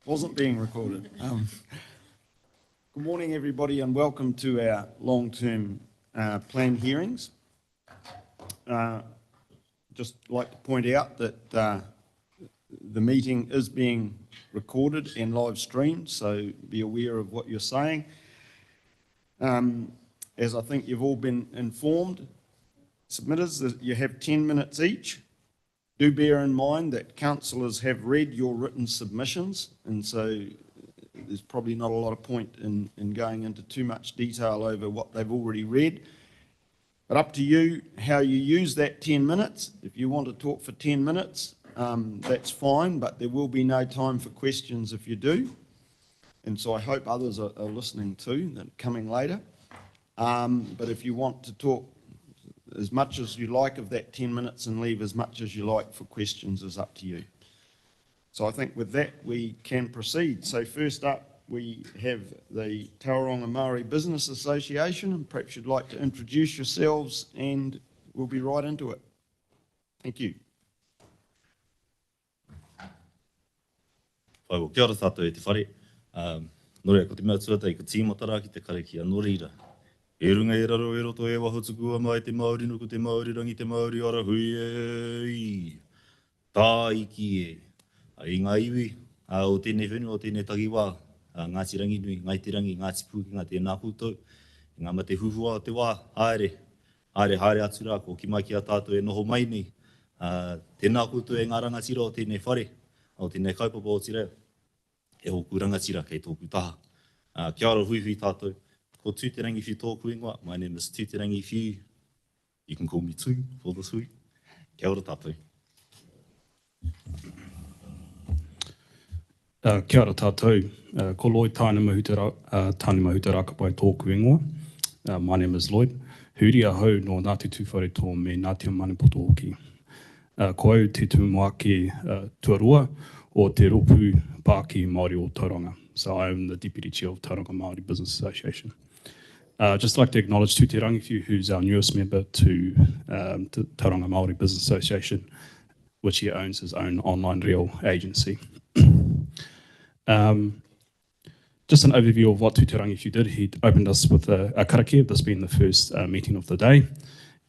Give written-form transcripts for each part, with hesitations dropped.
Wasn't being recorded. Good morning, everybody, and welcome to our long-term plan hearings. Just like to point out that the meeting is being recorded and live streamed, so be aware of what you're saying. As I think you've all been informed, submitters, that you have 10 minutes each. Do bear in mind that councillors have read your written submissions, and so there's probably not a lot of point in going into too much detail over what they've already read. But up to you how you use that 10 minutes. If you want to talk for 10 minutes, that's fine, but there will be no time for questions if you do. And so I hope others are listening too, that are coming later. But if you want to talk as much as you like of that 10 minutes and leave as much as you like for questions is up to you. So I think with that we can proceed. So first up we have the Tauranga Māori Business Association, and perhaps you'd like to introduce yourselves and we'll be right into it. Thank you. Whai kia ora tātou e te whare. Nore ko te mea tuatai ko tīmatara ki te kare ki a Norira. E runga e raro e roto e waho tukua mai te Māori nuku te Māori rangi te Māori ara hui e. Tā iki e. I ngā iwi, o tēnei whenua, o tēnei tagiwā, Ngāti Ranginui, Ngāti Rangi, Ngāti Pūkinga, tēnā koutou, ngā mate huhua o te wā, haere atu rā, ko ki mai ki a tātou e noho mai nei. Tēnā koutou e ngā rangatira o tēnei whare, o tēnei kaupapa o te reo, e hoku rangatira kei tōku taha. Kia ora hui tātou. Ko Tūterangi Whiu tōku ingoa. My name is Tūterangi Whiu. You can call me Tū for this week. Kia ora tātou. Kia ora tātou. Ko Lloyd tāne mahuta rakapai tōku ingoa. My name is Lloyd. Huri ahau no Ngāti Tūwhare tō me Ngāti Manipoto Oki. Ko au te tūmake tuarua o te ropu Pāki Māori o Tauranga. So I am the Deputy Chair of Tauranga Māori Business Association. Just like to acknowledge Tūterangi Whiu, who's our newest member to Tauranga Māori Business Association, which he owns his own online reo agency. Just an overview of what Tūterangi Whiu did. He opened us with a karakia, this being the first meeting of the day,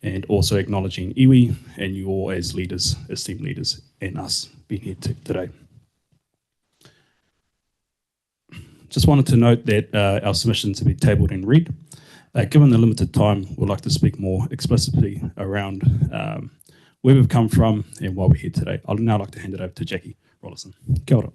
and also acknowledging iwi and you all as leaders, esteemed leaders, and us being here today. Just wanted to note that our submissions have been tabled and read. Given the limited time, we'd like to speak more explicitly around where we've come from and why we're here today. I'd now like to hand it over to Jackie Rolleston. Kia ora.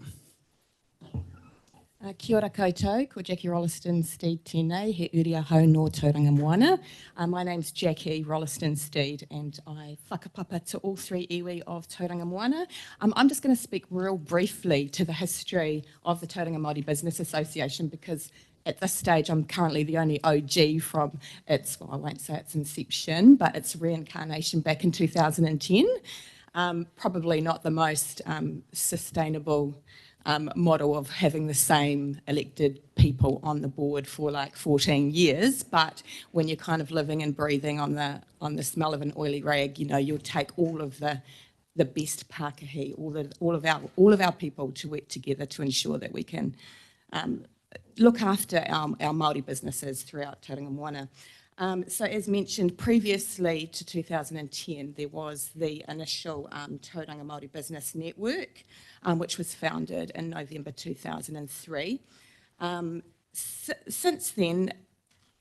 Kia ora koutou, ko Jackie Rolleston Steed tēnei, he uri ahau no Tauranga Moana. My name's Jackie Rolleston Steed and I whakapapa to all three iwi of Tauranga Moana. I'm just going to speak real briefly to the history of the Tauranga Māori Business Association because at this stage I'm currently the only OG from its, well I won't say its inception, but its reincarnation back in 2010. Probably not the most sustainable model of having the same elected people on the board for like 14 years, but when you're kind of living and breathing on the smell of an oily rag, you know, you'll take all of the best Pākehī, all of our people to work together to ensure that we can look after our Māori businesses throughout Tauranga Moana. So as mentioned previously to 2010, there was the initial Tauranga Māori Business Network, which was founded in November 2003. Since then,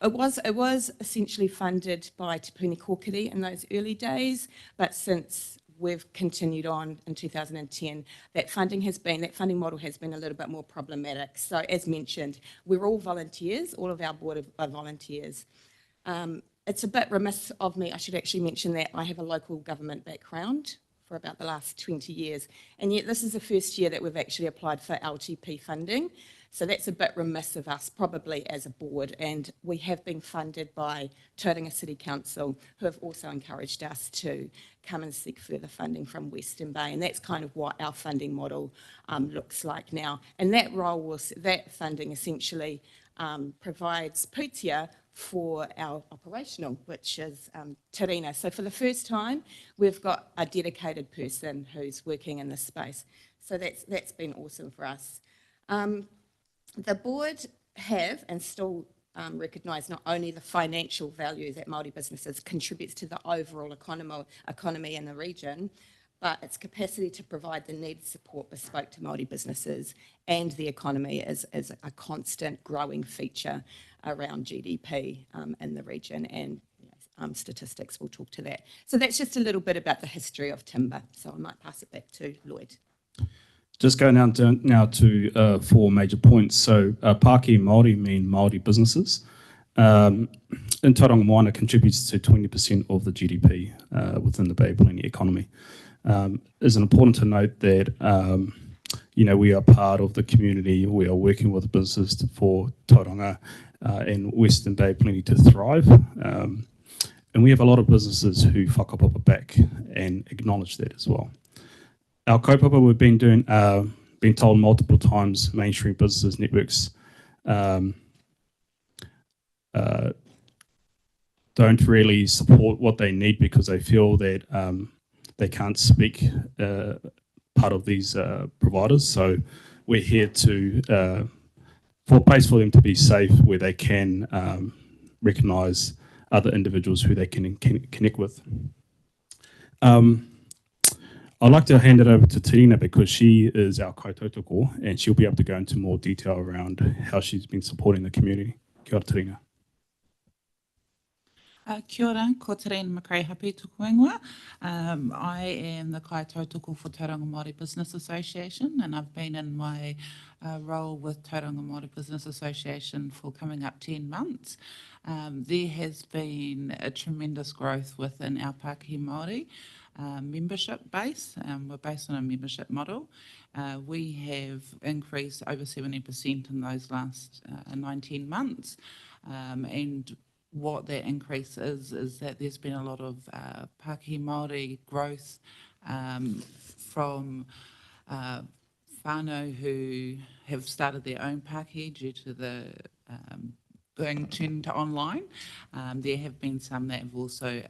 it was essentially funded by Te Puni Kōkiri in those early days, but since we've continued on in 2010, that funding model has been a little bit more problematic. So as mentioned, we're all volunteers, all of our board are volunteers. It's a bit remiss of me, I should actually mention that I have a local government background for about the last 20 years, and yet this is the first year that we've actually applied for LTP funding, so that's a bit remiss of us probably as a board, and we have been funded by Tauranga City Council, who have also encouraged us to come and seek further funding from Western Bay, and that's kind of what our funding model looks like now. And that funding essentially provides pūtea for our operational, which is Terina. So for the first time, we've got a dedicated person who's working in this space. So that's been awesome for us. The board have and still recognise not only the financial value that Māori businesses contributes to the overall economy in the region, but its capacity to provide the needed support bespoke to Māori businesses and the economy is a constant growing feature around GDP in the region, and statistics will talk to that. So that's just a little bit about the history of timber. So I might pass it back to Lloyd. Just going now to 4 major points. So Pākehā Māori mean Māori businesses. In Tauranga Moana contributes to 20% of the GDP within the Bay of Plenty economy. It's important to note that we are part of the community. We are working with businesses for Tauranga and Western Bay of Plenty to thrive. And we have a lot of businesses who whakapapa back and acknowledge that as well. Our kaupapa we've been told multiple times, mainstream businesses networks don't really support what they need because they feel that they can't speak part of these providers. So we're here to for a place for them to be safe where they can recognise other individuals who they can connect with. I'd like to hand it over to Tirina because she is our kaitautoko and she'll be able to go into more detail around how she's been supporting the community. Kia ora, Tirina. Kia ora, ko Tirina Macrae-Hapi tuku ingoa. I am the kaitautoko for Tauranga Māori Business Association, and I've been in my role with Tauranga Māori Business Association for coming up 10 months. There has been a tremendous growth within our Pākehā Māori membership base. We're based on a membership model. We have increased over 70% in those last 19 months. And what that increase is that there's been a lot of Pākehā Māori growth from whānau who have started their own Pākehā due to the going to online. There have been some that have also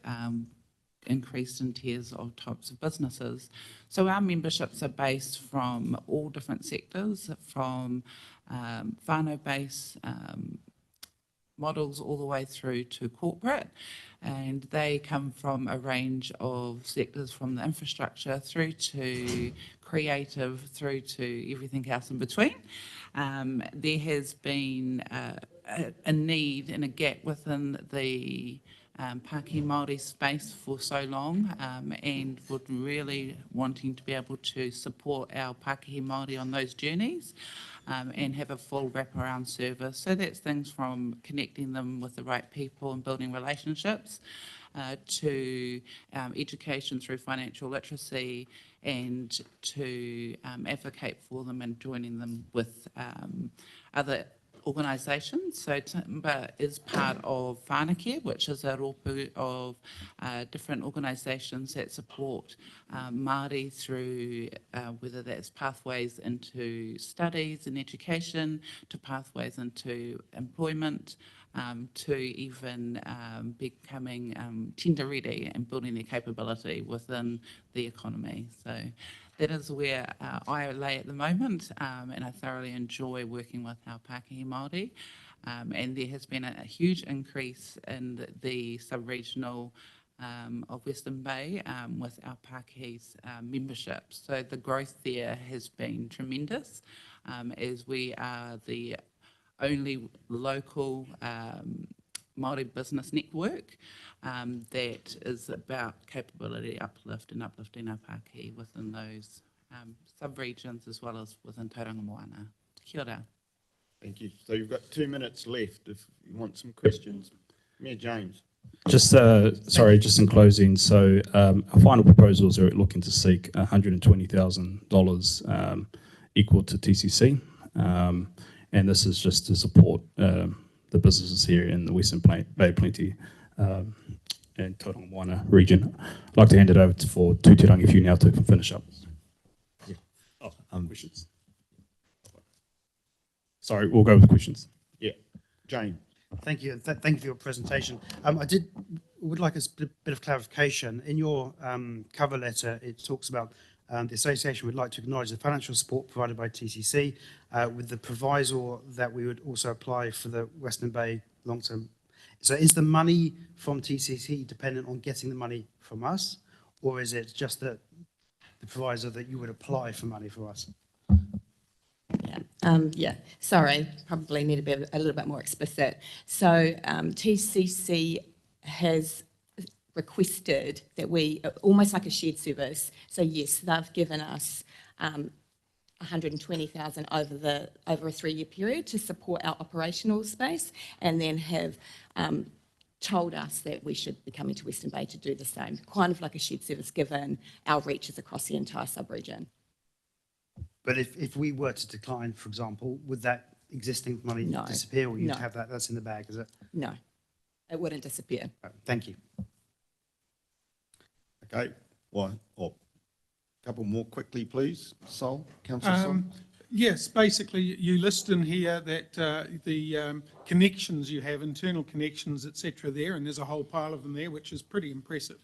increased in tiers of types of businesses. So our memberships are based from all different sectors, from whānau-based models all the way through to corporate, and they come from a range of sectors, from the infrastructure through to creative, through to everything else in between. There has been a need and a gap within the Pākehā Māori space for so long, and would really wanting to be able to support our Pākehā Māori on those journeys and have a full wraparound service. So that's things from connecting them with the right people and building relationships to education through financial literacy, and to advocate for them and joining them with other organisations. So timber is part of Whānakē, which is a rōpū of different organisations that support Māori through whether that's pathways into studies and education, to pathways into employment, to even becoming tenderere and building their capability within the economy. So that is where I lay at the moment, and I thoroughly enjoy working with our Pākehā Māori. And there has been a huge increase in the sub-regional of Western Bay with our Pākehā's membership. So the growth there has been tremendous, as we are the only local Māori business network that is about capability uplift and uplifting our Pākehā within those sub-regions as well as within Tauranga Moana. Kia ora. Thank you. So you've got 2 minutes left if you want some questions. Mayor James. Just just in closing, so our final proposals are looking to seek $120,000 equal to TCC, and this is just to support the businesses here in the Western Bay of Plenty and Tauranga Moana region. I'd like to hand it over for Tūtirangi Whiu now to finish up. Yeah. Questions. Sorry, we'll go with questions. Yeah. Jane. Thank you. Thank you for your presentation. I would like a bit of clarification. In your cover letter, it talks about The association would like to acknowledge the financial support provided by TCC with the proviso that we would also apply for the Western Bay long-term. So is the money from TCC dependent on getting the money from us, or is it just the proviso that you would apply for money for us? Yeah, sorry, probably need to be a little bit more explicit. So TCC has requested that we, almost like a shared service, so yes, they've given us 120,000 over a 3-year period to support our operational space, and then have told us that we should be coming to Western Bay to do the same, kind of like a shared service given our reaches across the entire sub-region. But if we were to decline, for example, would that existing money No. disappear, or you'd No. have that's in the bag, is it? No, it wouldn't disappear. Thank you. Okay, well, a couple more quickly, please. Sol, Councillor Sol. Yes, basically, you list in here that the connections you have, internal connections, etc. there, and there's a whole pile of them there, which is pretty impressive.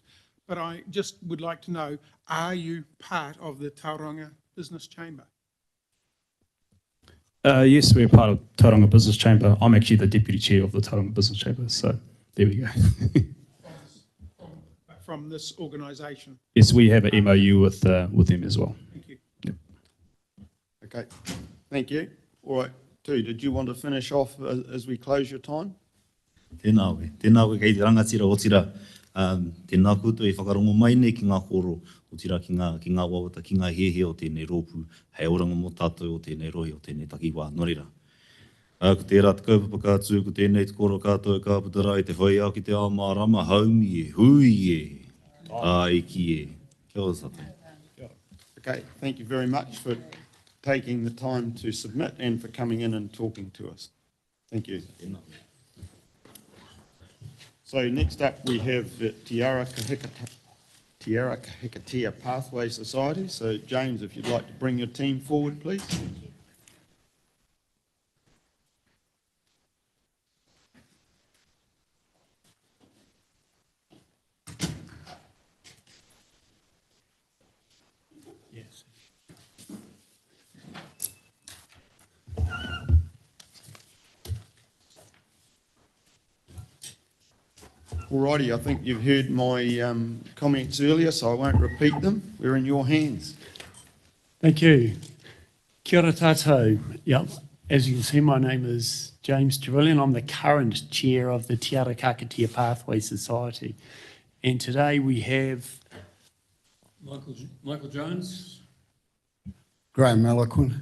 But I just would like to know, are you part of the Tauranga Business Chamber? Yes, we're part of Tauranga Business Chamber. I'm actually the deputy chair of the Tauranga Business Chamber, so there we go. From this organisation? Yes, we have an MOU with them as well. Thank you. Okay, thank you. All right, Tu, did you want to finish off as we close your time? Tēnā koe kei te rangatira o tira. Tēnā koutou e whakarongo mai nei ki ngā koro o tira ki ngā wawata, ki ngā hehe o tēnei rōpū, hei oranga mō tātou o tēnei rohi o tēnei takiwā norira. Ko tērā te kaupapa kātū, ko tēnei te koro kātou e kāputara i te whai au ki te ao mārama, haumi e, hui e, iki e. Kia ora tātou. Okay, thank you very much for taking the time to submit and for coming in and talking to us. Thank you. So next up we have the Te Ara Kahikatea Pathway Society. So James, if you'd like to bring your team forward, please. Yes. Alrighty, I think you've heard my comments earlier, so I won't repeat them. We're in your hands. Thank you. Kia ora tātou. Yep. As you can see, my name is James Trevelyan. I'm the current chair of the Te Ara Kahikatea Pathway Society. And today we have Michael Jones, Graham Malaquin.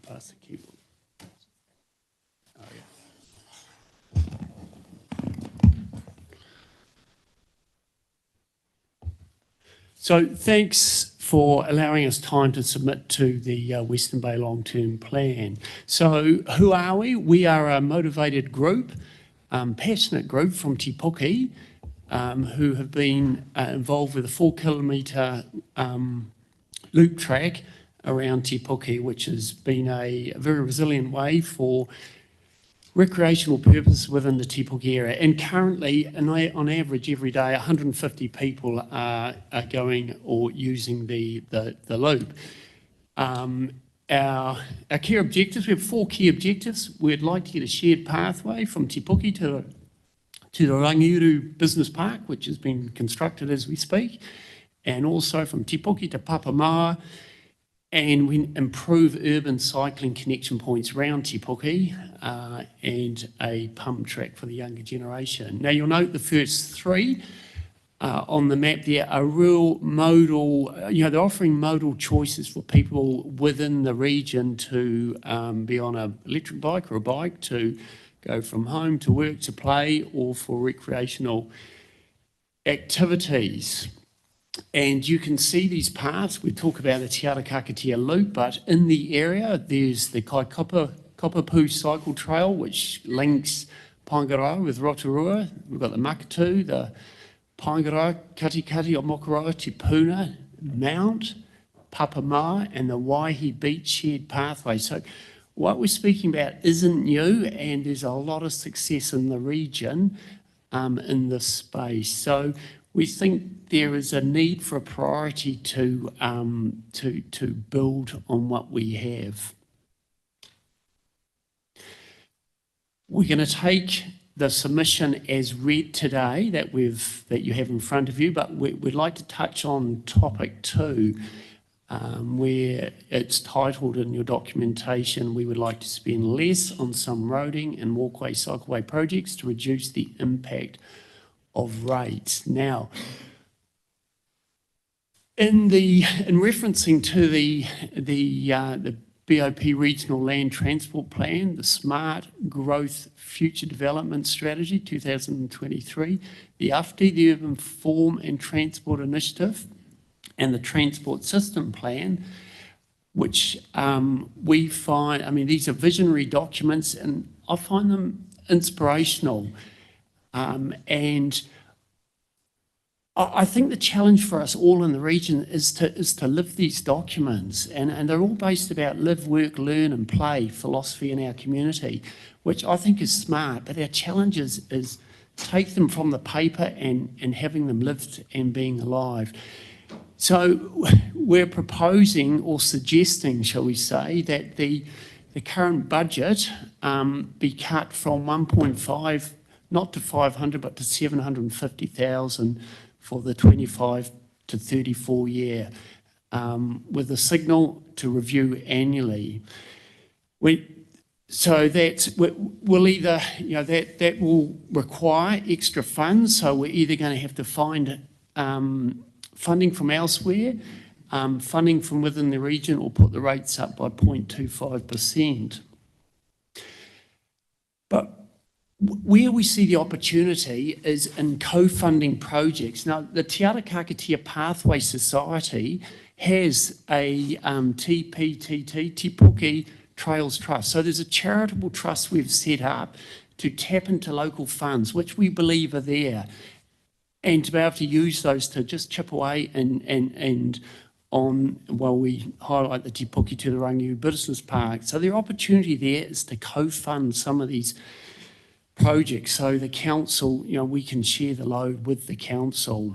pass the keyboard. Oh, yeah. So thanks for allowing us time to submit to the Western Bay Long-Term Plan. So who are we? We are a motivated group, passionate group from Te Puke, who have been involved with a 4-kilometre loop track around Te Puke, which has been a very resilient way for recreational purposes within the Te Puke area. And currently, on average, every day, 150 people are going or using the loop. Our key objectives, we have 4 key objectives. We'd like to get a shared pathway from Te Puke to the Rangiuru Business Park, which has been constructed as we speak, and also from Te Puke to Papamoa, and we improve urban cycling connection points around Te Puke and a pump track for the younger generation. Now you'll note the first 3 on the map there are real modal, they're offering modal choices for people within the region to be on an electric bike or a bike to go from home to work to play or for recreational activities. And you can see these paths. We talk about the Te Ara Kahikatea Loop, but in the area there's the Kaikopapu Cycle Trail, which links Paengaroa with Rotorua. We've got the Makatu, the Paengaroa, Katikati o Mokoroa, Te Puna, Mount, Papamoa and the Waihi Beach shared pathway. So what we're speaking about isn't new, and there's a lot of success in the region in this space. So we think there is a need for a priority to build on what we have. We're going to take the submission as read today that you have in front of you, but we'd like to touch on topic 2, where it's titled in your documentation, we would like to spend less on some roading and walkway cycleway projects to reduce the impact of rates. Now, in referencing to the BOP Regional Land Transport Plan, the Smart Growth Future Development Strategy 2023, the UFTI, the Urban Form and Transport Initiative, and the Transport System Plan, which we find, I mean, these are visionary documents, and I find them inspirational. And I think the challenge for us all in the region is to live these documents, and they're all based about live, work, learn and play philosophy in our community, which I think is smart, but our challenge is take them from the paper and having them lived and being alive. So we're proposing or suggesting, shall we say, that the current budget be cut from 1.5, not to 500, but to 750,000 for the 25 to 34 year, with a signal to review annually. So we'll either, that will require extra funds, so we're either going to have to find funding from elsewhere, funding from within the region, or put the rates up by 0.25%. But where we see the opportunity is in co-funding projects. Now, the Te Ara Kakatea Pathway Society has a TPTT, Te Puke Trails Trust. So there's a charitable trust we've set up to tap into local funds, which we believe are there, and to be able to use those to just chip away and on, while we highlight the Te Puke to the Rangiru Business Park. So the opportunity there is to co-fund some of these projects, so the council, we can share the load with the council.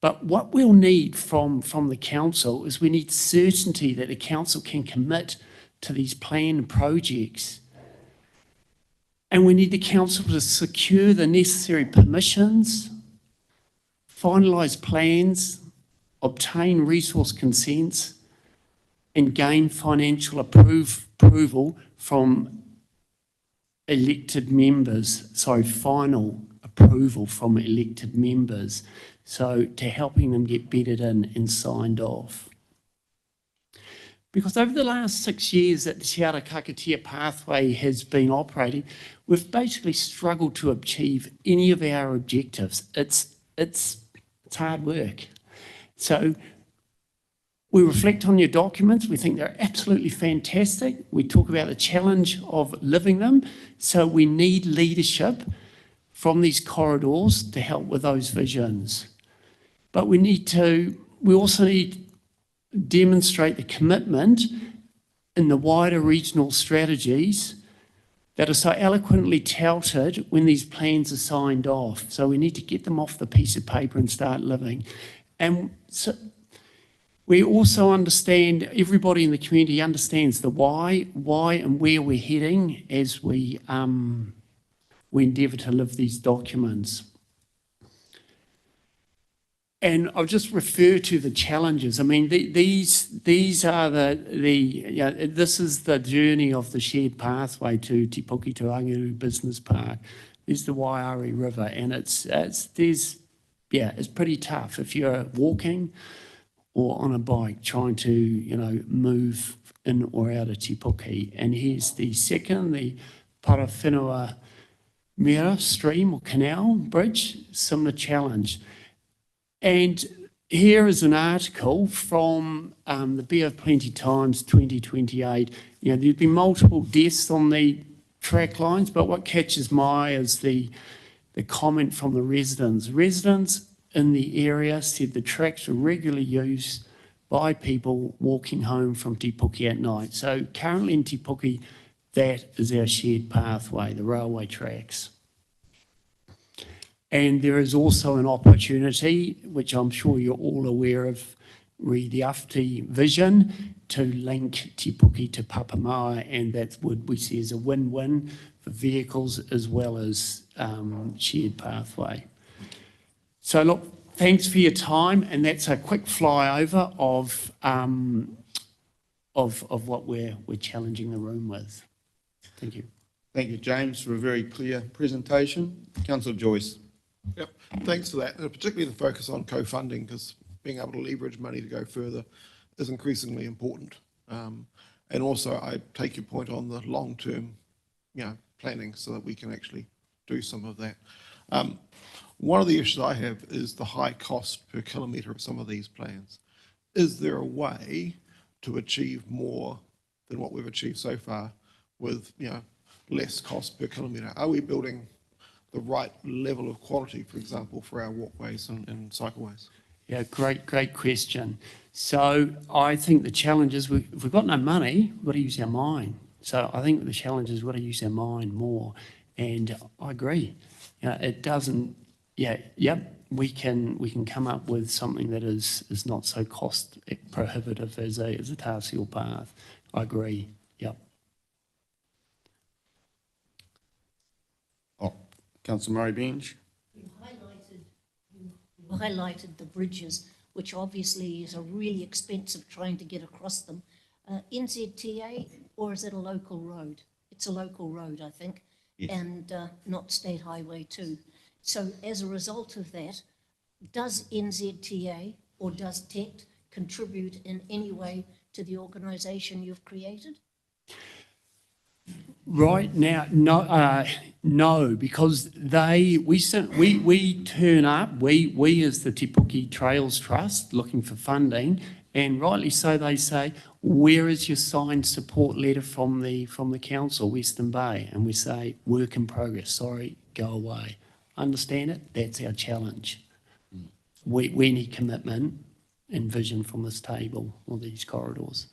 But what we'll need from the council is we need certainty that the council can commit to these planned projects. And we need the council to secure the necessary permissions, finalise plans, obtain resource consents, and gain financial approval from elected members, final approval from elected members, so to helping them get bedded in and signed off. Because over the last 6 years that the Te Ara Kakatea Pathway has been operating, we've basically struggled to achieve any of our objectives. It's hard work. So we reflect on your documents. We think they're absolutely fantastic. We talk about the challenge of living them. So we need leadership from these corridors to help with those visions. But we also need to demonstrate the commitment in the wider regional strategies that are so eloquently touted when these plans are signed off. So we need to get them off the piece of paper and start living. And so we also understand, everybody in the community understands the why and where we're heading as we endeavour to live these documents. And I'll just refer to the challenges. I mean, these are this is the journey of the shared pathway to Te Puke to Rangiru Business Park. There's the Waiari River, and it's pretty tough if you're walking or on a bike trying to, move in or out of Te Puke. And here's the second, the Parawhenua Mera stream or canal bridge, similar challenge. And here is an article from the Bay of Plenty Times 2028. There've been multiple deaths on the track lines, but what catches my eye is the comment from the residents. Residents in the area said the tracks were regularly used by people walking home from Te Puke at night. So currently in Te Puke, that is our shared pathway, the railway tracks. And there is also an opportunity, which I'm sure you're all aware of, re the Ufti vision, to link Te Puke to Papamoa, and that's what we see as a win-win for vehicles as well as shared pathway. So look, thanks for your time, and that's a quick flyover of what we're challenging the room with. Thank you. Thank you, James, for a very clear presentation. Councillor Joyce. Yep, thanks for that, and particularly the focus on co-funding, because being able to leverage money to go further is increasingly important. And also, I take your point on the long-term, planning, so that we can actually do some of that. One of the issues I have is the high cost per kilometre of some of these plans. Is there a way to achieve more than what we've achieved so far with, less cost per kilometre? Are we building the right level of quality, for example, for our walkways and cycleways? Yeah, great question. So I think the challenge is if we've got no money, we've got to use our mind. So I think the challenge is we've got to use our mind more. And I agree. It doesn't, we can come up with something that is not so cost prohibitive as a tar seal path. I agree, yep. Councillor Murray-Benge. You highlighted the bridges, which obviously is a really expensive trying to get across them. NZTA, or is it a local road? It's a local road, I think, yes. And not State Highway 2. So as a result of that, does NZTA or does TECT contribute in any way to the organisation you've created? Right now, no, because we turn up, we as the Te Puke Trails Trust looking for funding, and rightly so they say, where is your signed support letter from the council, Western Bay? And we say, work in progress, sorry, go away. Understand it? That's our challenge. We need commitment and vision from this table or these corridors.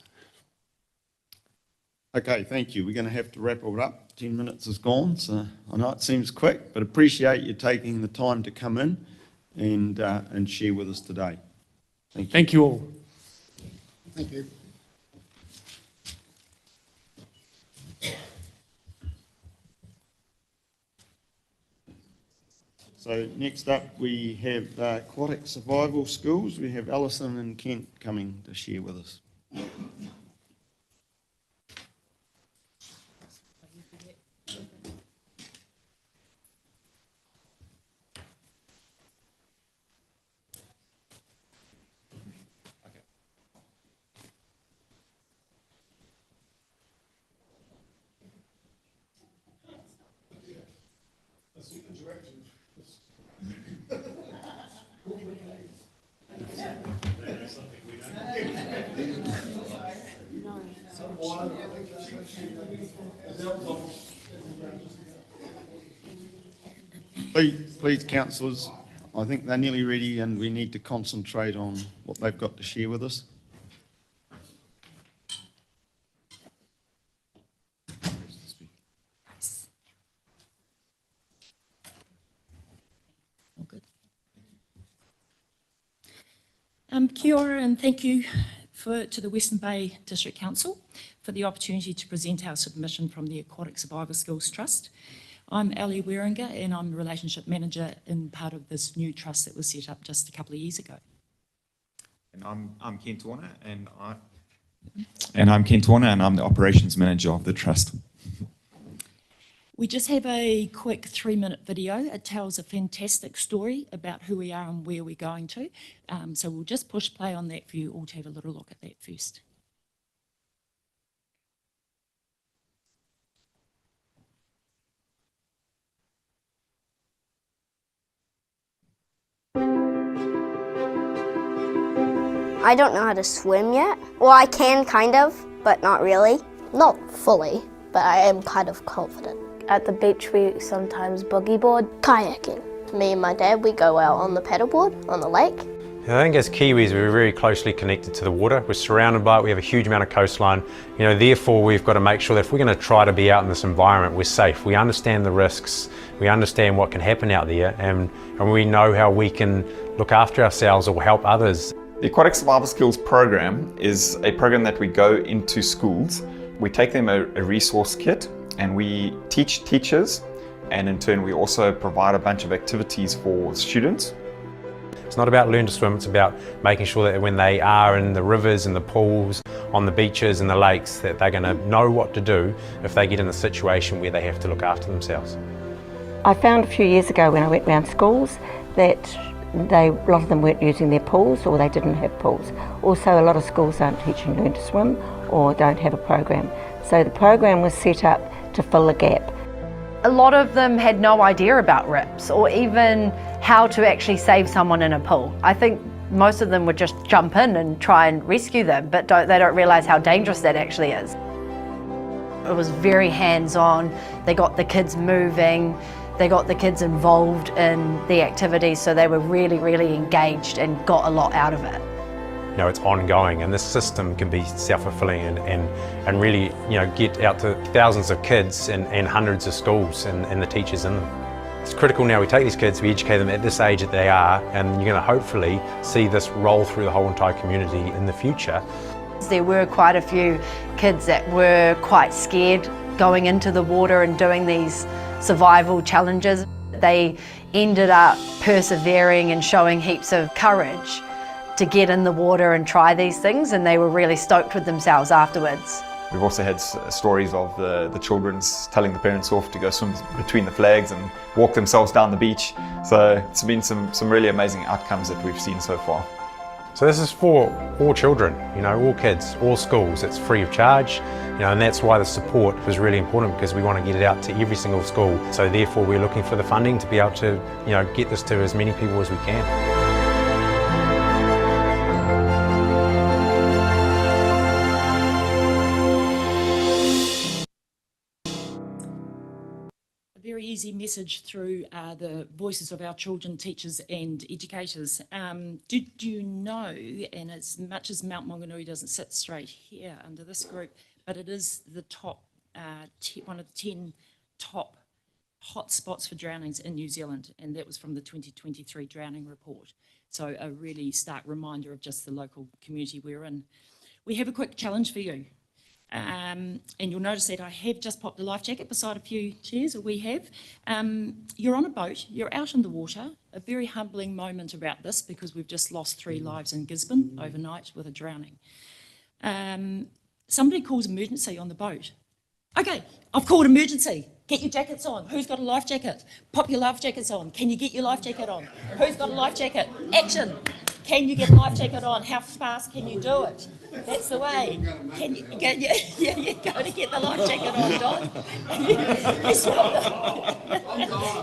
Okay, thank you. We're going to have to wrap it up. 10 minutes is gone, so I know it seems quick, but appreciate you taking the time to come in and share with us today. Thank you. Thank you all. Thank you. So next up we have Aquatic Survival Schools. We have Alison and Kent coming to share with us. Please, councillors, I think they're nearly ready and we need to concentrate on what they've got to share with us. Kia ora, and thank you to the Western Bay District Council for the opportunity to present our submission from the Aquatic Survival Skills Trust. I'm Ali Wieringa and I'm the Relationship Manager in part of this new trust that was set up just a couple of years ago. And I'm Kent Warner and I'm the Operations Manager of the Trust. We just have a quick 3-minute video. It tells a fantastic story about who we are and where we're going to. So we'll just push play on that for you all to have a little look at that first. I don't know how to swim yet. Well, I can kind of, but not really. Not fully, but I am kind of confident. At the beach, we sometimes boogie board. Kayaking. Me and my dad, we go out on the paddleboard on the lake. I think as Kiwis, we're very closely connected to the water. We're surrounded by it, we have a huge amount of coastline. Therefore we've got to make sure that if we're going to try to be out in this environment, we're safe. We understand the risks, we understand what can happen out there, and we know how we can look after ourselves or help others. The Aquatic Survival Skills program is a program that we go into schools. We take them a resource kit and we teach teachers, and in turn we also provide a bunch of activities for students. It's not about learn to swim, it's about making sure that when they are in the rivers and the pools, on the beaches and the lakes, that they're going to know what to do if they get in a situation where they have to look after themselves. I found a few years ago when I went round schools that a lot of them weren't using their pools, or they didn't have pools. Also, a lot of schools aren't teaching learn to swim or don't have a program. So the program was set up to fill the gap. A lot of them had no idea about RIPS or even how to actually save someone in a pool. I think most of them would just jump in and try and rescue them, but they don't realise how dangerous that actually is. It was very hands-on. They got the kids moving, they got the kids involved in the activities, so they were really, really engaged and got a lot out of it. It's ongoing, and this system can be self-fulfilling and really get out to thousands of kids and hundreds of schools and the teachers in them. It's critical now we take these kids, we educate them at this age that they are, and you're going to hopefully see this roll through the whole entire community in the future. There were quite a few kids that were quite scared going into the water and doing these survival challenges. They ended up persevering and showing heaps of courage to get in the water and try these things, and they were really stoked with themselves afterwards. We've also had stories of the children telling the parents off to go swim between the flags and walk themselves down the beach. So it's been some really amazing outcomes that we've seen so far. So this is for all children, all kids, all schools. It's free of charge, and that's why the support was really important, because we want to get it out to every single school. So therefore we're looking for the funding to be able to, get this to as many people as we can. Very easy message through the voices of our children, teachers and educators. Did you know, and as much as Mount Maunganui doesn't sit straight here under this group, but it is the top, one of the 10 top hotspots for drownings in New Zealand, and that was from the 2023 drowning report. So a really stark reminder of just the local community we're in. We have a quick challenge for you. And you'll notice that I have just popped a life jacket beside a few chairs, or we have. You're on a boat, you're out in the water. A very humbling moment about this, because we've just lost 3 lives in Gisborne overnight with a drowning. Somebody calls emergency on the boat. Okay, I've called emergency. Get your jackets on. Who's got a life jacket? Pop your life jackets on. Can you get your life jacket on? Who's got a life jacket? Action. Can you get a life jacket on? How fast can you do it? That's the way. Can you get, you go to get the life jacket on, Don.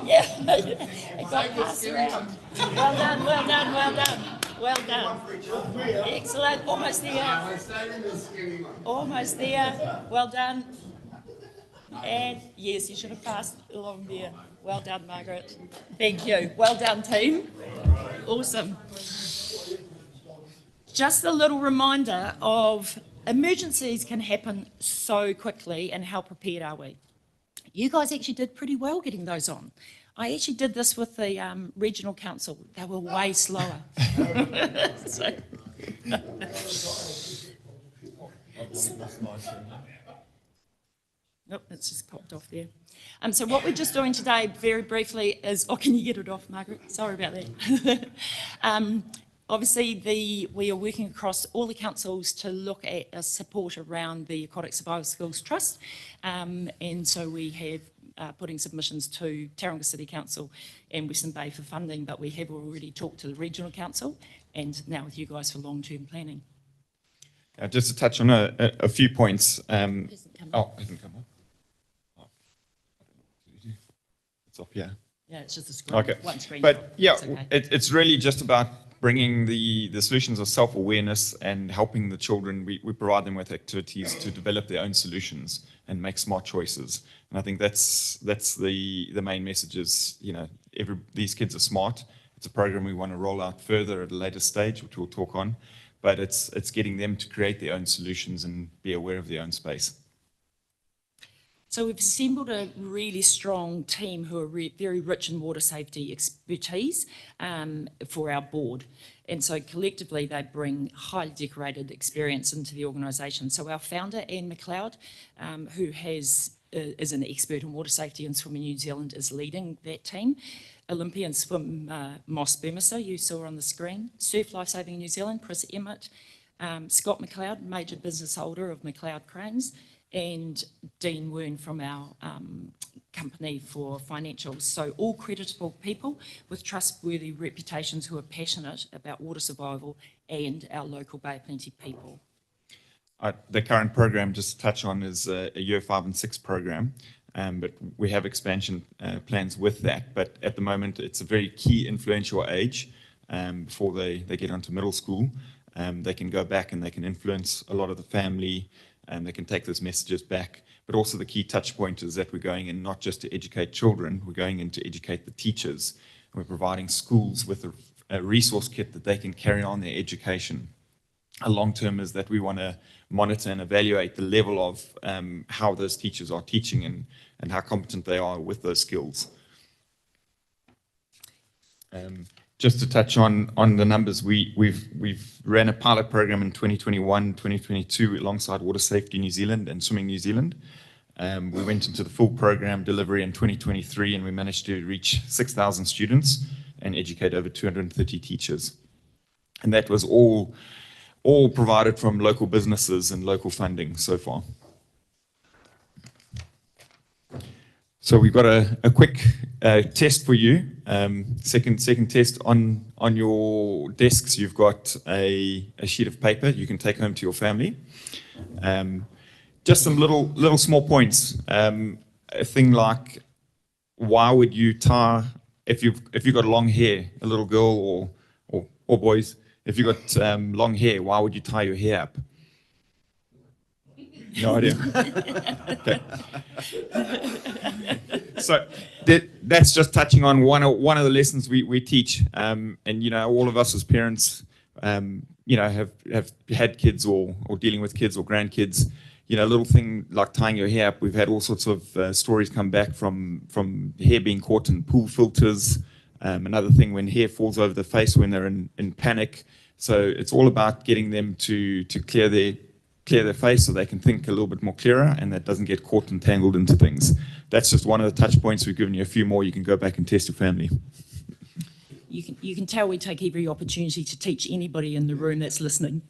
Yes, it got passed around. Well done, well done, well done. Well done. Excellent. Almost there. Almost there. Well done. And yes, you should have passed along there. Well done, Margaret. Thank you. Well done, team. Awesome. Just a little reminder of emergencies can happen so quickly, and how prepared are we? You guys actually did pretty well getting those on. I actually did this with the regional council. They were way slower. So, nope, it's just popped off there. So what we're just doing today, very briefly, is... Oh, can you get it off, Margaret? Sorry about that. Obviously, we are working across all the councils to look at support around the Aquatic Survival Skills Trust. And so we have putting submissions to Tauranga City Council and Western Bay for funding, but we have already talked to the Regional Council and now with you guys for long-term planning. Just to touch on a few points. Oh, it can come up. It's up here. Yeah, it's just a screen. Okay. One screen. But yeah, okay. It's really just about bringing the solutions of self-awareness and helping the children. We provide them with activities to develop their own solutions and make smart choices. And I think that's the main message is, these kids are smart It's a program we want to roll out further at a later stage, which we'll talk on, but it's getting them to create their own solutions and be aware of their own space. So we've assembled a really strong team who are very rich in water safety expertise for our board. And so collectively they bring highly decorated experience into the organisation. So our founder, Anne McLeod, who is an expert in water safety in Swimming New Zealand, is leading that team. Olympian swim Moss Burmester, you saw on the screen. Surf Lifesaving New Zealand, Chris Emmett. Scott McLeod, major business holder of McLeod Cranes, and Dean Wern from our company for financials. So all creditable people with trustworthy reputations who are passionate about water survival and our local Bay of Plenty people. The current program, just to touch on, is a year 5 and 6 program, but we have expansion plans with that. But at the moment, it's a very key influential age before they get onto middle school. They can go back and they can influence a lot of the family, and they can take those messages back. But also the key touch point is that we're going in not just to educate children, we're going in to educate the teachers. We're providing schools with a resource kit that they can carry on their education. A long term is that we want to monitor and evaluate the level of how those teachers are teaching and how competent they are with those skills. Just to touch on the numbers, we've ran a pilot program in 2021, 2022 alongside Water Safety New Zealand and Swimming New Zealand. We went into the full program delivery in 2023, and we managed to reach 6,000 students and educate over 230 teachers. And that was all provided from local businesses and local funding so far. So we've got a quick test for you. Second test on your desks. You've got a sheet of paper you can take home to your family. Just some little small points. A thing like, why would you tie, if you've got long hair, a little girl or boys, if you've got long hair, why would you tie your hair up? No idea. Okay. So that's just touching on one of the lessons we teach, and all of us as parents, have had kids or dealing with kids or grandkids. A little thing like tying your hair up. We've had all sorts of stories come back from hair being caught in pool filters. Another thing when hair falls over the face when they're in panic. So it's all about getting them to clear their face so they can think a little bit more clearer, and that doesn't get caught and tangled into things. That's just one of the touch points. We've given you a few more. You can go back and test your family. You can tell we take every opportunity to teach anybody in the room that's listening.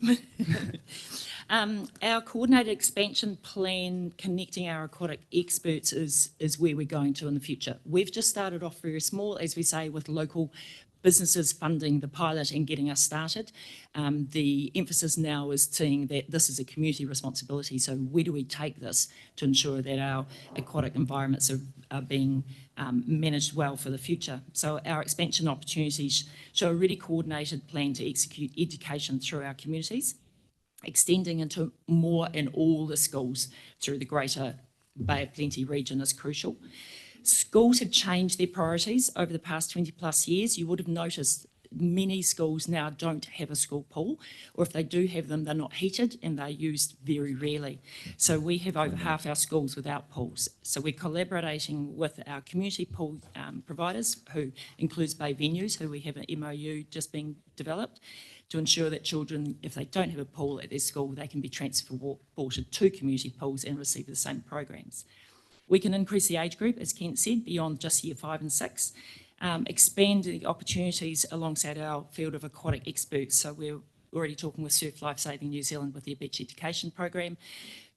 Our coordinated expansion plan, connecting our aquatic experts, is where we're going to in the future. We've just started off very small, as we say, with local businesses funding the pilot and getting us started. The emphasis now is seeing that this is a community responsibility. So where do we take this to ensure that our aquatic environments are being managed well for the future? So our expansion opportunities show a really coordinated plan to execute education through our communities, extending into more and all the schools through the greater Bay of Plenty region is crucial. Schools have changed their priorities over the past 20 plus years. You would have noticed many schools now don't have a school pool, or if they do have them, they're not heated and they're used very rarely. So we have over half our schools without pools. So we're collaborating with our community pool providers, who includes Bay Venues, who we have an MOU just being developed, to ensure that children, if they don't have a pool at their school, they can be transported to community pools and receive the same programs. We can increase the age group, as Kent said, beyond just year 5 and 6, expand the opportunities alongside our field of aquatic experts. So we're already talking with Surf Lifesaving New Zealand with their beach education program,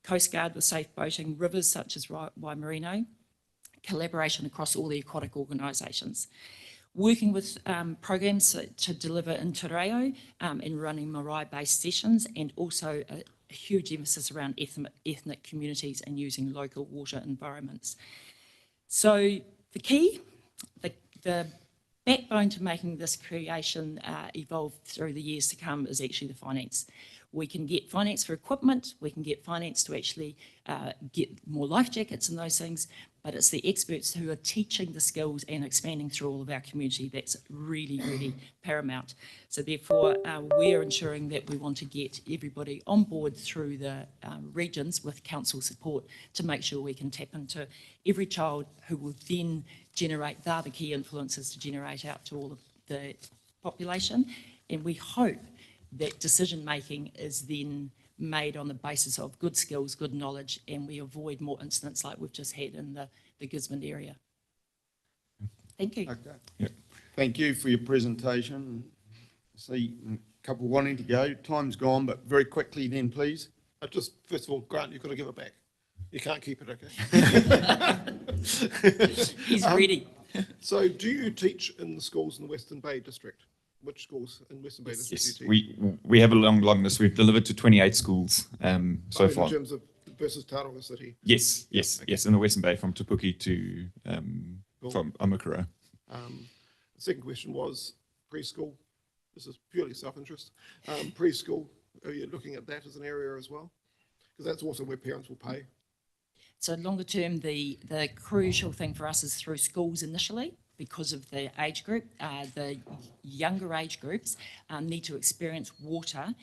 Coast Guard with safe boating, rivers such as Waimarino, collaboration across all the aquatic organisations. Working with programs to deliver in Te Reo and running marae-based sessions, and also a huge emphasis around ethnic communities and using local water environments. So the key, the backbone to making this creation evolve through the years to come is actually the finance. We can get finance for equipment, we can get finance to actually get more life jackets and those things, but it's the experts who are teaching the skills and expanding through all of our community that's really, really paramount. So therefore, we're ensuring that we want to get everybody on board through the regions with council support to make sure we can tap into every child who will then generate, they're the key influences to generate out to all of the population. And we hope that decision-making is then made on the basis of good skills, good knowledge, and we avoid more incidents like we've just had in the Gisborne area. Thank you. Okay. Yep. Thank you for your presentation. See a couple wanting to go. Time's gone, but very quickly then, please. Just, first of all, Grant, you've got to give it back. You can't keep it, okay? He's ready. So do you teach in the schools in the Western Bay District? Which schools in Western Bay District Yes, do you teach? we have a long list. We've delivered to 28 schools so far. In terms of versus Tauranga City? Yes, in the Western Bay, from Te Puke to Cool. from Amakura. The second question was preschool. This is purely self-interest. Preschool, are you looking at that as an area as well? Because that's also where parents will pay. So longer term, the crucial thing for us is through schools initially, because of the age group. The younger age groups need to experience water,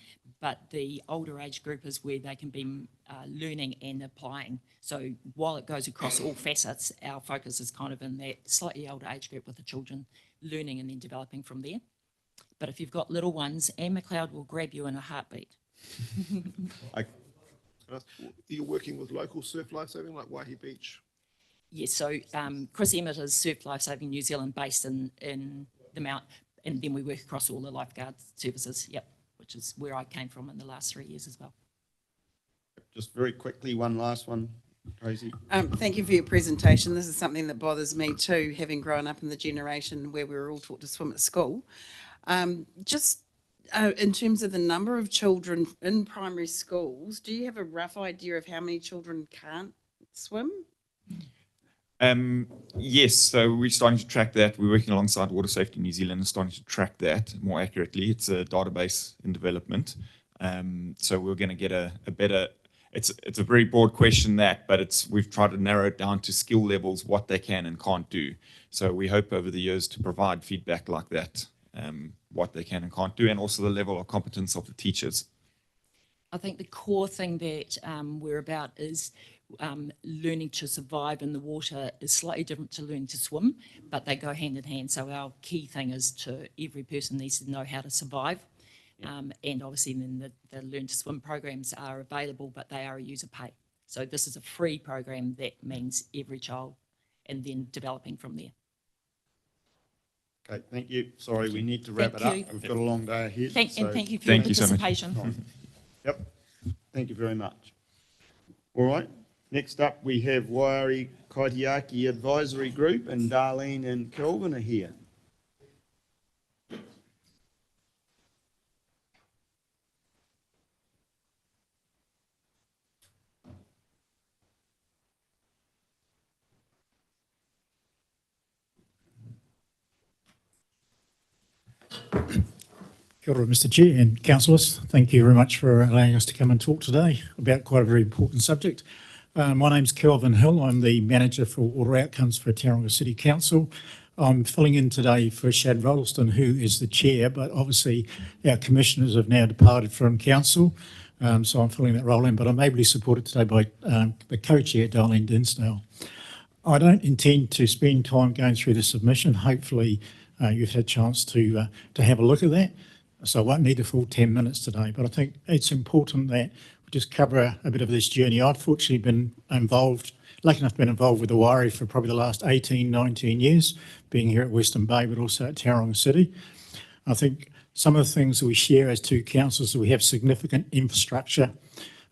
but the older age group is where they can be learning and applying. So while it goes across all facets, our focus is kind of in that slightly older age group with the children learning and then developing from there. But if you've got little ones, Anne McLeod will grab you in a heartbeat. Are you working with local surf lifesaving like Waihi Beach? Yes, so Chris Emmett is Surf Lifesaving New Zealand based in the Mount, and then we work across all the lifeguard services, which is where I came from in the last 3 years as well. Just very quickly, one last one, Tracy. Thank you for your presentation. This is something that bothers me too, having grown up in the generation where we were all taught to swim at school. In terms of the number of children in primary schools, do you have a rough idea of how many children can't swim? Yes, so we're starting to track that. We're working alongside Water Safety New Zealand and starting to track that more accurately. It's a database in development. So we're going to get a better, it's a very broad question but we've tried to narrow it down to skill levels, what they can and can't do. So we hope over the years to provide feedback like that, what they can and can't do, and also the level of competence of the teachers. I think the core thing that we're about is learning to survive in the water is slightly different to learning to swim, but they go hand in hand. So our key thing is every person needs to know how to survive. And obviously then the Learn to Swim programs are available, but they are a user pay. So this is a free program that means every child and then developing from there. Okay, thank you. Sorry, we need to wrap it up. We've got a long day ahead. And thank you for your participation. Yep, thank you very much. All right, next up we have Waiari Kaitiaki Advisory Group, and Darlene and Kelvin are here. Kia ora, Mr. Chair and councillors. Thank you very much for allowing us to come and talk today about quite a very important subject. My name's Kelvin Hill. I'm the Manager for Water Outcomes for Tauranga City Council. I'm filling in today for Shad Rolleston, who is the Chair, but obviously our commissioners have now departed from Council, so I'm filling that role in, but I'm ably supported today by the Co-Chair, Darlene Dinsdale. I don't intend to spend time going through the submission. Hopefully you've had a chance to have a look at that. So I won't need a full 10 minutes today, but I think it's important that we just cover a bit of this journey. I've fortunately been involved, lucky enough to be involved with the Waiari for probably the last 18, 19 years, being here at Western Bay, but also at Tauranga City. I think some of the things that we share as two councils, we have significant infrastructure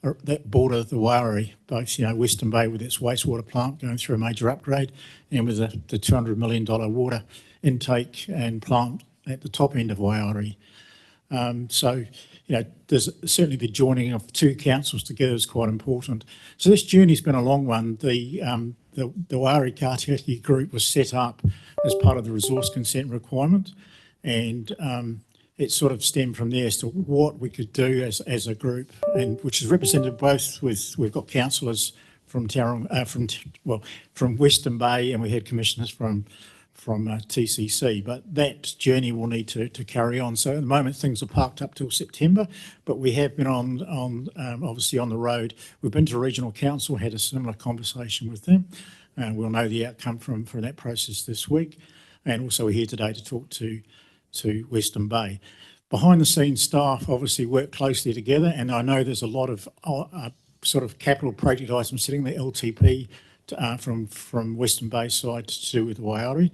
that border the Waiari, both, Western Bay with its wastewater plant going through a major upgrade, and with the $200 million water intake and plant at the top end of Waiari. So, there's certainly the joining of two councils together is quite important. So this journey's been a long one. The Waiari Kaitiaki group was set up as part of the resource consent requirement, and it sort of stemmed from there as to what we could do as a group, and which is represented both with, we've got councillors from Western Bay, and we had commissioners from TCC, but that journey will need to carry on. So at the moment, things are parked up till September, but we have been obviously on the road. We've been to Regional Council, had a similar conversation with them, and we'll know the outcome from that process this week. And also we're here today to talk to Western Bay. Behind the scenes staff obviously work closely together, and I know there's a lot of sort of capital project items sitting there, LTP, from Western Bay side to do with the Waiari.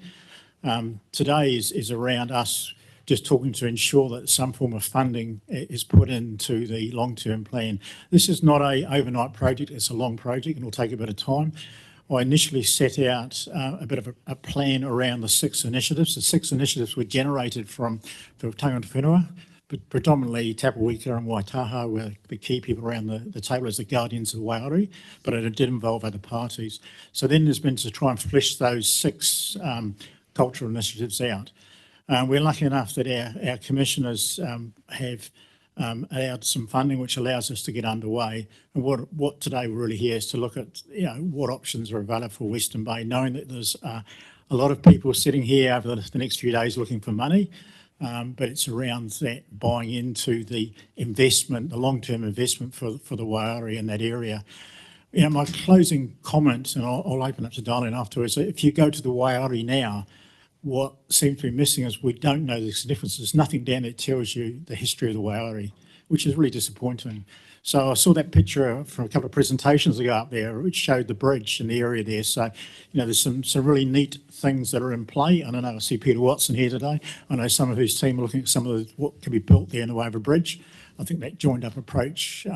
Today is around us just talking to ensure that some form of funding is put into the long-term plan. This is not an overnight project, it's a long project and it'll take a bit of time. I initially set out a bit of a plan around the 6 initiatives. The 6 initiatives were generated from Tangata Whenua, but predominantly Tapawika and Waitaha were the key people around the table as the guardians of the Waiari, but it did involve other parties. So then there's been to try and flesh those 6 cultural initiatives out. We're lucky enough that our commissioners have allowed some funding which allows us to get underway. And what today we're really here is to look at what options are available for Western Bay, knowing that there's a lot of people sitting here over the next few days looking for money. But it's around that buying into the investment, the long-term investment for the Waiari in that area. My closing comment, and I'll open up to Darlene afterwards, if you go to the Waiari now, what seems to be missing is we don't know the significance. There's nothing down there that tells you the history of the Waiari, which is really disappointing. So I saw that picture from a couple of presentations ago up there, which showed the bridge in the area there. So, there's some really neat things that are in play. And I know I see Peter Watson here today. I know some of his team are looking at some of what can be built there in the way of a bridge. I think that joined up approach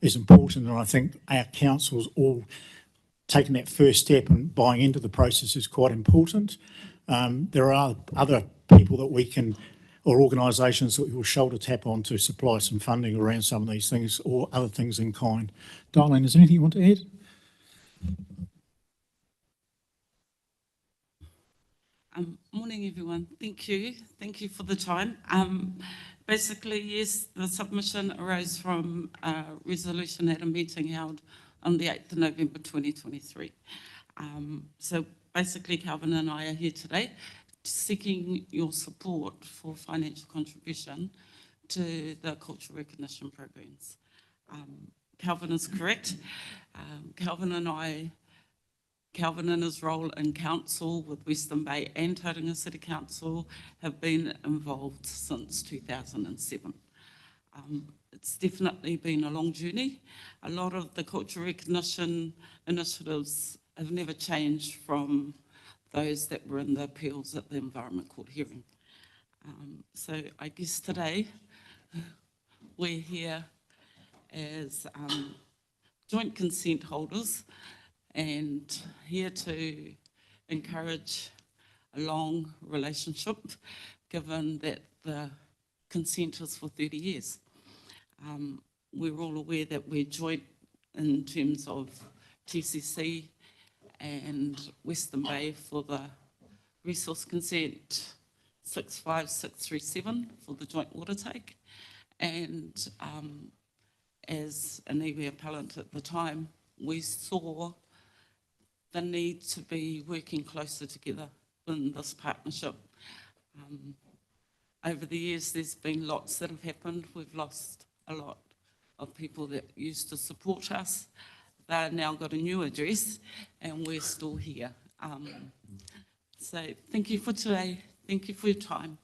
is important. And I think our councils all taking that first step and buying into the process is quite important. There are other people that we can, or organisations that we will shoulder tap on to supply some funding around some of these things or other things in kind. Darlene, is there anything you want to add? Morning, everyone. Thank you. Thank you for the time. Basically, yes, the submission arose from a resolution at a meeting held on the 8th of November 2023. So basically, Calvin and I are here today seeking your support for financial contribution to the cultural recognition programs. Calvin is correct. Calvin in his role in council with Western Bay and Tauranga City Council have been involved since 2007. It's definitely been a long journey. A lot of the cultural recognition initiatives have never changed from those that were in the appeals at the Environment Court hearing. So I guess today we're here as joint consent holders and here to encourage a long relationship, given that the consent is for 30 years. We're all aware that we're joint in terms of TCC and Western Bay for the resource consent 65637 for the joint water take. And as an iwi appellant at the time, we saw the need to be working closer together in this partnership. Over the years, there's been lots that have happened. We've lost a lot of people that used to support us. They've now got a new address and we're still here. So thank you for today. Thank you for your time.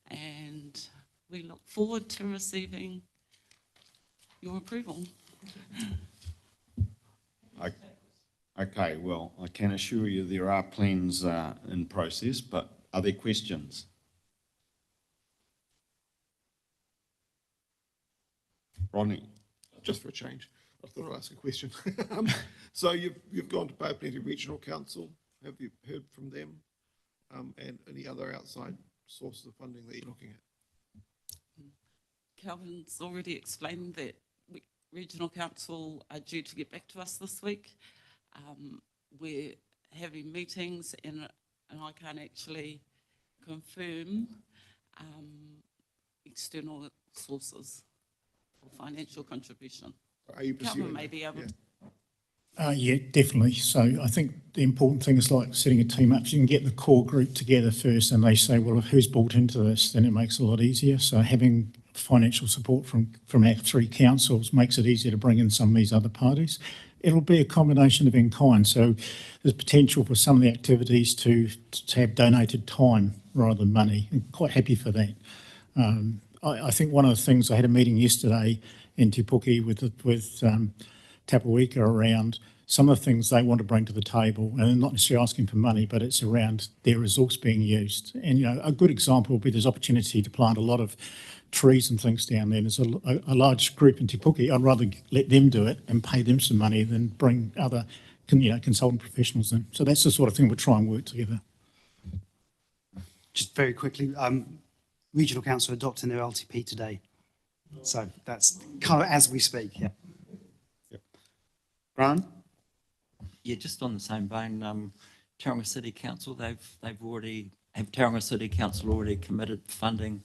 And we look forward to receiving your approval. Okay, well, I can assure you there are plans in process, but are there questions? Ronnie. Just for a change, I thought I'd ask a question. So you've gone to Bay Plenty Regional Council. Have you heard from them and any other outside sources of funding that you're looking at? Calvin's already explained that Regional Council are due to get back to us this week. We're having meetings and I can't actually confirm external sources for financial contribution. Are you pursuing Calvin may be able to. Yeah, definitely. So I think the important thing is like setting a team up. If you can get the core group together first and they say, well, if who's bought into this, then it makes it a lot easier. So having financial support from our 3 councils makes it easier to bring in some of these other parties. It'll be a combination of in-kind. So there's potential for some of the activities to have donated time rather than money. I'm quite happy for that. I think one of the things, I had a meeting yesterday in Te Puke with Tapawika around some of the things they want to bring to the table, and not necessarily asking for money, but it's around their resource being used. And, you know, a good example would be there's opportunity to plant a lot of trees and things down there. There's a large group in Te Puke. I'd rather let them do it and pay them some money than bring other consultant professionals in. So that's the sort of thing we'll try and work together. Just very quickly, Regional Council adopting their LTP today. So that's kind of as we speak, yeah. Grant? Yeah, just on the same vein, Tauranga City Council, Tauranga City Council already committed funding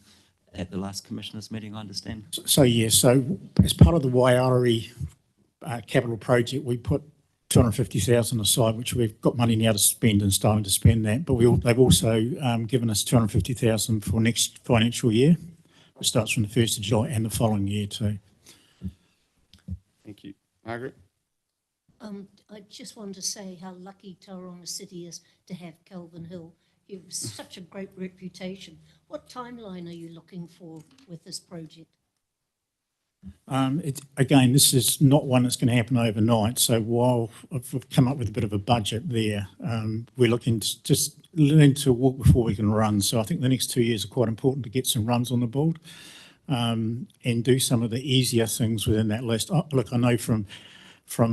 at the last Commissioners meeting, I understand? So as part of the Waiari capital project, we put 250,000 aside, which we've got money now to spend and starting to spend that. But they've also given us 250,000 for next financial year, which starts from the 1st of July and the following year too. Thank you. Margaret? I just wanted to say how lucky Tauranga City is to have Kelvin Hill. You have such a great reputation. What timeline are you looking for with this project? Again, this is not one that's going to happen overnight. So while we've come up with a bit of a budget there, we're looking to just learn to walk before we can run. So I think the next 2 years are quite important to get some runs on the board and do some of the easier things within that list. Look, I know from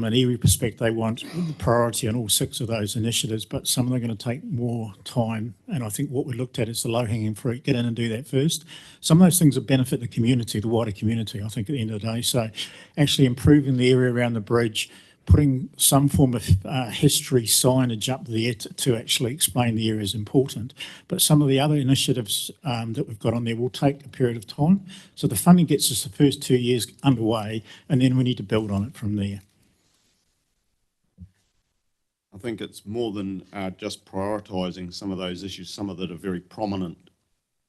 an iwi perspective, they want priority on all 6 of those initiatives, but some of them are going to take more time. And I think what we looked at is the low-hanging fruit, get in and do that first. Some of those things will benefit the community, the wider community, I think, at the end of the day. So actually improving the area around the bridge, putting some form of history signage up there to actually explain the area is important. But some of the other initiatives that we've got on there will take a period of time. So the funding gets us the first 2 years underway, and then we need to build on it from there. I think it's more than just prioritising some of those issues. Some of that are very prominent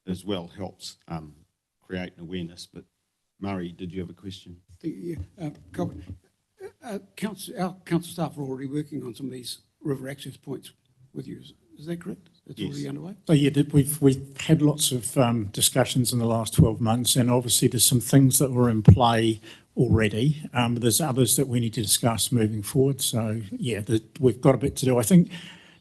as well, helps create an awareness. But Murray, did you have a question? Yeah, our council staff are already working on some of these river access points with you. Is that correct? It's Yes. already underway? So yeah, we've had lots of discussions in the last 12 months, and obviously there's some things that were in play already. There's others that we need to discuss moving forward. So yeah, we've got a bit to do. I think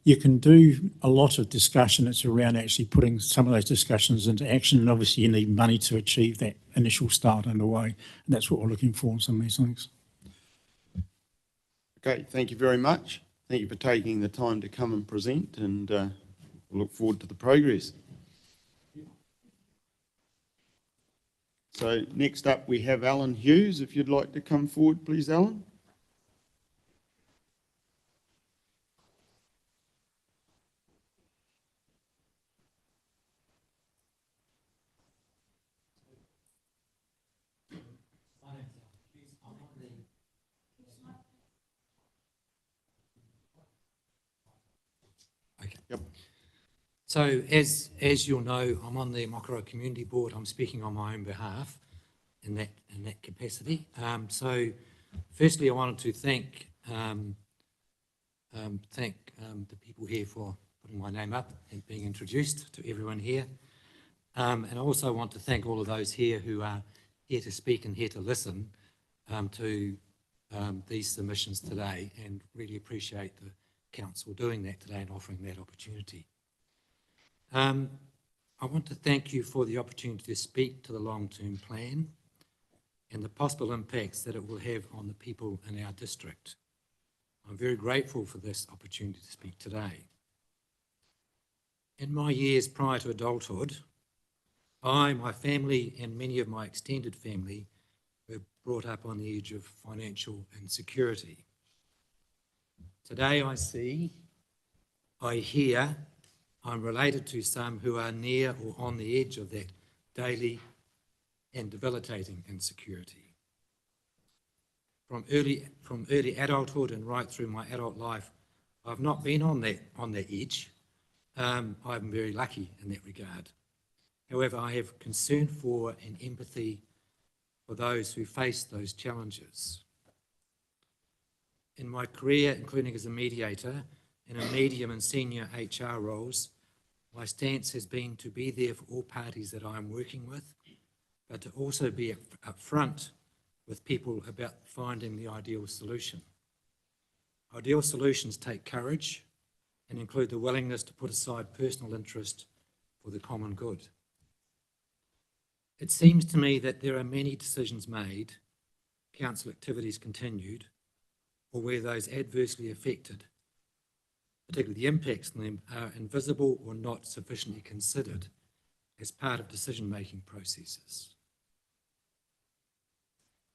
you can do a lot of discussion. It's around actually putting some of those discussions into action, and obviously you need money to achieve that initial start underway. And that's what we're looking for in some of these things. Okay, thank you very much. Thank you for taking the time to come and present, and we'll look forward to the progress. So next up we have Alan Hughes. If you'd like to come forward, please, Alan. Okay. Yep. So as you'll know, I'm on the Makaurau Community Board. I'm speaking on my own behalf in that capacity. So firstly, I wanted to thank the people here for putting my name up and being introduced to everyone here. And I also want to thank all of those here who are here to speak and here to listen to these submissions today, and really appreciate the council doing that today and offering that opportunity. I want to thank you for the opportunity to speak to the long-term plan and the possible impacts that it will have on the people in our district. I'm very grateful for this opportunity to speak today. In my years prior to adulthood, I, my family, and many of my extended family were brought up on the edge of financial insecurity. Today I see, I hear, I'm related to some who are near or on the edge of that daily and debilitating insecurity. from early adulthood and right through my adult life, I've not been on that edge. I'm very lucky in that regard. However, I have concern for and empathy for those who face those challenges. In my career, including as a mediator and in medium and senior HR roles, my stance has been to be there for all parties that I am working with, but to also be upfront with people about finding the ideal solution. Ideal solutions take courage and include the willingness to put aside personal interest for the common good. It seems to me that there are many decisions made, council activities continued, or where those adversely affected, particularly the impacts on them, are invisible or not sufficiently considered as part of decision-making processes.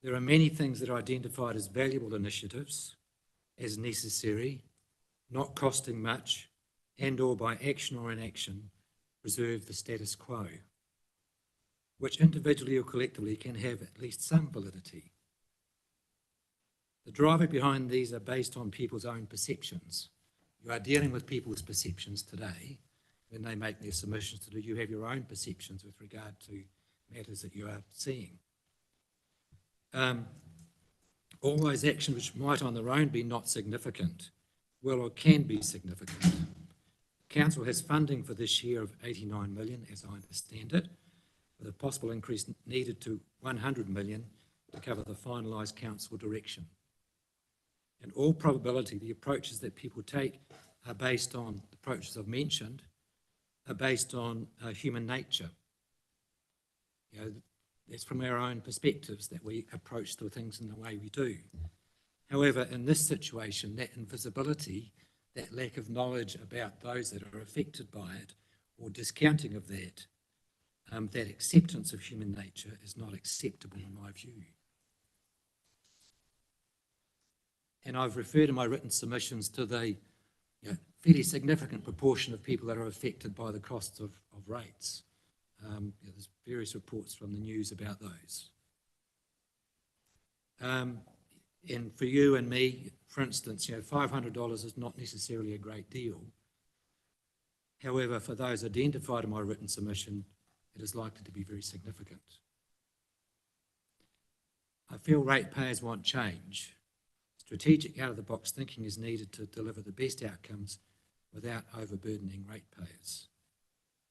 There are many things that are identified as valuable initiatives, as necessary, not costing much, and or by action or inaction, preserve the status quo, which individually or collectively can have at least some validity. The driver behind these are based on people's own perceptions. You are dealing with people's perceptions today when they make their submissions to do. You have your own perceptions with regard to matters that you are seeing. All those actions which might on their own be not significant, will or can be significant. Council has funding for this year of 89 million, as I understand it, with a possible increase needed to 100 million to cover the finalised council direction. In all probability, the approaches that people take are based on, the approaches I've mentioned, are based on human nature. You know, it's from our own perspectives that we approach the things in the way we do. However, in this situation, that invisibility, that lack of knowledge about those that are affected by it, or discounting of that, that acceptance of human nature is not acceptable in my view. And I've referred in my written submissions to the fairly significant proportion of people that are affected by the costs of rates. There's various reports from the news about those. And for you and me, for instance, $500 is not necessarily a great deal. However, for those identified in my written submission, it is likely to be very significant. I feel ratepayers want change. Strategic out-of-the-box thinking is needed to deliver the best outcomes without overburdening ratepayers.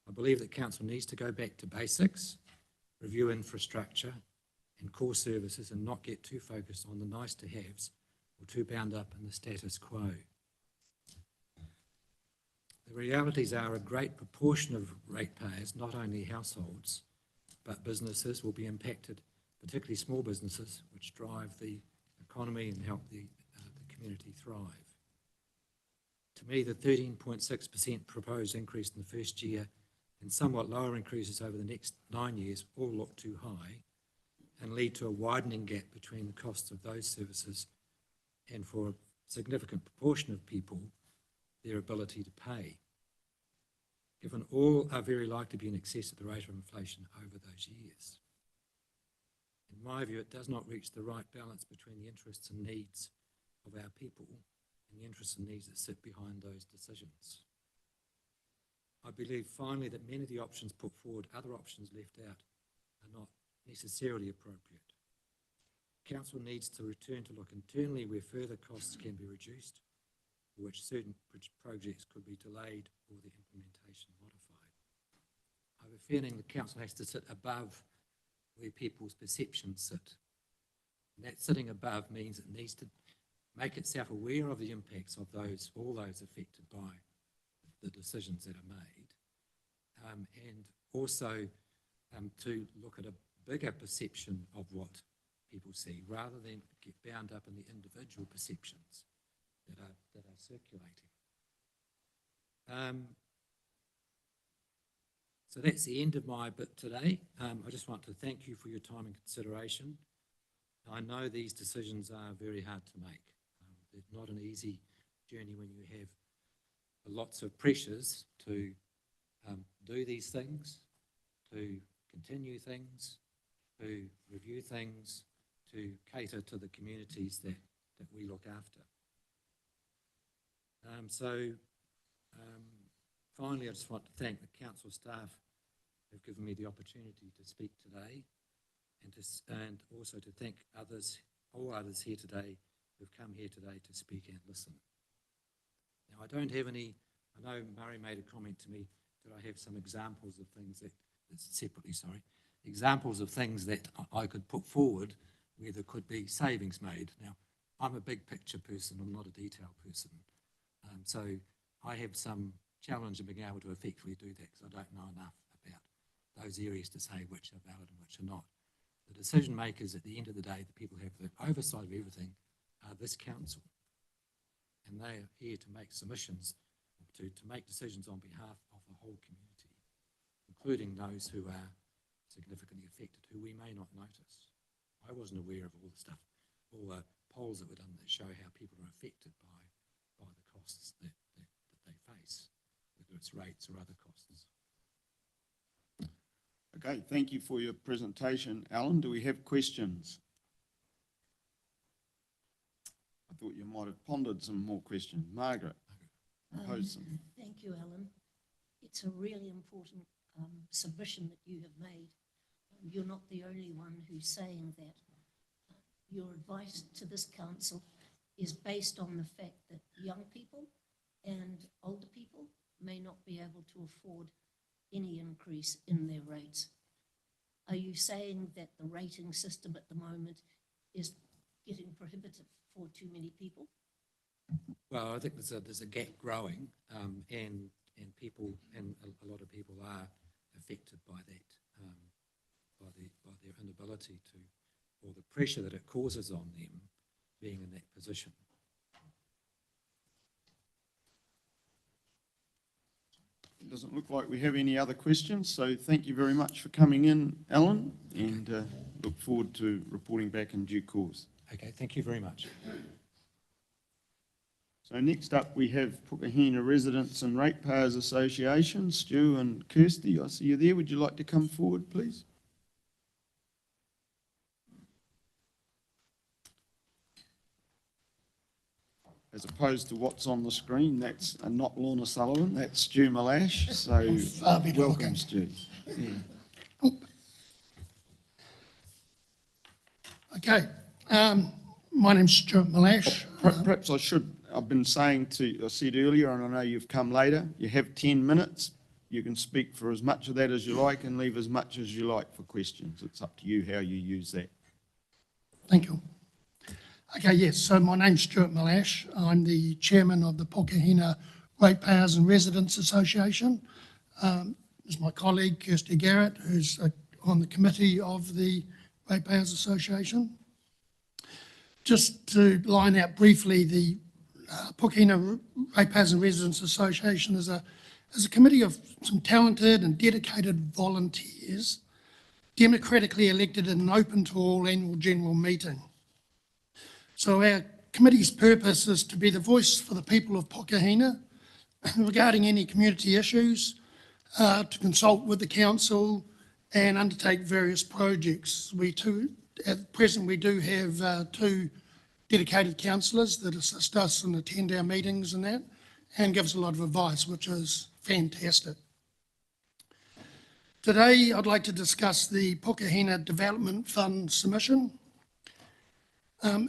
I believe that council needs to go back to basics, review infrastructure and core services, and not get too focused on the nice-to-haves or too bound up in the status quo. The realities are a great proportion of ratepayers, not only households, but businesses will be impacted, particularly small businesses, which drive the economy and help the community thrive. To me, the 13.6% proposed increase in the first year and somewhat lower increases over the next 9 years all look too high and lead to a widening gap between the costs of those services and, for a significant proportion of people, their ability to pay, given all are very likely to be in excess of the rate of inflation over those years. In my view, it does not reach the right balance between the interests and needs of our people and the interests and needs that sit behind those decisions. I believe finally that many of the options put forward, other options left out, are not necessarily appropriate. Council needs to return to look internally where further costs can be reduced, for which certain projects could be delayed or the implementation modified. I have a feeling the council has to sit above where people's perceptions sit. And that sitting above means it needs to make itself aware of the impacts of all those affected by the decisions that are made, and also to look at a bigger perception of what people see, rather than get bound up in the individual perceptions that are circulating. So that's the end of my bit today. I just want to thank you for your time and consideration. I know these decisions are very hard to make. It's not an easy journey when you have lots of pressures to do these things, to continue things, to review things, to cater to the communities that we look after. Finally, I just want to thank the council staff who've given me the opportunity to speak today, and also to thank all others here today who've come here today to speak and listen. Now, I don't have any, I know Murray made a comment to me that I have some examples of things examples of things that I could put forward where there could be savings made. Now, I'm a big picture person, I'm not a detail person. So I have some challenge in being able to effectively do that because I don't know enough about those areas to say which are valid and which are not. The decision makers at the end of the day, the people who have the oversight of everything, are this council. And they are here to make submissions, to make decisions on behalf of the whole community, including those who are significantly affected, who we may not notice. I wasn't aware of all the stuff, all the polls that were done that show how people are affected by the costs that they face, whether it's rates or other costs. Okay, thank you for your presentation. Alan, do we have questions? I thought you might have pondered some more questions. Margaret, pose some. Thank you, Alan. It's a really important submission that you have made. You're not the only one who's saying that. Your advice to this council is based on the fact that young people and older people may not be able to afford any increase in their rates. Are you saying that the rating system at the moment is getting prohibitive for too many people? Well, I think there's a gap growing, and people, and a lot of people are affected by that, by their inability to, or the pressure that it causes on them being in that position. It doesn't look like we have any other questions, so thank you very much for coming in, Alan, and look forward to reporting back in due course. Okay, thank you very much. So next up we have Pukahina Residents and Ratepayers Association, Stu and Kirsty. I see you there. Would you like to come forward, please? As opposed to what's on the screen, that's not Lorna Sullivan, that's Stu Malash. So welcome, Stu. Yeah. Okay, my name's Stuart Malash. Perhaps I've been saying I said earlier, and I know you've come later, you have 10 minutes. You can speak for as much of that as you like and leave as much as you like for questions. It's up to you how you use that. Thank you. Okay, yes, so my name's Stuart Malash. I'm the chairman of the Pukahina Ratepayers and Residents Association. There's my colleague, Kirsty Garrett, who's on the committee of the Ratepayers Association. Just to line out briefly, the Pukahina Ratepayers and Residents Association is a committee of some talented and dedicated volunteers, democratically elected in an open to all annual general meeting. So our committee's purpose is to be the voice for the people of Pukahina regarding any community issues, to consult with the council and undertake various projects. At present, we do have 2 dedicated councillors that assist us and attend our meetings and that, and give us a lot of advice, which is fantastic. Today, I'd like to discuss the Pukahina Development Fund submission.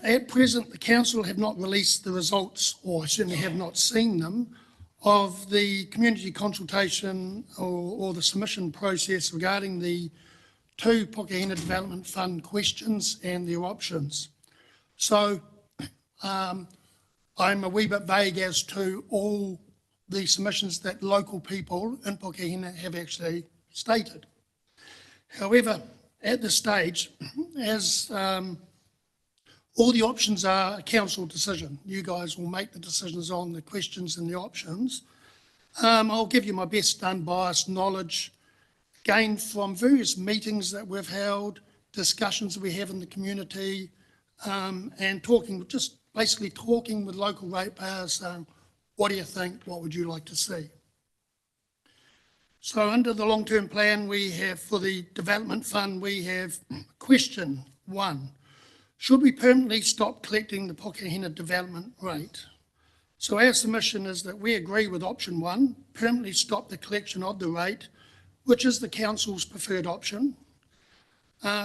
At present, the council have not released the results, or I certainly have not seen them, of the community consultation or the submission process regarding the 2 Pukahina Development Fund questions and their options. So I'm a wee bit vague as to all the submissions that local people in Pukahina have actually stated. However, at this stage, as all the options are a council decision. You guys will make the decisions on the questions and the options. I'll give you my best unbiased knowledge gained from various meetings that we've held, discussions that we have in the community, and basically talking with local ratepayers, what do you think, what would you like to see? So under the long-term plan we have for the development fund, we have question 1. Should we permanently stop collecting the Pokehina development rate? So our submission is that we agree with option 1, permanently stop the collection of the rate, which is the council's preferred option.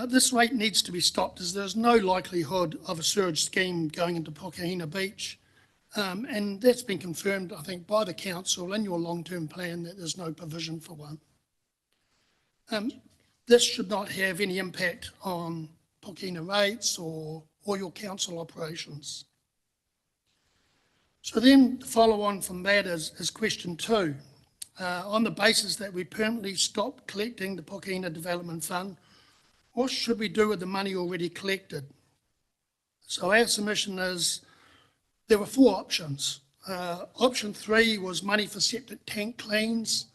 This rate needs to be stopped as there's no likelihood of a sewage scheme going into Pokehina Beach. And that's been confirmed, I think, by the council in your long-term plan that there's no provision for one. This should not have any impact on Pokehina rates or your council operations. So then the follow on from that is question 2. On the basis that we permanently stop collecting the Pokehina Development Fund, what should we do with the money already collected? So our submission is there were 4 options. Option 3 was money for septic tank cleans.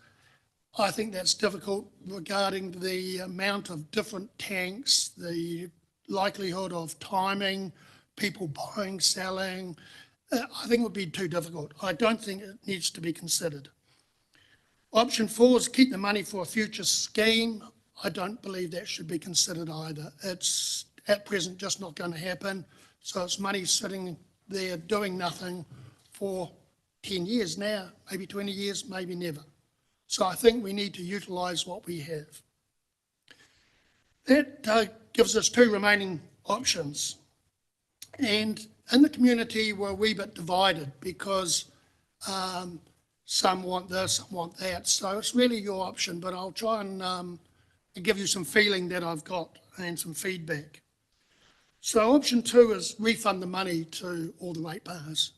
I think that's difficult regarding the amount of different tanks, the likelihood of timing, people buying, selling. I think it would be too difficult. I don't think it needs to be considered. Option 4 is keep the money for a future scheme. I don't believe that should be considered either. It's at present just not going to happen. So it's money sitting there doing nothing for 10 years now, maybe 20 years, maybe never. So I think we need to utilise what we have. That gives us 2 remaining options. And in the community, we're a wee bit divided because some want this, some want that. So it's really your option, but I'll try and give you some feeling that I've got and some feedback. So option 2 is refund the money to all the ratepayers.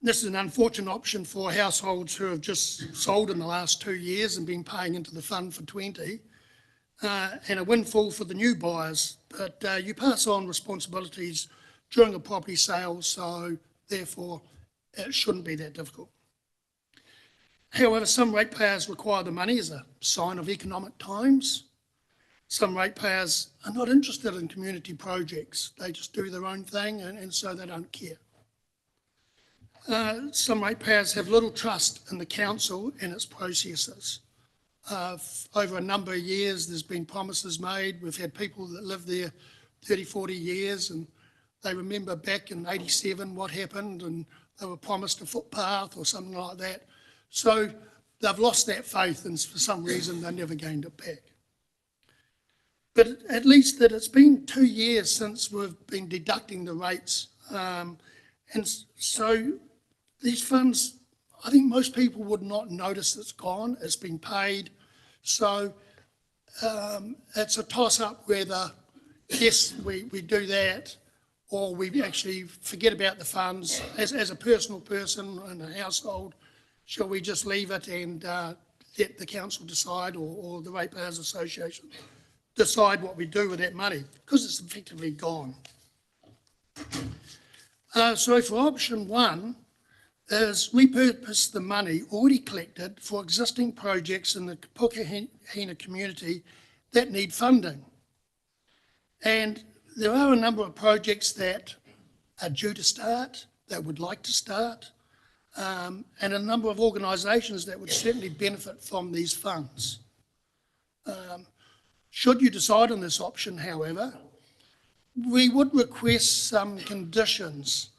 This is an unfortunate option for households who have just sold in the last 2 years and been paying into the fund for 20, and a windfall for the new buyers. But you pass on responsibilities during a property sale, so therefore it shouldn't be that difficult. However, some ratepayers require the money as a sign of economic times. Some ratepayers are not interested in community projects. They just do their own thing, and so they don't care. Some ratepayers have little trust in the council and its processes. Over a number of years, there's been promises made. We've had people that live there 30, 40 years, and they remember back in 87 what happened, and they were promised a footpath or something like that. So they've lost that faith, and for some reason they never gained it back. But at least that it's been 2 years since we've been deducting the rates. And so these funds, I think most people would not notice it's gone, it's been paid. So it's a toss-up whether, yes, we do that, or we actually forget about the funds. As a personal person in a household, shall we just leave it and let the council decide, or the Ratepayers Association decide what we do with that money, because it's effectively gone. So for option 1 is repurpose the money already collected for existing projects in the Pokehina community that need funding. And there are a number of projects that are due to start, that would like to start, and a number of organisations that would certainly benefit from these funds. Should you decide on this option, however, we would request some conditions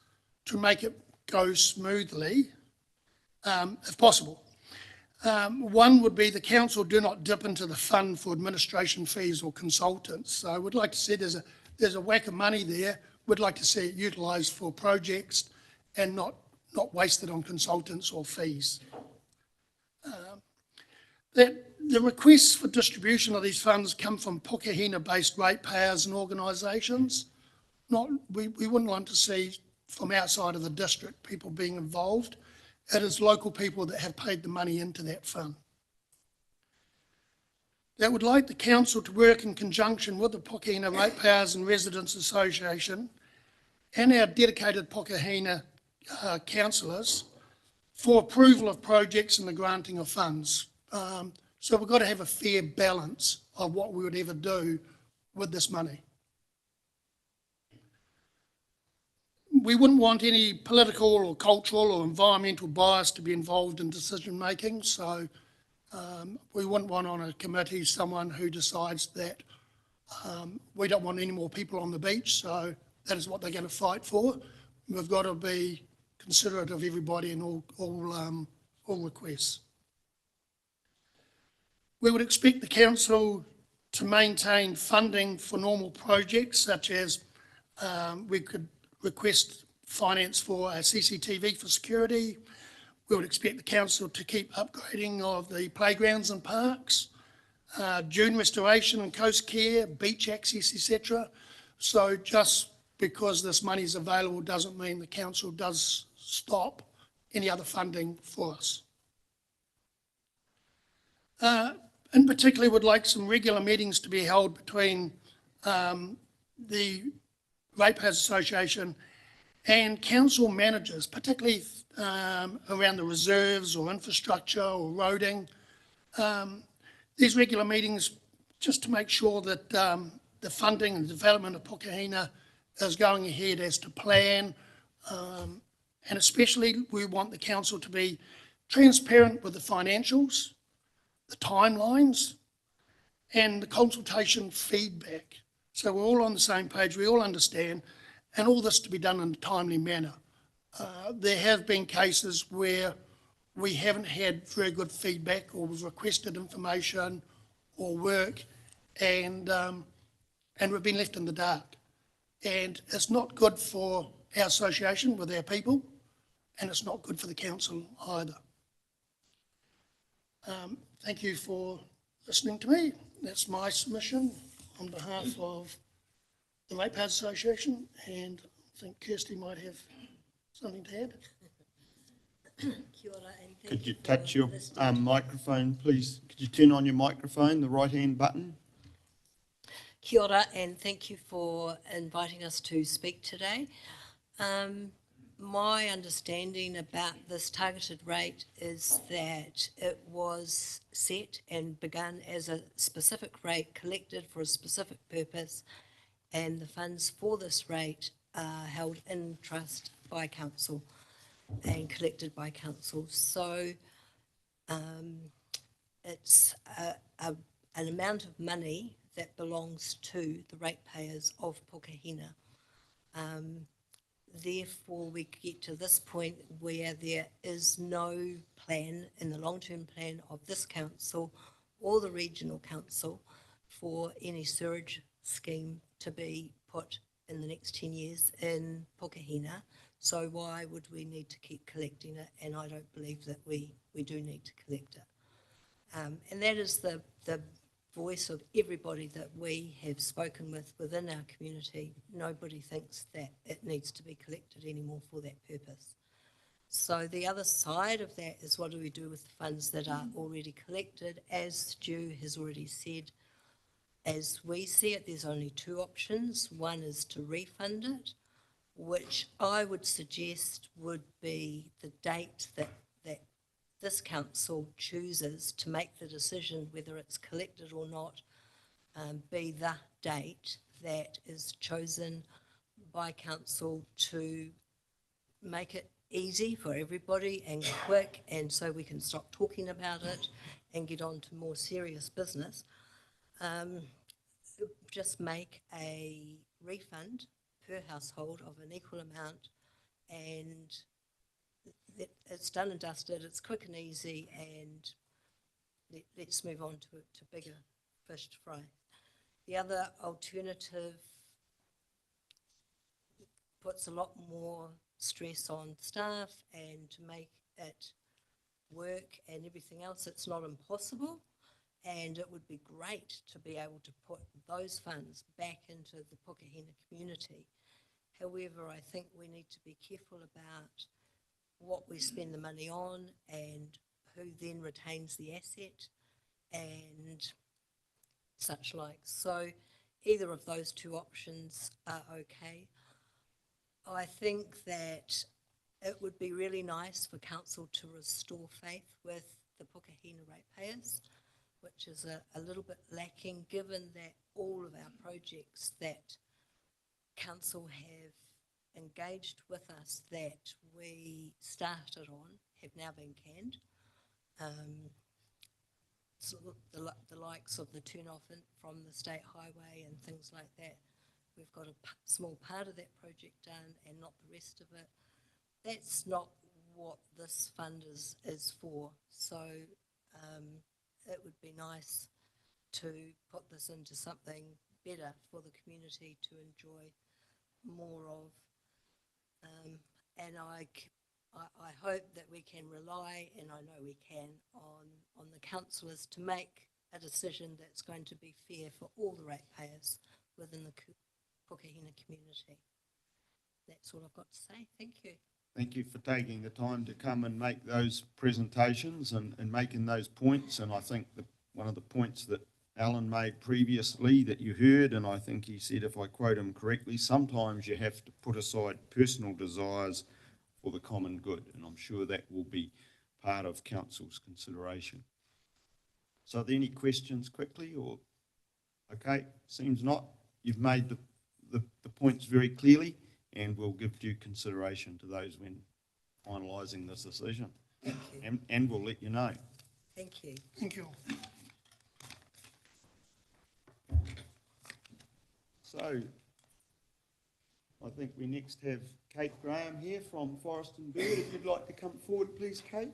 to make it go smoothly, if possible. One would be the council do not dip into the fund for administration fees or consultants. So I would like to see there's a whack of money there. We'd like to see it utilised for projects and not wasted on consultants or fees. That the requests for distribution of these funds come from Pokehina-based ratepayers and organisations. We wouldn't want to see from outside of the district people being involved. It is local people that have paid the money into that fund. They would like the council to work in conjunction with the Pokehina Ratepayers and Residents Association and our dedicated Pokehina councillors for approval of projects and the granting of funds. So we've got to have a fair balance of what we would ever do with this money. We wouldn't want any political or cultural or environmental bias to be involved in decision making, so we wouldn't want on a committee someone who decides that We don't want any more people on the beach, so that is what they're going to fight for. We've got to be considerate of everybody and all requests. We would expect the council to maintain funding for normal projects, such as we could request finance for a CCTV for security. We would expect the council to keep upgrading of the playgrounds and parks, dune restoration and coast care, beach access, etc. So just because this money is available doesn't mean the council does stop any other funding for us. In particular, would like some regular meetings to be held between the Ratepayers Association and council managers, particularly around the reserves or infrastructure or roading. These regular meetings just to make sure that the funding and development of Pokehina is going ahead as to plan. And especially we want the council to be transparent with the financials, the timelines, and the consultation feedback. So we're all on the same page, we all understand, and all this to be done in a timely manner. There have been cases where we haven't had very good feedback, or we've requested information or work, and we've been left in the dark. And it's not good for our association with our people, and it's not good for the council either. Thank you for listening to me. That's my submission on behalf of the Ratepayers Association, and I think Kirsty might have something to add. Kia ora, and thank Could you for touch your listening to me. microphone, please? Could you turn on your microphone, the right-hand button? Kia ora, and thank you for inviting us to speak today. My understanding about this targeted rate is that it was set and begun as a specific rate collected for a specific purpose, and the funds for this rate are held in trust by council and collected by council. So it's an amount of money that belongs to the ratepayers of Pokehina. Therefore, we get to this point where there is no plan in the long-term plan of this council or the regional council for any sewerage scheme to be put in the next 10 years in Pokehina. So why would we need to keep collecting it? And I don't believe that we do need to collect it. And that is the voice of everybody that we have spoken with within our community. Nobody thinks that it needs to be collected anymore for that purpose. So the other side of that is, what do we do with the funds that are already collected? As Stu has already said, as we see it, there's only two options. One is to refund it, which I would suggest would be the date that this council chooses to make the decision whether it's collected or not, be the date that is chosen by council to make it easy for everybody and quick, and so we can stop talking about it and get on to more serious business. Just make a refund per household of an equal amount, and it's done and dusted, it's quick and easy, and let's move on to bigger fish to fry. The other alternative puts a lot more stress on staff, and to make it work and everything else, it's not impossible, and it would be great to be able to put those funds back into the Pokehina community. However, I think we need to be careful about what we spend the money on and who then retains the asset and such like. So either of those two options are okay. I think that it would be really nice for council to restore faith with the Pokehina ratepayers, which is a little bit lacking, given that all of our projects that council have engaged with us that we started on have now been canned. the likes of the turnoff from the state highway and things like that. We've got a small part of that project done and not the rest of it. That's not what this fund is for. So it would be nice to put this into something better for the community to enjoy more of. And I hope that we can rely, and I know we can, on the councillors to make a decision that's going to be fair for all the ratepayers within the Pokehina community. That's all I've got to say. Thank you. Thank you for taking the time to come and make those presentations and making those points. And I think that one of the points that Alan made previously that you heard, and I think he said, if I quote him correctly, sometimes you have to put aside personal desires for the common good. And I'm sure that will be part of council's consideration. So are there any questions quickly or? Okay, seems not. You've made the points very clearly, and we'll give due consideration to those when finalising this decision. Thank you. And we'll let you know. Thank you. Thank you. So, I think we next have Kate Graham here from Forest and Bird. If you'd like to come forward, please, Kate.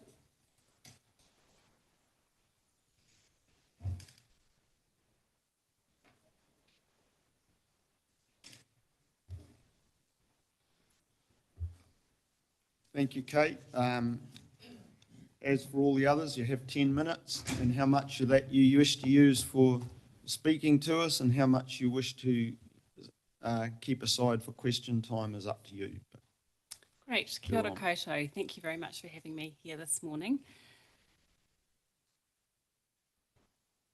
Thank you, Kate. As for all the others, you have 10 minutes, and how much of that you wish to use for speaking to us and how much you wish to keep aside for question time is up to you. Great. Kia ora koutou. Thank you very much for having me here this morning.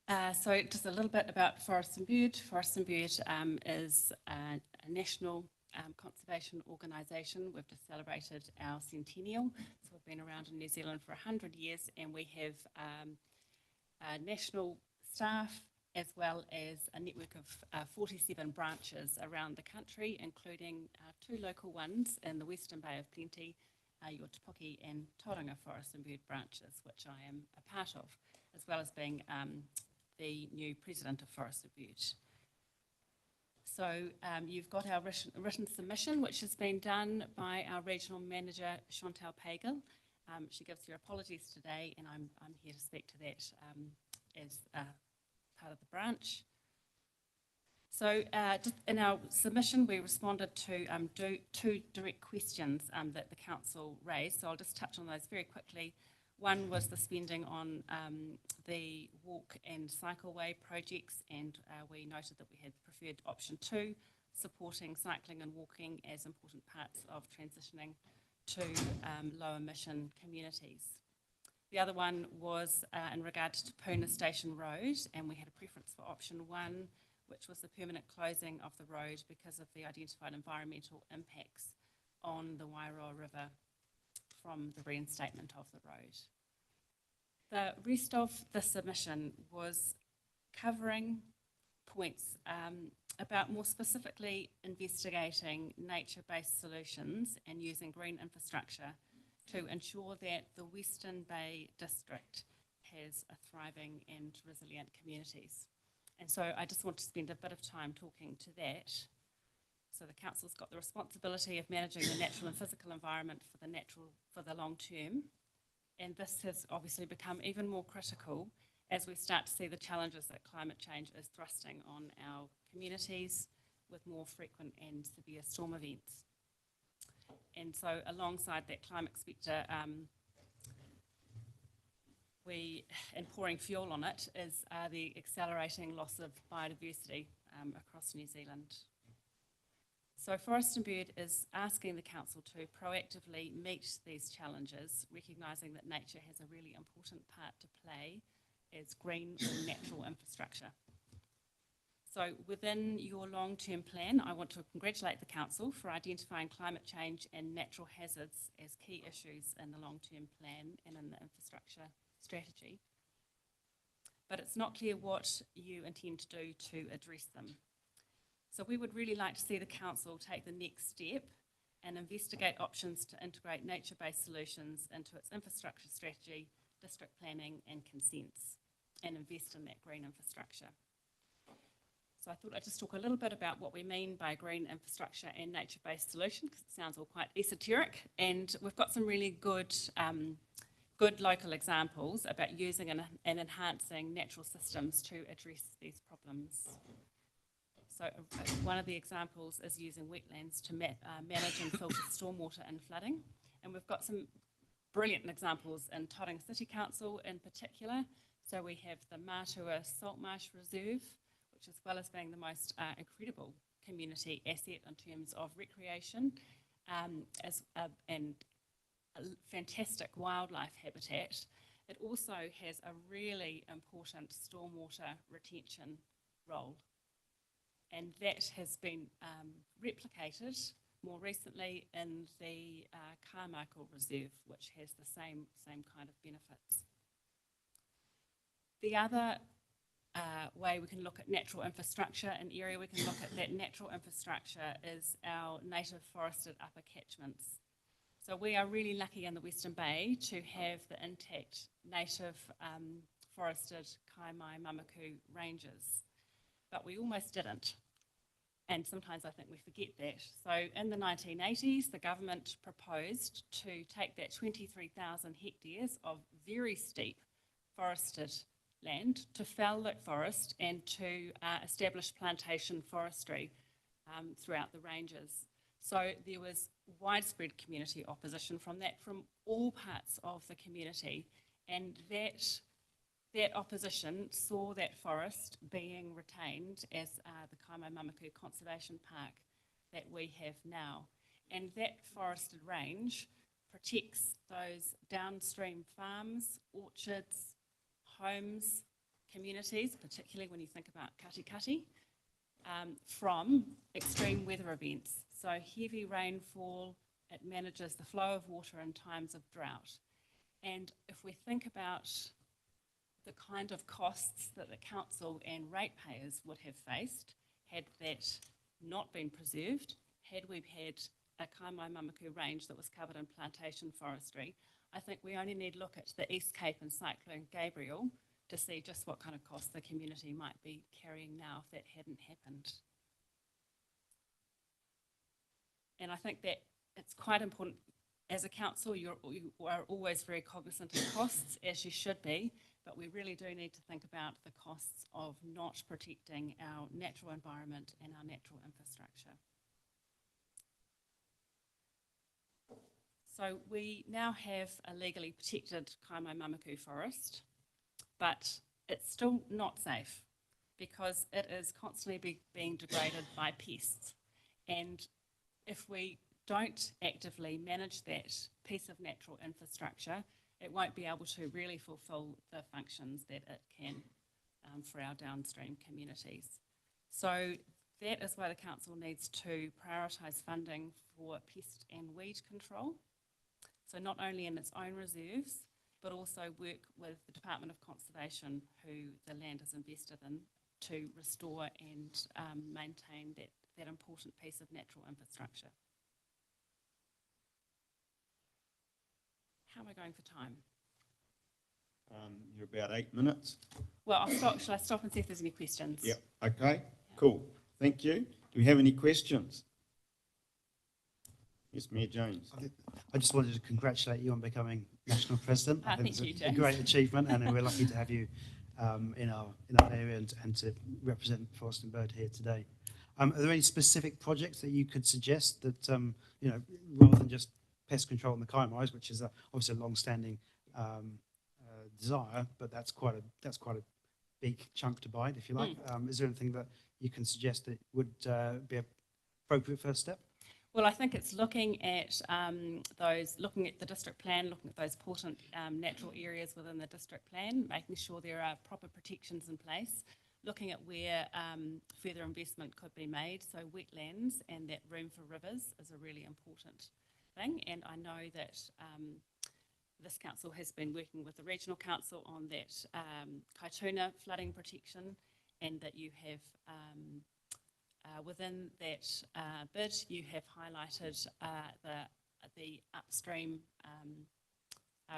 So just a little bit about Forest and Bird. Forest and Bird is a national conservation organisation. We've just celebrated our centennial. So we've been around in New Zealand for 100 years, and we have national staff as well as a network of 47 branches around the country, including 2 local ones in the Western Bay of Plenty, your Te Poki and Tauranga Forest and Bird branches, which I am a part of, as well as being the new president of Forest and Bird. So you've got our written submission, which has been done by our regional manager, Chantal Pagel. She gives her apologies today, and I'm here to speak to that as part of the branch. So just in our submission, we responded to 2 direct questions that the council raised. So I'll just touch on those very quickly. One was the spending on the walk and cycleway projects, and we noted that we had preferred option 2, supporting cycling and walking as important parts of transitioning to low emission communities. The other one was in regard to Puna Station Road, and we had a preference for option 1, which was the permanent closing of the road because of the identified environmental impacts on the Wairoa River from the reinstatement of the road. The rest of the submission was covering points about more specifically investigating nature-based solutions and using green infrastructure to ensure that the Western Bay District has a thriving and resilient communities. And so I just want to spend a bit of time talking to that. So the council's got the responsibility of managing the natural and physical environment for the long term. And this has obviously become even more critical as we start to see the challenges that climate change is thrusting on our communities with more frequent and severe storm events. And so alongside that climate spectre, and pouring fuel on it is the accelerating loss of biodiversity across New Zealand. So Forest and Bird is asking the council to proactively meet these challenges, recognising that nature has a really important part to play as green or natural infrastructure. So within your long-term plan, I want to congratulate the council for identifying climate change and natural hazards as key issues in the long-term plan and in the infrastructure strategy. But it's not clear what you intend to do to address them. So we would really like to see the council take the next step and investigate options to integrate nature-based solutions into its infrastructure strategy, district planning and consents. and invest in that green infrastructure. So I thought I'd just talk a little bit about what we mean by green infrastructure and nature-based solution, because it sounds all quite esoteric, and we've got some really good local examples about using and enhancing natural systems to address these problems. So one of the examples is using wetlands to manage and filter stormwater and flooding, and we've got some brilliant examples in Tauranga City Council in particular. So we have the Matua Saltmarsh Reserve, which as well as being the most incredible community asset in terms of recreation and a fantastic wildlife habitat, it also has a really important stormwater retention role. And that has been replicated more recently in the Carmichael Reserve, which has the same kind of benefits. The other way we can look at natural infrastructure, an area we can look at that natural infrastructure is our native forested upper catchments. So we are really lucky in the Western Bay to have the intact native forested Kaimai-Mamaku ranges, but we almost didn't. And sometimes I think we forget that. So in the 1980s, the government proposed to take that 23,000 hectares of very steep forested land, to fell that forest and to establish plantation forestry throughout the ranges. So there was widespread community opposition from all parts of the community, and that opposition saw that forest being retained as the Kaimai-Mamaku Conservation Park that we have now. And that forested range protects those downstream farms, orchards, homes, communities, particularly when you think about Katikati, from extreme weather events. So heavy rainfall, it manages the flow of water in times of drought. And if we think about the kind of costs that the council and ratepayers would have faced had that not been preserved, had we had a Kaimai-Mamaku range that was covered in plantation forestry, I think we only need look at the East Cape and Cyclone Gabriel to see just what kind of costs the community might be carrying now if that hadn't happened. And I think that it's quite important. As a council, you are always very cognizant of costs, as you should be, but we really do need to think about the costs of not protecting our natural environment and our natural infrastructure. So we now have a legally protected Kaimai-Mamaku forest, but it's still not safe because it is constantly being degraded by pests. And if we don't actively manage that piece of natural infrastructure, it won't be able to really fulfill the functions that it can for our downstream communities. So that is why the council needs to prioritise funding for pest and weed control. So not only in its own reserves, but also work with the Department of Conservation, who the land is invested in, to restore and maintain that important piece of natural infrastructure. How am I going for time? You're about 8 minutes. Well, I'll stop. Shall I stop and see if there's any questions? Yep. Okay, cool. Thank you. Do we have any questions? Yes, Mayor Jones. I just wanted to congratulate you on becoming national president. I think Thank you, it's a James. great achievement, and we're lucky to have you in our area and to represent Forest and Bird here today. Are there any specific projects that you could suggest that rather than just pest control in the Kaimais, which is obviously a long-standing desire, but that's quite a big chunk to bite, if you like. Is there anything that you can suggest that would be an appropriate first step? Well, I think it's looking at looking at the district plan, looking at those important natural areas within the district plan, making sure there are proper protections in place, looking at where further investment could be made. So wetlands and that room for rivers is a really important thing. And I know that this council has been working with the regional council on that Kaituna flooding protection, and that you have within that bid, you have highlighted the upstream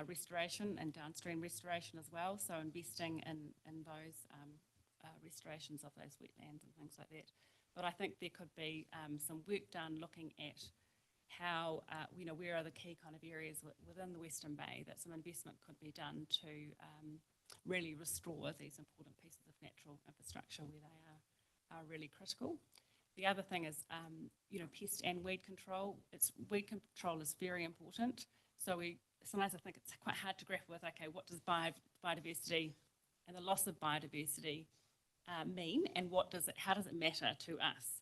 restoration and downstream restoration as well, so investing in those restorations of those wetlands and things like that. But I think there could be some work done looking at how, where are the key kind of areas within the Western Bay that some investment could be done to really restore these important pieces of natural infrastructure where they are really critical. The other thing is, pest and weed control. Weed control is very important. So sometimes I think it's quite hard to grapple with, okay, what does biodiversity and the loss of biodiversity mean, and how does it matter to us?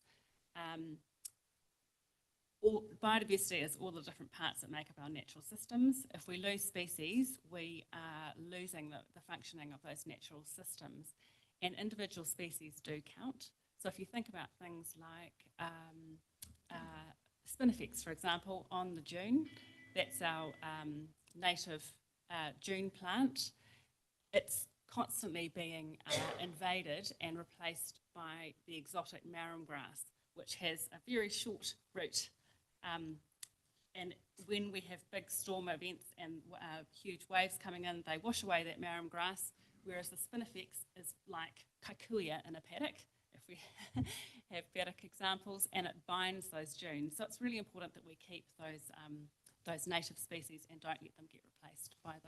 Biodiversity is all the different parts that make up our natural systems. If we lose species, we are losing the functioning of those natural systems, and individual species do count. So if you think about things like spinifex, for example, on the dune, that's our native dune plant. It's constantly being invaded and replaced by the exotic marram grass, which has a very short root. And when we have big storm events and huge waves coming in, they wash away that marram grass, whereas the spinifex is like kikuya in a paddock, if we have paddock examples, and it binds those dunes. So it's really important that we keep those native species and don't let them get replaced by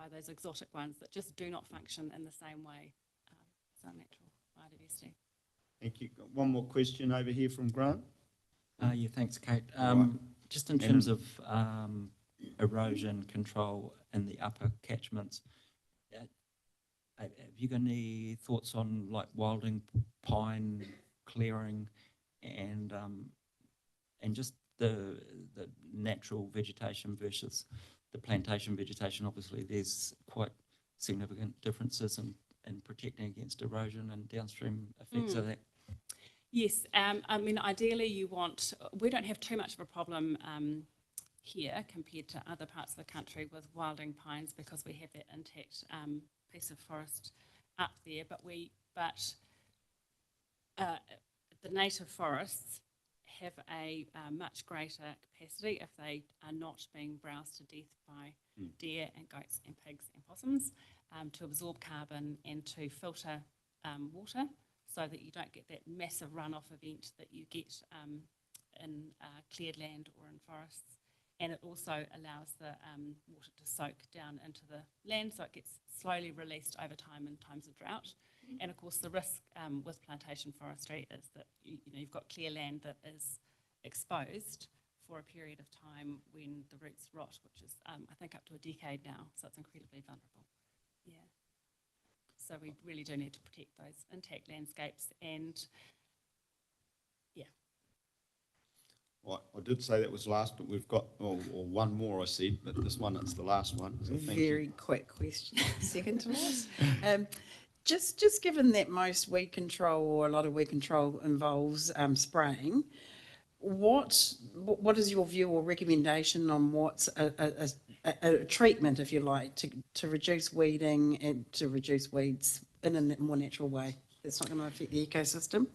those exotic ones that just do not function in the same way as our natural biodiversity. Thank you. Got one more question over here from Grant. Yeah, thanks, Kate. Right. Just in terms of erosion control in the upper catchments, have you got any thoughts on like wilding pine clearing and just the natural vegetation versus the plantation vegetation? Obviously, there's quite significant differences in protecting against erosion and downstream effects of that. Yes, I mean, ideally we don't have too much of a problem here compared to other parts of the country with wilding pines because we have that intact piece of forest up there, but the native forests have a much greater capacity if they are not being browsed to death by deer and goats and pigs and possums to absorb carbon and to filter water, so that you don't get that massive runoff event that you get in cleared land or in forests. And it also allows the water to soak down into the land, so it gets slowly released over time in times of drought. And of course, the risk with plantation forestry is that you've got clear land that is exposed for a period of time when the roots rot, which is I think up to a decade now, so it's incredibly vulnerable. Yeah. So we really do need to protect those intact landscapes, and yeah. Well, I did say that was last, but we've got one more I said, but this one, it's the last one. So thank Very you. quick question, second to last. Just given that most weed control or a lot of weed control involves spraying, what is your view or recommendation on what's a treatment, if you like, to reduce weeding and to reduce weeds in a more natural way that's not going to affect the ecosystem?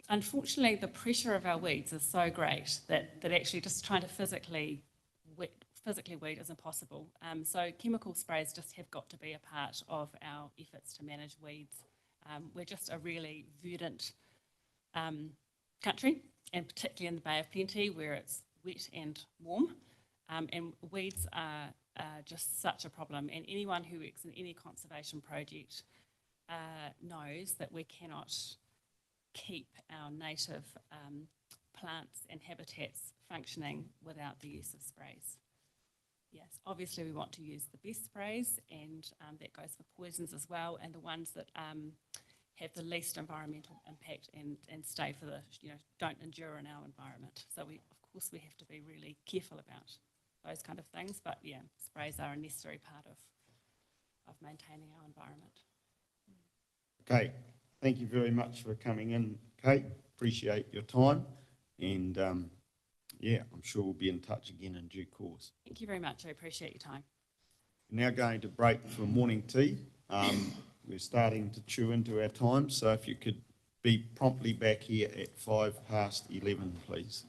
Unfortunately, the pressure of our weeds is so great that actually just trying to physically weed is impossible. So chemical sprays just have got to be a part of our efforts to manage weeds. We're just a really verdant country, and particularly in the Bay of Plenty where it's wet and warm. And weeds are just such a problem. And anyone who works in any conservation project knows that we cannot keep our native plants and habitats functioning without the use of sprays. Yes, obviously we want to use the best sprays, and that goes for poisons as well, and the ones that have the least environmental impact and stay for don't endure in our environment. So of course we have to be really careful about those kind of things, but yeah, sprays are a necessary part of maintaining our environment. Okay, thank you very much for coming in, Kate. Appreciate your time, and yeah, I'm sure we'll be in touch again in due course. Thank you very much. I appreciate your time. We're now going to break for morning tea. We're starting to chew into our time, so if you could be promptly back here at 11:05, please.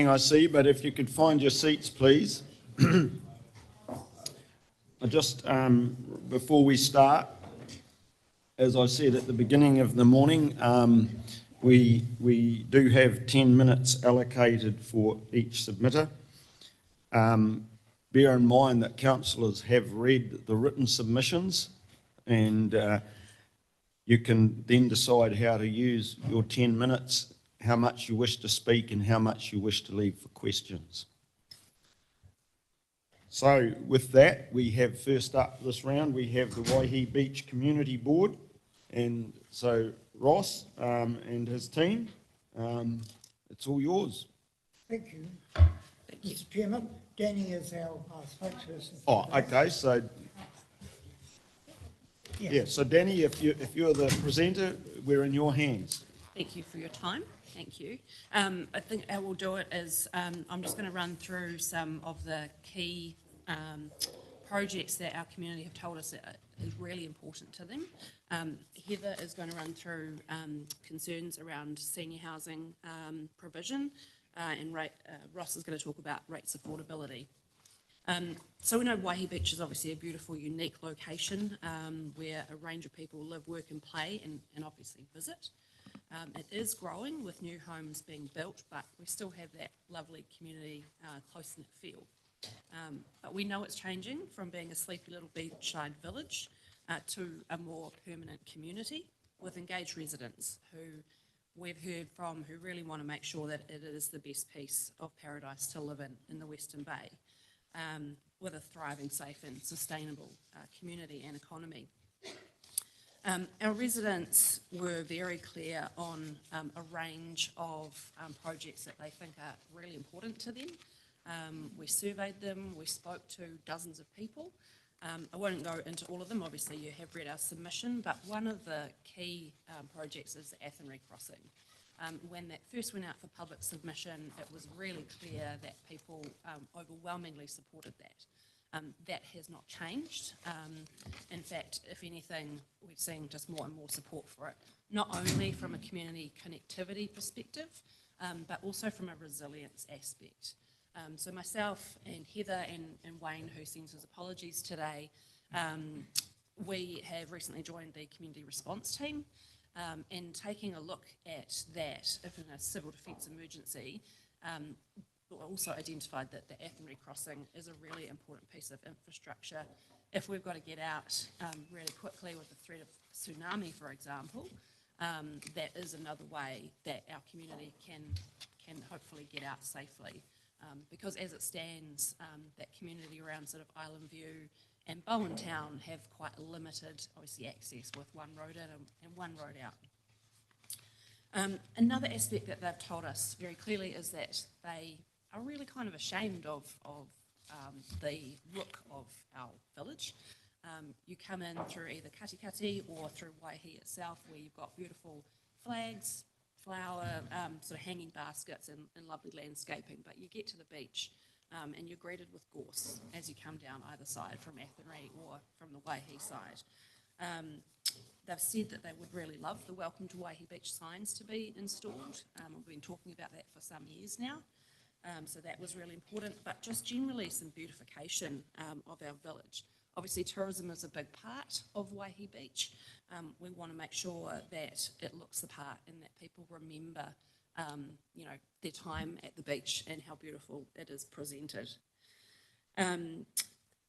I see, but if you could find your seats, please. I just, before we start, as I said at the beginning of the morning, we do have 10 minutes allocated for each submitter. Bear in mind that councillors have read the written submissions, and you can then decide how to use your 10 minutes, how much you wish to speak and how much you wish to leave for questions. So with that, we have first up this round, we have the Waihi Beach Community Board. And so Ross and his team, it's all yours. Thank you. Mr. Chairman, Danny is our spokesperson. Oh, okay, so, yeah, so Danny, if you're the presenter, we're in your hands. Thank you for your time. Thank you. I think how we'll do it is I'm just going to run through some of the key projects that our community have told us that is really important to them. Heather is going to run through concerns around senior housing provision, and Ross is going to talk about rates affordability. So we know Waihi Beach is obviously a beautiful, unique location where a range of people live, work and play and obviously visit. It is growing with new homes being built, but we still have that lovely community close-knit feel. But we know it's changing from being a sleepy little beachside village to a more permanent community with engaged residents who we've heard from who really want to make sure that it is the best piece of paradise to live in the Western Bay, with a thriving, safe and sustainable community and economy. Our residents were very clear on a range of projects that they think are really important to them. We surveyed them, we spoke to dozens of people. I won't go into all of them, obviously you have read our submission, but one of the key projects is the Athenry Crossing. When that first went out for public submission, it was really clear that people overwhelmingly supported that. That has not changed. In fact, if anything, we've seen just more and more support for it, not only from a community connectivity perspective, but also from a resilience aspect. So myself and Heather and Wayne, who sends his apologies today, we have recently joined the community response team, and taking a look at that, if in a civil defence emergency, also identified that the Athenry Crossing is a really important piece of infrastructure. If we've got to get out really quickly with the threat of tsunami, for example, that is another way that our community can hopefully get out safely. Because as it stands, that community around sort of Island View and Bowen Town have quite limited, obviously, access with one road in and one road out. Another aspect that they've told us very clearly is that they are really kind of ashamed of the look of our village. You come in through either Katikati or through Waihi itself, where you've got beautiful flags, flower, sort of hanging baskets and lovely landscaping, but you get to the beach and you're greeted with gorse as you come down either side from Athenry or from the Waihi side. They've said that they would really love the Welcome to Waihi Beach signs to be installed. We've been talking about that for some years now, so that was really important, but just generally some beautification of our village. Obviously, tourism is a big part of Waihi Beach. We want to make sure that it looks the part and that people remember, you know, their time at the beach and how beautiful it is presented.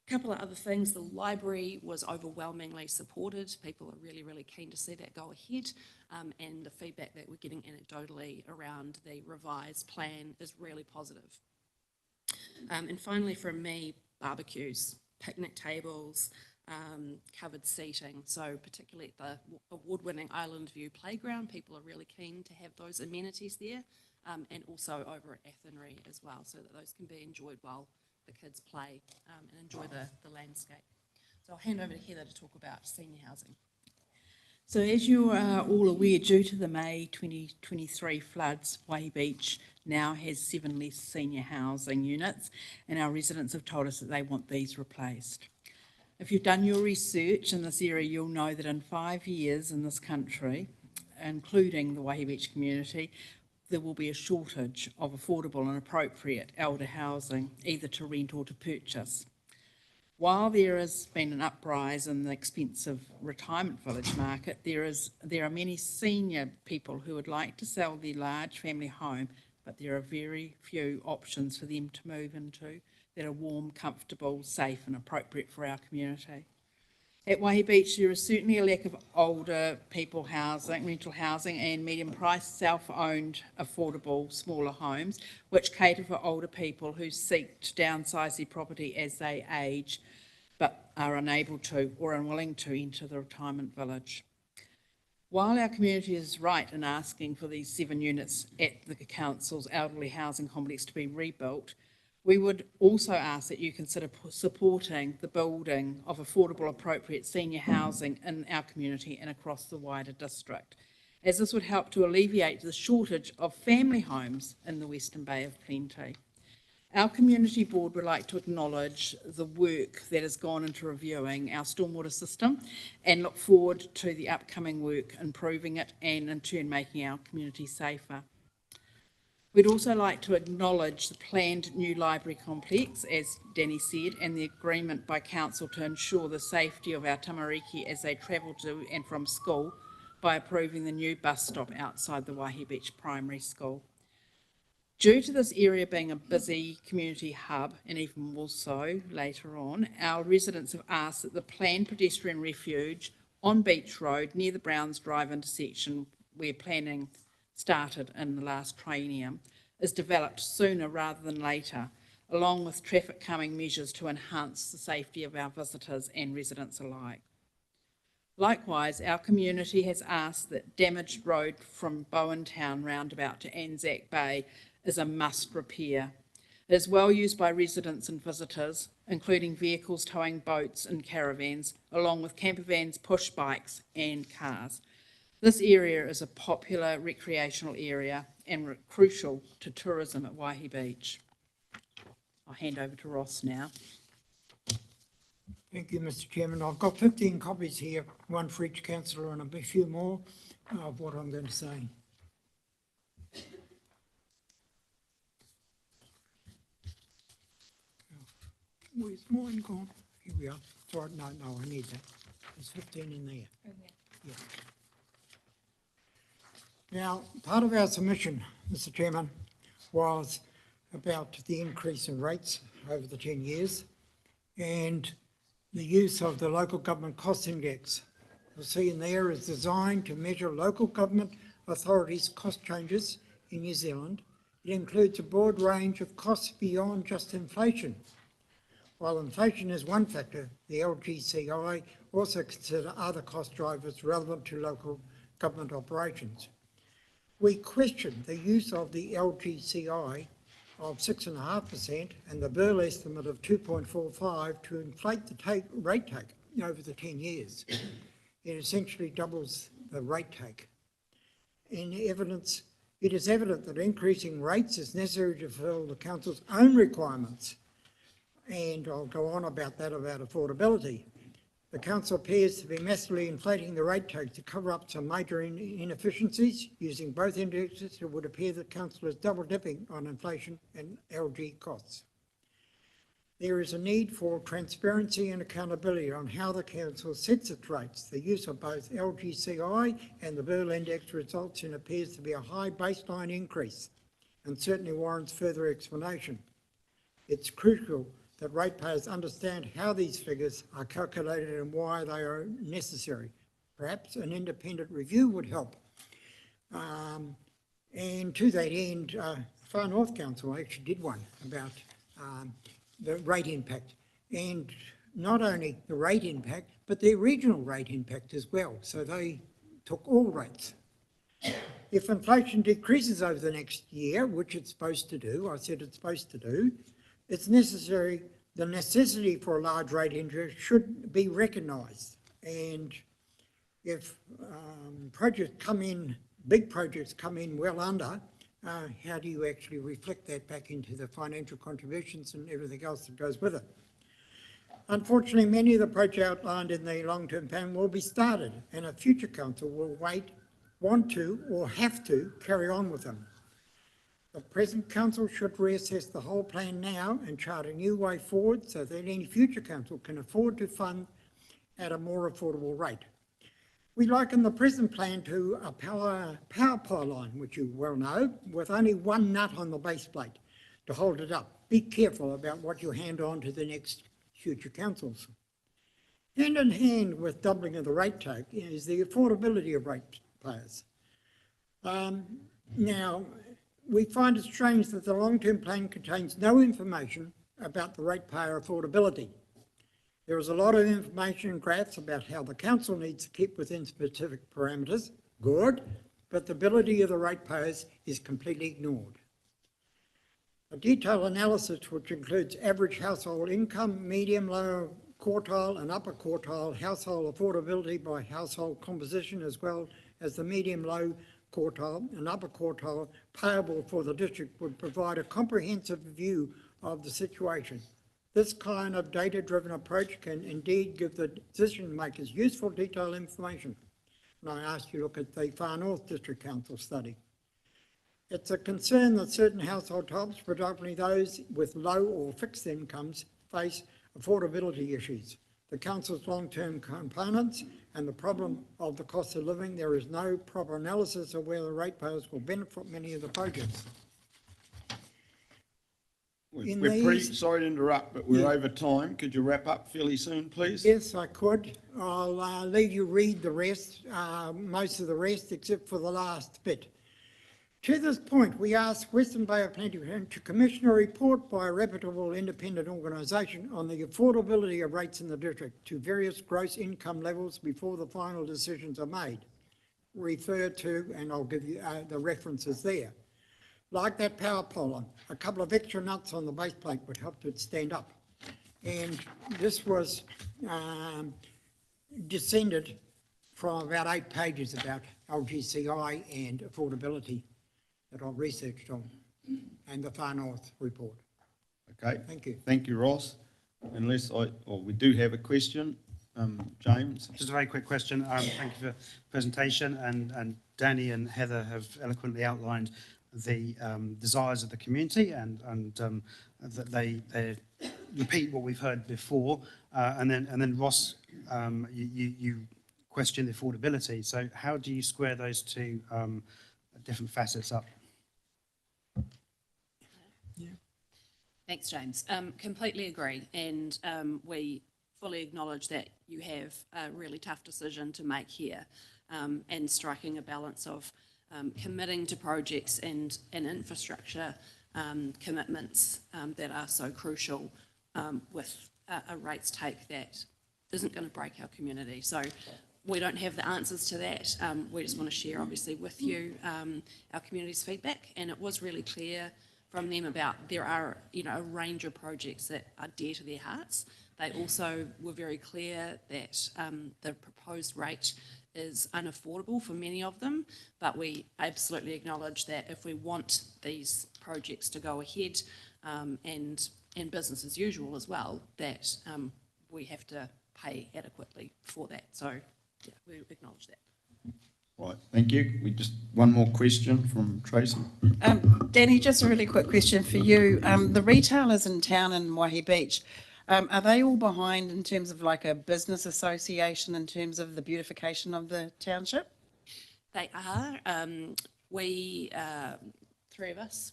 Couple of other things, the library was overwhelmingly supported. People are really, really keen to see that go ahead, and the feedback that we're getting anecdotally around the revised plan is really positive. And finally, from me, barbecues, picnic tables, covered seating. So particularly at the award-winning Island View Playground, people are really keen to have those amenities there, and also over at Athenry as well, so that those can be enjoyed while the kids play and enjoy the landscape. So I'll hand over to Heather to talk about senior housing. So as you are all aware, due to the May 2023 floods, Waihi Beach now has 7 less senior housing units, and our residents have told us that they want these replaced. If you've done your research in this area, you'll know that in 5 years in this country, including the Waihi Beach community, there will be a shortage of affordable and appropriate elder housing, either to rent or to purchase. While there has been an uprise in the expensive retirement village market, there are many senior people who would like to sell their large family home, but there are very few options for them to move into that are warm, comfortable, safe and appropriate for our community. At Waihi Beach, there is certainly a lack of older people housing, rental housing and medium-priced, self-owned, affordable, smaller homes, which cater for older people who seek to downsize their property as they age, but are unable to or unwilling to enter the retirement village. While our community is right in asking for these 7 units at the council's elderly housing complex to be rebuilt, we would also ask that you consider supporting the building of affordable, appropriate senior housing in our community and across the wider district, as this would help to alleviate the shortage of family homes in the Western Bay of Plenty. Our community board would like to acknowledge the work that has gone into reviewing our stormwater system and look forward to the upcoming work improving it and in turn making our community safer. We'd also like to acknowledge the planned new library complex, as Danny said, and the agreement by council to ensure the safety of our tamariki as they travel to and from school by approving the new bus stop outside the Waihi Beach Primary School. Due to this area being a busy community hub, and even more so later on, our residents have asked that the planned pedestrian refuge on Beach Road near the Browns Drive intersection, where planning started in the last triennium, is developed sooner rather than later, along with traffic calming measures to enhance the safety of our visitors and residents alike. Likewise, our community has asked that damaged road from Bowen Town roundabout to Anzac Bay is a must repair. It is well used by residents and visitors, including vehicles towing boats and caravans, along with camper vans, push bikes and cars. This area is a popular recreational area and crucial to tourism at Waihi Beach. I'll hand over to Ross now. Thank you, Mr. Chairman. I've got 15 copies here, one for each councillor and a few more of what I'm going to say. Where's mine gone? Here we are. Sorry, no, I need that. There's 15 in there. Yeah. Now, part of our submission, Mr. Chairman, was about the increase in rates over the 10 years and the use of the local government cost index. You'll see in there is designed to measure local government authorities' cost changes in New Zealand. It includes a broad range of costs beyond just inflation. While inflation is one factor, the LGCI also consider other cost drivers relevant to local government operations. We question the use of the LGCI of 6.5% and the Burl estimate of 2.45 to inflate the rate take over the 10 years. It essentially doubles the rate take. It is evident that increasing rates is necessary to fulfil the council's own requirements. And I'll go on about that, about affordability. The council appears to be massively inflating the rate take to cover up some major inefficiencies. Using both indexes, it would appear that council is double dipping on inflation and LG costs. There is a need for transparency and accountability on how the council sets its rates. The use of both LGCI and the Burl Index results in appears to be a high baseline increase and certainly warrants further explanation. It's crucial that ratepayers understand how these figures are calculated and why they are necessary. Perhaps an independent review would help. And to that end, Far North Council actually did one about the rate impact, and not only the rate impact, but their regional rate impact as well. So they took all rates. If inflation decreases over the next year, which it's supposed to do, I said it's supposed to do, it's necessary, the necessity for a large rate increase should be recognised. And if projects come in, big projects come in well under, how do you actually reflect that back into the financial contributions and everything else that goes with it? Unfortunately, many of the projects outlined in the long-term plan will be started, and a future council will want to or have to carry on with them. The present council should reassess the whole plan now and chart a new way forward so that any future council can afford to fund at a more affordable rate. We liken the present plan to a power pylon, which you well know, with only one nut on the base plate to hold it up. Be careful about what you hand on to the next future councils. Hand in hand with doubling of the rate take is the affordability of ratepayers. Now, we find it strange that the long-term plan contains no information about the ratepayer affordability. There is a lot of information and graphs about how the council needs to keep within specific parameters, good, but the ability of the ratepayers is completely ignored. A detailed analysis which includes average household income, medium, lower quartile and upper quartile household affordability by household composition, as well as the medium, low quartile and upper quartile payable for the district, would provide a comprehensive view of the situation. This kind of data-driven approach can indeed give the decision makers useful detailed information. And I ask you to look at the Far North District Council study. It's a concern that certain household types, predominantly those with low or fixed incomes, face affordability issues. The council's long-term components and the problem of the cost of living, there is no proper analysis of whether ratepayers will benefit from many of the projects. Sorry to interrupt, but we're over time. Could you wrap up fairly soon, please? Yes, I could. I'll let you read the rest, most of the rest, except for the last bit. To this point, we asked Western Bay of Plentytown to commission a report by a reputable independent organisation on the affordability of rates in the district to various gross income levels before the final decisions are made. Refer to, and I'll give you the references there. Like that power pylon, a couple of extra nuts on the base plate would help it stand up. And this was descended from about 8 pages about LGCI and affordability that I've researched on, and the Far North report. Okay. Thank you. Thank you, Ross. We do have a question. James? Just a very quick question. Thank you for the presentation, and Danny and Heather have eloquently outlined the desires of the community and that they repeat what we've heard before. And then Ross, you question the affordability. So how do you square those two different facets up? Thanks, James. Completely agree, and we fully acknowledge that you have a really tough decision to make here, and striking a balance of committing to projects and infrastructure commitments that are so crucial with a rates take that isn't going to break our community. So we don't have the answers to that. We just want to share, obviously, with you our community's feedback, and it was really clear from them about there are, a range of projects that are dear to their hearts. They also were very clear that the proposed rate is unaffordable for many of them, but we absolutely acknowledge that if we want these projects to go ahead and business as usual as well, that we have to pay adequately for that. So, yeah, we acknowledge that. Right, thank you. One more question from Tracy. Danny, just a really quick question for you. The retailers in town in Waihi Beach, are they all behind in terms of like a business association in terms of the beautification of the township? They are. We, three of us,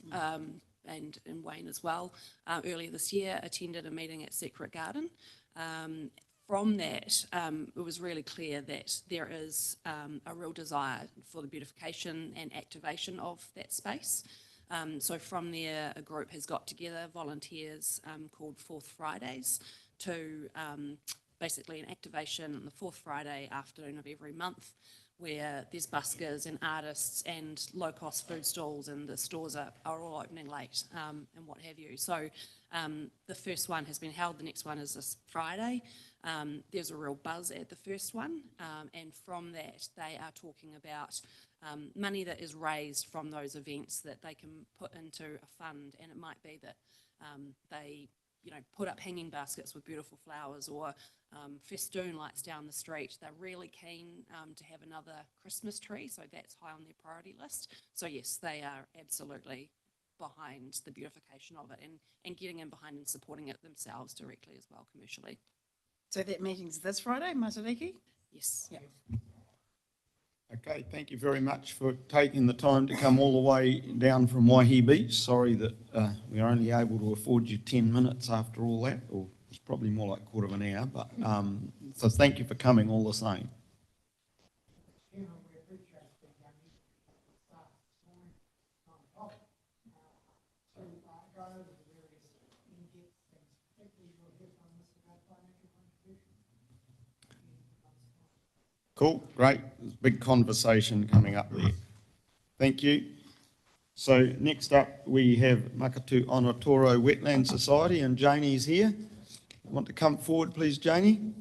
and Wayne as well, earlier this year attended a meeting at Secret Garden. From that, it was really clear that there is a real desire for the beautification and activation of that space. So from there, a group has got together, volunteers called Fourth Fridays, to basically an activation on the fourth Friday afternoon of every month, where there's buskers and artists and low-cost food stalls, and the stores are all opening late and what have you. So the first one has been held, the next one is this Friday. There's a real buzz at the first one, and from that they are talking about money that is raised from those events that they can put into a fund, and it might be that they put up hanging baskets with beautiful flowers or festoon lights down the street. They're really keen to have another Christmas tree, so that's high on their priority list. So yes, they are absolutely behind the beautification of it and getting in behind and supporting it themselves directly as well commercially. So that meeting's this Friday, Matariki? Yes. Yeah. Okay, thank you very much for taking the time to come all the way down from Waihi Beach. Sorry that we are only able to afford you 10 minutes after all that, or it's probably more like a quarter of an hour, but so thank you for coming all the same. Cool, great. There's a big conversation coming up there. Thank you. So next up we have Makatu Onotoro Wetland Society, and Janie's here. Want to come forward, please, Janie?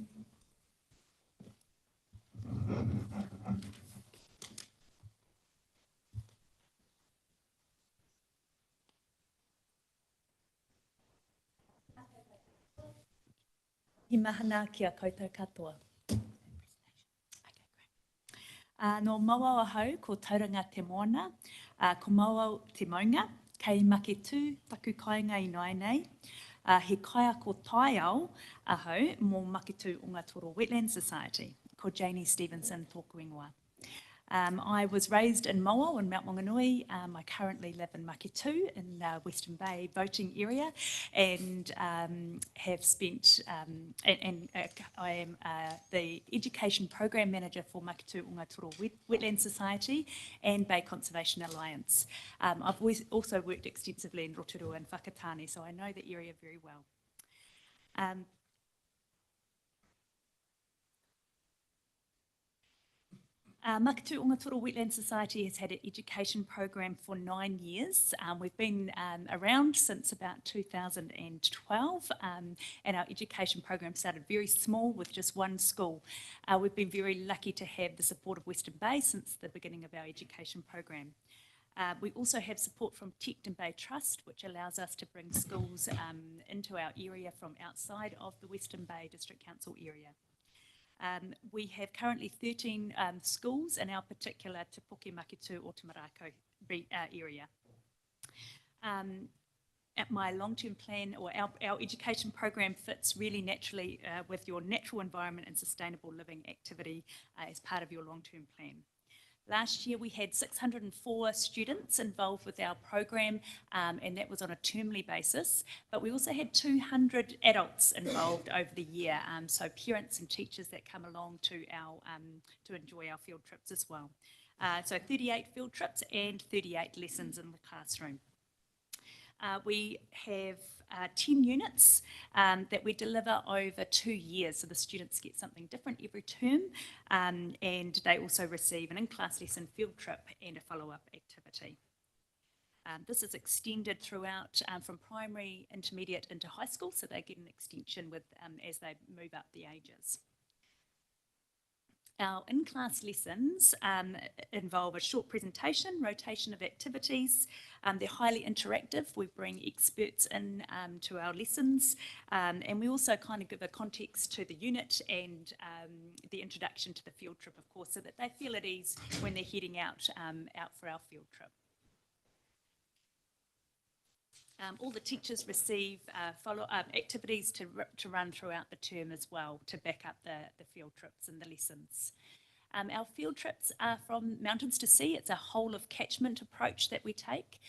Hi mahana kia koutou katoa. No maua ahau ko Tauranga Te Moana, ko maua te maunga, kei make tū taku kainga I nai nei. He kaia ko Taiao ahau mō Makitu Ongatoro Wetland Society, ko Janie Stevenson tōku ingoa. I was raised in Moa in Mount Maunganui. I currently live in Makitu in the Western Bay voting area and have spent, I am the Education Program Manager for Makitu Ongatoro Wetland Society and Bay Conservation Alliance. I've also worked extensively in Rotorua and Whakatane, so I know the area very well. Makitu Ongatoro Wetland Society has had an education program for 9 years. We've been around since about 2012 and our education program started very small with just one school. We've been very lucky to have the support of Western Bay since the beginning of our education program. We also have support from Teckton Bay Trust, which allows us to bring schools into our area from outside of the Western Bay District Council area. We have currently 13 schools in our particular Te Puke Makitu or Te Marako area. At my long-term plan, or our education program fits really naturally with your natural environment and sustainable living activity as part of your long-term plan. Last year we had 604 students involved with our program and that was on a termly basis, but we also had 200 adults involved over the year, so parents and teachers that come along to enjoy our field trips as well. So 38 field trips and 38 lessons in the classroom. We have 10 units that we deliver over 2 years, so the students get something different every term, and they also receive an in-class lesson, field trip and a follow-up activity. This is extended throughout from primary, intermediate into high school, so they get an extension with as they move up the ages. Our in-class lessons involve a short presentation, rotation of activities. They're highly interactive. We bring experts in to our lessons, and we also kind of give a context to the unit and the introduction to the field trip, of course, so that they feel at ease when they're heading out for our field trip. All the teachers receive follow-up activities to run throughout the term as well to back up the field trips and the lessons. Our field trips are from mountains to sea. It's a whole of catchment approach that we take.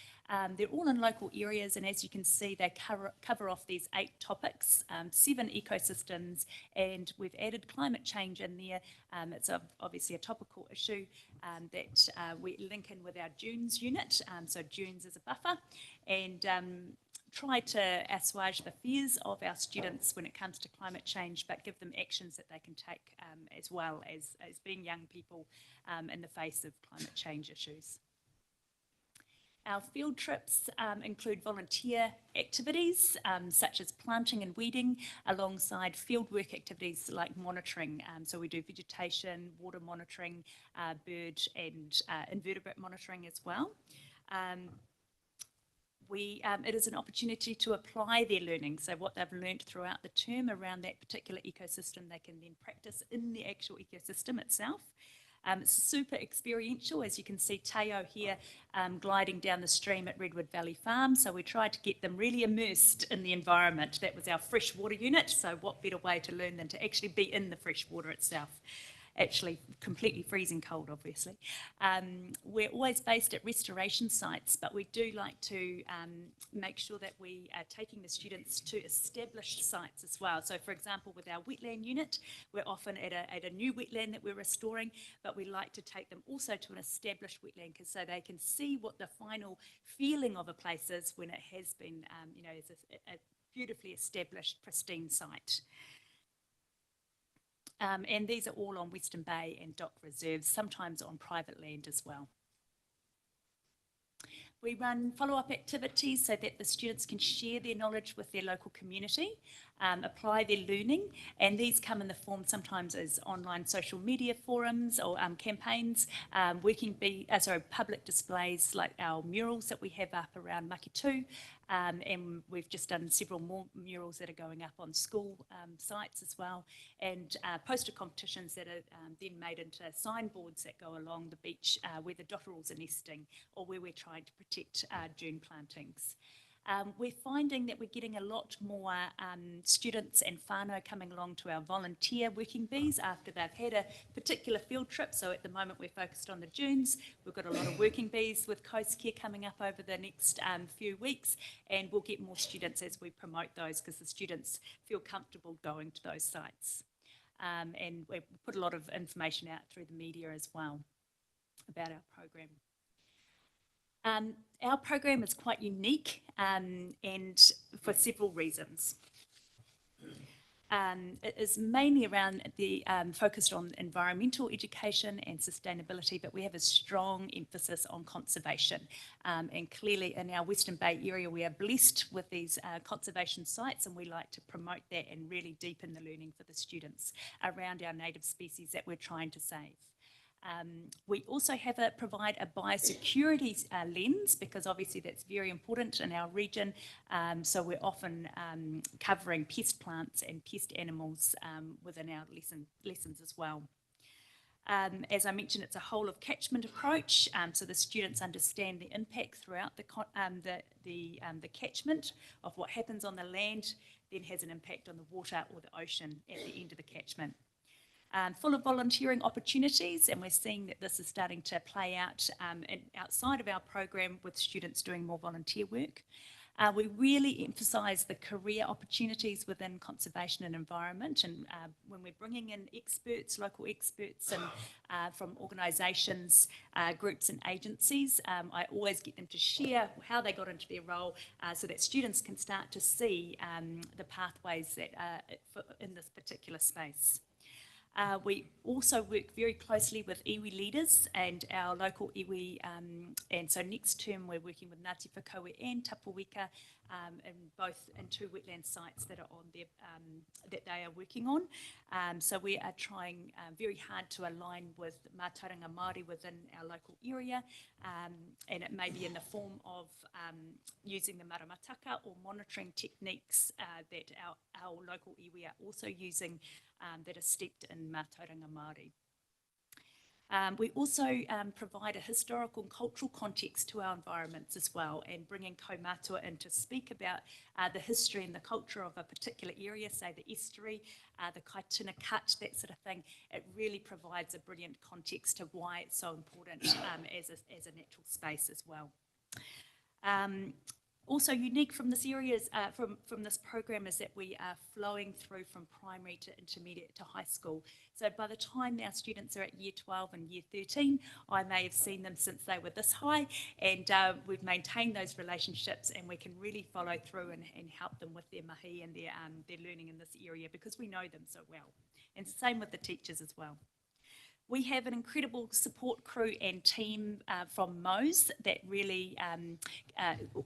They're all in local areas, and as you can see, they cover off these 8 topics, 7 ecosystems, and we've added climate change in there. It's obviously a topical issue that we link in with our dunes unit. So dunes is a buffer, and try to assuage the fears of our students when it comes to climate change, but give them actions that they can take as well as being young people in the face of climate change issues. Our field trips include volunteer activities such as planting and weeding alongside fieldwork activities like monitoring. So we do vegetation, water monitoring, bird and invertebrate monitoring as well. It is an opportunity to apply their learning, so what they've learnt throughout the term around that particular ecosystem they can then practice in the actual ecosystem itself. It's super experiential, as you can see Teo here gliding down the stream at Redwood Valley Farm. So we tried to get them really immersed in the environment. That was our freshwater unit. So what better way to learn than to actually be in the freshwater itself? Actually completely freezing cold, obviously. We're always based at restoration sites, but we do like to make sure that we are taking the students to established sites as well. So for example, with our wetland unit, we're often at a new wetland that we're restoring, but we like to take them also to an established wetland so they can see what the final feeling of a place is when it has been, you know, as a beautifully established, pristine site. And these are all on Western Bay and dock reserves, sometimes on private land as well. We run follow-up activities so that the students can share their knowledge with their local community, apply their learning, and these come in the form sometimes as online social media forums or campaigns, public displays like our murals that we have up around Makitu, and we've just done several more murals that are going up on school sites as well, and poster competitions that are then made into signboards that go along the beach where the dotterels are nesting or where we're trying to protect dune plantings. We're finding that we're getting a lot more students and whānau coming along to our volunteer working bees after they've had a particular field trip. So at the moment we're focused on the dunes. We've got a lot of working bees with Coast Care coming up over the next few weeks, and we'll get more students as we promote those because the students feel comfortable going to those sites. And we put a lot of information out through the media as well about our program. Our program is quite unique and for several reasons. It is mainly around the focused on environmental education and sustainability, but we have a strong emphasis on conservation. And clearly in our Western Bay area, we are blessed with these conservation sites, and we like to promote that and really deepen the learning for the students around our native species that we're trying to save. We also provide a biosecurity lens, because obviously that's very important in our region. So we're often covering pest plants and pest animals within our lessons as well. As I mentioned, it's a whole of catchment approach, so the students understand the impact throughout the catchment of what happens on the land, then has an impact on the water or the ocean at the end of the catchment. Full of volunteering opportunities, and we're seeing that this is starting to play out outside of our program with students doing more volunteer work. We really emphasise the career opportunities within conservation and environment, and when we're bringing in experts, local experts and from organisations, groups and agencies, I always get them to share how they got into their role so that students can start to see the pathways that in this particular space. We also work very closely with iwi leaders and our local iwi, and so next term we're working with Ngāti Whakaue and Tapaweka in two wetland sites that are on their, that they are working on. So we are trying very hard to align with mātauranga Māori within our local area, and it may be in the form of using the maramataka or monitoring techniques that our local iwi are also using that are steeped in mātauranga Māori. We also provide a historical and cultural context to our environments as well, and bringing kaumātua in to speak about the history and the culture of a particular area, say the estuary, the Kaituna Cut, that sort of thing. It really provides a brilliant context to why it's so important as a natural space as well. Also unique from this area, from this program, is that we are flowing through from primary to intermediate to high school. So by the time our students are at year 12 and year 13, I may have seen them since they were this high, and we've maintained those relationships, and we can really follow through and help them with their mahi and their learning in this area, because we know them so well. And same with the teachers as well. We have an incredible support crew and team from Mo's that really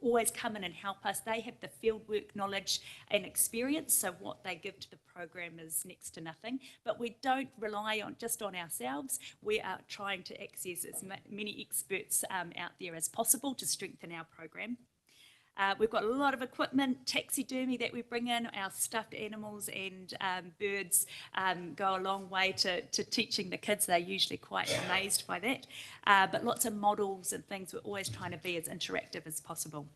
always come in and help us. They have the fieldwork knowledge and experience, so what they give to the program is next to nothing. But we don't rely just on ourselves. We are trying to access as many experts out there as possible to strengthen our program. We've got a lot of equipment, taxidermy that we bring in, our stuffed animals and birds go a long way to teaching the kids. They're usually quite amazed by that. But lots of models and things, we're always trying to be as interactive as possible.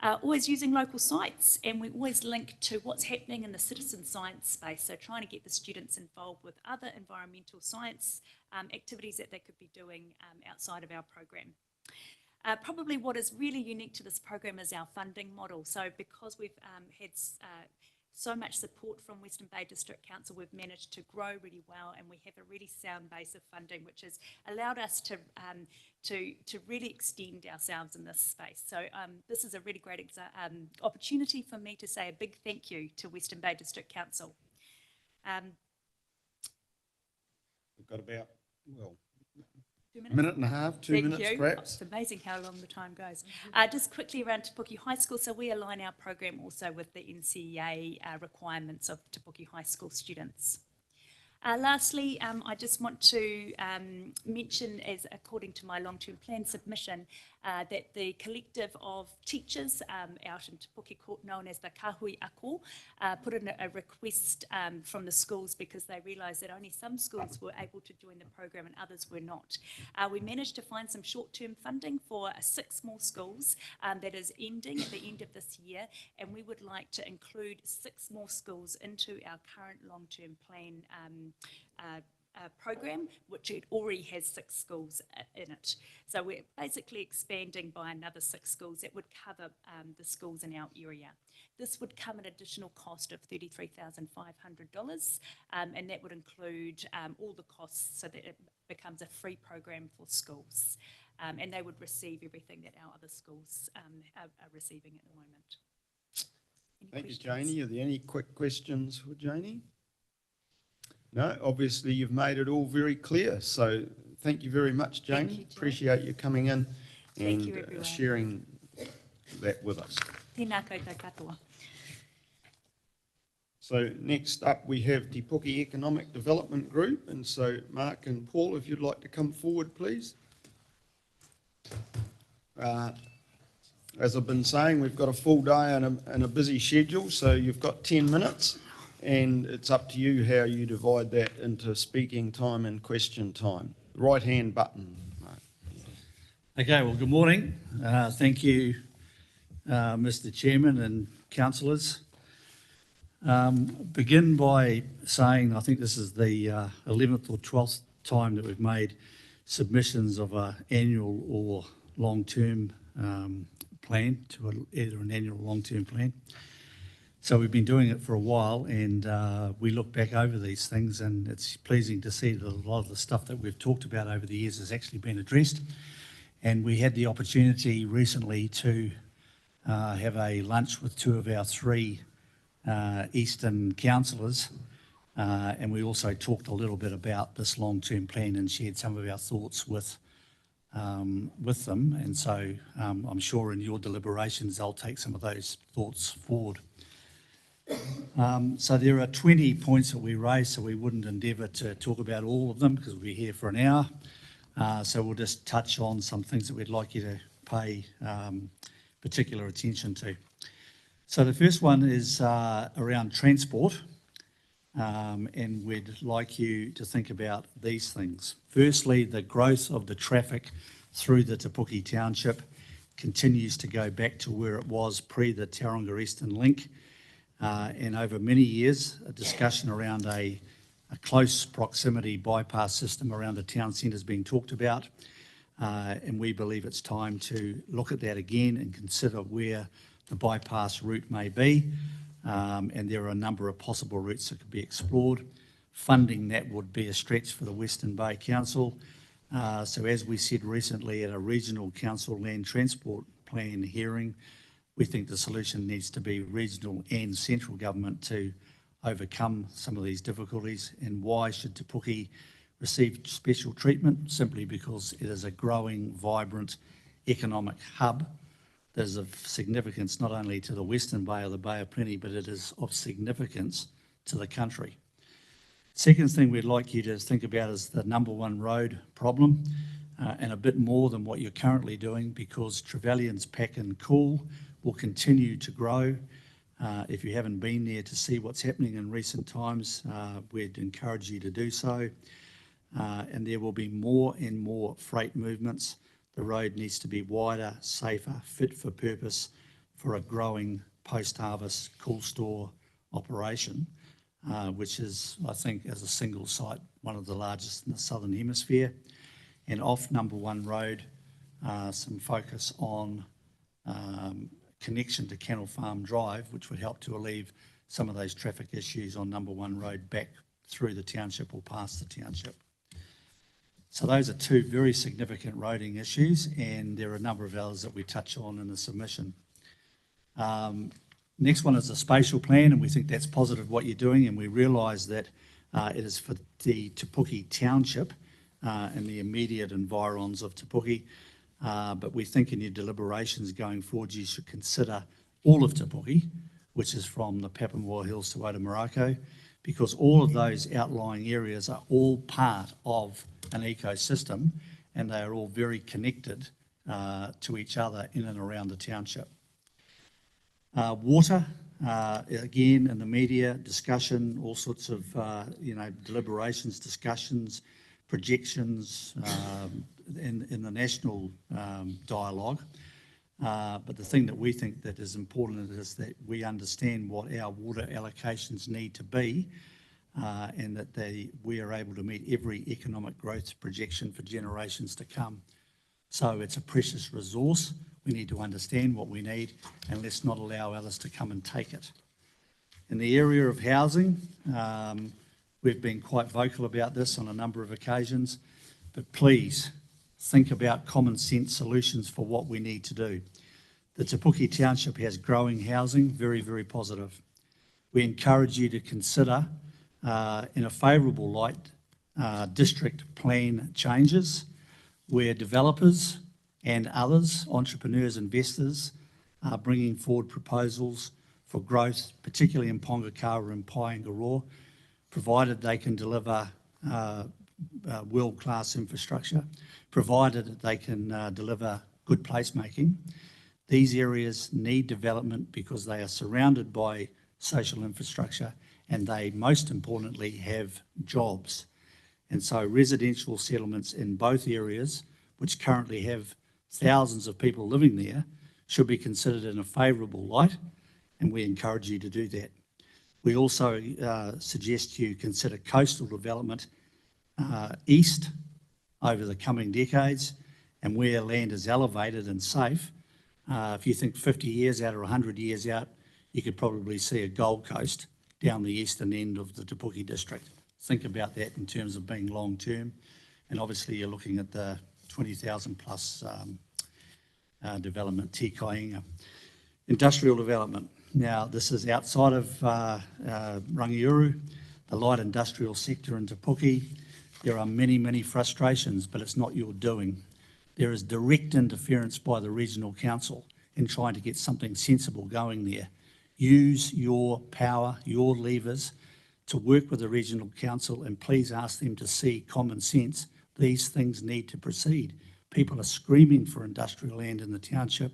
Always using local sites, and we always link to what's happening in the citizen science space, so trying to get the students involved with other environmental science activities that they could be doing outside of our program. Probably what is really unique to this program is our funding model. So because we've had so much support from Western Bay District Council, we've managed to grow really well, and we have a really sound base of funding, which has allowed us to really extend ourselves in this space. So this is a really great opportunity for me to say a big thank you to Western Bay District Council. We've got about, well, 2 minutes? minute and a half, two Thank minutes you. perhaps. It's amazing how long the time goes. Just quickly around Te Puke High School. So we align our program also with the NCEA requirements of Te Puke High School students. Lastly, I just want to mention, as according to my long-term plan submission, that the collective of teachers out in Te Puke Court, known as the Kahui Ako, put in a request from the schools because they realised that only some schools were able to join the program and others were not. We managed to find some short-term funding for 6 more schools that is ending at the end of this year, and we would like to include 6 more schools into our current long-term plan program, which it already has 6 schools in it. So we're basically expanding by another 6 schools that would cover the schools in our area. This would come at an additional cost of $33,500, and that would include all the costs so that it becomes a free program for schools. And they would receive everything that our other schools are receiving at the moment. Thank you, Janie. Are there any quick questions for Janie? No, obviously you've made it all very clear. So thank you very much, Janie. Thank you, Joe. Appreciate you coming in Thank you, and everyone. sharing that with us. Tēnā koutou katoa. So next up we have Te Puke Economic Development Group. And so Mark and Paul, if you'd like to come forward, please. As I've been saying, we've got a full day and a busy schedule, so you've got 10 minutes. And it's up to you how you divide that into speaking time and question time. Right hand button. Okay, well, good morning. Thank you, Mr. Chairman and councillors. Begin by saying I think this is the 11th or 12th time that we've made submissions of an annual or long-term plan to either an annual or long-term plan. So we've been doing it for a while, and we look back over these things, and it's pleasing to see that a lot of the stuff that we've talked about over the years has actually been addressed. And we had the opportunity recently to have a lunch with 2 of our 3 Eastern councillors, and we also talked a little bit about this long-term plan and shared some of our thoughts with them. And so I'm sure in your deliberations they'll take some of those thoughts forward. So there are 20 points that we raised, so we wouldn't endeavour to talk about all of them because we'll be here for an hour. So we'll just touch on some things that we'd like you to pay particular attention to. So the first one is around transport, and we'd like you to think about these things. Firstly, the growth of the traffic through the Te Puke Township continues to go back to where it was pre the Tauranga Eastern Link. And over many years, a discussion around a close proximity bypass system around the town centre is being talked about. And we believe it's time to look at that again and consider where the bypass route may be. And there are a number of possible routes that could be explored. Funding that would be a stretch for the Western Bay Council. So as we said recently at a regional council land transport plan hearing, we think the solution needs to be regional and central government to overcome some of these difficulties. And why should Te Puke receive special treatment? Simply because it is a growing, vibrant economic hub that is of significance not only to the Western Bay or the Bay of Plenty, but it is of significance to the country. Second thing we'd like you to think about is the number 1 road problem. and a bit more than what you're currently doing, because Trevelyan's Pack and Cool will continue to grow. If you haven't been there to see what's happening in recent times, we'd encourage you to do so. And there will be more and more freight movements. The road needs to be wider, safer, fit for purpose for a growing post-harvest cool store operation, which is, I think, as a single site, one of the largest in the Southern Hemisphere. And off Number One Road, some focus on connection to Kennel Farm Drive, which would help to alleviate some of those traffic issues on Number One Road back through the township or past the township. So those are two very significant roading issues, and there are a number of others that we touch on in the submission. Next one is a spatial plan, and we think that's positive what you're doing, and we realise that it is for the Te Puke Township and the immediate environs of Te Puke, but we think in your deliberations going forward you should consider all of Te Puke, which is from the Papamoa Hills to Otamarako, because all of those outlying areas are all part of an ecosystem, and they are all very connected to each other in and around the township. Water, again, in the media, discussion, all sorts of, deliberations, discussions, projections in the national dialogue. But the thing that we think that is important is that we understand what our water allocations need to be, and that we are able to meet every economic growth projection for generations to come. So it's a precious resource. We need to understand what we need, and let's not allow others to come and take it. In the area of housing, we've been quite vocal about this on a number of occasions, but please think about common sense solutions for what we need to do. The Te Puke Township has growing housing, very, very positive. We encourage you to consider, in a favourable light, district plan changes where developers and others, entrepreneurs, investors, are bringing forward proposals for growth, particularly in Pongakawa and Paengaroa, provided they can deliver world-class infrastructure, provided that they can deliver good placemaking. These areas need development because they are surrounded by social infrastructure, and they, most importantly, have jobs. And so residential settlements in both areas, which currently have thousands of people living there, should be considered in a favourable light, and we encourage you to do that. We also suggest you consider coastal development east over the coming decades, and where land is elevated and safe. If you think 50 years out or 100 years out, you could probably see a Gold Coast down the eastern end of the Te Puke district. Think about that in terms of being long-term, and obviously you're looking at the 20,000 plus development, Te Kāinga. Industrial development. Now, this is outside of Rangiuru, the light industrial sector in Te Puke. There are many, many frustrations, but it's not your doing. There is direct interference by the regional council in trying to get something sensible going there. Use your power, your levers, to work with the regional council, and please ask them to see common sense. These things need to proceed. People are screaming for industrial land in the township.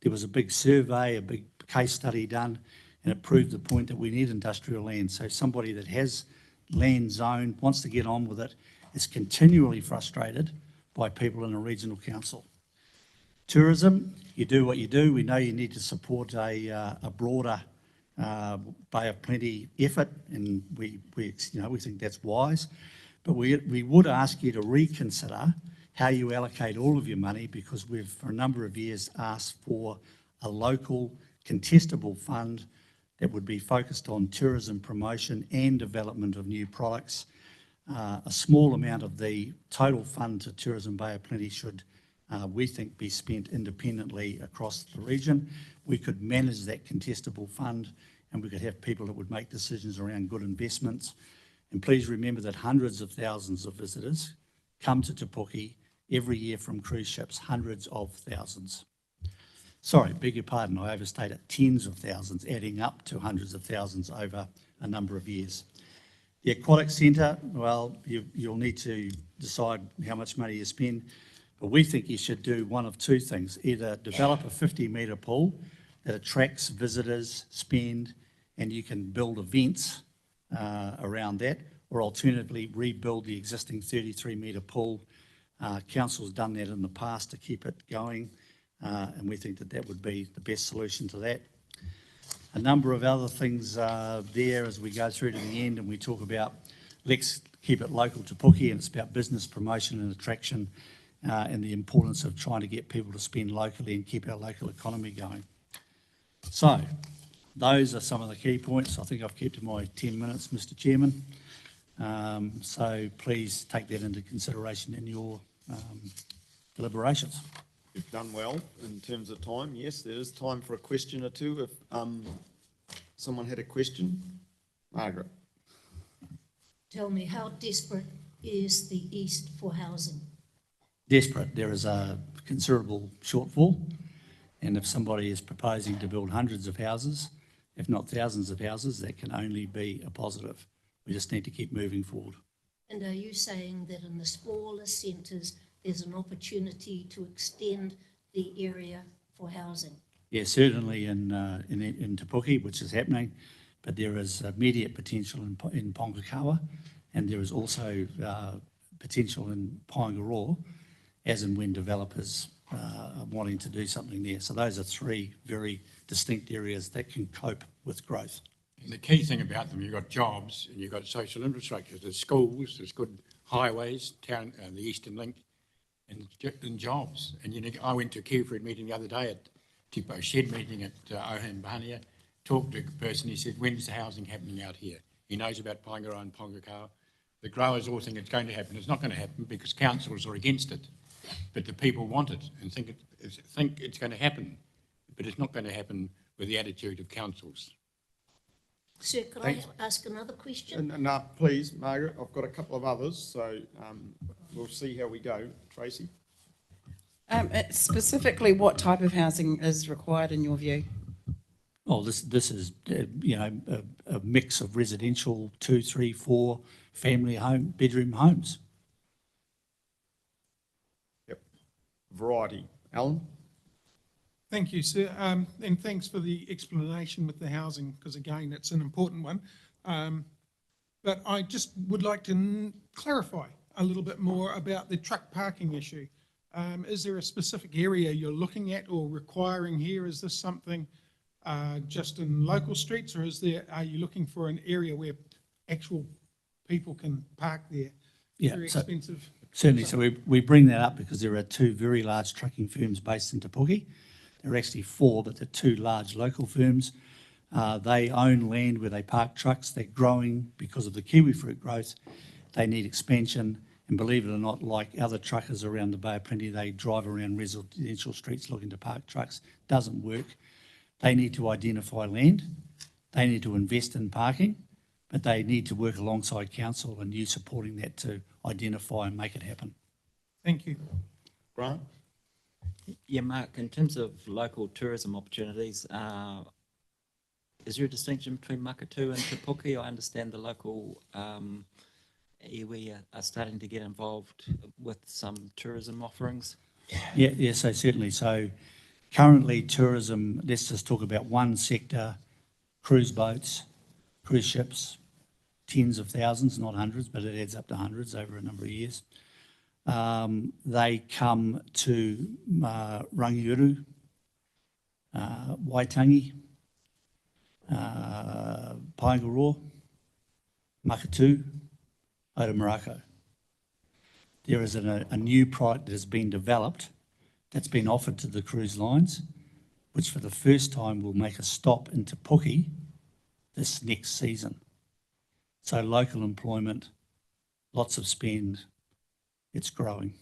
There was a big survey, a big case study done, and it proved the point that we need industrial land. So somebody that has land zoned, wants to get on with it, is continually frustrated by people in a regional council. Tourism, you do what you do. We know you need to support a broader Bay of Plenty effort, and we think that's wise. But we would ask you to reconsider how you allocate all of your money, because we've for a number of years asked for a local contestable fund that would be focused on tourism promotion and development of new products. A small amount of the total fund to Tourism Bay of Plenty should, we think, be spent independently across the region. We could manage that contestable fund, and we could have people that would make decisions around good investments. And please remember that hundreds of thousands of visitors come to Te Puke every year from cruise ships, hundreds of thousands. Sorry, beg your pardon, I overstated, tens of thousands, adding up to hundreds of thousands over a number of years. The Aquatic Centre, well, you'll need to decide how much money you spend. But we think you should do one of two things: either develop a 50-metre pool that attracts visitors, spend, and you can build events around that, or alternatively rebuild the existing 33-metre pool. Council's done that in the past to keep it going, and we think that that would be the best solution to that. A number of other things there as we go through to the end, and we talk about let's keep it local to Puki, and it's about business promotion and attraction, and the importance of trying to get people to spend locally and keep our local economy going. So those are some of the key points. I think I've kept to my 10 minutes, Mr. Chairman. So please take that into consideration in your deliberations. You've done well in terms of time. Yes, there is time for a question or two if someone had a question. Margaret. Tell me, how desperate is the East for housing? Desperate. There is a considerable shortfall, and if somebody is proposing to build hundreds of houses, if not thousands of houses, that can only be a positive. We just need to keep moving forward. And are you saying that in the smaller centres, there's an opportunity to extend the area for housing? Yeah, certainly in Te Puke, which is happening, but there is immediate potential in Pongakawa, and there is also potential in Paengaroa, as and when developers are wanting to do something there. So those are three very distinct areas that can cope with growth. And the key thing about them, you've got jobs and you've got social infrastructure. There's schools, there's good highways, the Eastern Link, and jobs. And I went to a kiwifruit meeting the other day at Tipo Shed meeting at Ohambahania, talked to a person, he said, when's the housing happening out here? He knows about Paengaroa and Pongakawa. The growers all think it's going to happen. It's not going to happen because councils are against it. But the people want it and think it's going to happen. But it's not going to happen with the attitude of councils. Sir, could Thanks. I ask another question? No, please, Margaret. I've got a couple of others, so we'll see how we go. Tracy? Specifically, what type of housing is required in your view? Oh, this is a mix of residential, 2, 3, 4 family bedroom homes. Yep. Variety. Alan? Thank you, sir, and thanks for the explanation with the housing, because again, it's an important one. But I just would like to clarify a little bit more about the truck parking issue. Is there a specific area you're looking at or requiring here? Is this something just in local streets, or are you looking for an area where actual people can park there? Yeah, Very so expensive. certainly. So we bring that up because there are two very large trucking firms based in Te Puke. There are actually 4, but they're 2 large local firms. They own land where they park trucks. They're growing because of the kiwifruit growth. They need expansion. And believe it or not, like other truckers around the Bay of Plenty, they drive around residential streets looking to park trucks. Doesn't work. They need to identify land. They need to invest in parking, but they need to work alongside council and you supporting that to identify and make it happen. Thank you. Grant? Yeah, Mark, in terms of local tourism opportunities, is there a distinction between Makatu and Te Puke? I understand the local iwi are starting to get involved with some tourism offerings. Yeah, so certainly. So currently tourism, let's just talk about one sector, cruise boats, cruise ships, tens of thousands, not hundreds, but it adds up to hundreds over a number of years. They come to Rangiuru, Waitangi, Paengaroa, Makatu, Otamarako. There is a new product that has been developed that's been offered to the cruise lines, which for the first time will make a stop in Te Puke this next season. So local employment, lots of spend, it's growing.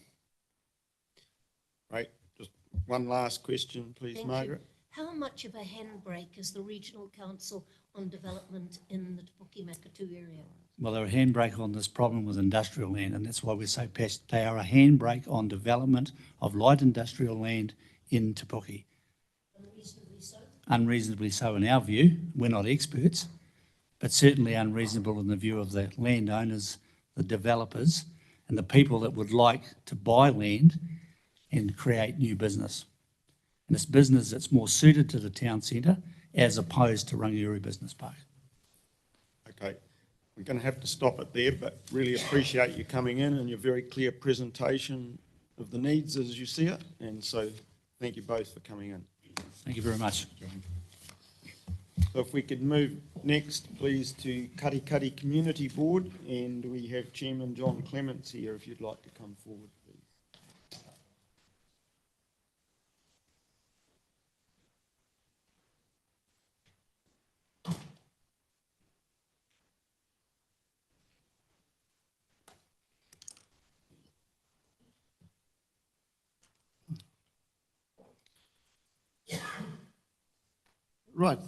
Right. Just one last question, please, Thank Margaret. you. How much of a handbrake is the Regional Council on development in the Te Puke Makatu area? Well, they're a handbrake on this problem with industrial land, and that's why we're so passionate. They are a handbrake on development of light industrial land in Te Puke. Unreasonably so? Unreasonably so in our view. We're not experts, but certainly unreasonable in the view of the landowners, the developers, and the people that would like to buy land and create new business. And it's business that's more suited to the town centre as opposed to Rangiora Business Park. Okay, we're going to have to stop it there, but really appreciate you coming in and your very clear presentation of the needs as you see it. And so thank you both for coming in. Thank you very much. So if we could move next, please, to Karikari Community Board, and we have Chairman John Clements here, if you'd like to come forward, please. Right.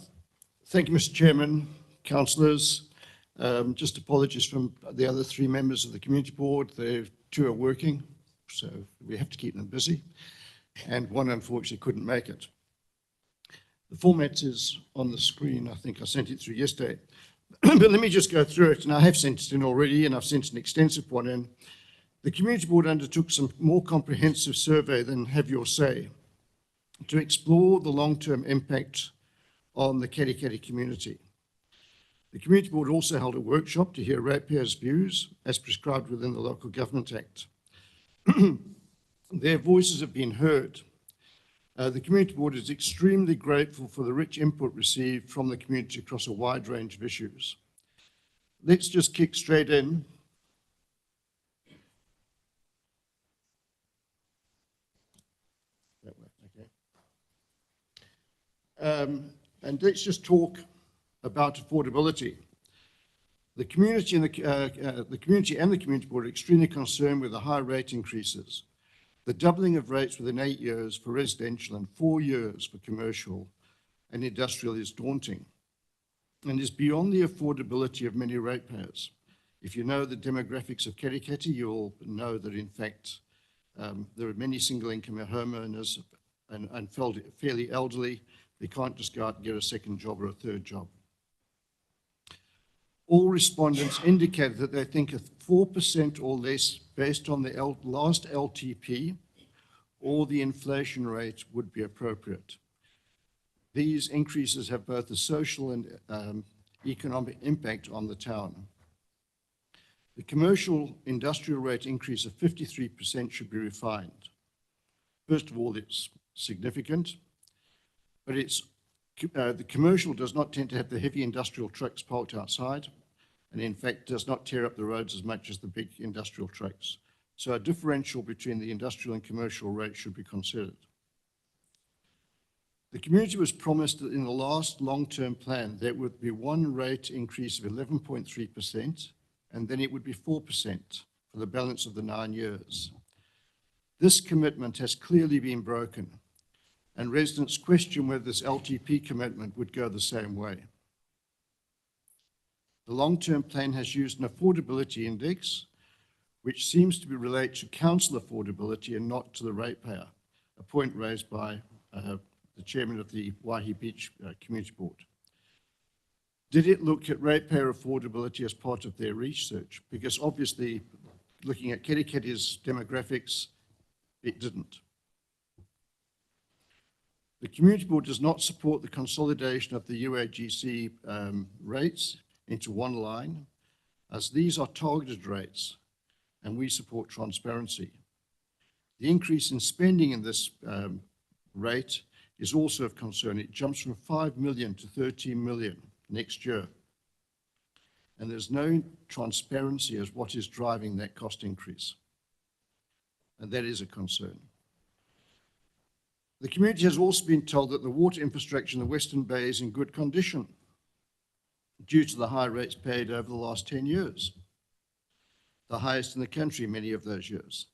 Thank you, Mr. Chairman, councillors. Just apologies from the other three members of the community board. The two are working, so we have to keep them busy. And one unfortunately couldn't make it. The format is on the screen. I think I sent it through yesterday. But let me just go through it. And I have sent it in already, and I've sent an extensive one in. The community board undertook some more comprehensive survey than Have Your Say to explore the long-term impact on the Kerikeri community. The community board also held a workshop to hear ratepayers' views as prescribed within the Local Government Act. Their voices have been heard. The community board is extremely grateful for the rich input received from the community across a wide range of issues. Let's just kick straight in. And let's just talk about affordability. The community and the community board are extremely concerned with the high rate increases. The doubling of rates within 8 years for residential and 4 years for commercial and industrial is daunting and is beyond the affordability of many ratepayers. If you know the demographics of Kerikeri, you'll know that in fact there are many single income homeowners and fairly elderly. They can't just go out and get a second job or a third job. All respondents indicated that they think a 4% or less based on the last LTP or the inflation rate would be appropriate. These increases have both a social and economic impact on the town. The commercial industrial rate increase of 53% should be refined. First of all, it's significant, but the commercial does not tend to have the heavy industrial trucks parked outside, and in fact does not tear up the roads as much as the big industrial trucks. So a differential between the industrial and commercial rates should be considered. The community was promised that in the last long-term plan there would be one rate increase of 11.3%, and then it would be 4% for the balance of the 9 years. This commitment has clearly been broken, and residents question whether this LTP commitment would go the same way. The long-term plan has used an affordability index, which seems to be related to council affordability and not to the ratepayer, a point raised by the chairman of the Waihi Beach Community Board. Did it look at ratepayer affordability as part of their research? Because obviously, looking at Kerikeri's demographics, it didn't. The community board does not support the consolidation of the UAGC rates into one line, as these are targeted rates, and we support transparency. The increase in spending in this rate is also of concern. It jumps from 5 million to 13 million next year. And there's no transparency as what is driving that cost increase. And that is a concern. The community has also been told that the water infrastructure in the Western Bay is in good condition due to the high rates paid over the last 10 years, the highest in the country many of those years.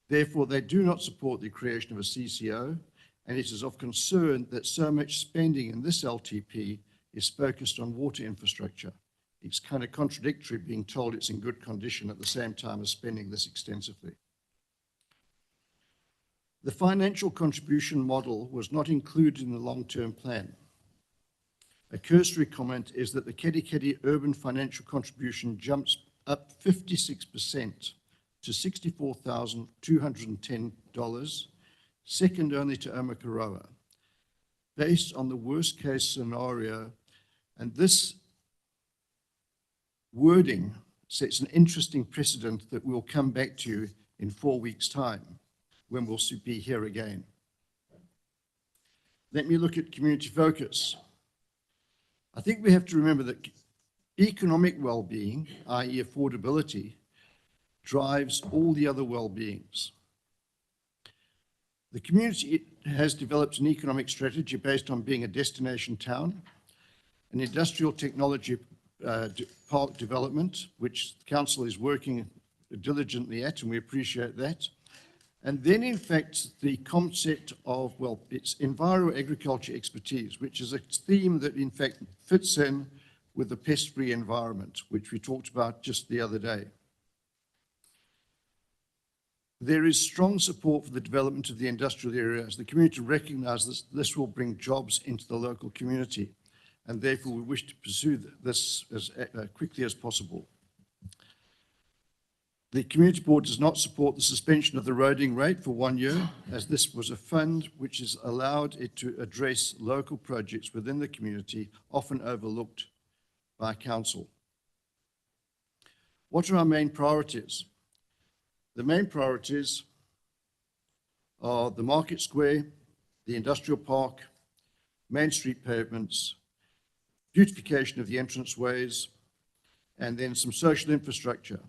Therefore, they do not support the creation of a CCO, and it is of concern that so much spending in this LTP is focused on water infrastructure. It's kind of contradictory being told it's in good condition at the same time as spending this extensively. The financial contribution model was not included in the long-term plan. A cursory comment is that the Kerikeri urban financial contribution jumps up 56% to $64,210 second only to Omakaroa, based on the worst case scenario. And this wording sets an interesting precedent that we'll come back to in 4 weeks' time when we'll be here again. Let me look at community focus. I think we have to remember that economic well-being, i.e. affordability, drives all the other well-beings. The community has developed an economic strategy based on being a destination town, an industrial technology park development, which the council is working diligently at, and we appreciate that. And then, in fact, the concept of, well, it's enviro-agriculture expertise, which is a theme that, in fact, fits in with the pest-free environment, which we talked about just the other day. There is strong support for the development of the industrial area as the community recognizes this will bring jobs into the local community, and therefore we wish to pursue this as quickly as possible. The Community Board does not support the suspension of the roading rate for 1 year, as this was a fund which has allowed it to address local projects within the community, often overlooked by council. What are our main priorities? The main priorities are the Market Square, the Industrial Park, Main Street pavements, beautification of the entranceways, and then some social infrastructure.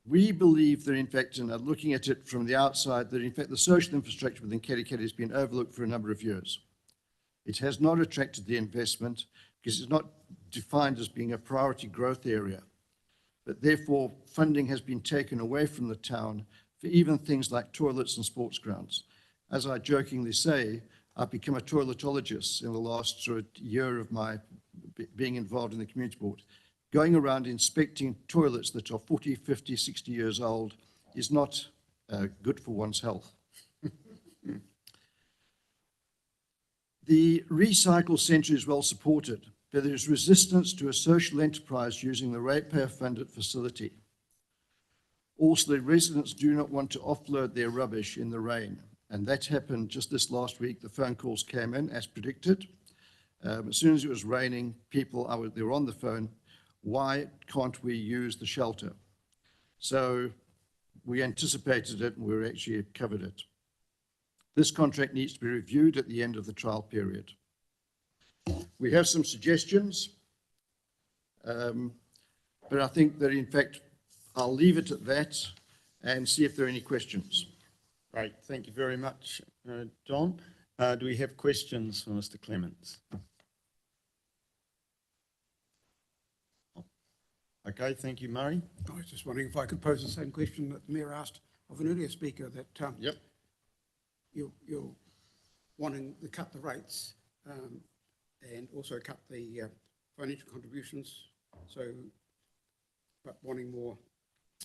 We believe that, in fact, and looking at it from the outside, that in fact the social infrastructure within Kerikeri has been overlooked for a number of years. It has not attracted the investment because it's not defined as being a priority growth area. But therefore, funding has been taken away from the town for even things like toilets and sports grounds. As I jokingly say, I've become a toiletologist in the last year of my being involved in the Community Board. Going around inspecting toilets that are 40, 50, 60 years old is not good for one's health. The recycle centre is well supported, but there is resistance to a social enterprise using the ratepayer-funded facility. Also, the residents do not want to offload their rubbish in the rain, and that happened just this last week. The phone calls came in as predicted. As soon as it was raining, they were on the phone. Why can't we use the shelter? So we anticipated it and we actually covered it. This contract needs to be reviewed at the end of the trial period. We have some suggestions, but I think that in fact, I'll leave it at that and see if there are any questions. Great, thank you very much, John. Do we have questions for Mr. Clements? Okay, thank you, Murray. I was just wondering if I could pose the same question that the Mayor asked of an earlier speaker, that Yep. You're wanting to cut the rates and also cut the financial contributions, but wanting more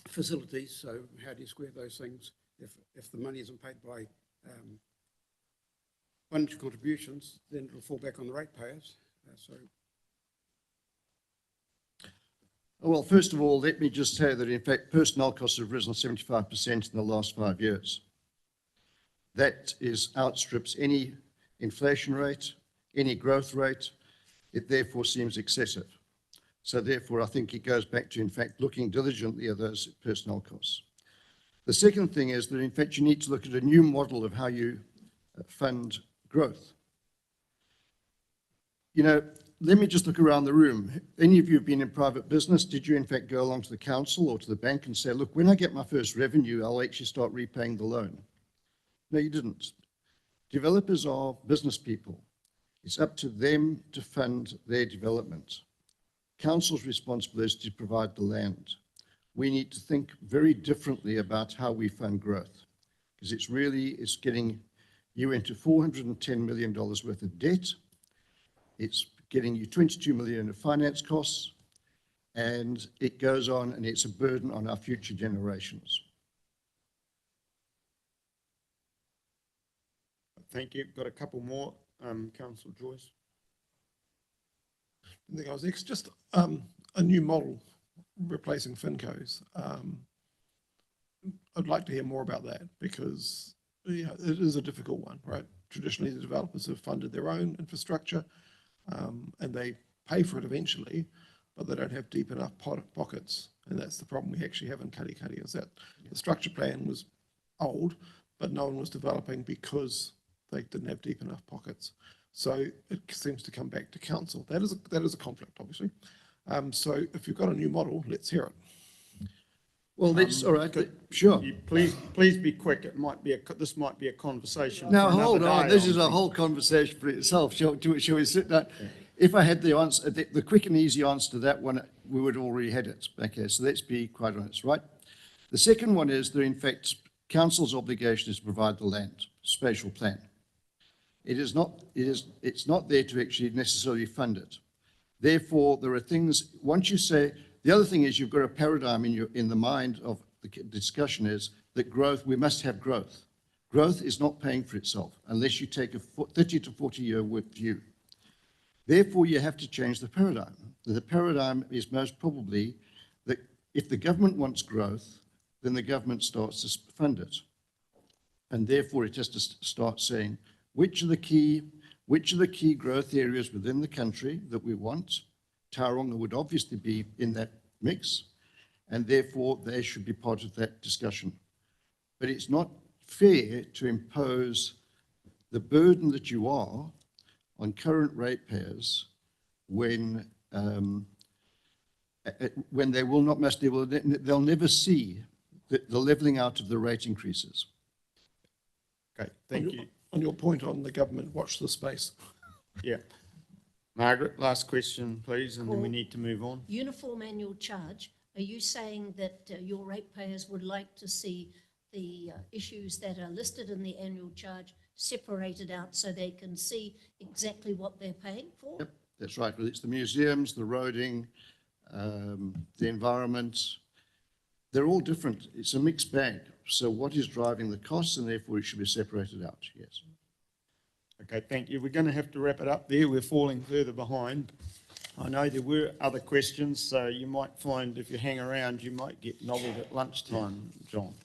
facilities. So how do you square those things if the money isn't paid by financial contributions, then it'll fall back on the ratepayers. Well, first of all, let me just say that in fact personnel costs have risen 75% in the last 5 years. That outstrips any inflation rate, any growth rate. It therefore seems excessive. So therefore, I think it goes back to, in fact, looking diligently at those personnel costs. The second thing is that, in fact, you need to look at a new model of how you fund growth. You know, let me just look around the room. Any of you have been in private business? Did you, in fact, go along to the council or to the bank and say, look, when I get my first revenue, I'll actually start repaying the loan? No, you didn't. Developers are business people. It's up to them to fund their development. Council's responsibility is to provide the land. We need to think very differently about how we fund growth, because it's getting you into $410 million worth of debt. It's getting you 22 million of finance costs, and it goes on, and it's a burden on our future generations. Thank you. Got a couple more. Councillor Joyce. It's just a new model replacing Fincos. I'd like to hear more about that because yeah, it is a difficult one, right? Traditionally, the developers have funded their own infrastructure and they pay for it eventually, but they don't have deep enough pockets. And that's the problem we actually have in Katikati, is that the structure plan was old, but no one was developing because they didn't have deep enough pockets. So it seems to come back to council. That is a conflict, obviously. So if you've got a new model, let's hear it. Well, that's all right. Sure. Please be quick. This might be a conversation. Now, for another hold on. day, This is I a think. whole conversation for itself. Shall we sit down? If I had the answer, the quick and easy answer to that one, we would have already had it. Okay, so let's be quite honest, right? The second one is that, in fact, council's obligation is to provide the land, spatial plan. It's not there to actually necessarily fund it. Therefore, there are things, once you say, the other thing is you've got a paradigm in the mind of the discussion is that growth, we must have growth. Growth is not paying for itself unless you take a 30 to 40 year view. Therefore, you have to change the paradigm. The paradigm is most probably that if the government wants growth, then the government starts to fund it. And therefore, it has to start saying, which are the key growth areas within the country that we want? Tauranga would obviously be in that mix, and therefore they should be part of that discussion. But it's not fair to impose the burden that you are on current ratepayers when they will not they'll never see the levelling out of the rate increases. Okay, thank you. On your point on the government, watch the space. Yeah. Margaret, last question, please, and then we Paul, need to move on. Uniform annual charge, are you saying that your ratepayers would like to see the issues that are listed in the annual charge separated out so they can see exactly what they're paying for? Yep, that's right. Well, it's the museums, the roading, the environment. They're all different. It's a mixed bag. So what is driving the costs, and therefore it should be separated out, yes. Okay, thank you. We're going to have to wrap it up there. We're falling further behind. I know there were other questions, so you might find if you hang around, you might get nobbled at lunchtime, John.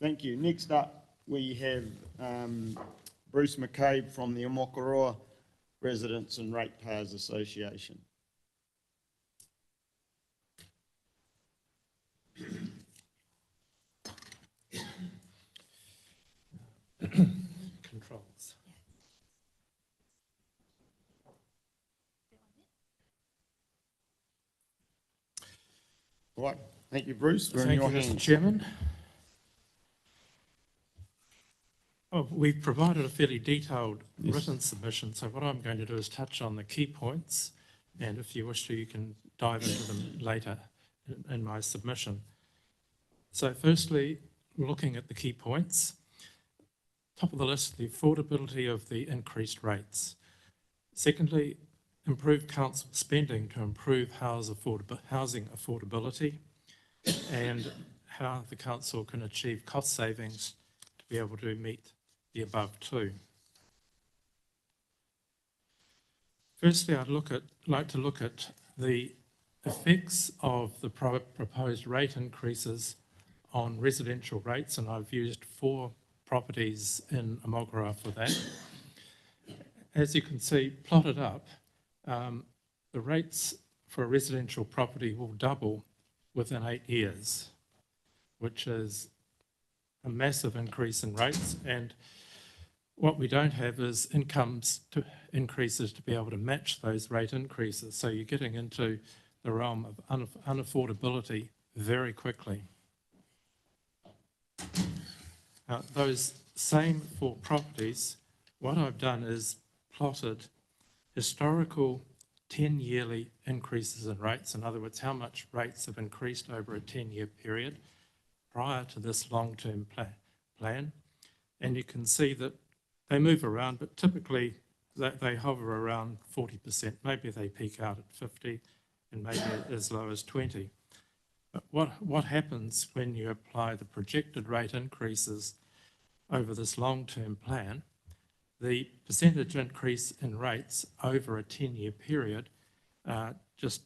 Thank you. Next up, we have Bruce McCabe from the Omokoroa Residents and Ratepayers Association. Controls. All right, thank you, Bruce. We're in Thank your you, Mr. hands. Chairman. Oh, we've provided a fairly detailed written submission, so what I'm going to do is touch on the key points, and if you wish to, you can dive into them later in my submission. So firstly, looking at the key points, top of the list, the affordability of the increased rates. Secondly, improved council spending to improve housing affordability, and how the council can achieve cost savings to be able to meet the above two. Firstly, I'd like to look at the effects of the proposed rate increases on residential rates, and I've used 4 properties in Omokoroa for that. As you can see, plotted up, the rates for a residential property will double within 8 years, which is a massive increase in rates. And what we don't have is increases to be able to match those rate increases. So you're getting into the realm of unaffordability very quickly. Those same 4 properties, what I've done is plotted historical 10-yearly increases in rates. In other words, how much rates have increased over a 10-year period prior to this long-term plan. And you can see that they move around, but typically they hover around 40%. Maybe they peak out at 50 and maybe as low as 20. But what happens when you apply the projected rate increases over this long-term plan? The percentage increase in rates over a 10-year period just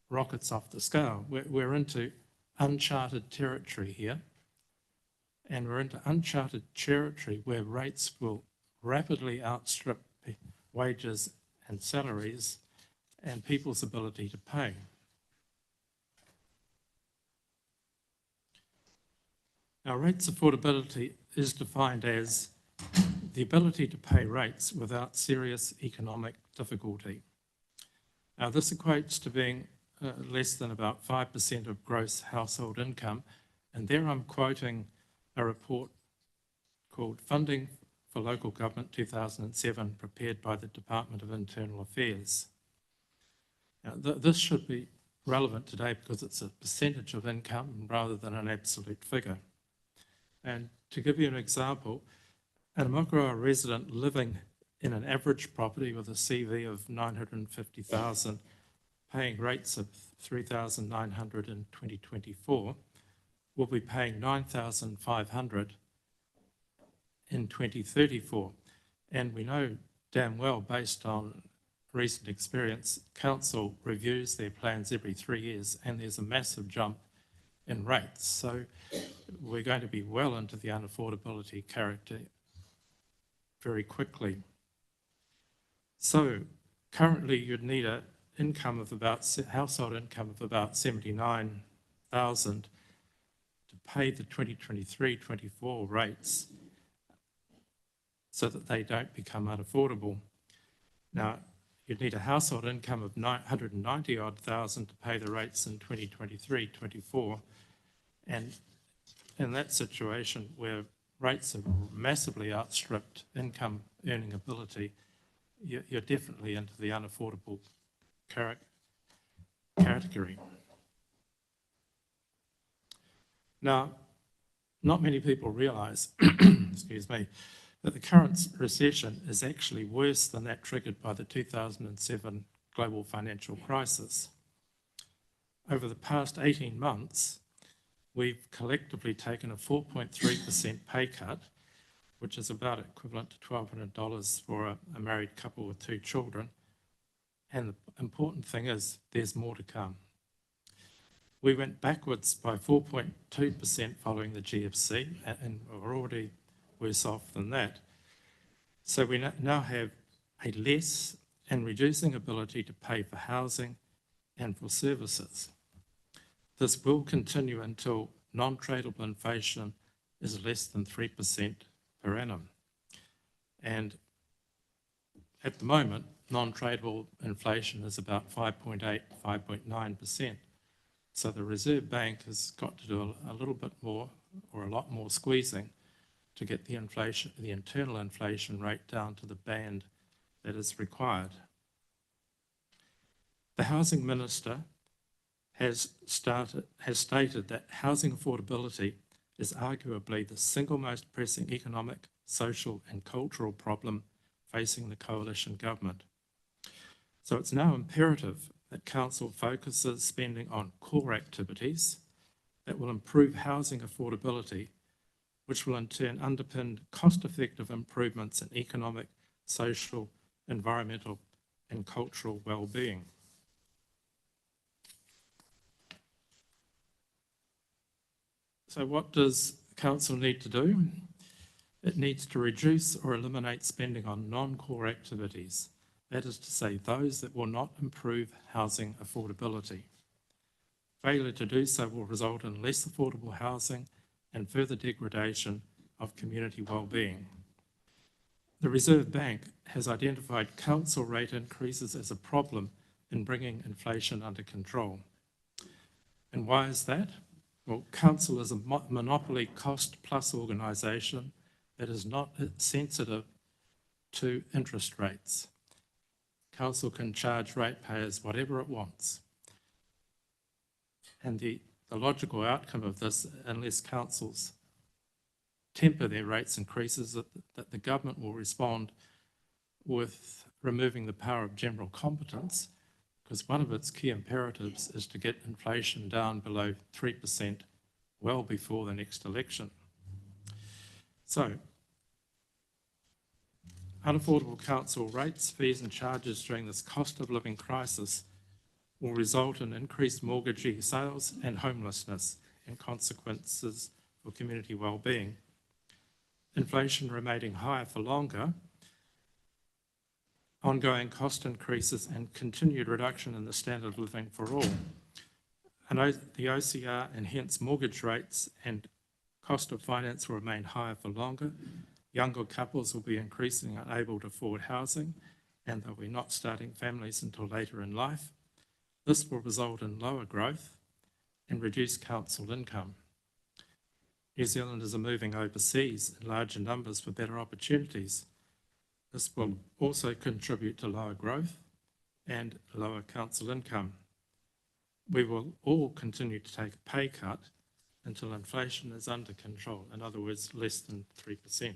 rockets off the scale. We're into uncharted territory here, and we're into uncharted territory where rates will rapidly outstrip wages and salaries and people's ability to pay. Now, rates affordability is defined as the ability to pay rates without serious economic difficulty. Now, this equates to being less than about 5% of gross household income, and there I'm quoting a report called Funding for Local Government 2007, prepared by the Department of Internal Affairs. Now, this should be relevant today because it's a percentage of income rather than an absolute figure. And to give you an example, an Amakoroa resident living in an average property with a CV of 950,000, paying rates of 3,900 in 2024, will be paying 9,500 in 2034. And we know damn well, based on recent experience, council reviews their plans every 3 years, and there's a massive jump in rates. So we're going to be well into the unaffordability character very quickly. So currently you'd need a income of about, household income of about 79,000 to pay the 2023-24 rates so that they don't become unaffordable. Now, you'd need a household income of 190 odd thousand to pay the rates in 2023-24. And in that situation where rates have massively outstripped income earning ability, you're definitely into the unaffordable category. Now, not many people realise, excuse me, that the current recession is actually worse than that triggered by the 2007 global financial crisis. Over the past 18 months, we've collectively taken a 4.3% pay cut, which is about equivalent to $1,200 for a married couple with 2 children. And the important thing is there's more to come. We went backwards by 4.2% following the GFC, and we're already worse off than that. So we now have a less and reducing ability to pay for housing and for services. This will continue until non-tradable inflation is less than 3% per annum. And at the moment, non-tradable inflation is about 5.8, 5.9%. So the Reserve Bank has got to do a little bit more, or a lot more squeezing, to get the inflation, the internal inflation rate down to the band that is required. The Housing Minister has stated that housing affordability is arguably the single most pressing economic, social and cultural problem facing the coalition government. So it's now imperative that Council focuses spending on core activities that will improve housing affordability, which will in turn underpin cost-effective improvements in economic, social, environmental and cultural well-being. So what does Council need to do? It needs to reduce or eliminate spending on non-core activities. That is to say, those that will not improve housing affordability. Failure to do so will result in less affordable housing and further degradation of community well-being. The Reserve Bank has identified council rate increases as a problem in bringing inflation under control. And why is that? Well, Council is a monopoly cost-plus organisation that is not sensitive to interest rates. Council can charge ratepayers whatever it wants. And the logical outcome of this, unless councils temper their rates increases, that the government will respond with removing the power of general competence, because one of its key imperatives is to get inflation down below 3% well before the next election. So, unaffordable council rates, fees and charges during this cost of living crisis will result in increased mortgagee sales and homelessness, and consequences for community well-being. Inflation remaining higher for longer, ongoing cost increases and continued reduction in the standard of living for all. And the OCR and hence mortgage rates and cost of finance will remain higher for longer. Younger couples will be increasingly unable to afford housing and they'll be not starting families until later in life. This will result in lower growth and reduced council income. New Zealanders are moving overseas in larger numbers for better opportunities. This will also contribute to lower growth and lower council income. We will all continue to take a pay cut until inflation is under control, in other words, less than 3%.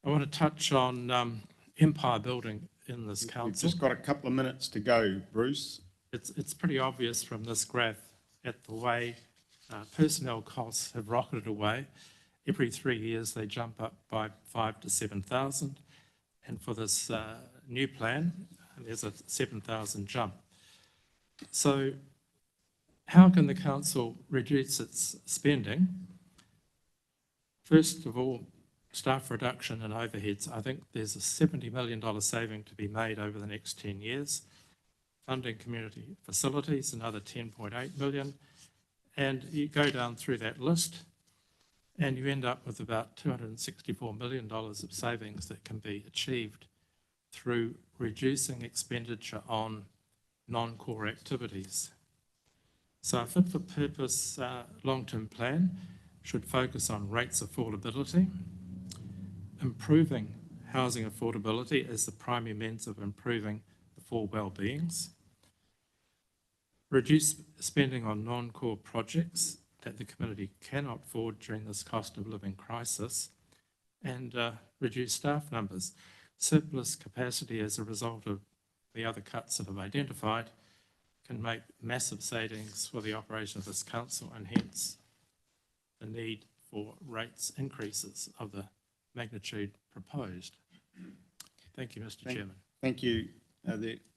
I want to touch on empire building in this council. We've just got a couple of minutes to go, Bruce. It's pretty obvious from this graph at the way personnel costs have rocketed away. Every 3 years they jump up by 5,000 to 7,000, and for this new plan there's a 7,000 jump. So how can the council reduce its spending? First of all, staff reduction and overheads. I think there's a $70 million saving to be made over the next 10 years. Funding community facilities, another 10.8 million. And you go down through that list and you end up with about $264 million of savings that can be achieved through reducing expenditure on non-core activities. So a fit for purpose long-term plan should focus on rates affordability, improving housing affordability as the primary means of improving the four well-beings, reduce spending on non-core projects that the community cannot afford during this cost of living crisis, and reduce staff numbers. Surplus capacity as a result of the other cuts that I've identified can make massive savings for the operation of this council, and hence the need for rates increases of the magnitude proposed. Thank you, Mr. Chairman. Thank you.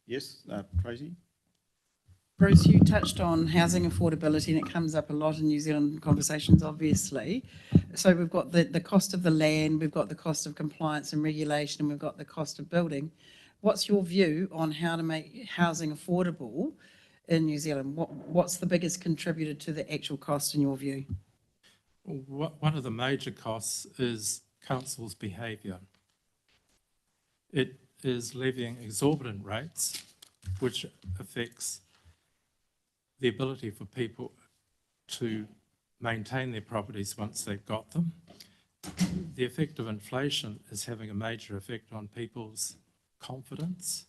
Yes, Tracy? Bruce, you touched on housing affordability, and it comes up a lot in New Zealand conversations, obviously. So we've got the cost of the land, we've got the cost of compliance and regulation, and we've got the cost of building. What's your view on how to make housing affordable in New Zealand? What's the biggest contributor to the actual cost in your view? One of the major costs is council's behaviour. It is levying exorbitant rates, which affects the ability for people to maintain their properties once they've got them. The effect of inflation is having a major effect on people's confidence,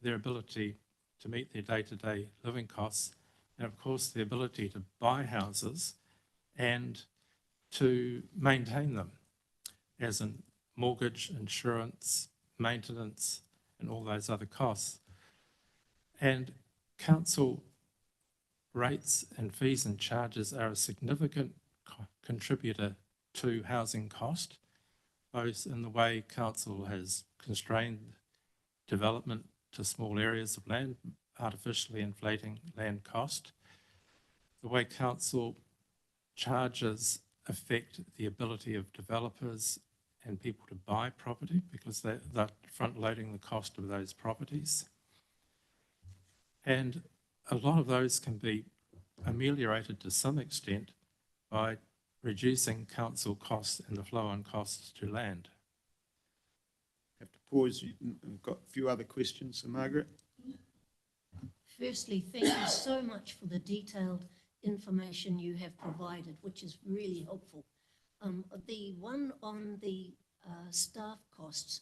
their ability to meet their day-to-day living costs, and of course the ability to buy houses and to maintain them, as in mortgage, insurance, maintenance, and all those other costs. And council rates and fees and charges are a significant contributor to housing cost, both in the way council has constrained development to small areas of land, artificially inflating land cost, the way council charges affect the ability of developers and people to buy property because they're front-loading the cost of those properties. And a lot of those can be ameliorated to some extent by reducing council costs and the flow-on costs to land. I have to pause. We've got a few other questions. So, Margaret? Firstly, thank you so much for the detailed information you have provided, which is really helpful. The one on the staff costs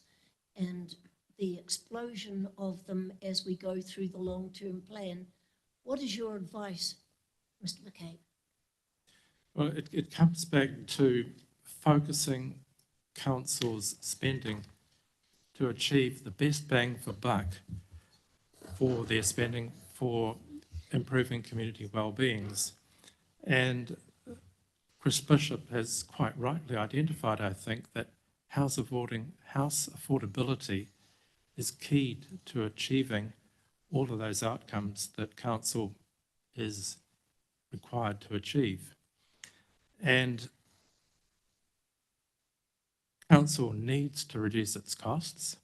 and the explosion of them as we go through the long-term plan, what is your advice, Mr. McCabe? Well, it comes back to focusing council's spending to achieve the best bang for buck for their spending for improving community well-beings. And Chris Bishop has quite rightly identified, I think, that house affordability is key to achieving all of those outcomes that council is required to achieve. And council needs to reduce its costs.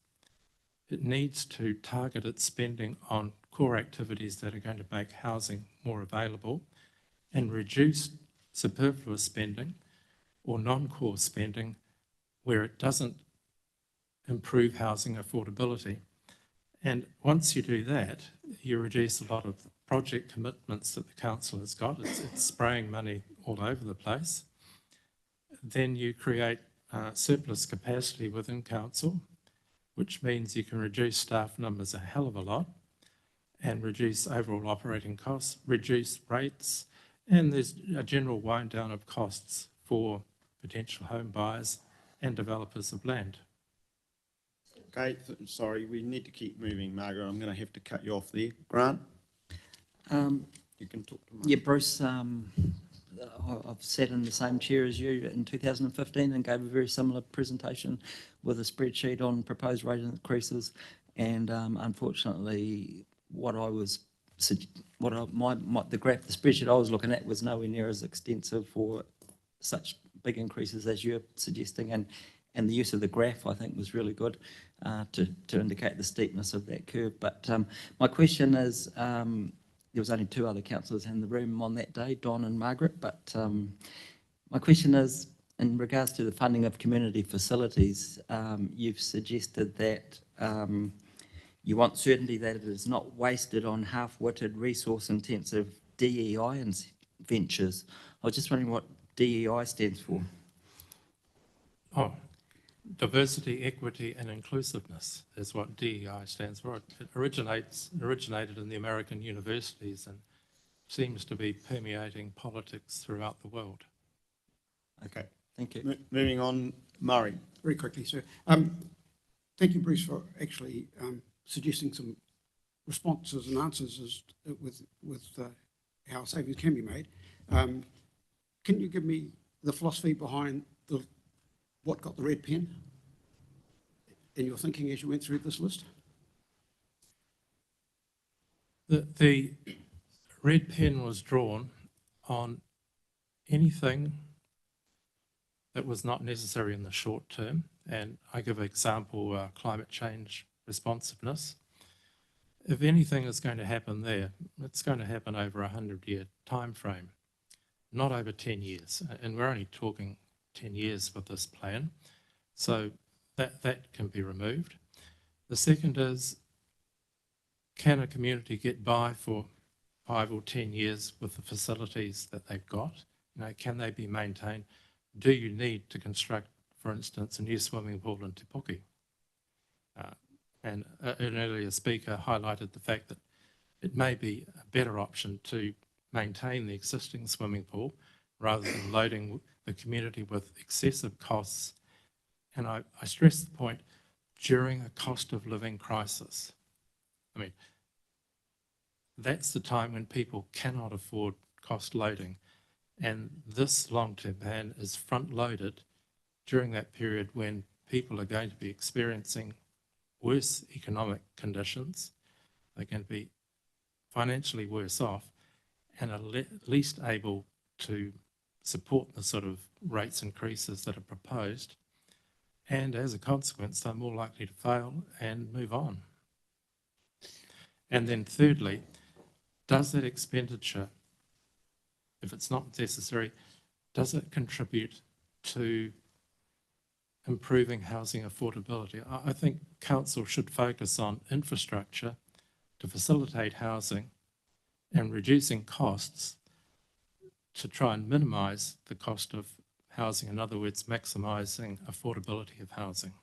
It needs to target its spending on core activities that are going to make housing more available and reduce superfluous spending or non-core spending where it doesn't improve housing affordability. And once you do that, you reduce a lot of project commitments that the council has got. It's spraying money all over the place. Then you create surplus capacity within council, which means you can reduce staff numbers a hell of a lot and reduce overall operating costs, reduce rates, and there's a general wind down of costs for potential home buyers and developers of land. Okay, sorry, we need to keep moving, Margaret. I'm going to have to cut you off there. Grant? You can talk to Margaret. Yeah, Bruce, I've sat in the same chair as you in 2015 and gave a very similar presentation with a spreadsheet on proposed rate increases. And unfortunately, the spreadsheet I was looking at was nowhere near as extensive for such big increases as you're suggesting. And the use of the graph, I think, was really good to indicate the steepness of that curve. But my question is, there was only two other councillors in the room on that day, Don and Margaret, but my question is, in regards to the funding of community facilities, you've suggested that you want certainty that it is not wasted on half-witted, resource-intensive DEI ventures. I was just wondering what DEI stands for. Oh, diversity, equity and inclusiveness is what DEI stands for. It originated in the American universities and seems to be permeating politics throughout the world. Okay. Thank you. Moving on, Murray. Very quickly, sir. Thank you, Bruce, for actually suggesting some responses and answers with how savings can be made. Can you give me the philosophy behind what got the red pen in your thinking as you went through this list? The red pen was drawn on anything that was not necessary in the short term. And I give an example, climate change responsiveness. If anything is going to happen there, it's going to happen over a 100-year time frame, not over 10 years. And we're only talking 10 years with this plan. So that can be removed. The second is, can a community get by for 5 or 10 years with the facilities that they've got? Can they be maintained? Do you need to construct, for instance, a new swimming pool in Te Puke? And an earlier speaker highlighted the fact that it may be a better option to maintain the existing swimming pool rather than loading the community with excessive costs. And I stress the point, during a cost of living crisis. I mean, that's the time when people cannot afford cost loading. And this long-term plan is front-loaded during that period when people are going to be experiencing worse economic conditions. They're going to be financially worse off and are least able to support the sort of rates increases that are proposed. And as a consequence, they're more likely to fail and move on. And then thirdly, does that expenditure, if it's not necessary, does it contribute to improving housing affordability? I think council should focus on infrastructure to facilitate housing and reducing costs to try and minimise the cost of housing. In other words, maximising affordability of housing.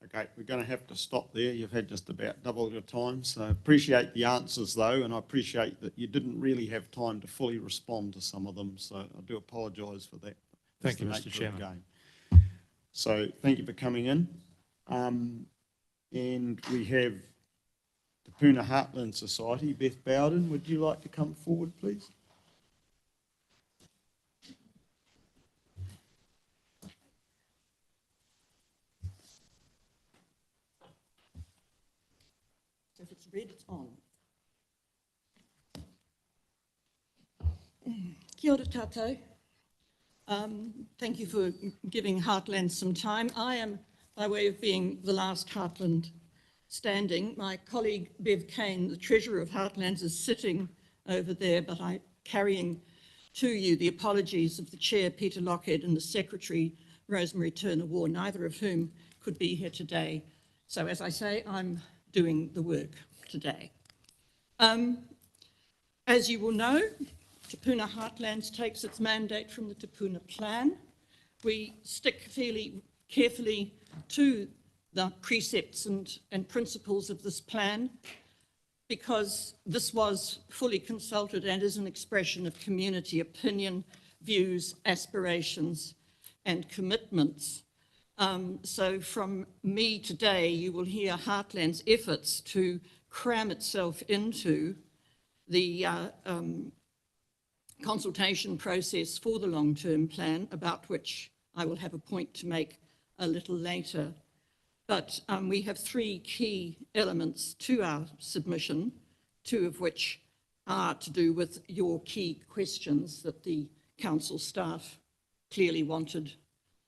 Okay, we're going to have to stop there. You've had just about double your time, so appreciate the answers though, and I appreciate that you didn't really have time to fully respond to some of them, so I do apologise for that. Thank you, Mr. Chairman. So thank you for coming in. And we have the Puna Heartland Society. Beth Bowden, would you like to come forward, please? If it's red, it's on. Kia ora tātou. Thank you for giving Heartland some time. I am, by way of being the last Heartland standing, my colleague Bev Kane, the Treasurer of Heartlands, is sitting over there, but I'm carrying to you the apologies of the Chair, Peter Lockhead, and the Secretary, Rosemary Turner-Ward, neither of whom could be here today. So as I say, I'm doing the work today. As you will know, Te Puna Heartlands takes its mandate from the Te Puna Plan. We stick fairly carefully to the precepts and principles of this plan because this was fully consulted and is an expression of community opinion, views, aspirations, and commitments. So from me today, you will hear Heartland's efforts to cram itself into the consultation process for the long-term plan, about which I will have a point to make a little later. But we have three key elements to our submission, two of which are to do with your key questions that the council staff clearly wanted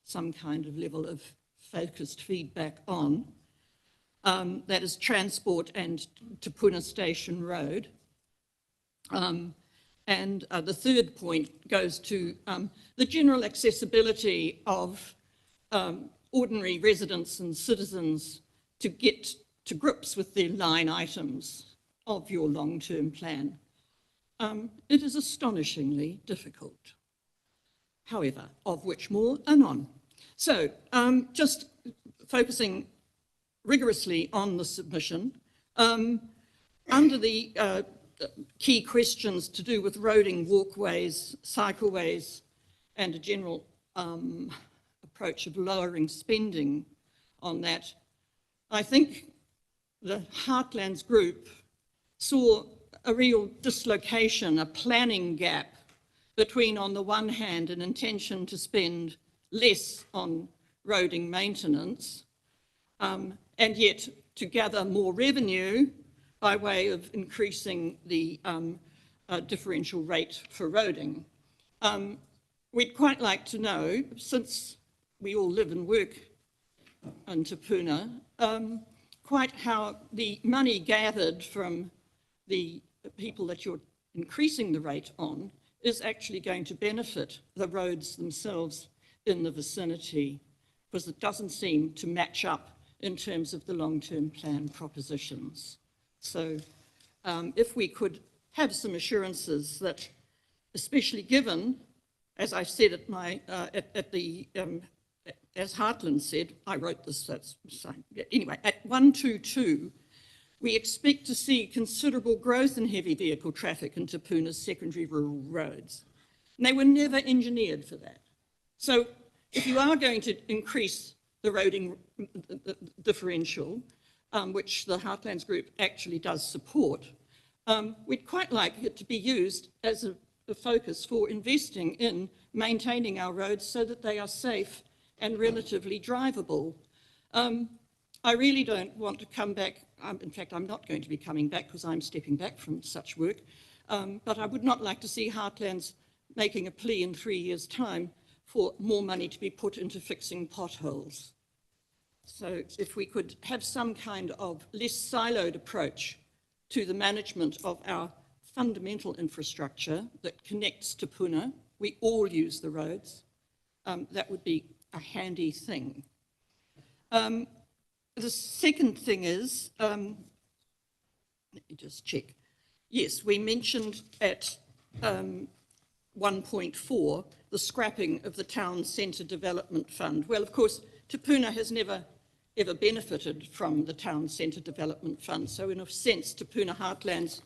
some kind of level of focused feedback on. That is transport and Te Puna Station Road. And the third point goes to the general accessibility of ordinary residents and citizens to get to grips with the line items of your long-term plan. It is astonishingly difficult. However, of which more anon. So just focusing rigorously on the submission, under the key questions to do with roading, walkways, cycleways, and a general approach of lowering spending on that, I think the Heartlands group saw a real dislocation, a planning gap between, on the one hand, an intention to spend less on roading maintenance, and yet to gather more revenue by way of increasing the differential rate for roading. We'd quite like to know, since we all live and work in Te Puna, quite how the money gathered from the people that you're increasing the rate on is actually going to benefit the roads themselves in the vicinity, because it doesn't seem to match up in terms of the long-term plan propositions. So if we could have some assurances that, especially given, as I said at my, as Heartland said, I wrote this, that's, anyway, at 122, we expect to see considerable growth in heavy vehicle traffic in Te Puna's secondary rural roads. And they were never engineered for that. So if you are going to increase the roading differential, which the Heartlands Group actually does support, we'd quite like it to be used as a focus for investing in maintaining our roads so that they are safe and relatively drivable. I really don't want to come back, in fact I'm not going to be coming back because I'm stepping back from such work, but I would not like to see Heartlands making a plea in 3 years' time for more money to be put into fixing potholes. So if we could have some kind of less siloed approach to the management of our fundamental infrastructure that connects Te Puna, we all use the roads, that would be a handy thing. The second thing is, let me just check. Yes, we mentioned at 1.4 the scrapping of the Town Centre Development Fund. Well, of course, Te Puna has never ever benefited from the Town Centre Development Fund, so in a sense Te Puna Heartlands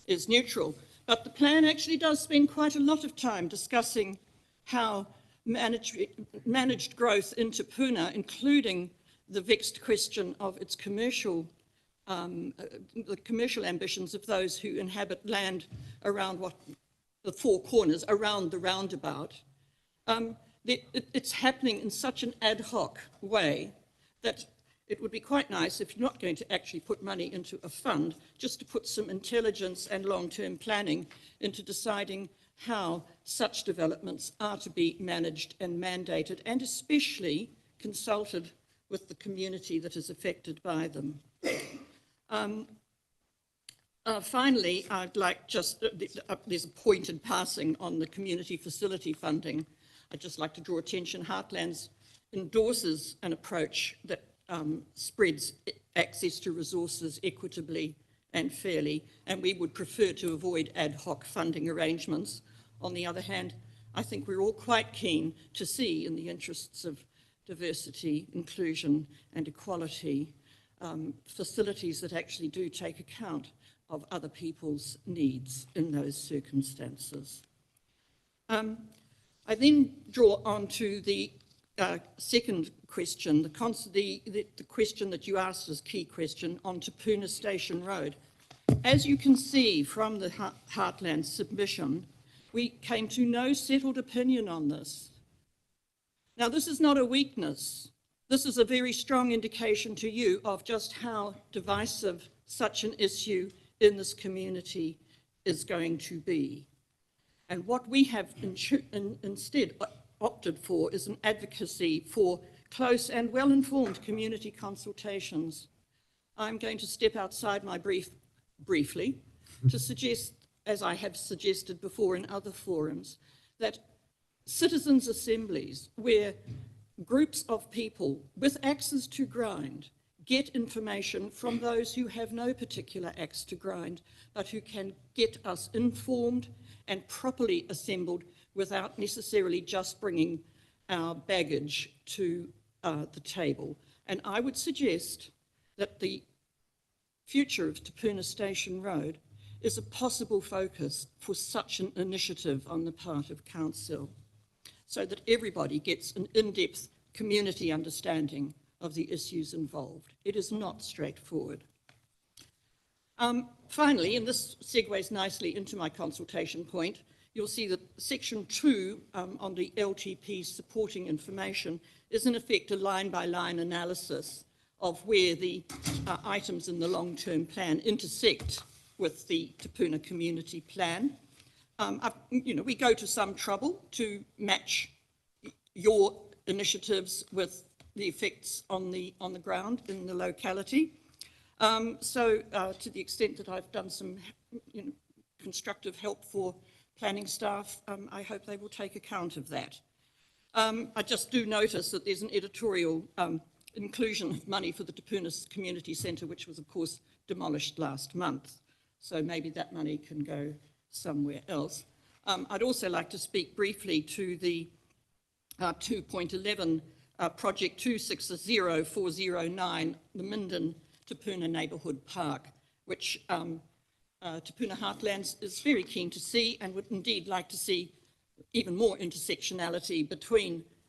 is neutral. But the plan actually does spend quite a lot of time discussing how managed growth in Te Puna, including the vexed question of its commercial, the commercial ambitions of those who inhabit land around the four corners, around the roundabout. It's happening in such an ad hoc way that it would be quite nice, if you're not going to actually put money into a fund, just to put some intelligence and long-term planning into deciding how such developments are to be managed and mandated, and especially consulted with the community that is affected by them. Finally, I'd like there's a point in passing on the community facility funding. I'd just like to draw attention, Heartlands endorses an approach that spreads access to resources equitably and fairly, and we would prefer to avoid ad hoc funding arrangements. On the other hand, I think we're all quite keen to see, in the interests of diversity, inclusion and equality, facilities that actually do take account of other people's needs in those circumstances. I then draw on to the second question, the question that you asked as key question on Te Puna Station Road. As you can see from the Heartland submission, we came to no settled opinion on this. Now, this is not a weakness. This is a very strong indication to you of just how divisive such an issue in this community is going to be. And what we have instead opted for is an advocacy for close and well-informed community consultations. I'm going to step outside my briefly to suggest, as I have suggested before in other forums, that citizens' assemblies where groups of people with axes to grind get information from those who have no particular axe to grind, but who can get us informed and properly assembled without necessarily just bringing our baggage to the table. And I would suggest that the future of Te Puna Station Road is a possible focus for such an initiative on the part of Council, so that everybody gets an in-depth community understanding of the issues involved. It is not straightforward. Finally, and this segues nicely into my consultation point, you'll see that section 2 on the LTP supporting information is in effect a line-by-line analysis of where the items in the long-term plan intersect with the Te Puna Community Plan. We go to some trouble to match your initiatives with the effects on the ground in the locality. So to the extent that I've done some constructive help for planning staff, I hope they will take account of that. I just do notice that there's an editorial inclusion of money for the Te Puna Community Centre, which was of course demolished last month. So maybe that money can go somewhere else. I'd also like to speak briefly to the 2.11 Project 260409, the Minden Te Puna Neighbourhood Park, which Te Puna Heartlands is very keen to see and would indeed like to see even more intersectionality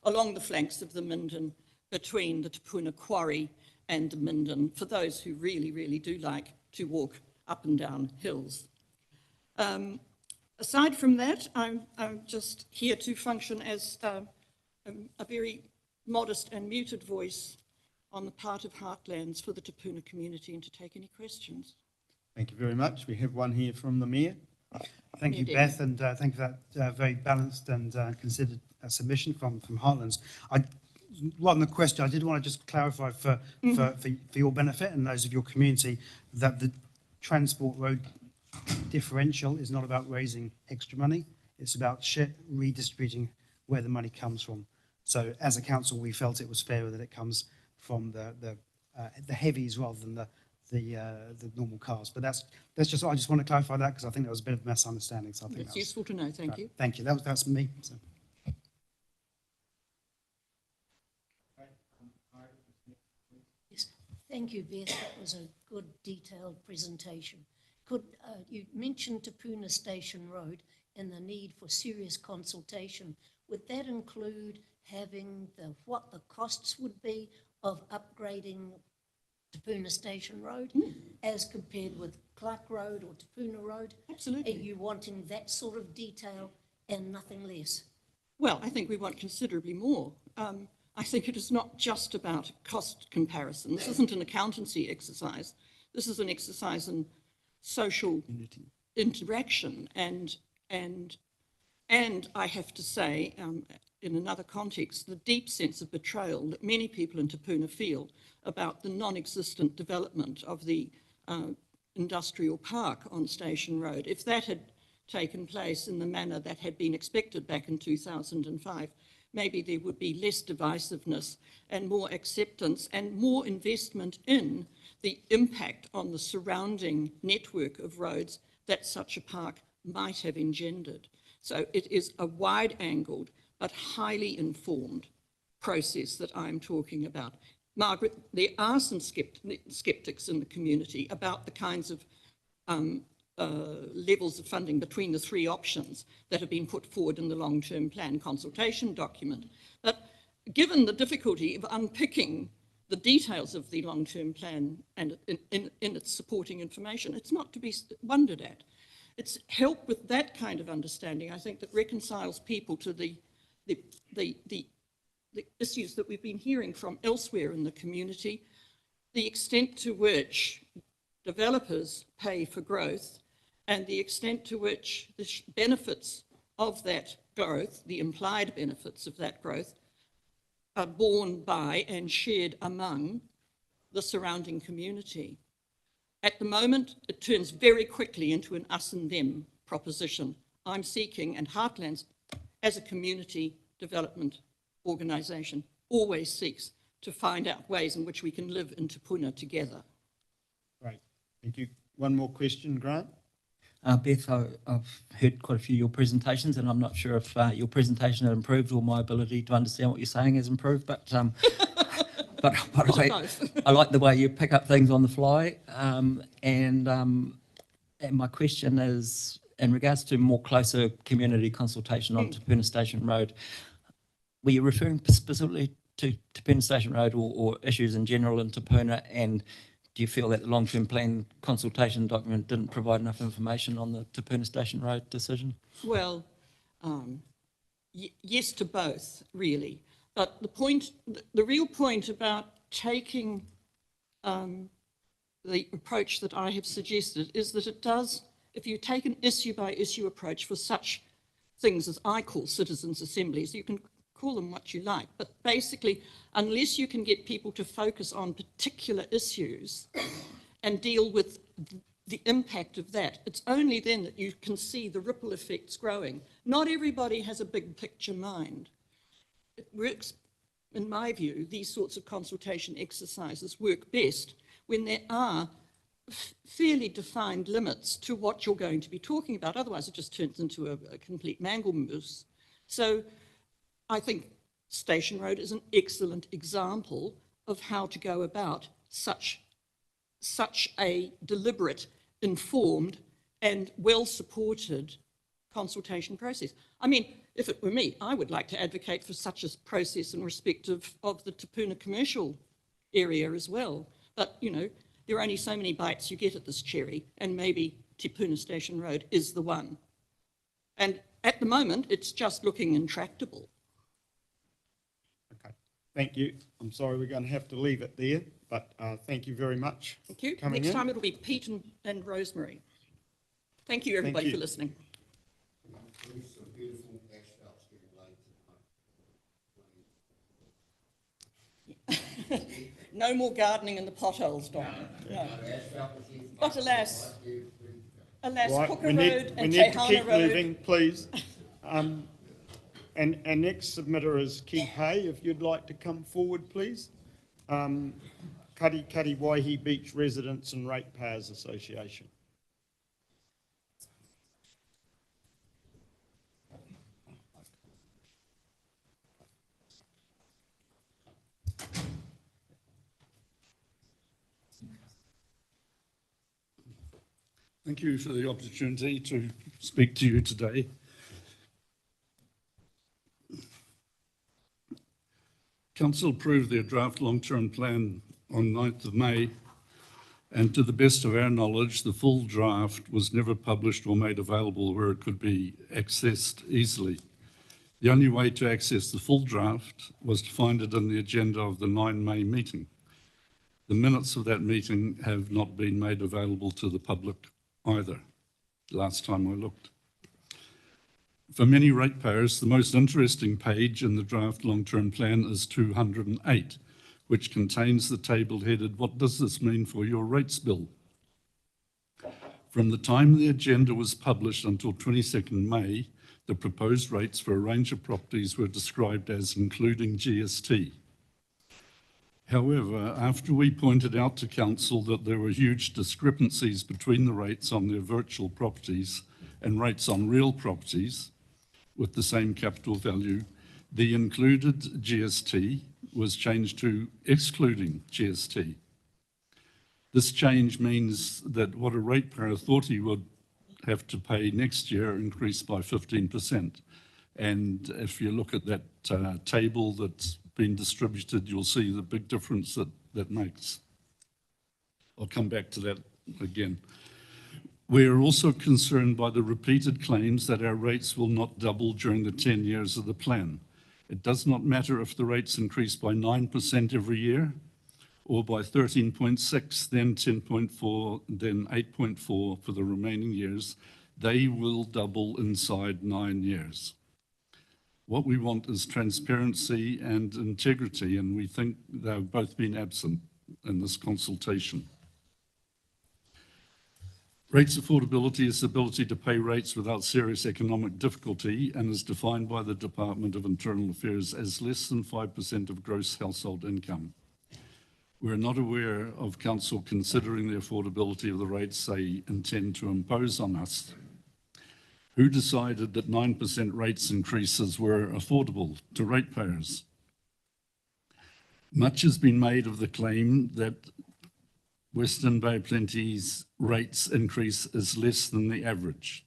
along the flanks of the Minden, between the Te Puna Quarry and the Minden, for those who really, really do like to walk up and down hills. Aside from that, I'm just here to function as a very modest and muted voice on the part of Heartlands for the Te Puna community, and to take any questions. Thank you very much. We have one here from the Mayor. Thank you, Beth, and thank you for that very balanced and considered submission from Heartlands. Rather than the question, I did want to just clarify for your benefit and those of your community that the Transport Road differential is not about raising extra money. It's about redistributing where the money comes from. So as a council, we felt it was fairer that it comes from the heavies rather than the normal cars. But that's just, I just want to clarify that because I think there was a bit of a misunderstanding. So I think it's useful to know. Thank you. Thank you. That's me. So. Yes, thank you, Beth. That was a good, detailed presentation. You mentioned Te Puna Station Road and the need for serious consultation. Would that include having what the costs would be of upgrading Te Puna Station Road as compared with Clark Road or Te Puna Road? Absolutely. Are you wanting that sort of detail and nothing less? Well, I think we want considerably more. I think it is not just about cost comparison. This isn't an accountancy exercise. This is an exercise in social interaction and And I have to say, in another context, the deep sense of betrayal that many people in Te Puna feel about the non-existent development of the industrial park on Station Road. If that had taken place in the manner that had been expected back in 2005, maybe there would be less divisiveness and more acceptance and more investment in the impact on the surrounding network of roads that such a park might have engendered. So it is a wide-angled but highly informed process that I'm talking about. Margaret, there are some skeptics in the community about the kinds of levels of funding between the three options that have been put forward in the long-term plan consultation document. But given the difficulty of unpicking the details of the long-term plan and in its supporting information, it's not to be wondered at. It's help with that kind of understanding, I think, that reconciles people to the issues that we've been hearing from elsewhere in the community, the extent to which developers pay for growth and the extent to which the benefits of that growth, the implied benefits of that growth, are borne by and shared among the surrounding community. At the moment, it turns very quickly into an us and them proposition. I'm seeking, and Heartlands, as a community development organisation, always seeks to find out ways in which we can live in Te Puna together. Great, thank you. One more question, Grant. Beth, I've heard quite a few of your presentations, and I'm not sure if your presentation has improved or my ability to understand what you're saying has improved, but I like the way you pick up things on the fly. And my question is, in regards to more closer community consultation on Te Puna Station Road, were you referring specifically to Te Puna Station Road or issues in general in Te Puna, and do you feel that the long-term plan consultation document didn't provide enough information on the Te Puna Station Road decision? Well, yes to both, really. But the real point about taking the approach that I have suggested is that it does, if you take an issue-by-issue approach for such things as I call citizens' assemblies, you can call them what you like, but basically, unless you can get people to focus on particular issues and deal with the impact of that, it's only then that you can see the ripple effects growing. Not everybody has a big picture mind. It works, in my view, these sorts of consultation exercises work best when there are fairly defined limits to what you're going to be talking about. Otherwise, it just turns into a complete manglemoose. So I think Station Road is an excellent example of how to go about such a deliberate, informed, and well-supported consultation process. I mean, if it were me, I would like to advocate for such a process in respect of the Te Puna commercial area as well. But, you know, there are only so many bites you get at this cherry, and maybe Te Puna Station Road is the one. And at the moment, it's just looking intractable. Okay, thank you. I'm sorry we're going to have to leave it there, but thank you very much. Thank you. Coming Next in. time it'll be Pete and Rosemary. Thank you, everybody, for listening. No more gardening in the potholes, Don. No. But alas, Right, Puka we need, Road we and need to Tehana keep Road. moving, please. And next submitter is Keith Hay, if you'd like to come forward, please. Kari Waihi Beach Residents and Ratepayers Association. Thank you for the opportunity to speak to you today. Council approved their draft long-term plan on 9th of May, and to the best of our knowledge, the full draft was never published or made available where it could be accessed easily. The only way to access the full draft was to find it in the agenda of the 9 May meeting. The minutes of that meeting have not been made available to the public either, last time I looked. For many ratepayers, the most interesting page in the draft long-term plan is 208, which contains the table headed, "What does this mean for your rates bill?" From the time the agenda was published until 22nd May, the proposed rates for a range of properties were described as including GST. However, after we pointed out to council that there were huge discrepancies between the rates on their virtual properties and rates on real properties with the same capital value, the included GST was changed to excluding GST. This change means that what a ratepayer thought he would have to pay next year increased by 15%. And if you look at that table that's been distributed, you'll see the big difference that makes. I'll come back to that again. We are also concerned by the repeated claims that our rates will not double during the 10 years of the plan. It does not matter if the rates increase by 9% every year, or by 13.6, then 10.4, then 8.4 for the remaining years. They will double inside 9 years. What we want is transparency and integrity, and we think they've both been absent in this consultation. Rates affordability is the ability to pay rates without serious economic difficulty and is defined by the Department of Internal Affairs as less than 5% of gross household income. We're not aware of council considering the affordability of the rates they intend to impose on us. Who decided that 9% rates increases were affordable to ratepayers? Much has been made of the claim that Western Bay Plenty's rates increase is less than the average.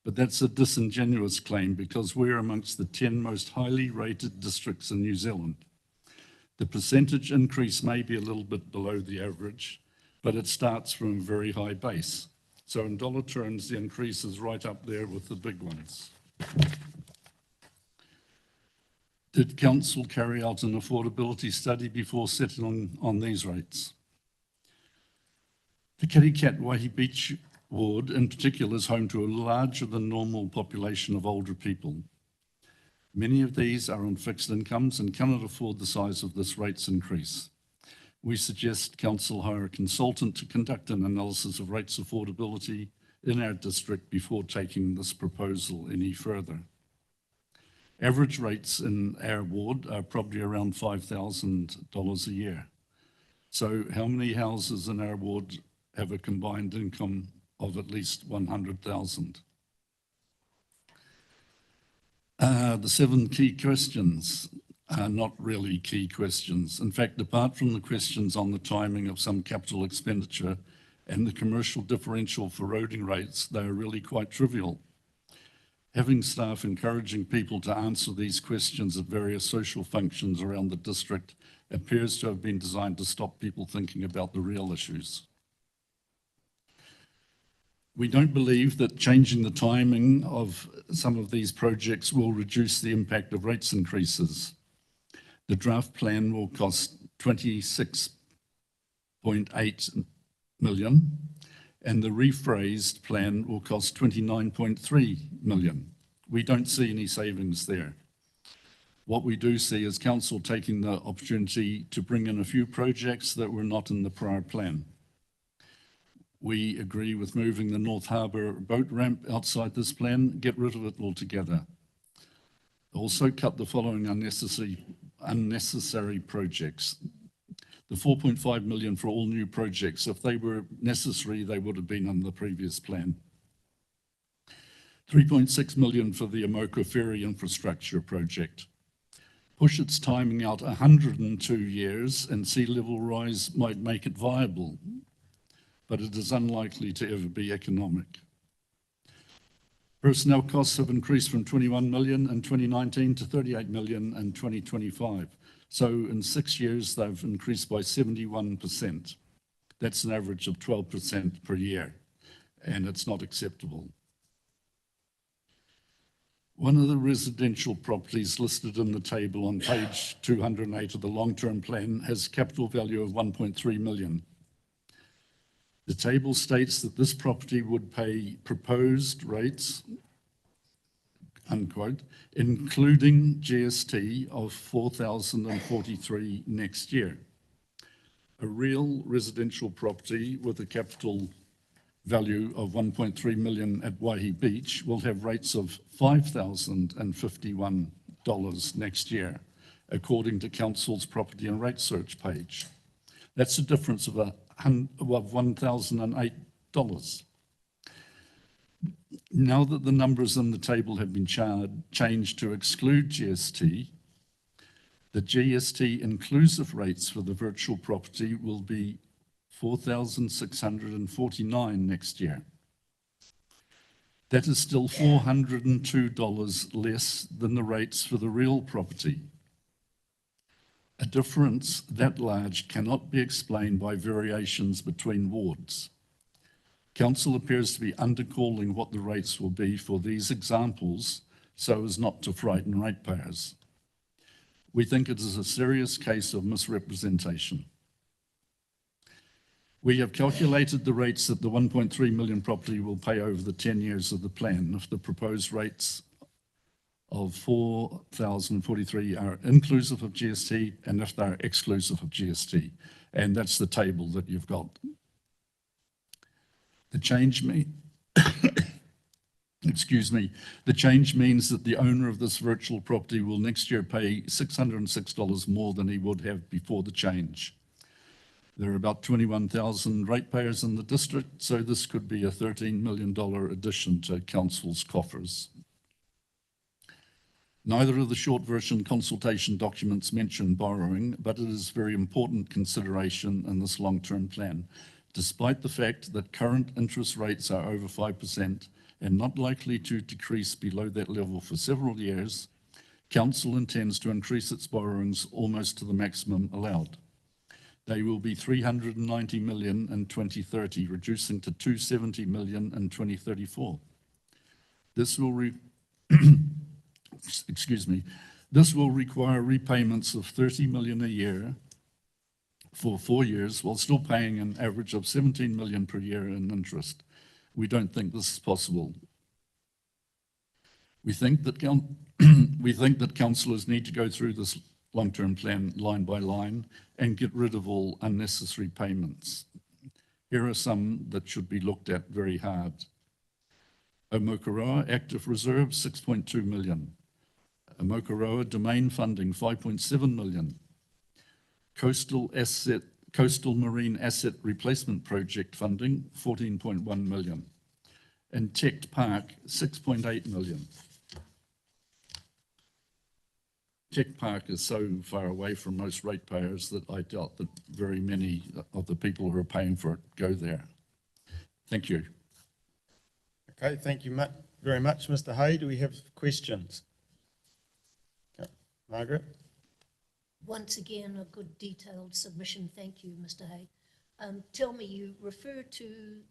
But that's a disingenuous claim because we're amongst the 10 most highly rated districts in New Zealand. The percentage increase may be a little bit below the average, but it starts from a very high base. So in dollar terms, the increase is right up there with the big ones. Did council carry out an affordability study before settling on these rates? The Kirikat Waihi Beach ward in particular is home to a larger than normal population of older people. Many of these are on fixed incomes and cannot afford the size of this rates increase. We suggest council hire a consultant to conduct an analysis of rates affordability in our district before taking this proposal any further. Average rates in our ward are probably around $5,000 a year. So how many houses in our ward have a combined income of at least 100,000? The 7 key questions are not really key questions. In fact, apart from the questions on the timing of some capital expenditure and the commercial differential for roading rates, they are really quite trivial. Having staff encouraging people to answer these questions at various social functions around the district appears to have been designed to stop people thinking about the real issues. We don't believe that changing the timing of some of these projects will reduce the impact of rates increases. The draft plan will cost $26.8 million, and the rephrased plan will cost $29.3 million. We don't see any savings there. What we do see is council taking the opportunity to bring in a few projects that were not in the prior plan. We agree with moving the North Harbour boat ramp outside this plan, get rid of it altogether. Also cut the following unnecessary projects. The $4.5 million for all new projects, if they were necessary, they would have been on the previous plan. $3.6 million for the Amoka Ferry infrastructure project. Push its timing out 102 years and sea level rise might make it viable, but it is unlikely to ever be economic. Personnel costs have increased from 21 million in 2019 to 38 million in 2025. So in 6 years, they've increased by 71%. That's an average of 12% per year, and it's not acceptable. One of the residential properties listed in the table on page 208 of the long-term plan has capital value of 1.3 million. The table states that this property would pay proposed rates, unquote, including GST of 4,043 next year. A real residential property with a capital value of 1.3 million at Waihi Beach will have rates of $5,051 next year, according to Council's Property and Rate Search page. That's a difference of $1,008. Now that the numbers in the table have been changed to exclude GST, the GST inclusive rates for the virtual property will be $4,649 next year. That is still $402 less than the rates for the real property. A difference that large cannot be explained by variations between wards. Council appears to be undercalling what the rates will be for these examples so as not to frighten ratepayers. We think it is a serious case of misrepresentation. We have calculated the rates that the 1.3 million property will pay over the 10 years of the plan if the proposed rates of 4,043 are inclusive of GST and if they're exclusive of GST. And that's the table that you've got. The change the change means that the owner of this virtual property will next year pay $606 more than he would have before the change. There are about 21,000 ratepayers in the district, so this could be a $13 million addition to Council's coffers. Neither of the short version consultation documents mention borrowing, but it is a very important consideration in this long-term plan. Despite the fact that current interest rates are over 5% and not likely to decrease below that level for several years, Council intends to increase its borrowings almost to the maximum allowed. They will be $390 million in 2030, reducing to $270 million in 2034. This will This will require repayments of $30 million a year for 4 years, while still paying an average of $17 million per year in interest. We don't think this is possible. We think that councillors need to go through this long-term plan line by line and get rid of all unnecessary payments. Here are some that should be looked at very hard. Omokoroa Active Reserve, 6.2 million. Omokoroa Domain Funding, 5.7 million. Coastal Marine Asset Replacement Project Funding, 14.1 million. And Tech Park, 6.8 million. Tech Park is so far away from most ratepayers that I doubt that very many of the people who are paying for it go there. Thank you. Okay, thank you very much, Mr. Hay. Do we have questions? Okay. Margaret? Once again, a good detailed submission. Thank you, Mr. Hay. Tell me, you refer to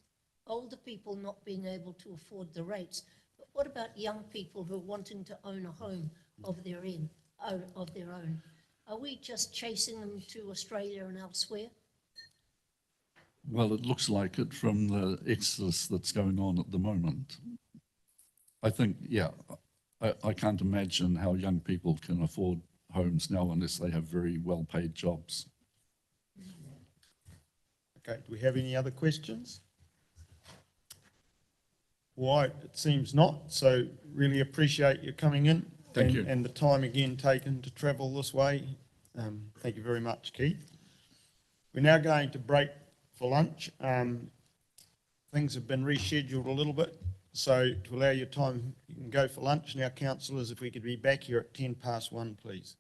older people not being able to afford the rates, but what about young people who are wanting to own a home of their own? Are we just chasing them to Australia and elsewhere? Well, it looks like it from the exodus that's going on at the moment. I think, yeah, I can't imagine how young people can afford homes now unless they have very well-paid jobs. Okay, do we have any other questions? All right, it seems not, so really appreciate you coming in. Thank you. And the time again taken to travel this way. Thank you very much, Keith. We're now going to break for lunch. Things have been rescheduled a little bit, so to allow you time, you can go for lunch. Now, councillors, if we could be back here at 1:10 please.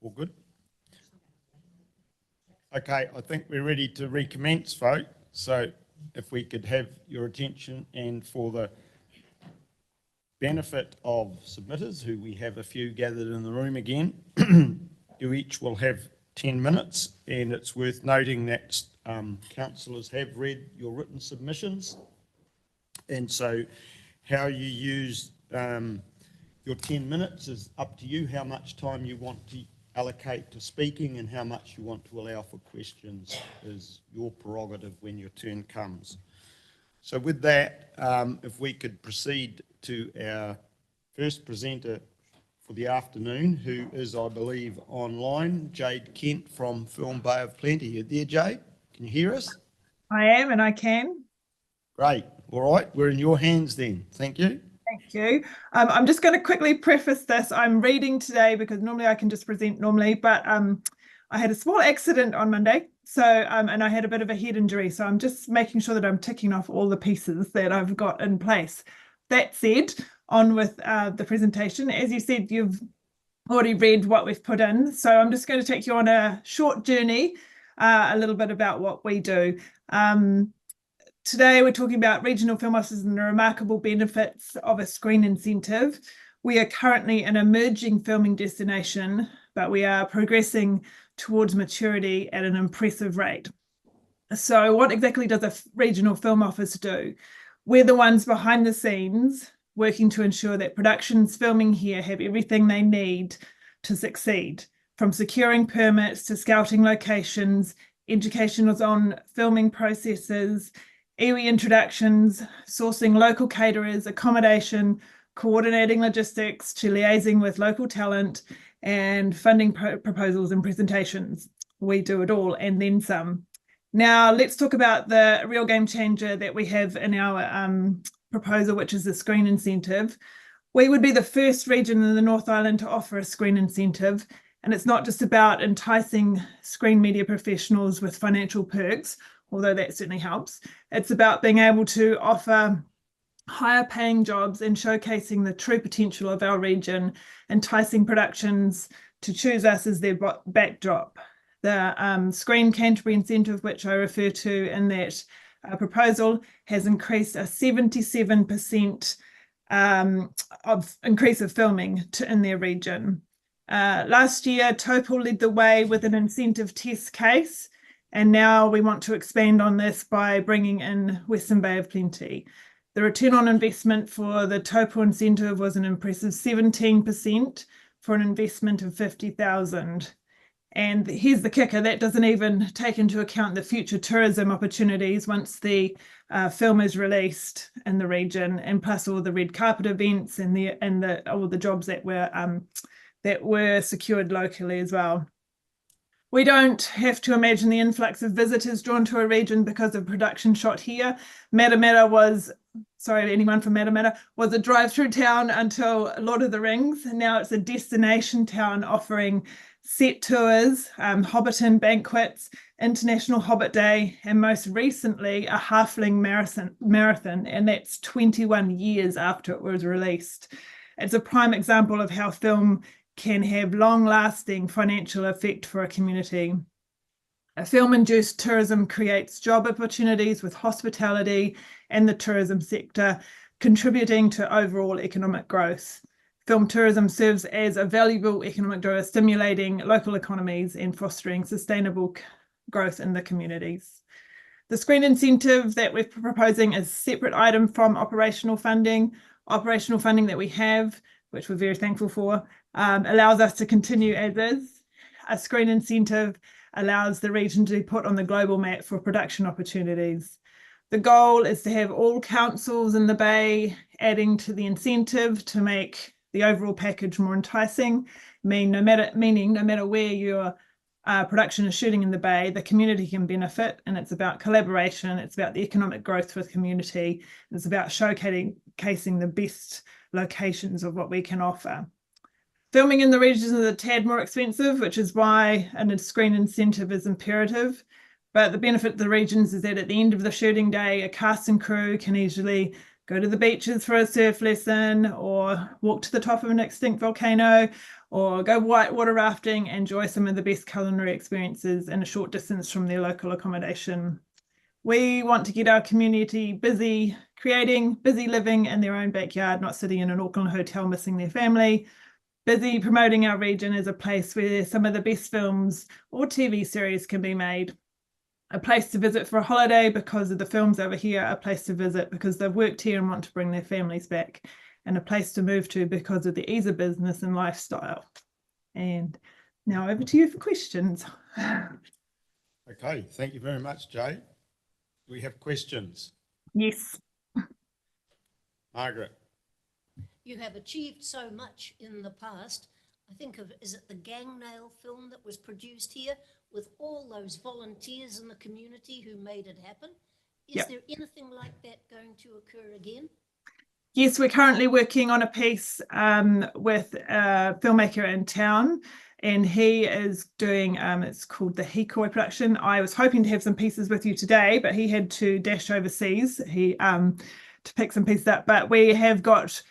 All good? Okay, I think we're ready to recommence, vote. So if we could have your attention, and for the benefit of submitters, who we have a few gathered in the room again, you each will have 10 minutes, and it's worth noting that councillors have read your written submissions. And so how you use your 10 minutes is up to you, how much time you want to allocate to speaking and how much you want to allow for questions is your prerogative when your turn comes. So with that, if we could proceed to our first presenter for the afternoon, who is, I believe, online, Jade Kent from Film Bay of Plenty. You there, Jade? Can you hear us? I am, and I can. Great. All right, we're in your hands then. Thank you. Thank you. I'm just going to quickly preface this. I'm reading today because normally I can just present normally, but I had a small accident on Monday, so and I had a bit of a head injury, so I'm just making sure that I'm ticking off all the pieces that I've got in place. That said, on with the presentation. As you said, you've already read what we've put in, so I'm just going to take you on a short journey, a little bit about what we do. Today we're talking about regional film offices and the remarkable benefits of a screen incentive. We are currently an emerging filming destination, but we are progressing towards maturity at an impressive rate. So what exactly does a regional film office do? We're the ones behind the scenes working to ensure that productions filming here have everything they need to succeed, from securing permits to scouting locations, education on filming processes, iwi introductions, sourcing local caterers, accommodation, coordinating logistics, to liaising with local talent, and funding proposals and presentations. We do it all and then some. Now let's talk about the real game changer that we have in our proposal, which is the screen incentive. We would be the first region in the North Island to offer a screen incentive, and it's not just about enticing screen media professionals with financial perks, although that certainly helps. It's about being able to offer higher paying jobs and showcasing the true potential of our region, enticing productions to choose us as their backdrop. The Screen Canterbury incentive, which I refer to in that proposal, has increased a 77% of increase of filming in their region. Last year, Topol led the way with an incentive test case, and now we want to expand on this by bringing in Western Bay of Plenty. The return on investment for the Topol incentive was an impressive 17% for an investment of 50,000. And here's the kicker, that doesn't even take into account the future tourism opportunities once the film is released in the region, and plus all the red carpet events and all the jobs that were secured locally as well. We don't have to imagine the influx of visitors drawn to a region because of production shot here. Matamata was, sorry, anyone from Matamata, was a drive-through town until Lord of the Rings, and now it's a destination town offering set tours, Hobbiton banquets, International Hobbit Day, and most recently a halfling marathon, and that's 21 years after it was released. It's a prime example of how film can have long-lasting financial effect for a community. A film-induced tourism creates job opportunities with hospitality and the tourism sector, contributing to overall economic growth. Film tourism serves as a valuable economic driver, stimulating local economies and fostering sustainable growth in the communities. The screen incentive that we're proposing is a separate item from operational funding. Operational funding that we have, which we're very thankful for, allows us to continue as is. A screen incentive allows the region to be put on the global map for production opportunities. The goal is to have all councils in the Bay adding to the incentive to make the overall package more enticing, meaning no matter where your production is shooting in the Bay, the community can benefit, and it's about collaboration, it's about the economic growth for the community, it's about showcasing the best locations of what we can offer. Filming in the regions is a tad more expensive, which is why a screen incentive is imperative. But the benefit of the regions is that at the end of the shooting day, a cast and crew can easily go to the beaches for a surf lesson, or walk to the top of an extinct volcano, or go whitewater rafting and enjoy some of the best culinary experiences in a short distance from their local accommodation. We want to get our community busy creating, busy living in their own backyard, not sitting in an Auckland hotel missing their family, busy promoting our region as a place where some of the best films or TV series can be made, a place to visit for a holiday because of the films over here, a place to visit because they've worked here and want to bring their families back, and a place to move to because of the ease of business and lifestyle. And now over to you for questions. Okay, thank you very much, Jade. Do we have questions? Yes. Margaret? You have achieved so much in the past. I think of, is it the Gangnail film that was produced here with all those volunteers in the community who made it happen? Is there anything like that going to occur again? Yes, we're currently working on a piece with a filmmaker in town, and he is doing, it's called the Hikoi production. I was hoping to have some pieces with you today, but he had to dash overseas to pick some pieces up. But we have got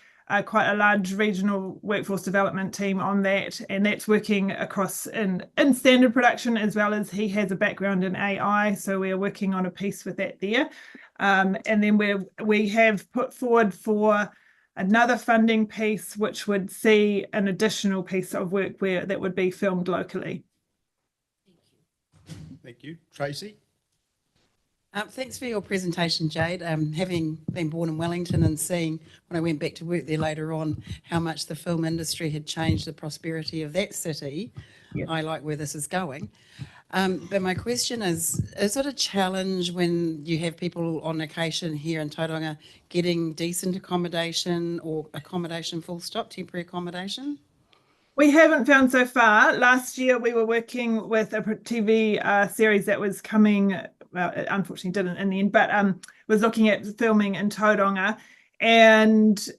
quite a large regional workforce development team on that, and that's working across in standard production, as well as he has a background in AI, so we are working on a piece with that there. And then we have put forward for another funding piece, which would see an additional piece of work where that would be filmed locally. Thank you. Tracy? Thanks for your presentation, Jade. Having been born in Wellington and seeing, when I went back to work there later on, how much the film industry had changed the prosperity of that city, I like where this is going. But my question is it a challenge when you have people on occasion here in Tauranga getting decent accommodation or accommodation full stop, temporary accommodation? We haven't found so far. Last year we were working with a TV series that was coming, well, it unfortunately didn't in the end, but was looking at filming in Tauranga, and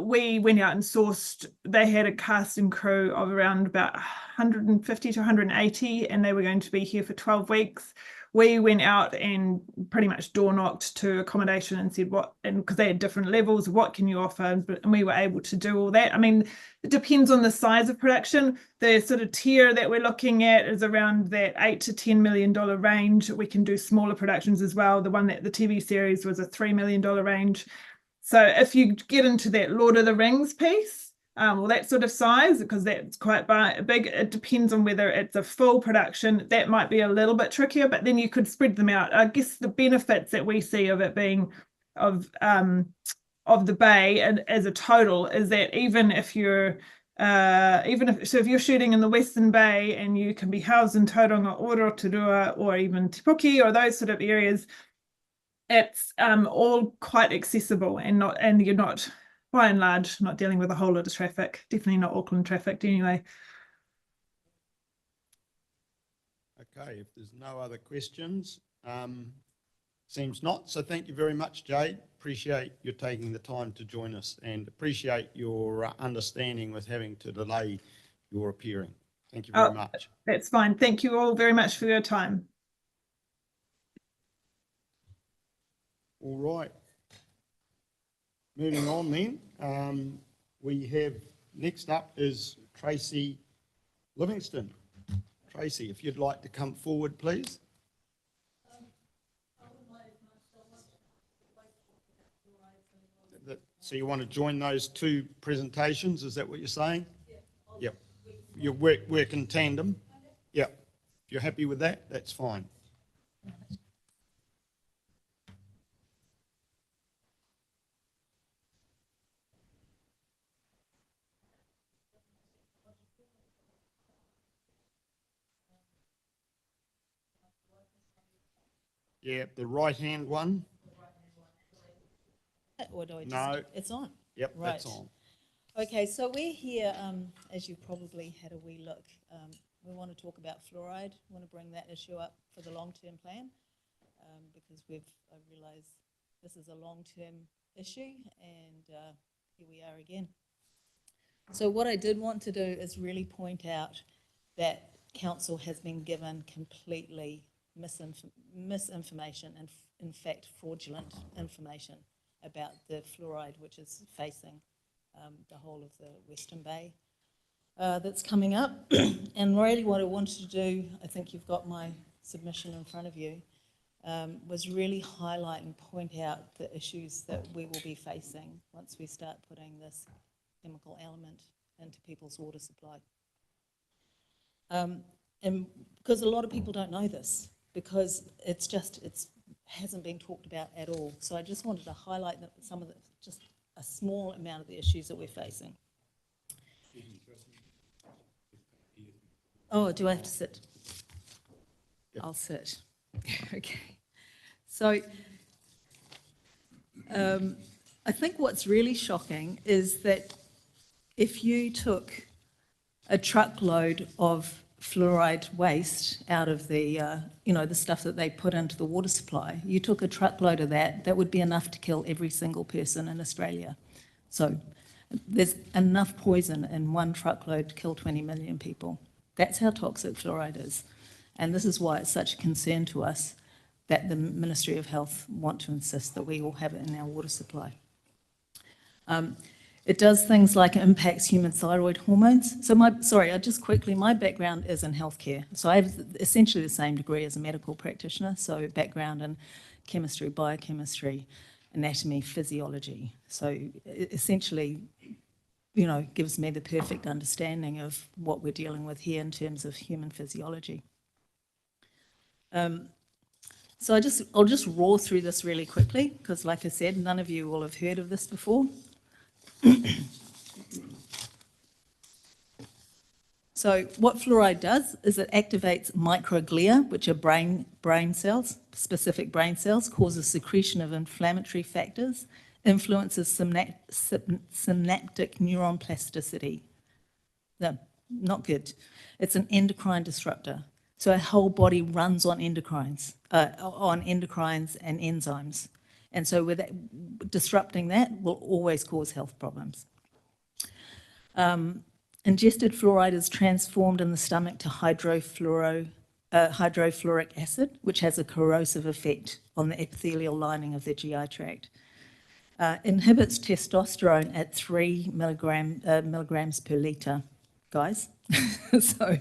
we went out and sourced, they had a cast and crew of around about 150 to 180, and they were going to be here for 12 weeks. We went out and pretty much door knocked to accommodation and said what, and because they had different levels, what can you offer? And we were able to do all that. I mean, it depends on the size of production. The sort of tier that we're looking at is around that $8 to $10 million range. We can do smaller productions as well. The one that the TV series was a $3 million range. So if you get into that Lord of the Rings piece, or that sort of size, because that's quite big, it depends on whether it's a full production. That might be a little bit trickier, but then you could spread them out. I guess the benefits that we see of it being of the bay and as a total is that even if you're if you're shooting in the Western Bay and you can be housed in Tauranga or Rotorua or even Te Puke or those sort of areas, it's all quite accessible and you're not, by and large, not dealing with a whole lot of traffic. Definitely not Auckland traffic anyway. Okay, if there's no other questions, seems not. So thank you very much, Jade. Appreciate you taking the time to join us and appreciate your understanding with having to delay your appearing. Thank you very much. That's fine. Thank you all very much for your time. All right. Moving on then, we have, next up is Tracy Livingston. Tracy, if you'd like to come forward, please. So you want to join those two presentations, is that what you're saying? Yep. You work in tandem? Yep. If you're happy with that, that's fine. Yeah, the right-hand one. Or do I just, No. It's on? Yep, Right. that's on. Okay, so we're here, as you probably had a wee look, we want to talk about fluoride. We want to bring that issue up for the long-term plan because I realise this is a long-term issue and here we are again. So what I did want to do is really point out that council has been given completely misinformation and in fact fraudulent information about the fluoride which is facing the whole of the Western Bay. that's coming up. And really what I wanted to do, I think you've got my submission in front of you, was really highlight and point out the issues that we will be facing once we start putting this chemical element into people's water supply. And because a lot of people don't know this, because it hasn't been talked about at all. So I just wanted to highlight some of just a small amount of the issues that we're facing. Oh, do I have to sit? I'll sit. Okay. So I think what's really shocking is that if you took a truckload of fluoride waste out of the, the stuff that they put into the water supply, you took a truckload of that would be enough to kill every single person in Australia. So there's enough poison in one truckload to kill 20 million people. That's how toxic fluoride is. And this is why it's such a concern to us that the Ministry of Health want to insist that we all have it in our water supply. It does things like it impacts human thyroid hormones. So my background is in healthcare. So I have essentially the same degree as a medical practitioner. So background in chemistry, biochemistry, anatomy, physiology. So essentially, gives me the perfect understanding of what we're dealing with here in terms of human physiology. So I'll just roar through this really quickly, because like I said, none of you will have heard of this before. So what fluoride does is it activates microglia, which are brain cells, specific brain cells, causes secretion of inflammatory factors, influences synaptic neuron plasticity. No, not good. It's an endocrine disruptor. So our whole body runs on endocrines and enzymes. And so disrupting that will always cause health problems. Ingested fluoride is transformed in the stomach to hydrofluoric acid, which has a corrosive effect on the epithelial lining of the GI tract. Inhibits testosterone at 3 milligrams per litre, guys. So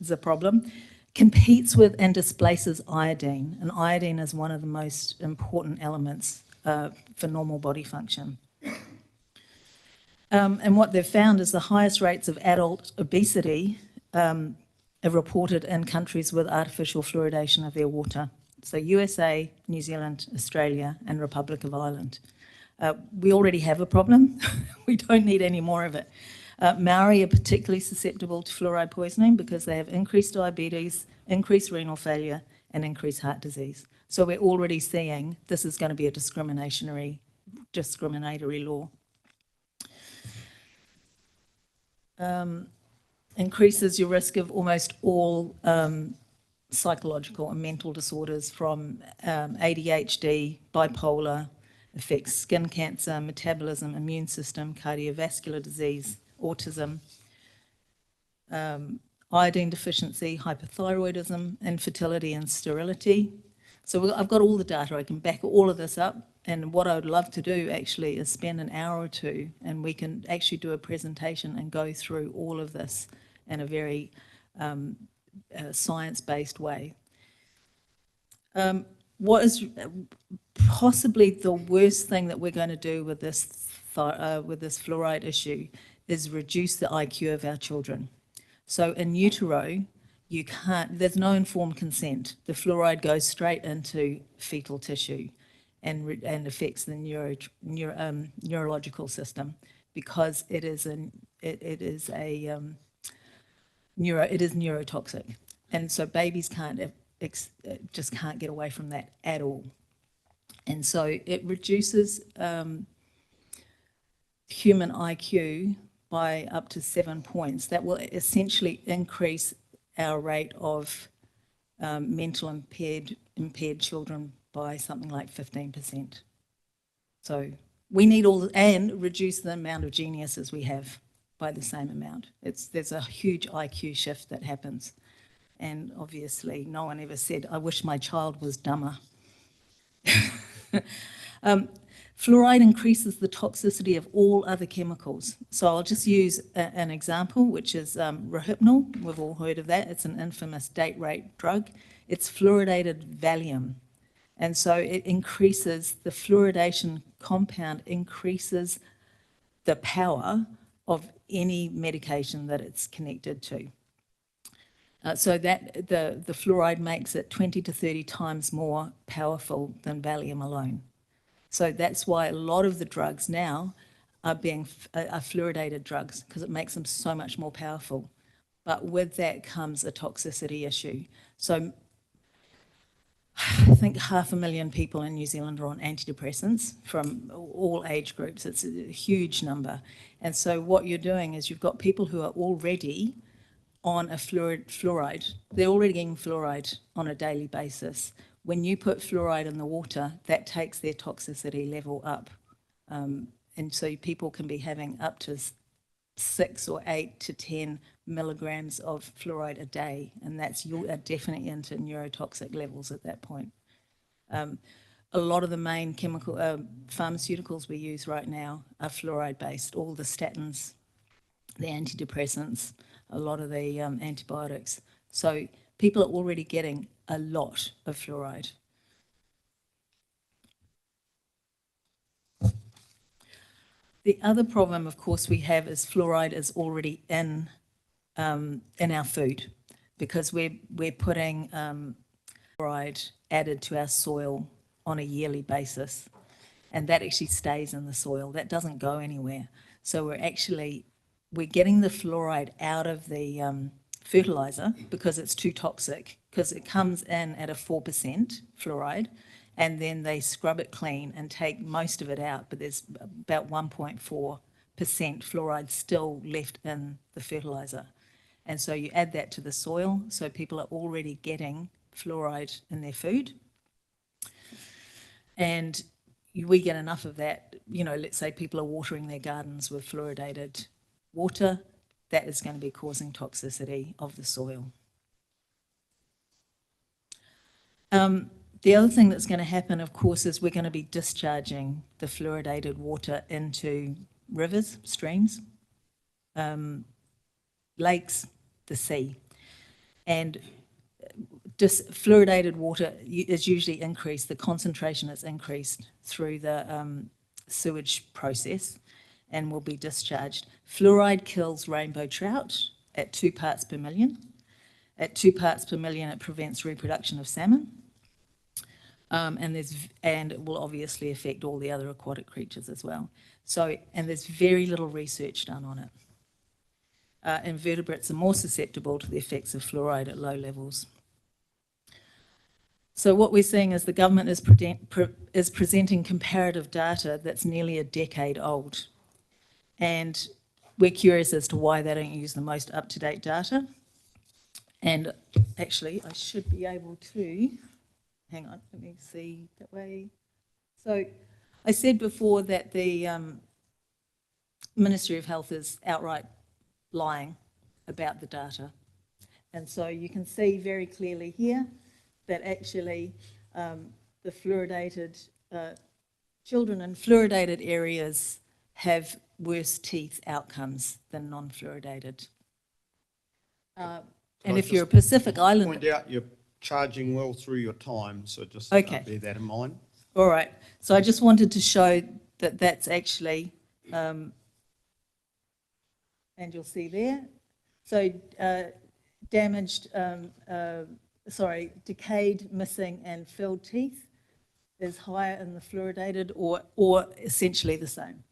there's a problem. Competes with and displaces iodine, and iodine is one of the most important elements for normal body function. And what they've found is the highest rates of adult obesity are reported in countries with artificial fluoridation of their water. So USA, New Zealand, Australia, and Republic of Ireland. We already have a problem. We don't need any more of it. Maori are particularly susceptible to fluoride poisoning because they have increased diabetes, increased renal failure, and increased heart disease. So we're already seeing this is going to be a discriminatory law. Increases your risk of almost all psychological and mental disorders from ADHD, bipolar, affects skin cancer, metabolism, immune system, cardiovascular disease, autism, iodine deficiency, hypothyroidism, infertility and sterility. So I've got all the data, I can back all of this up, and what I would love to do actually is spend an hour or two and we can actually do a presentation and go through all of this in a very science-based way. What is possibly the worst thing that we're going to do with this fluoride issue is reduce the IQ of our children. So in utero, there's no informed consent. The fluoride goes straight into fetal tissue and affects the neurological system because it is neurotoxic. And so babies just can't get away from that at all. And so it reduces human IQ by up to 7 points. That will essentially increase our rate of mental impaired children by something like 15%. So we need and reduce the amount of geniuses we have by the same amount. There's a huge IQ shift that happens. And obviously no one ever said, I wish my child was dumber. Fluoride increases the toxicity of all other chemicals. So I'll just use an example, which is Rohypnol. We've all heard of that. It's an infamous date rape drug. It's fluoridated Valium. And so it increases, the fluoridation compound increases the power of any medication that it's connected to. So that the fluoride makes it 20 to 30 times more powerful than Valium alone. So that's why a lot of the drugs now are fluoridated drugs, because it makes them so much more powerful. But with that comes a toxicity issue. So I think 500,000 people in New Zealand are on antidepressants from all age groups. It's a huge number. And so what you're doing is you've got people who are already on a fluoride. They're already getting fluoride on a daily basis. When you put fluoride in the water, that takes their toxicity level up. And so people can be having up to 6 or 8 to 10 milligrams of fluoride a day, and that's definitely into neurotoxic levels at that point. A lot of the main chemical pharmaceuticals we use right now are fluoride-based, all the statins, the antidepressants, a lot of the antibiotics. So people are already getting a lot of fluoride. The other problem, of course, we have is fluoride is already in our food, because we're putting fluoride added to our soil on a yearly basis, and that actually stays in the soil. That doesn't go anywhere. So we're getting the fluoride out of the fertilizer because it's too toxic, because it comes in at a 4% fluoride, and then they scrub it clean and take most of it out, but there's about 1.4% fluoride still left in the fertilizer. And so you add that to the soil, so people are already getting fluoride in their food. And we get enough of that, let's say people are watering their gardens with fluoridated water, that is going to be causing toxicity of the soil. The other thing that's going to happen, of course, is we're going to be discharging the fluoridated water into rivers, streams, lakes, the sea. And fluoridated water is usually increased, the concentration is increased through the sewage process and will be discharged. Fluoride kills rainbow trout at 2 parts per million. At 2 parts per million, it prevents reproduction of salmon. And it will obviously affect all the other aquatic creatures as well. And there's very little research done on it. Invertebrates are more susceptible to the effects of fluoride at low levels. So what we're seeing is the government is presenting comparative data that's nearly a decade old. And we're curious as to why they don't use the most up-to-date data. And actually, I should be able to, hang on, let me see that way. So I said before that the Ministry of Health is outright lying about the data. And so you can see very clearly here that actually the fluoridated, children in fluoridated areas have worse teeth outcomes than non-fluoridated. And if you're a Pacific Islander... Point out you're charging well through your time, so just bear that in mind. All right, so I just wanted to show that that's actually, and you'll see there, so damaged, decayed, missing and filled teeth is higher in the fluoridated or essentially the same.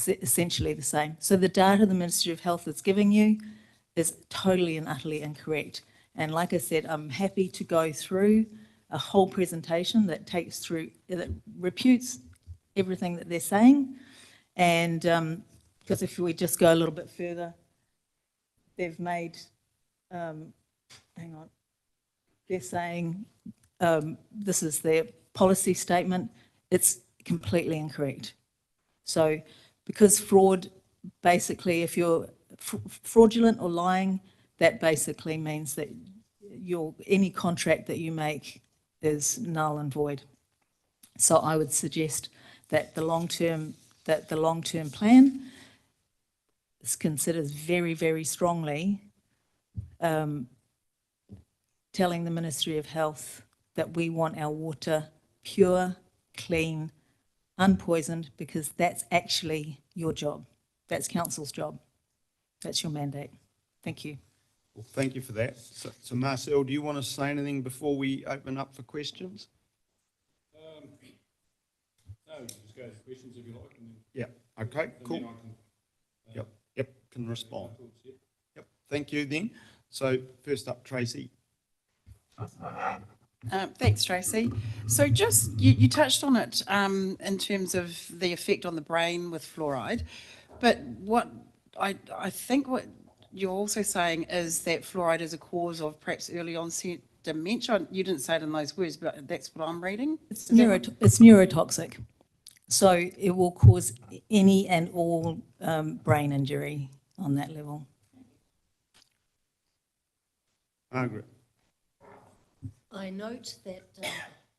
Essentially the same. So the data the Ministry of Health is giving you is totally and utterly incorrect. And like I said, I'm happy to go through a whole presentation that that refutes everything that they're saying. And because if we just go a little bit further, they've made, hang on, they're saying this is their policy statement. It's completely incorrect. So because fraud, basically, if you're fraudulent or lying, that basically means that any contract that you make is null and void. So I would suggest that the long-term plan is considered very, very strongly, telling the Ministry of Health that we want our water pure, clean, unpoisoned, because that's actually your job. That's council's job. That's your mandate. Thank you. Well, thank you for that. So Marcel, do you want to say anything before we open up for questions? No, you just go to questions if you like. And then, Yeah, okay, cool. Yep, can respond. Yep, thank you then. So first up, Tracy. Thanks, Tracy. So just, you touched on it in terms of the effect on the brain with fluoride, but what I think what you're also saying is that fluoride is a cause of perhaps early onset dementia. You didn't say it in those words, but that's what I'm reading. It's neurotoxic. So it will cause any and all brain injury on that level. Margaret. I note that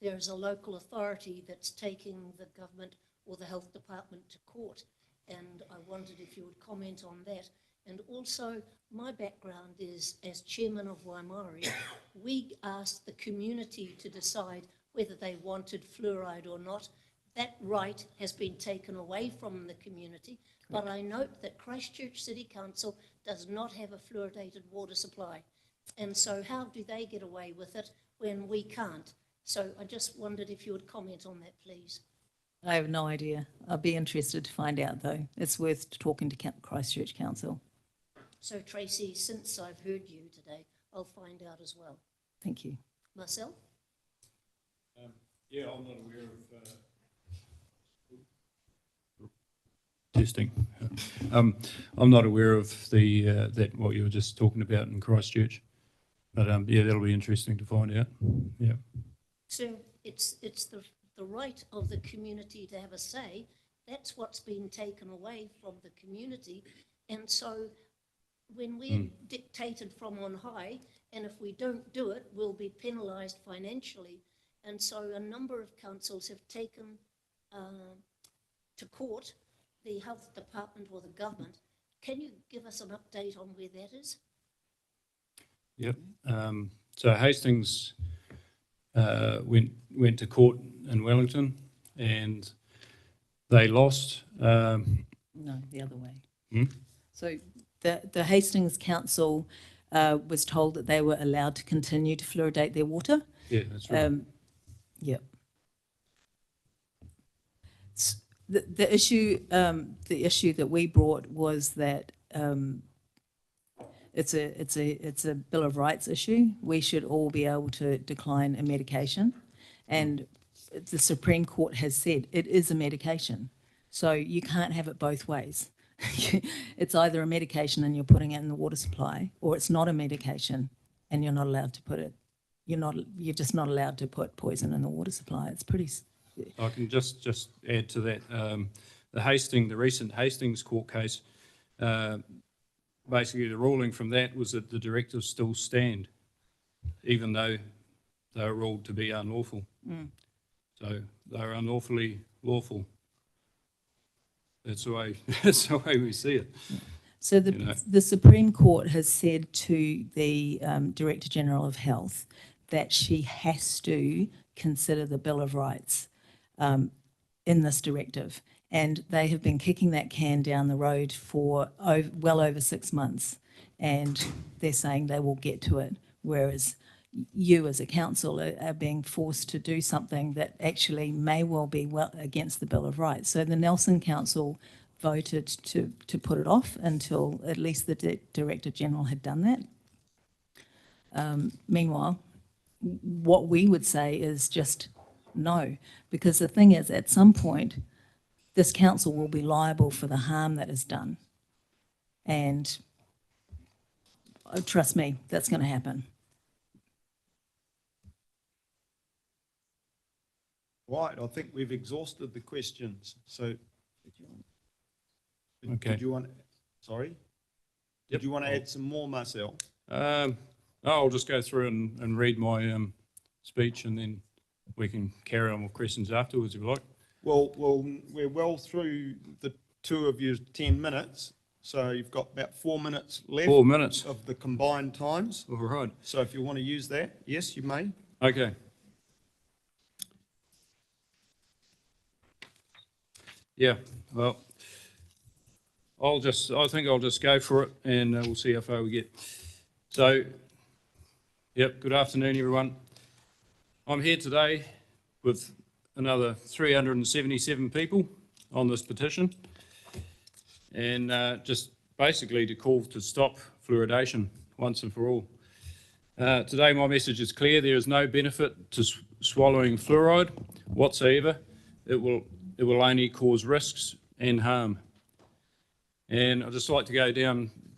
there is a local authority that's taking the government or the health department to court, and I wondered if you would comment on that. And also, my background is as chairman of Waimari, we asked the community to decide whether they wanted fluoride or not. That right has been taken away from the community, but I note that Christchurch City Council does not have a fluoridated water supply. And so how do they get away with it when we can't? So I just wondered if you would comment on that, please. I have no idea. I'd be interested to find out, though. It's worth talking to Christchurch Council. So Tracy, since I've heard you today, I'll find out as well. Thank you. Marcel? Yeah, I'm not aware of... Testing. I'm not aware of the that what you were just talking about in Christchurch, but yeah, that'll be interesting to find out. Yeah. So it's the right of the community to have a say. That's what's been taken away from the community, and so when we're dictated from on high, and if we don't do it, we'll be penalised financially. And so a number of councils have taken to court the health department or the government. Can you give us an update on where that is? Yep. So Hastings went to court in Wellington, and they lost. No, the other way. So the Hastings Council was told that they were allowed to continue to fluoridate their water. Yeah, that's right. Yep. The issue that we brought was that it's a Bill of Rights issue. We should all be able to decline a medication, and the Supreme Court has said it is a medication, so you can't have it both ways. It's either a medication and you're putting it in the water supply, or it's not a medication and you're not allowed to put it. You're just not allowed to put poison in the water supply. It's pretty. I can just add to that. The recent Hastings court case, basically the ruling from that was that the directives still stand, even though they were ruled to be unlawful. So they're unlawfully lawful. That's the way we see it. So the Supreme Court has said to the Director General of Health that she has to consider the Bill of Rights in this directive. And they have been kicking that can down the road for well over 6 months. And they're saying they will get to it, whereas you as a council are being forced to do something that actually may well be against the Bill of Rights. So the Nelson Council voted to put it off until at least the Director General had done that. Meanwhile, what we would say is just no, because the thing is, at some point, this council will be liable for the harm that is done. And trust me, that's going to happen. Right, I think we've exhausted the questions. So, Okay. Did you want? Sorry. Did you want to add some more, Marcel? I'll just go through and read my speech, and then we can carry on with questions afterwards if you like. Well, we're well through the two of your 10 minutes, so you've got about 4 minutes left. 4 minutes. Of the combined times. All right. So if you want to use that, yes, you may. Okay. Yeah, well, I think I'll just go for it and we'll see how far we get. So, yep, good afternoon, everyone. I'm here today with another 377 people on this petition, and just basically to call to stop fluoridation once and for all. Today my message is clear. There is no benefit to swallowing fluoride whatsoever. It will only cause risks and harm. And I'd just like to go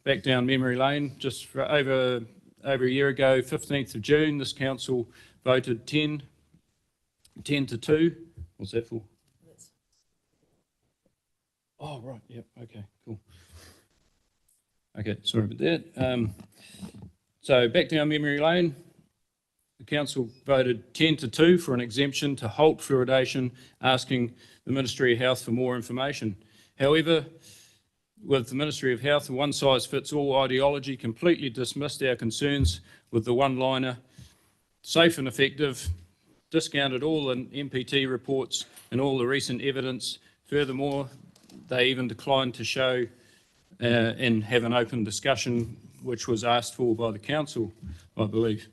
back down memory lane. Just for over a year ago, 15th of June, this council voted 10 to 2. What's that for? Oh, right, yep, okay, cool. Okay, sorry about that. So back down memory lane, the council voted 10 to 2 for an exemption to halt fluoridation, asking the Ministry of Health for more information. However, with the Ministry of Health, a one-size-fits-all ideology completely dismissed our concerns with the one-liner, safe and effective, discounted all the MPT reports and all the recent evidence. Furthermore, they even declined to show and have an open discussion, which was asked for by the council, I believe.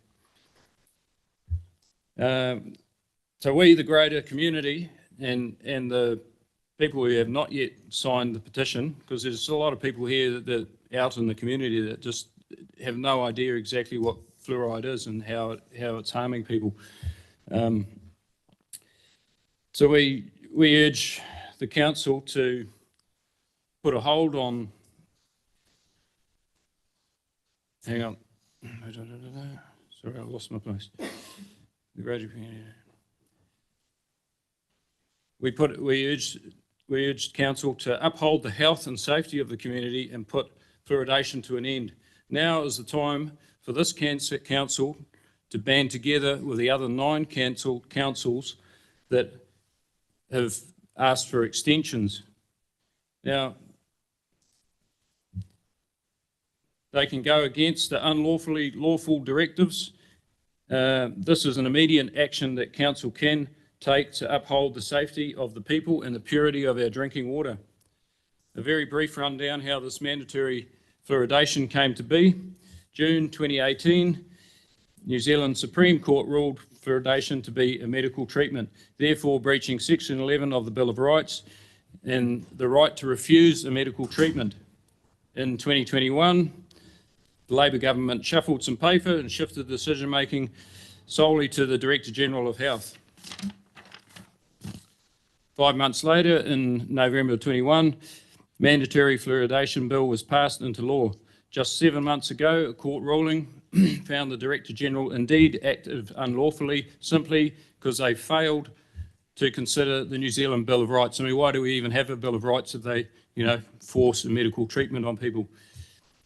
So we, the greater community, and the people who have not yet signed the petition, because there's a lot of people here that out in the community that just have no idea exactly what fluoride is and how it's harming people. So we urge the council to put a hold on. Hang on. Sorry, I lost my place. The greater community. We urged council to uphold the health and safety of the community and put fluoridation to an end. Now is the time for this council to band together with the other 9 councils that have asked for extensions. Now, they can go against the lawful directives. This is an immediate action that council can take to uphold the safety of the people and the purity of our drinking water. A very brief rundown how this mandatory fluoridation came to be. June 2018, New Zealand Supreme Court ruled fluoridation to be a medical treatment, therefore breaching Section 11 of the Bill of Rights and the right to refuse a medical treatment. In 2021, the Labor government shuffled some paper and shifted decision-making solely to the Director General of Health. 5 months later, in November 21, mandatory fluoridation bill was passed into law. Just 7 months ago, a court ruling found the Director General indeed acted unlawfully simply because they failed to consider the New Zealand Bill of Rights. I mean, why do we even have a Bill of Rights if they, force a medical treatment on people?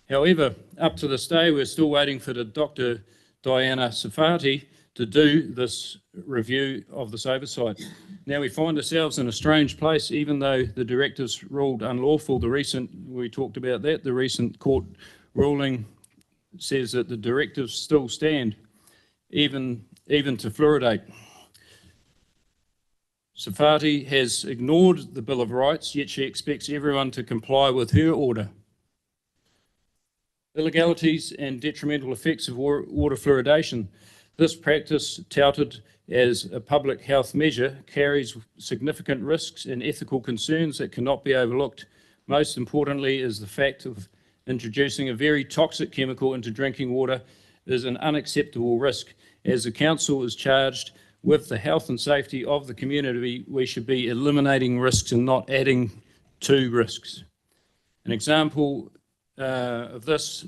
However, up to this day, we're still waiting for the Dr. Diana Sarfati to do this review of this oversight. Now we find ourselves in a strange place, even though the directives ruled unlawful. We talked about that, the recent court ruling says that the directives still stand, even to fluoridate. Sarfati has ignored the Bill of Rights, yet she expects everyone to comply with her order. Illegalities and detrimental effects of water fluoridation. This practice, touted as a public health measure, carries significant risks and ethical concerns that cannot be overlooked. Most importantly is the fact of introducing a very toxic chemical into drinking water is an unacceptable risk. As the council is charged with the health and safety of the community, we should be eliminating risks and not adding to risks. An example of this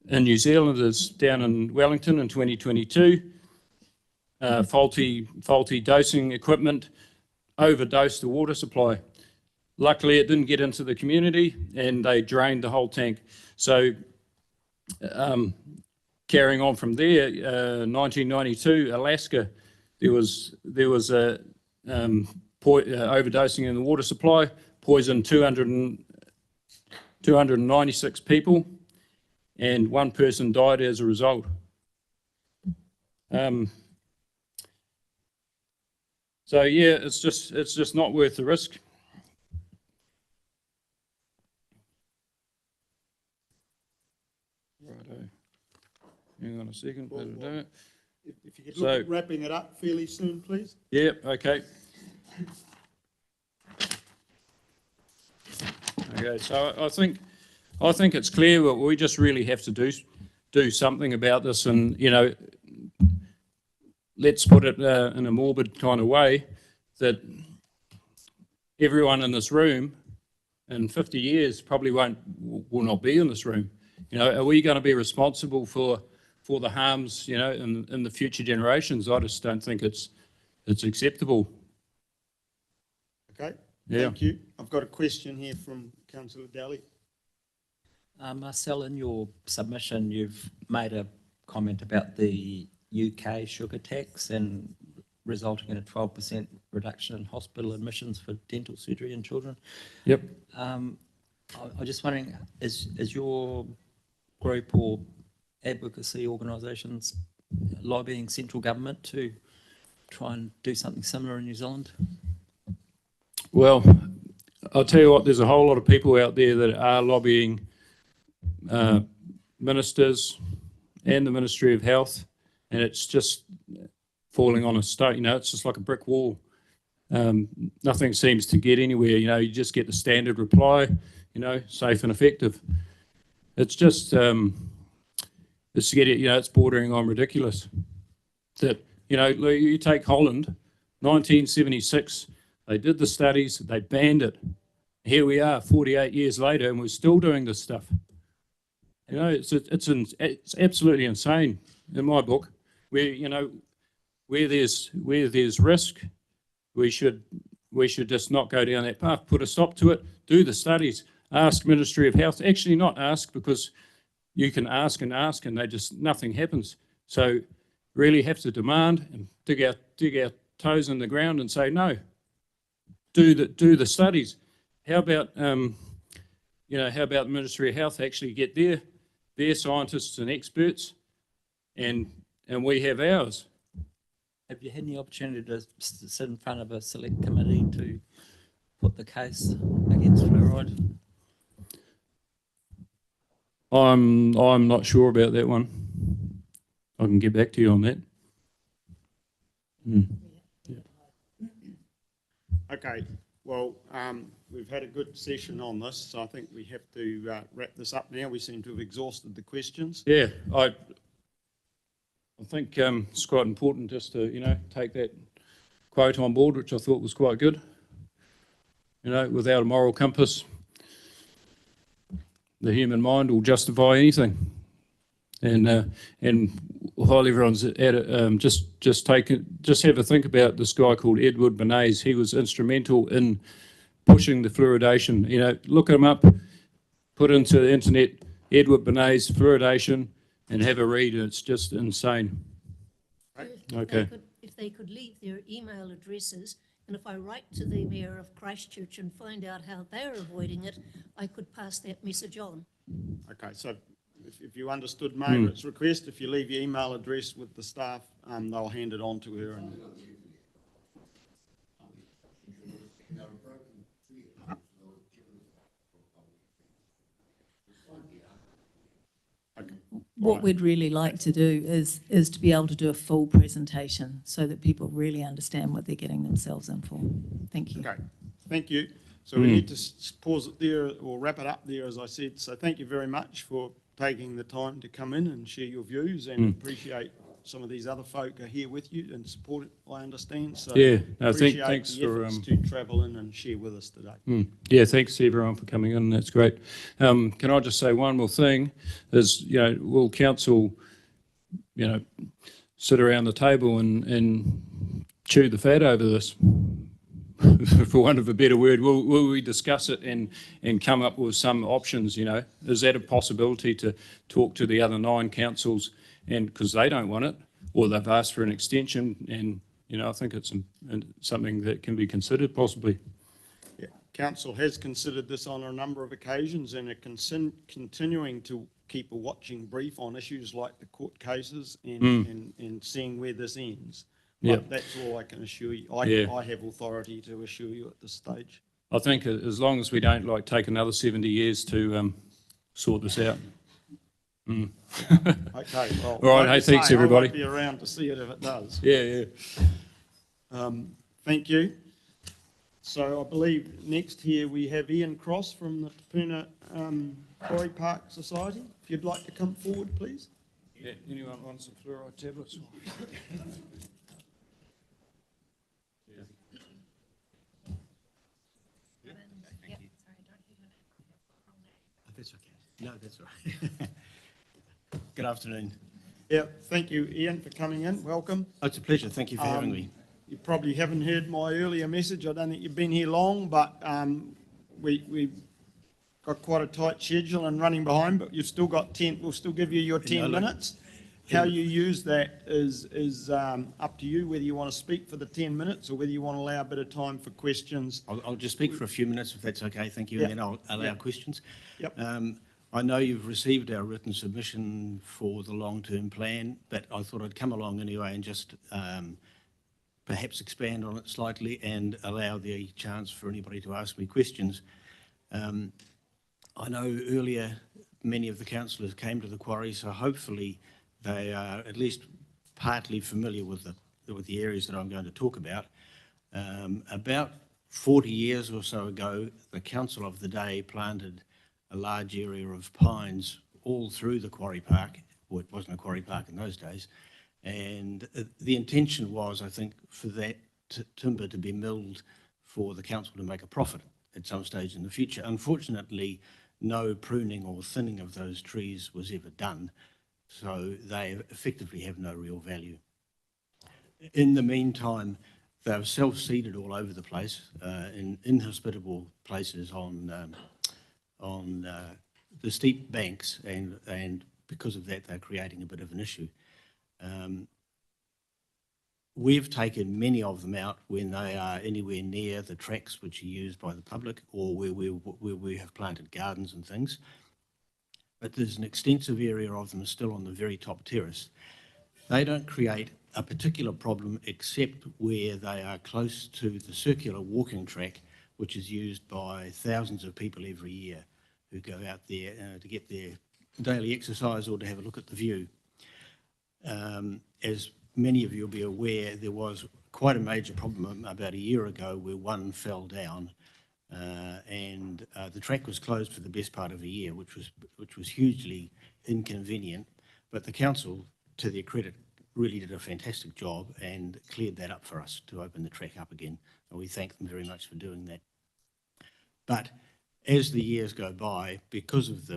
in New Zealand is down in Wellington in 2022. Faulty dosing equipment overdosed the water supply. Luckily, it didn't get into the community and they drained the whole tank. So carrying on from there, 1992, Alaska there was a overdosing in the water supply, poisoned 296 people, and one person died as a result. So yeah, it's just not worth the risk. Righto. Hang on a second. If you could look at wrapping it up fairly soon, please. Yeah, okay. Okay, so I think it's clear that we just really have to do something about this, and let's put it in a morbid kind of way, that everyone in this room in 50 years probably will not be in this room. Are we going to be responsible for the harms, in the future generations? I just don't think it's acceptable. Okay, yeah. Thank you. I've got a question here from Councillor Daly. Marcel, in your submission, you've made a comment about the UK sugar tax and resulting in a 12% reduction in hospital admissions for dental surgery in children. Yep. I'm just wondering, is your group or advocacy organisations lobbying central government to try and do something similar in New Zealand? Well, I'll tell you what, there's a whole lot of people out there that are lobbying ministers and the Ministry of Health, and it's just falling on a stone. It's just like a brick wall. Nothing seems to get anywhere. You just get the standard reply, safe and effective. It's just, it's bordering on ridiculous. That, you take Holland, 1976, they did the studies, they banned it. Here we are 48 years later and we're still doing this stuff. It's absolutely insane in my book. Where there's risk, we should just not go down that path. Put a stop to it. Do the studies. Ask Ministry of Health. Actually, not ask, because you can ask and nothing happens. So really have to demand and dig our toes in the ground and say no. Do the studies. How about the Ministry of Health actually get their scientists and experts, and we have ours. Have you had any opportunity to sit in front of a select committee to put the case against fluoride? I'm not sure about that one. I can get back to you on that. Okay, well, we've had a good session on this, so I think we have to wrap this up now. We seem to have exhausted the questions. Yeah, I think it's quite important just to, take that quote on board, which I thought was quite good. Without a moral compass, the human mind will justify anything. And while everyone's at it, just have a think about this guy called Edward Bernays. He was instrumental in pushing the fluoridation. Look him up, put into the internet Edward Bernays fluoridation, and have a read. It's just insane. Okay. If they could leave their email addresses, and if I write to the Mayor of Christchurch and find out how they're avoiding it, I could pass that message on. Okay, so if you understood Margaret's request, if you leave your email address with the staff, they'll hand it on to her. What we'd really like to do is to be able to do a full presentation so that people really understand what they're getting themselves in for. Thank you. Okay, thank you. So we need to pause it there or wrap it up there, as I said. So thank you very much for taking the time to come in and share your views, and appreciate some of these other folk are here with you and support it, I understand. So yeah, no, appreciate thanks the for efforts to travel in and share with us today. Yeah, thanks to everyone for coming in. That's great. Can I just say one more thing? Is will council, sit around the table and chew the fat over this? For want of a better word, will we discuss it and come up with some options? Is that a possibility to talk to the other 9 councils, and because they don't want it, or they've asked for an extension, and you know, I think it's something that can be considered possibly. Yeah, council has considered this on a number of occasions and are continuing to keep a watching brief on issues like the court cases and seeing where this ends. Yeah. But that's all I can assure you. I have authority to assure you at this stage. I think as long as we don't like take another 70 years to sort this out. Okay, well. All right, hey, thanks everybody. I won't be around to see it if it does. Yeah. Thank you. So I believe next here we have Ian Cross from the Te Puna Quarry Park Society. If you'd like to come forward, please. Yeah, anyone wants some fluoride tablets? That's okay. No, that's all right. Good afternoon. Yeah, thank you, Ian, for coming in. Welcome. Oh, it's a pleasure. Thank you for having me. You probably haven't heard my earlier message. I don't think you've been here long, but we've got quite a tight schedule and running behind, but you've still got 10, we'll still give you your 10 minutes. How you use that is up to you, whether you want to speak for the 10 minutes or whether you want to allow a bit of time for questions. I'll just speak for a few minutes if that's okay. Thank you. And then I'll allow questions. Yep. I know you've received our written submission for the long-term plan, but I thought I'd come along anyway and just perhaps expand on it slightly and allow the chance for anybody to ask me questions. I know earlier many of the councillors came to the quarry, so hopefully they are at least partly familiar with the areas that I'm going to talk about. About 40 years or so ago, the council of the day planted a large area of pines all through the quarry park. Well, it wasn't a quarry park in those days. And the intention was, I think, for that timber to be milled for the council to make a profit at some stage in the future. Unfortunately, no pruning or thinning of those trees was ever done, so they effectively have no real value. In the meantime, they're self-seeded all over the place, in inhospitable places on the steep banks, and because of that, they're creating a bit of an issue. We've taken many of them out when they are anywhere near the tracks which are used by the public, or where we have planted gardens and things. But there's an extensive area of them still on the very top terrace. They don't create a particular problem except where they are close to the circular walking track, which is used by thousands of people every year who go out there to get their daily exercise or to have a look at the view. As many of you will be aware, there was quite a major problem about a year ago where one fell down, and the track was closed for the best part of a year, which was hugely inconvenient. But the council, to their credit, really did a fantastic job and cleared that up for us to open the track up again. And we thank them very much for doing that. But as the years go by, because of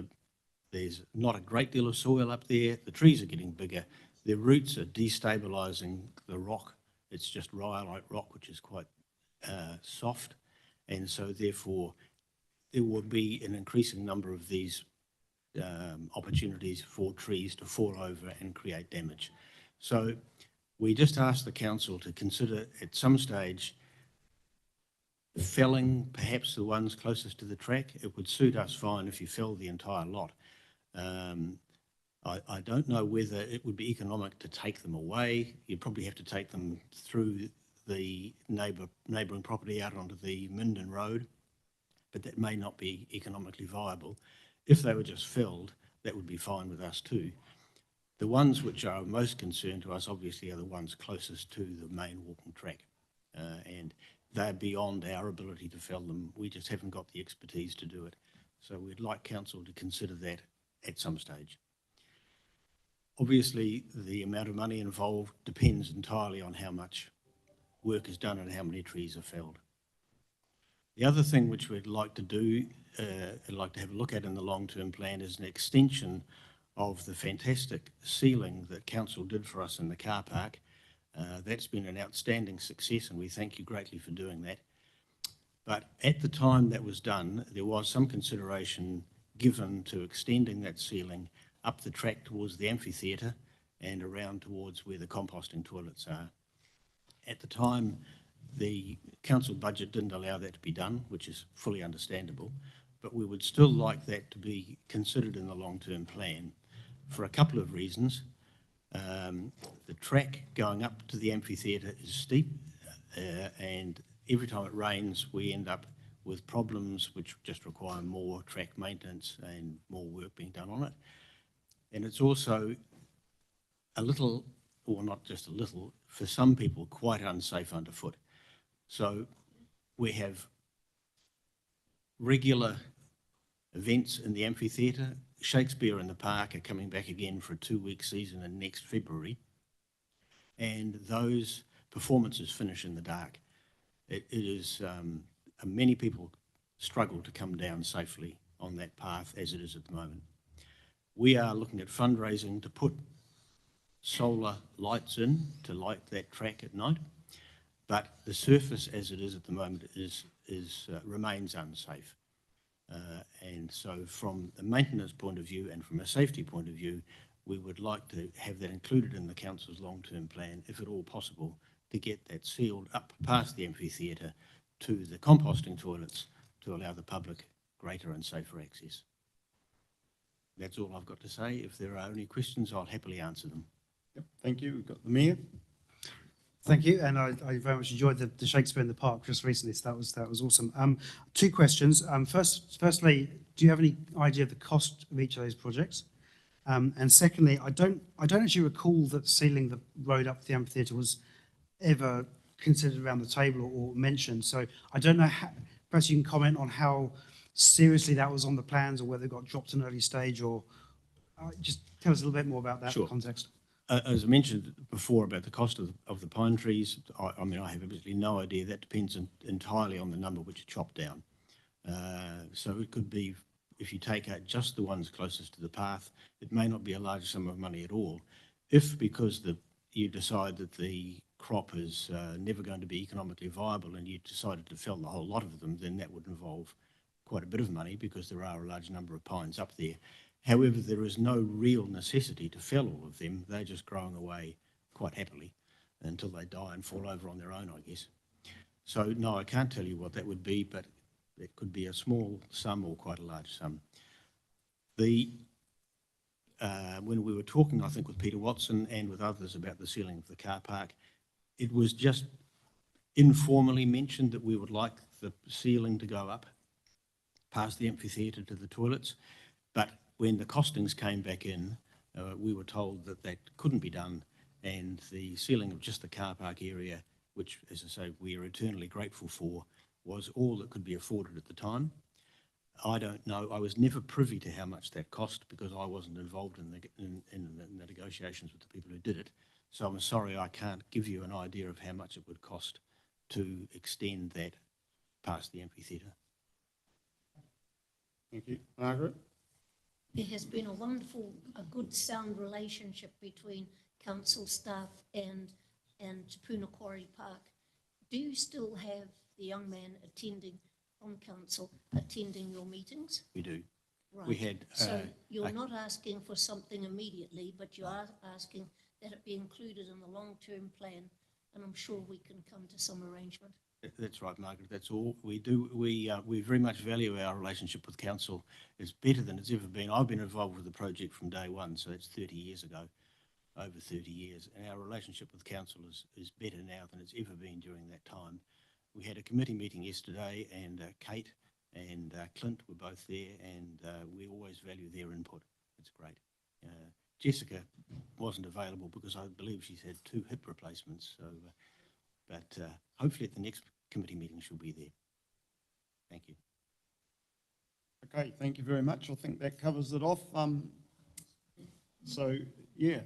there's not a great deal of soil up there, the trees are getting bigger, their roots are destabilising the rock. It's just rhyolite rock, which is quite soft. And so therefore, there will be an increasing number of these opportunities for trees to fall over and create damage. So we just asked the council to consider at some stage felling perhaps the ones closest to the track. It would suit us fine if you fell the entire lot. I don't know whether it would be economic to take them away. You'd probably have to take them through the neighbouring property out onto the Minden Road, but that may not be economically viable. If they were just felled, that would be fine with us too. The ones which are most concerned to us obviously are the ones closest to the main walking track, and they're beyond our ability to fell them. We just haven't got the expertise to do it. So we'd like council to consider that at some stage. Obviously, the amount of money involved depends entirely on how much work is done and how many trees are felled. The other thing which we'd like to do, I'd like to have a look at in the long-term plan, is an extension of the fantastic ceiling that council did for us in the car park. That's been an outstanding success, and we thank you greatly for doing that. But at the time that was done, there was some consideration given to extending that ceiling up the track towards the amphitheatre and around towards where the composting toilets are. At the time, the council budget didn't allow that to be done, which is fully understandable, but we would still like that to be considered in the long-term plan for a couple of reasons. The track going up to the amphitheatre is steep, and every time it rains, we end up with problems which just require more track maintenance and more work being done on it. And it's also a little, or not just a little, for some people, quite unsafe underfoot. So we have regular events in the amphitheatre. Shakespeare in the Park are coming back again for a 2-week season in next February. And those performances finish in the dark. It is, many people struggle to come down safely on that path as it is at the moment. We are looking at fundraising to put solar lights in to light that track at night, but the surface as it is at the moment remains unsafe. And so from a maintenance point of view and from a safety point of view, we would like to have that included in the council's long-term plan, if at all possible, to get that sealed up past the amphitheatre to the composting toilets to allow the public greater and safer access. That's all I've got to say. If there are any questions, I'll happily answer them. Yep, thank you. We've got the Mayor. Thank you, and I very much enjoyed the Shakespeare in the Park just recently, so that was awesome. 2 questions. Firstly, do you have any idea of the cost of each of those projects? And secondly, I don't actually recall that sealing the road up to the amphitheatre was ever considered around the table or mentioned. So I don't know. Perhaps you can comment on how seriously that was on the plans, or whether it got dropped in an early stage, or just tell us a little bit more about that context. As I mentioned before about the cost of the pine trees, I mean, I have absolutely no idea. That depends entirely on the number which are chopped down. So it could be, if you take out just the ones closest to the path, it may not be a large sum of money at all. If, because you decide that the crop is never going to be economically viable and you decided to fell the whole lot of them, then that would involve quite a bit of money, because there are a large number of pines up there. However, there is no real necessity to fell all of them. They're just growing away quite happily until they die and fall over on their own, I guess. So, no, I can't tell you what that would be, but it could be a small sum or quite a large sum. When we were talking, I think, with Peter Watson and with others about the sealing of the car park, it was just informally mentioned that we would like the ceiling to go up past the amphitheatre to the toilets, but when the costings came back in, we were told that that couldn't be done, and the ceiling of just the car park area, which, as I say, we are eternally grateful for, was all that could be afforded at the time. I don't know. I was never privy to how much that cost, because I wasn't involved in the negotiations with the people who did it. So I'm sorry, I can't give you an idea of how much it would cost to extend that past the amphitheatre. Thank you. Margaret? There has been a good sound relationship between council staff and Te Puna Quarry Park. Do you still have the young man from council attending your meetings? We do. Right. We had. So you're not asking for something immediately, but you are asking that it be included in the long-term plan, and I'm sure we can come to some arrangement. That's right, Margaret. That's all we do. We very much value our relationship with council. It's better than it's ever been. I've been involved with the project from day one, so it's 30 years ago, over 30 years. And our relationship with council is better now than it's ever been during that time. We had a committee meeting yesterday, and Kate and Clint were both there, and we always value their input. It's great. Jessica wasn't available because I believe she's had 2 hip replacements. So, but hopefully at the next committee meeting she'll be there. Thank you. Okay, thank you very much. I think that covers it off. So, yeah,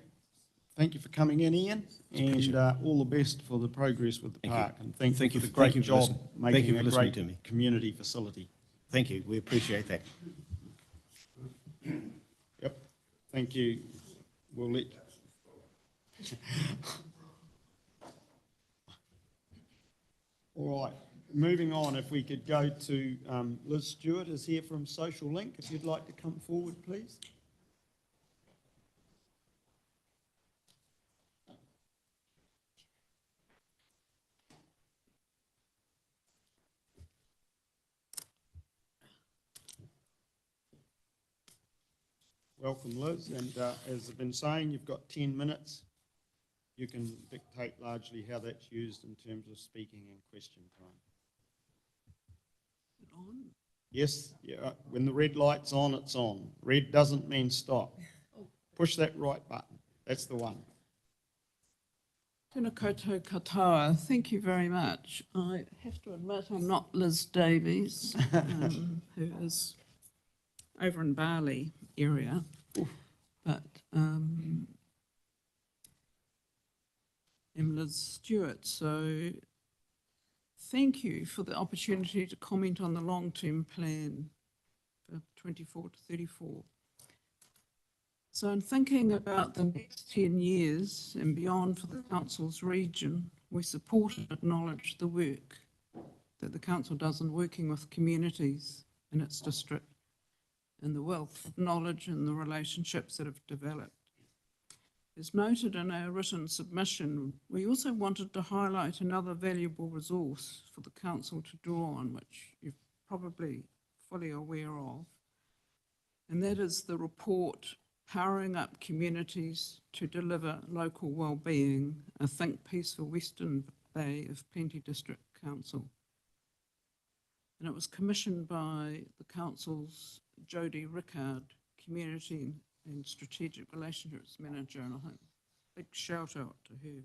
thank you for coming in, Ian, and all the best for the progress with the park. And thank you for the great job making a great community facility. Thank you. We appreciate that. Yep. Thank you. We'll let. All right. Moving on, if we could go to Liz Stewart is here from Social Link. If you'd like to come forward, please. Welcome, Liz. And as I've been saying, you've got 10 minutes. You can dictate largely how that's used in terms of speaking and question time. Yes, yeah, when the red light's on, it's on. Red doesn't mean stop. Push that right button. That's the one. Tēnā koutou katoa. Thank you very much. I have to admit I'm not Liz Davies, who is over in Bali area, but I'm Liz Stewart. So thank you for the opportunity to comment on the long-term plan for 24 to 34. So in thinking about the next 10 years and beyond for the Council's region, we support and acknowledge the work that the Council does in working with communities in its district and the wealth of knowledge and the relationships that have developed. As noted in our written submission, we also wanted to highlight another valuable resource for the Council to draw on, which you're probably fully aware of, and that is the report Powering Up Communities to Deliver Local Wellbeing, a think piece for Western Bay of Plenty District Council. And it was commissioned by the Council's Jodie Rickard, Community and Strategic Relationships Manager, and I think big shout out to her.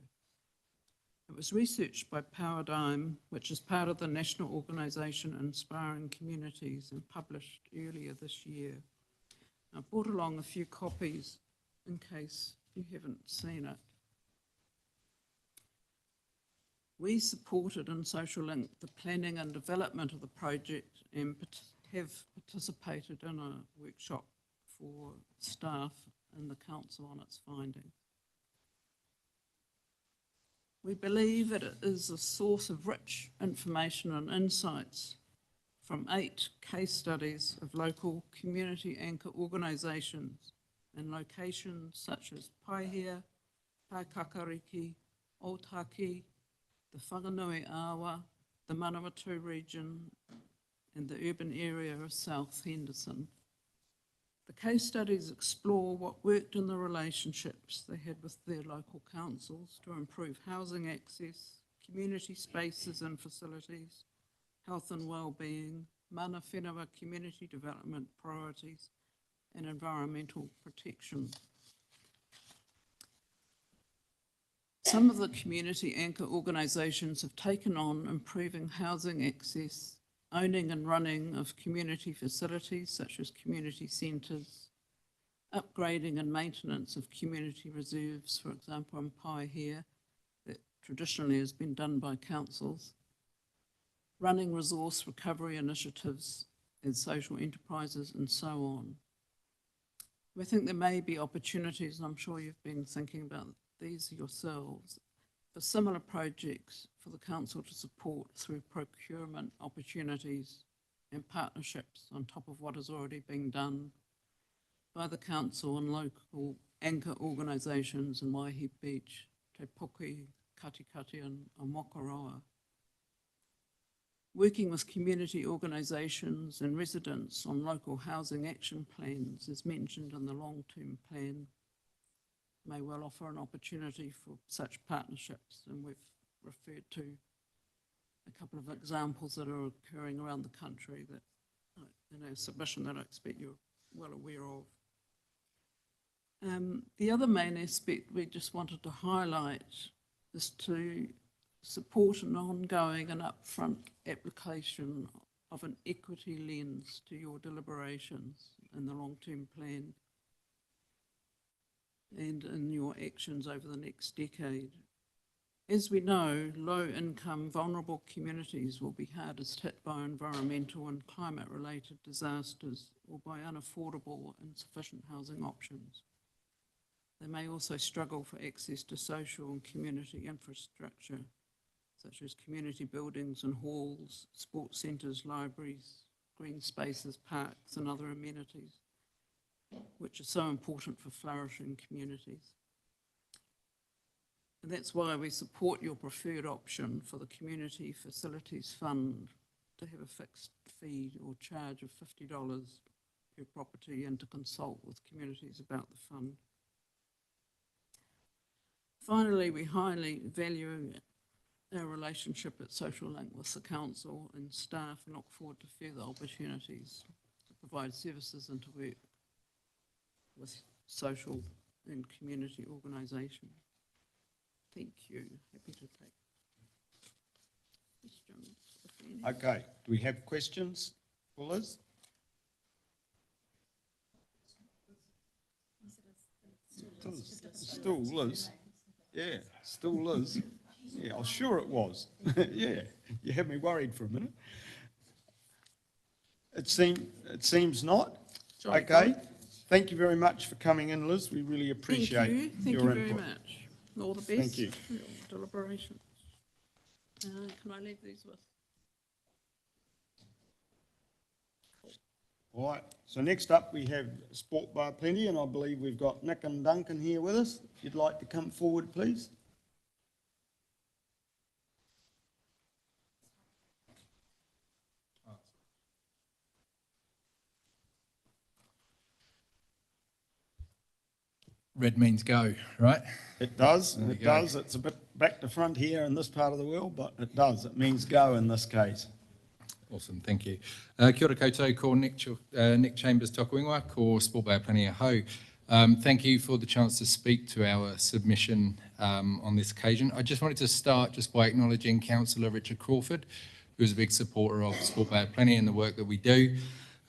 It was researched by Paradigm, which is part of the national organisation Inspiring Communities, and published earlier this year. I brought along a few copies in case you haven't seen it. We supported in Social Link the planning and development of the project and have participated in a workshop for staff and the Council on its findings. We believe that it is a source of rich information and insights from 8 case studies of local community anchor organisations in locations such as Paihia, Kaikakariki, Otaki, the Whanganui Awa, the Manawatu region, and the urban area of South Henderson. The case studies explore what worked in the relationships they had with their local councils to improve housing access, community spaces and facilities, health and well-being, mana whenua community development priorities, and environmental protection. Some of the community anchor organisations have taken on improving housing access, owning and running of community facilities such as community centres, upgrading and maintenance of community reserves, for example in Paihia, that traditionally has been done by councils, running resource recovery initiatives and social enterprises, and so on. We think there may be opportunities, and I'm sure you've been thinking about these yourselves, for similar projects for the Council to support through procurement opportunities and partnerships on top of what is already being done by the Council and local anchor organisations in Waihi Beach, Te Puki, Katikati and Mokoroa. Working with community organisations and residents on local housing action plans, as mentioned in the long-term plan, may well offer an opportunity for such partnerships, and we've referred to a couple of examples that are occurring around the country that in our submission that I expect you're well aware of. The other main aspect we just wanted to highlight is to support an ongoing and upfront application of an equity lens to your deliberations in the long-term plan and in your actions over the next decade. As we know, low-income, vulnerable communities will be hardest hit by environmental and climate-related disasters or by unaffordable and insufficient housing options. They may also struggle for access to social and community infrastructure, such as community buildings and halls, sports centres, libraries, green spaces, parks and other amenities, which are so important for flourishing communities. And that's why we support your preferred option for the Community Facilities Fund to have a fixed fee or charge of $50 her property and to consult with communities about the fund. Finally, we highly value our relationship at Social Link with the council and staff and look forward to further opportunities to provide services and to work with social and community organisations. Thank you. Happy to take questions, if any. Okay, do we have questions for Liz? Still Liz. Yeah, still Liz. Yeah, I was sure it was. Yeah, you had me worried for a minute. It seems not. Okay, thank you very much for coming in, Liz. We really appreciate your input. Thank you very much. All the best. Thank you. For your deliberations. Can I leave these with? All right, so next up we have Sport Bar Plenty, and I believe we've got Nick and Duncan here with us. If you'd like to come forward, please. Red means go, right? It does, There we it go. does. It's a bit back to front here in this part of the world, but it does. It means go in this case. Awesome, thank you. Kia ora koutou, ko Nick Chambers toku ingoa, ko Sport Bar Plenty ahau. Thank you for the chance to speak to our submission on this occasion. I just wanted to start just by acknowledging Councillor Richard Crawford, who is a big supporter of Sport Bar Plenty and the work that we do.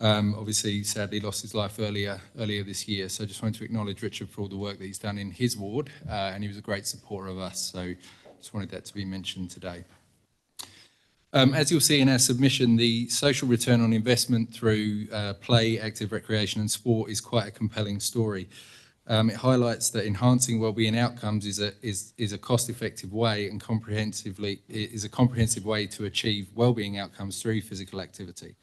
Obviously, sadly lost his life earlier this year, so I just wanted to acknowledge Richard for all the work that he's done in his ward, and he was a great supporter of us, so just wanted that to be mentioned today. As you'll see in our submission, the social return on investment through play, active recreation and sport is quite a compelling story. It highlights that enhancing wellbeing outcomes is a cost-effective way and comprehensive way to achieve wellbeing outcomes through physical activity.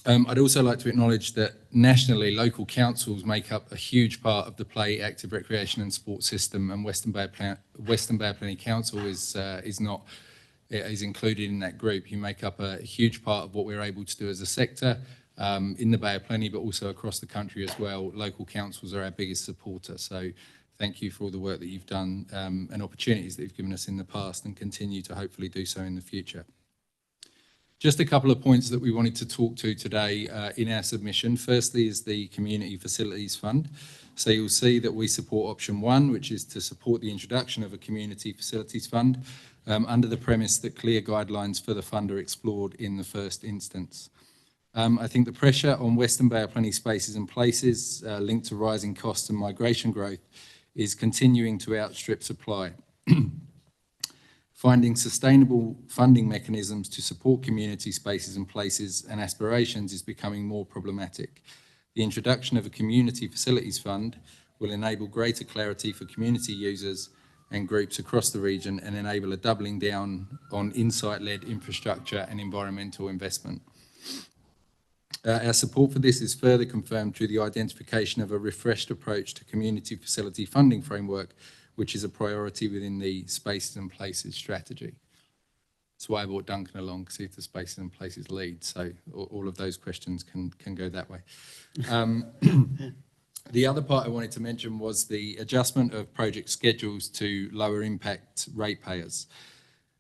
I'd also like to acknowledge that nationally, local councils make up a huge part of the play, active recreation and sport system, and Western Bay Plenty Council is included in that group. You make up a huge part of what we're able to do as a sector in the Bay of Plenty, but also across the country as well. Local councils are our biggest supporter, so thank you for all the work that you've done and opportunities that you've given us in the past and continue to hopefully do so in the future. Just a couple of points that we wanted to talk to today in our submission. Firstly is the Community Facilities Fund. So you'll see that we support option 1, which is to support the introduction of a Community Facilities Fund under the premise that clear guidelines for the fund are explored in the first instance. I think the pressure on Western Bay of Plenty spaces and places linked to rising costs and migration growth is continuing to outstrip supply. Finding sustainable funding mechanisms to support community spaces and places and aspirations is becoming more problematic. The introduction of a Community Facilities Fund will enable greater clarity for community users and groups across the region and enable a doubling down on insight-led infrastructure and environmental investment. Our support for this is further confirmed through the identification of a refreshed approach to community facility funding framework, which is a priority within the Spaces and Places strategy. That's why I brought Duncan along, to see if the Spaces and Places lead, so all of those questions can go that way. The other part I wanted to mention was the adjustment of project schedules to lower impact ratepayers.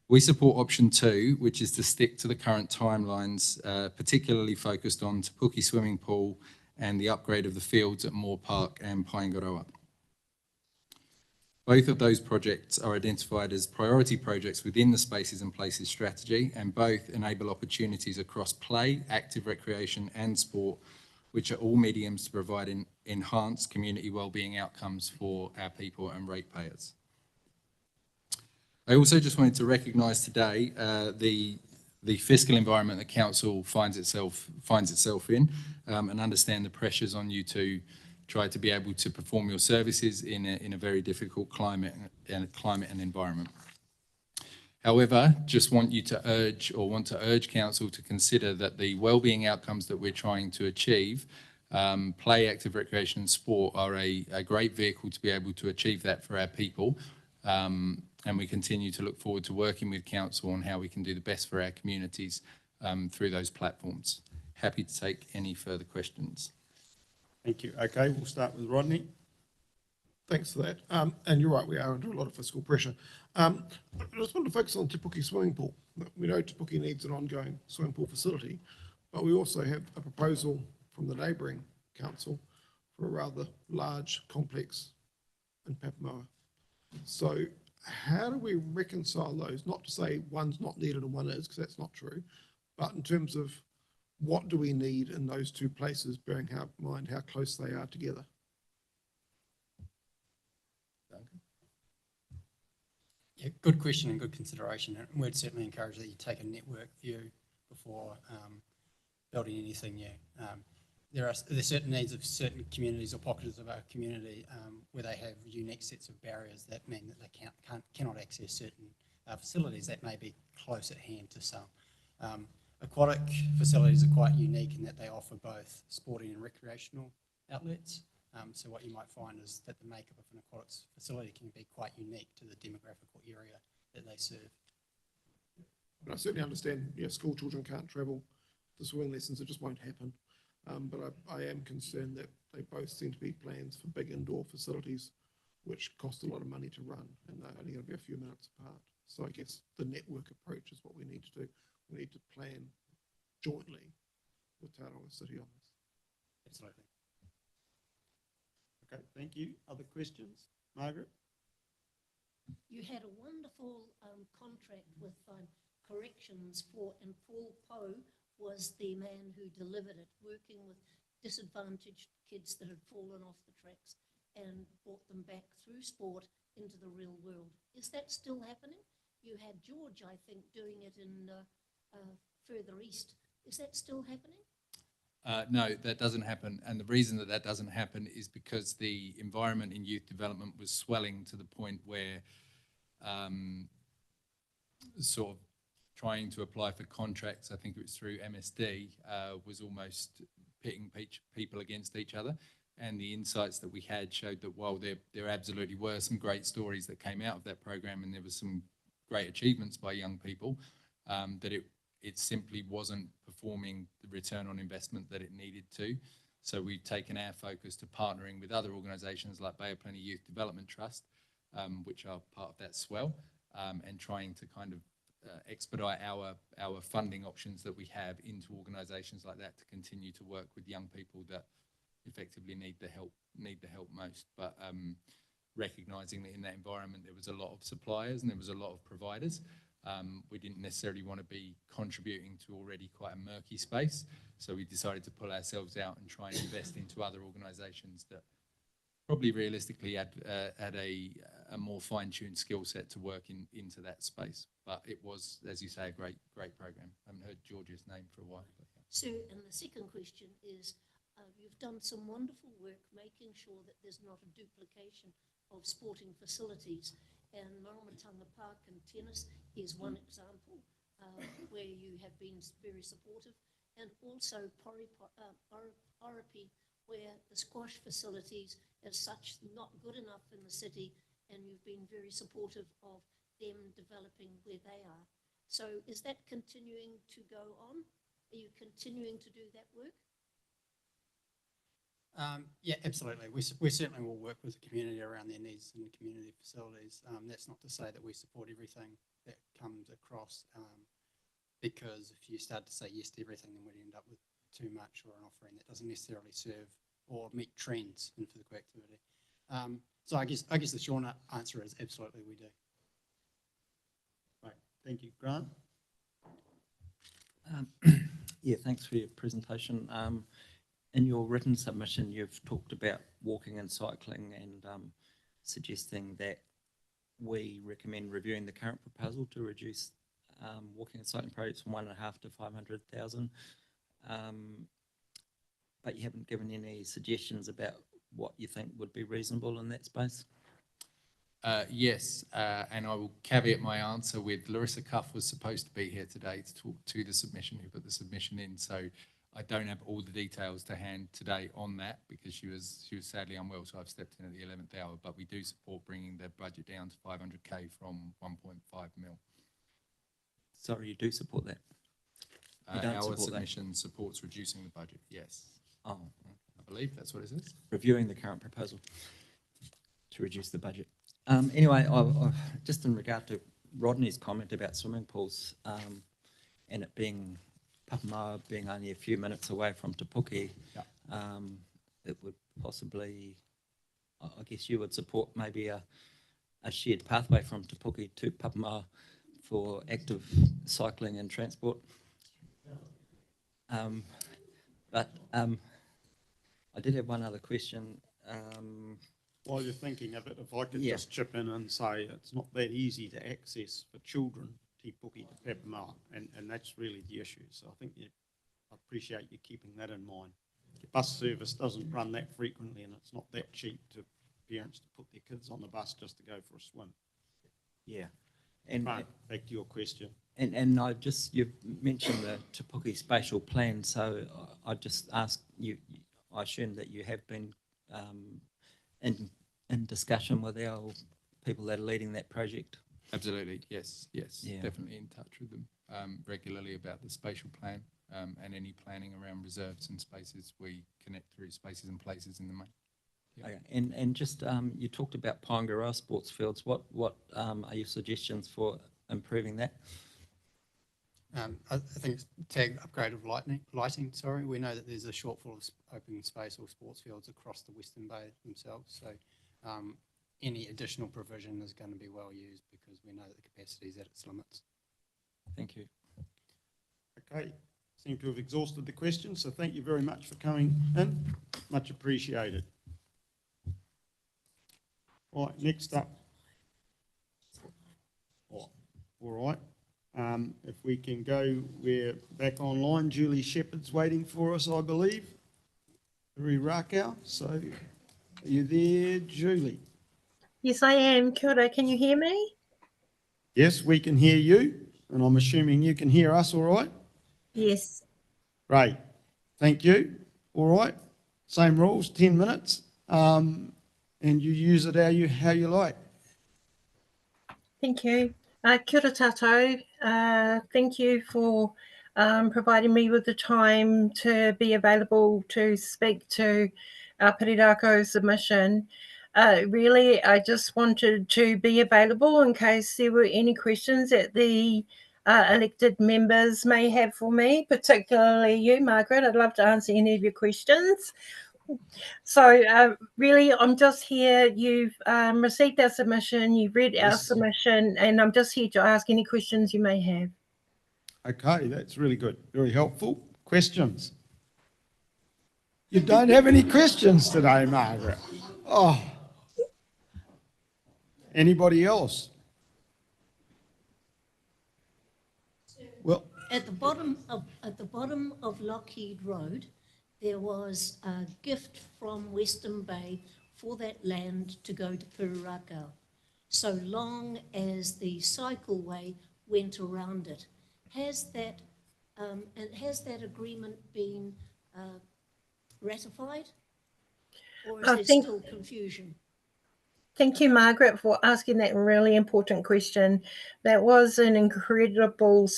We support option 2, which is to stick to the current timelines, particularly focused on Te Puke swimming pool and the upgrade of the fields at Moore Park and Paengaroa. Both of those projects are identified as priority projects within the Spaces and Places strategy, and both enable opportunities across play, active recreation and sport, which are all mediums to provide enhanced community wellbeing outcomes for our people and ratepayers. I also just wanted to recognise today the fiscal environment that council finds itself in, and understand the pressures on you to try to be able to perform your services in a very difficult climate and environment. However, just want to urge council to consider that the wellbeing outcomes that we're trying to achieve, play, active recreation and sport, are a great vehicle to be able to achieve that for our people. And we continue to look forward to working with council on how we can do the best for our communities through those platforms. happy to take any further questions. Thank you. Okay, we'll start with Rodney. Thanks for that. And you're right, we are under a lot of fiscal pressure. I just want to focus on Te Puke swimming pool. We know Te Puke needs an ongoing swimming pool facility, but we also have a proposal from the neighbouring council for a rather large complex in Papamoa. So how do we reconcile those? Not to say one's not needed and one is, because that's not true, but in terms of what do we need in those two places, bearing in mind how close they are together? Yeah, good question and good consideration. And we'd certainly encourage that you take a network view before building anything new. There's certain needs of certain communities or pockets of our community where they have unique sets of barriers that mean that they cannot access certain facilities that may be close at hand to some. Aquatic facilities are quite unique in that they offer both sporting and recreational outlets. So what you might find is that the makeup of an aquatics facility can be quite unique to the demographical area that they serve. And I certainly understand, school children can't travel to swimming lessons, it just won't happen. But I am concerned that they both seem to be plans for big indoor facilities, which cost a lot of money to run, and they're only going to be a few minutes apart. So I guess the network approach is what we need to do. We need to plan jointly with Tauranga City on this. Absolutely. Okay, thank you. Other questions? Margaret? You had a wonderful contract with corrections and Paul Poe was the man who delivered it, working with disadvantaged kids that had fallen off the tracks and brought them back through sport into the real world. Is that still happening? You had George, I think, doing it in further east. Is that still happening? No, that doesn't happen. And the reason that doesn't happen is because the environment in youth development was swelling to the point where sort of trying to apply for contracts, I think it was through MSD, was almost pitting people against each other. And the insights that we had showed that while there absolutely were some great stories that came out of that program and there was some great achievements by young people, that it simply wasn't performing the return on investment that it needed to. So we've taken our focus to partnering with other organisations like Bay of Plenty Youth Development Trust, which are part of that swell, and trying to kind of expedite our funding options that we have into organisations like that to continue to work with young people that effectively need the help most. But recognising that in that environment there was a lot of suppliers and there was a lot of providers, we didn't necessarily want to be contributing to already quite a murky space. So we decided to pull ourselves out and try and invest into other organisations that probably realistically had a more fine-tuned skill set to work into that space. But it was, as you say, a great program. I haven't heard George's name for a while. But yeah. So, and the second question is, you've done some wonderful work making sure that there's not a duplication of sporting facilities. And Maramatanga Park and tennis is one example where you have been very supportive. And also Oropi, where the squash facilities as such not good enough in the city, and you've been very supportive of them developing where they are. So is that continuing to go on? Are you continuing to do that work? Yeah, absolutely. We certainly will work with the community around their needs and community facilities. That's not to say that we support everything that comes across, because if you start to say yes to everything, then we'd end up with too much or an offering that doesn't necessarily serve or meet trends in physical activity. So I guess the short answer is absolutely we do. Right, thank you. Grant? Yeah, thanks for your presentation. In your written submission, you've talked about walking and cycling and suggesting that we recommend reviewing the current proposal to reduce walking and cycling projects from 1.5 to 500,000. But you haven't given any suggestions about what you think would be reasonable in that space? Yes, and I will caveat my answer with Larissa Cuff was supposed to be here today to talk to the submission, who put the submission in, so I don't have all the details to hand today on that because she was sadly unwell, so I've stepped in at the 11th hour, but we do support bringing the budget down to 500k from 1.5 mil. Sorry, you do support that? You don't Our support that? submission supports reducing the budget, yes. Oh. I believe that's what it says. Reviewing the current proposal to reduce the budget. Anyway, just in regard to Rodney's comment about swimming pools and it being, Papamoa being only a few minutes away from Te Puke, it would possibly, I guess you would support maybe a shared pathway from Te Puke to Papamoa for active cycling and transport. I did have one other question. While you're thinking of it, if I could Yeah. just chip in and say it's not that easy to access for children, Te Puke to Papamoa, and that's really the issue. So I think I appreciate you keeping that in mind. The bus service doesn't run that frequently, and it's not that cheap to parents to put their kids on the bus just to go for a swim. Yeah. And Right, back to your question. And I just, you've mentioned the Te Puke spatial plan, so I just ask you, I assume that you have been in discussion with our people that are leading that project? Absolutely, yes, Yeah. definitely in touch with them regularly about the spatial plan and any planning around reserves and spaces. We connect through spaces and places in the main. Yeah. Okay. And just, you talked about Paengaroa sports fields. What are your suggestions for improving that? I think it's tag upgrade of lighting, sorry. We know that there's a shortfall of open space or sports fields across the Western Bay themselves. So any additional provision is going to be well used because we know that the capacity is at its limits. Thank you. Okay, seem to have exhausted the questions, so thank you very much for coming in. Much appreciated. All right, next up. All right. If we can go, we're back online. Julie Shepherd's waiting for us, I believe. Rakau. So are you there, Julie? Yes, I am. Kia ora, can you hear me? Yes, we can hear you, and I'm assuming you can hear us all right? Yes. Great. Thank you. All right. Same rules, 10 minutes. And you use it how you like. Thank you. Kia ora tātou. Thank you for providing me with the time to be available to speak to our Pirirako submission. Really, I just wanted to be available in case there were any questions that the elected members may have for me, particularly you, Margaret. I'd love to answer any of your questions. So really, I'm just here. You've received our submission, you've read our submission, and I'm just here to ask any questions you may have. Okay, that's really good. Very helpful. Questions? You don't have any questions today, Margaret. Oh. Anybody else? Well, At the bottom of Lockheed Road, there was a gift from Western Bay for that land to go to Pirirako, so long as the cycleway went around it. Has that agreement been ratified, or is there still confusion? Thank you, Margaret, for asking that really important question. That was an incredible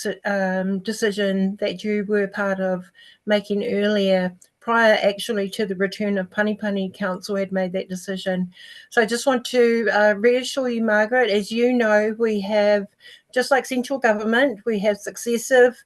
decision that you were part of making earlier, prior actually to the return of Panipani. Council had made that decision. So I just want to reassure you, Margaret, as you know, we have, just like central government, we have successive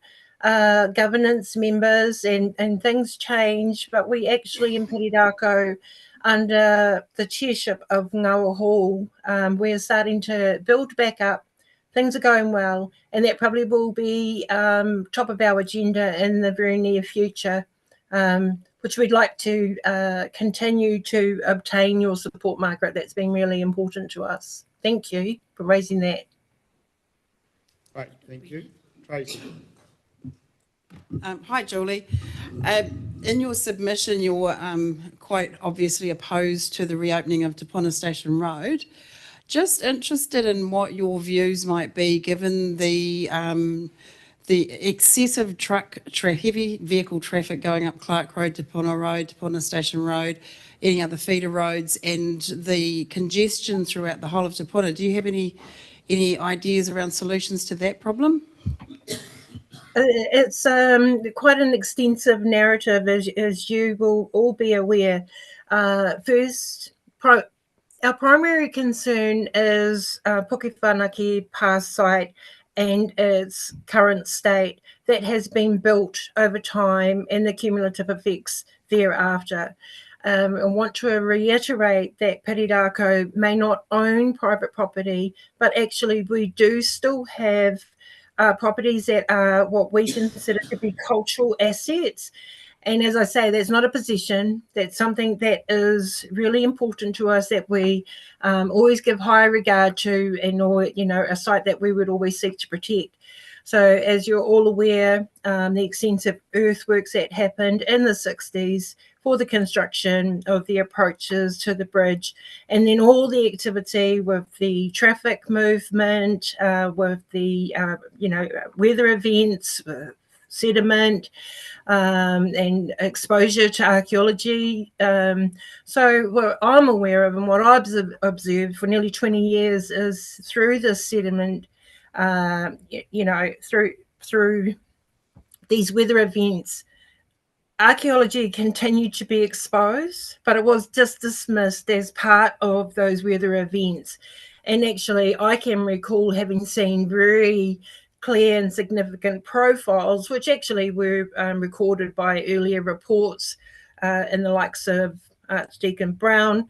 governance members and things change, but we actually in Pirirako, under the chairship of Ngawa Hall, we're starting to build back up. Things are going well, and that probably will be top of our agenda in the very near future, which we'd like to continue to obtain your support, Margaret. That's been really important to us. Thank you for raising that. Right, thank you. Tracy. Hi, Julie. In your submission, you're quite obviously opposed to the reopening of Te Puna Station Road. Just interested in what your views might be, given the excessive heavy vehicle traffic going up Clark Road, Te Puna Road, Te Puna Station Road, any other feeder roads, and the congestion throughout the whole of Te Puna. Do you have any ideas around solutions to that problem? It's quite an extensive narrative, as you will all be aware. First, our primary concern is Puke Pass site and its current state that has been built over time and the cumulative effects thereafter. I want to reiterate that Pirirako may not own private property, but actually we do still have properties that are what we consider to be cultural assets. And as I say, that's not a position. That's something that is really important to us, that we always give high regard to, and a site that we would always seek to protect. So as you're all aware, the extensive earthworks that happened in the 60s for the construction of the approaches to the bridge, and then all the activity with the traffic movement, with the weather events, sediment, and exposure to archaeology. So what I'm aware of and what I've observed for nearly 20 years is through the sediment, through these weather events, archaeology continued to be exposed, but it was just dismissed as part of those weather events. And actually, I can recall having seen very clear and significant profiles, which actually were recorded by earlier reports in the likes of Archdeacon Brown,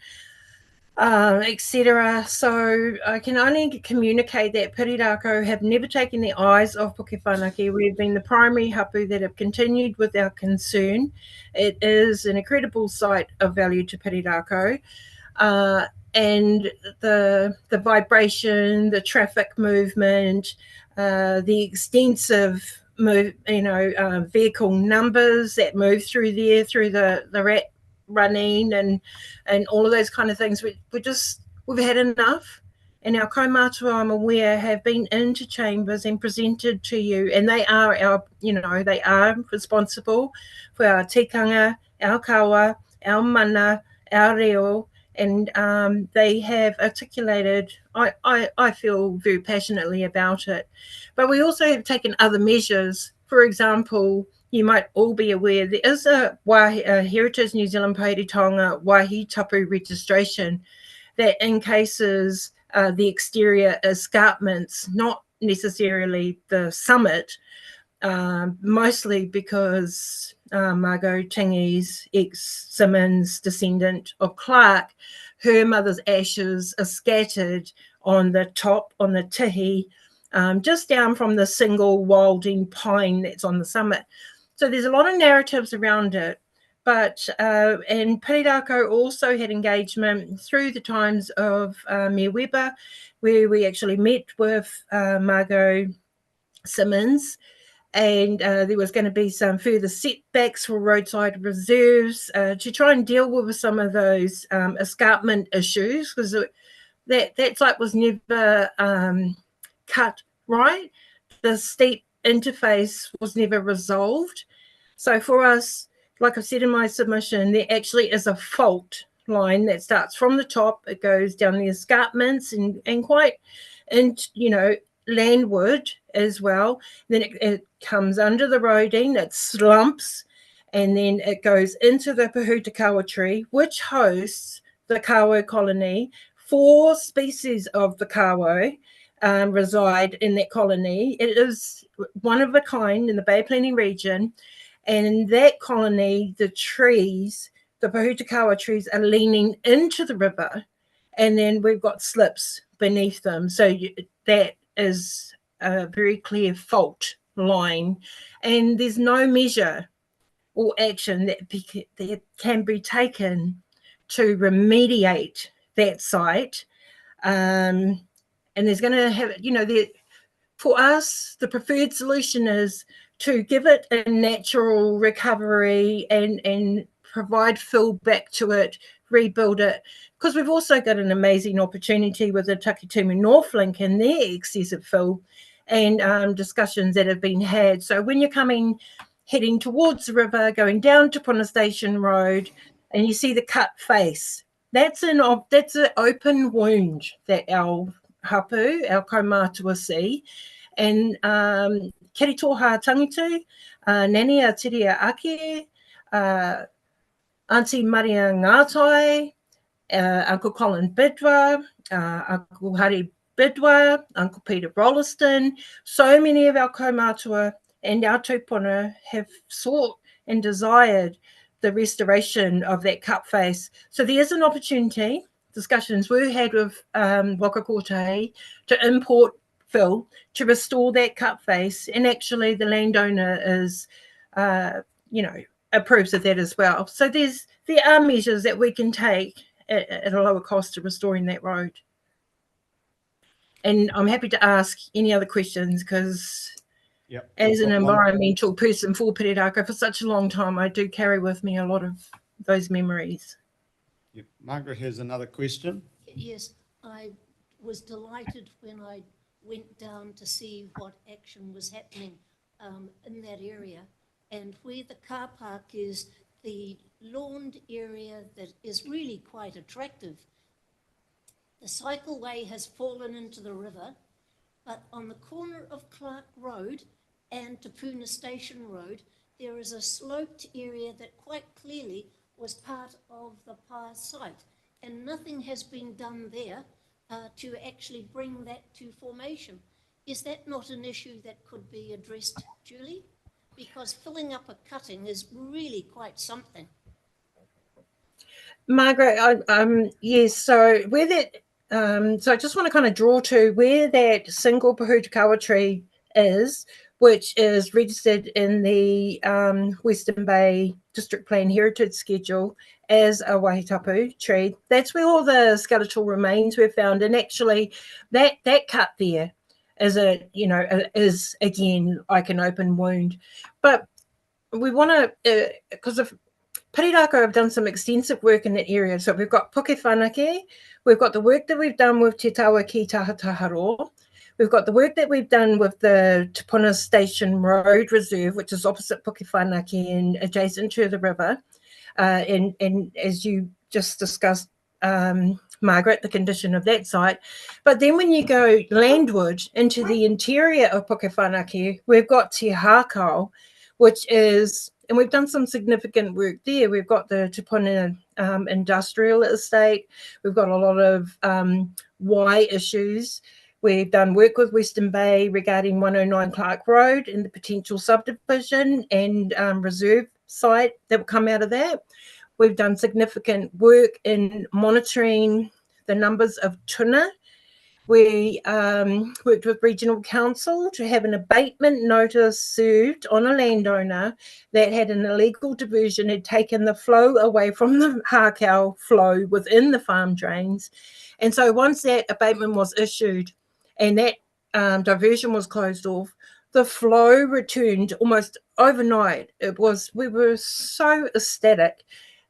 etc. So I can only communicate that Pirirako have never taken their eyes off Puke. We've been the primary hapu that have continued with our concern. It is an incredible site of value to Pirirako. And the vibration, the traffic movement, the extensive vehicle numbers that move through there, through the rat running and all of those kind of things. We've had enough. And our kaumātua, I'm aware, have been into chambers and presented to you, and they are they are responsible for our tikanga, our kawa, our mana, our reo, and they have articulated, I feel very passionately about it. But we also have taken other measures. For example, you might all be aware there is a Heritage New Zealand Pairitonga Waihi Tapu registration that encases the exterior escarpments, not necessarily the summit, mostly because Margot Tingy's ex-Simmons descendant of Clark, her mother's ashes are scattered on the top, on the tihi, just down from the single wilding pine that's on the summit. So there's a lot of narratives around it. But, and Pirirako also had engagement through the times of Mayor Weber, where we actually met with Margot Simmons, and there was going to be some further setbacks for roadside reserves to try and deal with some of those escarpment issues, because that site was never cut right. The steep interface was never resolved. So for us, like I said in my submission, there actually is a fault line that starts from the top. It goes down the escarpments and quite, landward as well. Then it comes under the roading, it slumps, and then it goes into the Pahutakawa tree, which hosts the kawo colony. 4 species of the kawo reside in that colony. It is one of a kind in the Bay Plenty region. And in that colony, the trees, the Pahutakawa trees, are leaning into the river, and then we've got slips beneath them. So that is a very clear fault line, and there's no measure or action that can be taken to remediate that site. And there's going to have, for us, the preferred solution is to give it a natural recovery and provide fill back to it, rebuild it, because we've also got an amazing opportunity with the Takitumu North Link and their excessive fill and discussions that have been had. So when you're heading towards the river, going down to Puna Station Road, and you see the cut face, that's an open wound that our hapu, our kaumātua see. And Kiritoha Tangitu, Nania Tiria Ake, Auntie Maria Ngātai, Uncle Colin Bidwa, Uncle Hari Bidwa, Uncle Peter Rolliston. So many of our kaumātua and our tūpuna have sought and desired the restoration of that cup face. So there is an opportunity. Discussions were had with Waka Kotahi to import fill to restore that cup face, and actually the landowner is, approves of that as well. So there are measures that we can take at a lower cost to restoring that road. And I'm happy to ask any other questions because as an environmental person for Piriraka for such a long time, I do carry with me a lot of those memories. Yep. Margaret has another question. Yes, I was delighted when I went down to see what action was happening in that area, and where the car park is, the lawned area that is really quite attractive. The cycleway has fallen into the river, but on the corner of Clark Road and Te Puna Station Road, there is a sloped area that quite clearly was part of the PAR site, and nothing has been done there to actually bring that to formation. Is that not an issue that could be addressed, Julie? Because filling up a cutting is really quite something. Margaret, yes, so where that, so I just want to kind of draw to where that single Pahutakawa tree is, which is registered in the Western Bay District Plan Heritage Schedule as a wahitapu tree. That's where all the skeletal remains were found, and actually that cut there is is again like an open wound. But we want to, because of Piriraka have done some extensive work in that area. So we've got Puke Whanake, we've got the work that we've done with Te Tawa ki Tahataharo, we've got the work that we've done with the Te Puna Station Road Reserve, which is opposite Puke Whanake and adjacent to the river. And as you just discussed, Margaret, the condition of that site. But then when you go landward into the interior of Puke Whanake, we've got Te Hakau, which is, and we've done some significant work there. We've got the Te Puna industrial estate. We've got a lot of Y issues. We've done work with Western Bay regarding 109 Clark Road and the potential subdivision and reserve site that will come out of that. We've done significant work in monitoring the numbers of tuna. We worked with Regional Council to have an abatement notice served on a landowner that had an illegal diversion, had taken the flow away from the Hakau flow within the farm drains. And so once that abatement was issued and that diversion was closed off, the flow returned almost overnight. We were so ecstatic.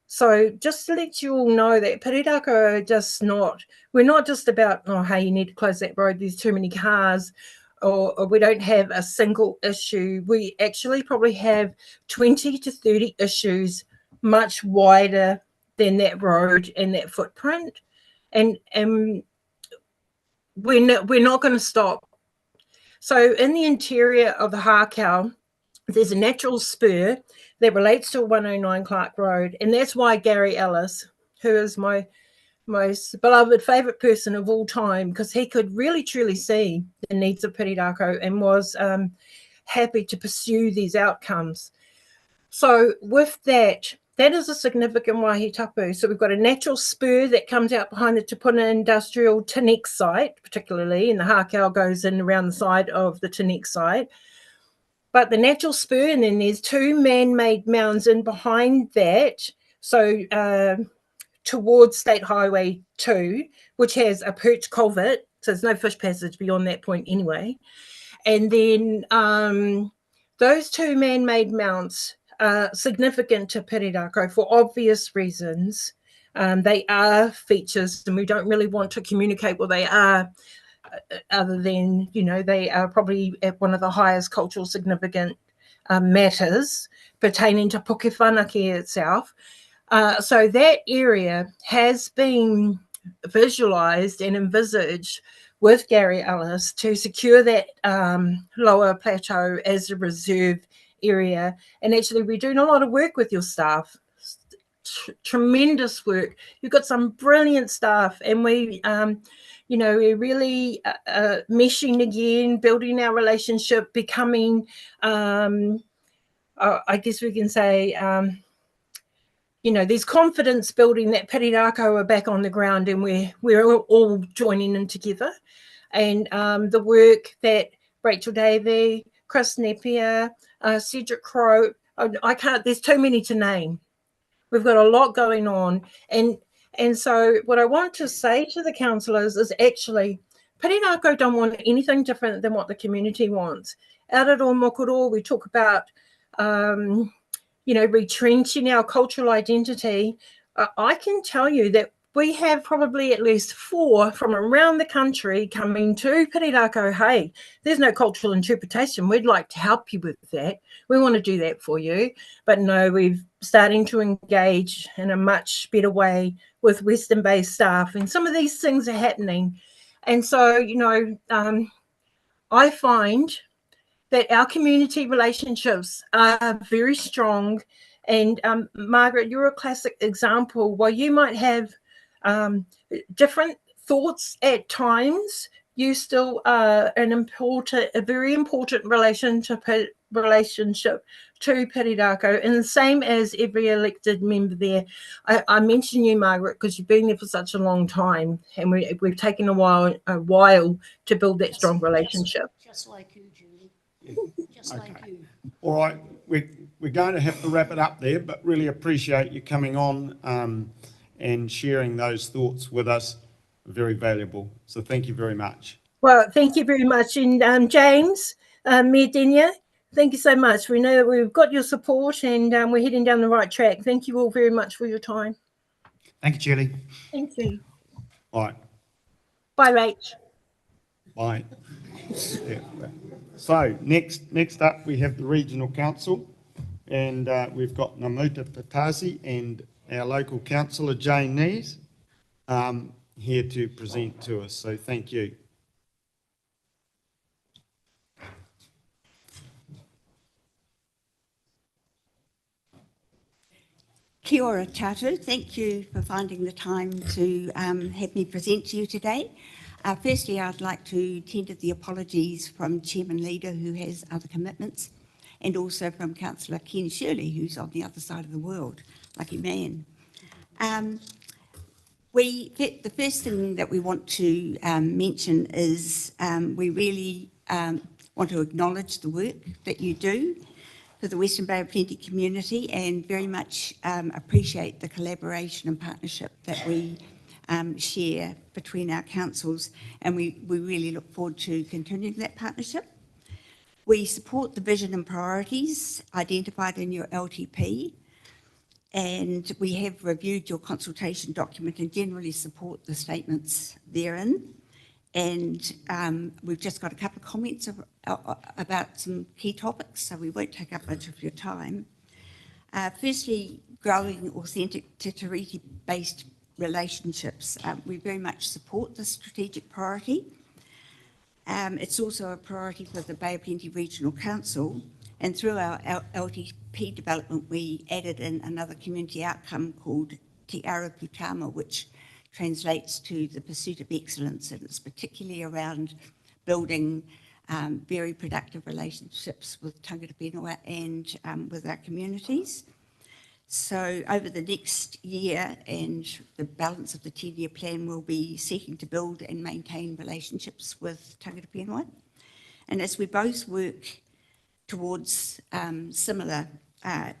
So just to let you all know that Piriraka are just not, we're not just about, oh, hey, you need to close that road, there's too many cars, or we don't have a single issue. We actually probably have 20 to 30 issues much wider than that road and that footprint. And we're not going to stop. So in the interior of the Hakau, there's a natural spur that relates to 109 Clark Road, and that's why Gary Ellis, who is my most beloved favourite person of all time, because he could really truly see the needs of Piriraka and was happy to pursue these outcomes. So with that is a significant wahitapu. So we've got a natural spur that comes out behind the Te Puna Industrial Tenek site, particularly, and the Hakau goes in around the side of the Tenek site. But the natural spur, and then there's two man-made mounds in behind that. So towards State Highway 2, which has a perch culvert. So there's no fish passage beyond that point anyway. And then those two man-made mounds are significant to Piriraka for obvious reasons. They are features, and we don't really want to communicate what they are, other than, they are probably at one of the highest cultural significant matters pertaining to Puke Whanake itself. So that area has been visualised and envisaged with Gary Ellis to secure that lower plateau as a reserve area. And actually, we're doing a lot of work with your staff. Tremendous work. You've got some brilliant staff, and we, we're really meshing again, building our relationship, becoming, I guess we can say, there's confidence building that Pirirako are back on the ground, and we're all joining in together. And the work that Rachel Davey, Chris Napier, Cedric Crowe, there's too many to name. We've got a lot going on. And so what I want to say to the councillors is actually, Pirirako don't want anything different than what the community wants. Aotearoa Mokoro, we talk about, retrenching our cultural identity. I can tell you that we have probably at least 4 from around the country coming to Pirirako. Hey, there's no cultural interpretation. We'd like to help you with that. We want to do that for you. But no, we're starting to engage in a much better way with Western Bay staff. And some of these things are happening. And so, I find that our community relationships are very strong. And Margaret, you're a classic example. While you might have different thoughts at times, you still are a very important relationship to Pirirako, and the same as every elected member there. I mention you, Margaret, because you've been there for such a long time, and we've taken a while to build that strong relationship. Just like you, Julie. Just Okay. like you. All right, we're going to have to wrap it up there, but really appreciate you coming on and sharing those thoughts with us. Very valuable. So thank you very much. Well, thank you very much. And James, Mayor Denia, thank you so much. We know that we've got your support, and we're heading down the right track. Thank you all very much for your time. Thank you, Julie. Thank you. All right. Bye, Rach. Bye. Yeah. So next up, we have the Regional Council, and we've got Namuta Patasi and our local councillor, Jane Nees, here to present to us. So thank you. Kia ora tātou. Thank you for finding the time to have me present to you today. Firstly, I'd like to tender the apologies from Chairman Leader, who has other commitments, and also from Councillor Ken Shirley, who's on the other side of the world. Lucky man. The first thing that we want to mention is we really want to acknowledge the work that you do for the Western Bay of Plenty community, and very much appreciate the collaboration and partnership that we share between our councils, and we really look forward to continuing that partnership. We support the vision and priorities identified in your LTP, and we have reviewed your consultation document and generally support the statements therein. And we've just got a couple of comments about some key topics, so we won't take up much of your time. Firstly, growing authentic Te Tiriti-based relationships. We very much support this strategic priority. It's also a priority for the Bay of Plenty Regional Council, and through our LTP development, we added in another community outcome called Te Araputama, which translates to the pursuit of excellence, and it's particularly around building very productive relationships with tangata whenua and with our communities. So over the next year and the balance of the 10-year plan, we'll be seeking to build and maintain relationships with tangata whenua. And as we both work towards similar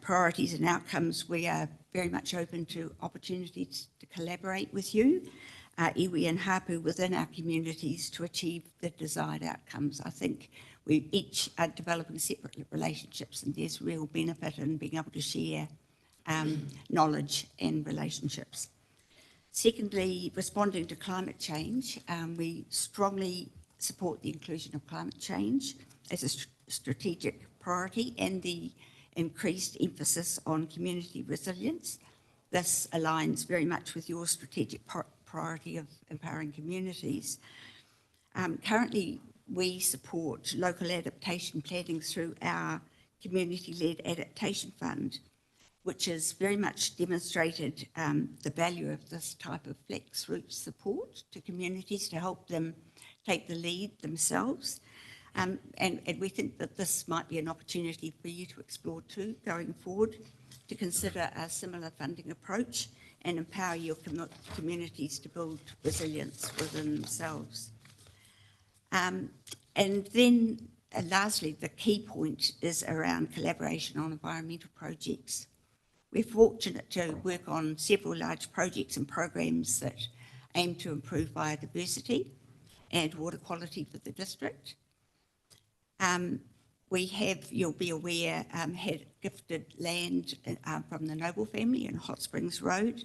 priorities and outcomes, we are very much open to opportunities to collaborate with you, iwi and hapu within our communities to achieve the desired outcomes. I think we each are developing separate relationships, and there's real benefit in being able to share knowledge and relationships. Secondly, responding to climate change. We strongly support the inclusion of climate change as a strategic priority and the increased emphasis on community resilience. This aligns very much with your strategic priority of empowering communities. Currently, we support local adaptation planning through our community-led adaptation fund, which has very much demonstrated the value of this type of flex route support to communities to help them take the lead themselves. And we think that this might be an opportunity for you to explore too, going forward, to consider a similar funding approach and empower your communities to build resilience within themselves. And then lastly, the key point is around collaboration on environmental projects. We're fortunate to work on several large projects and programs that aim to improve biodiversity and water quality for the district. We have, you'll be aware, had gifted land from the Noble family in Hot Springs Road.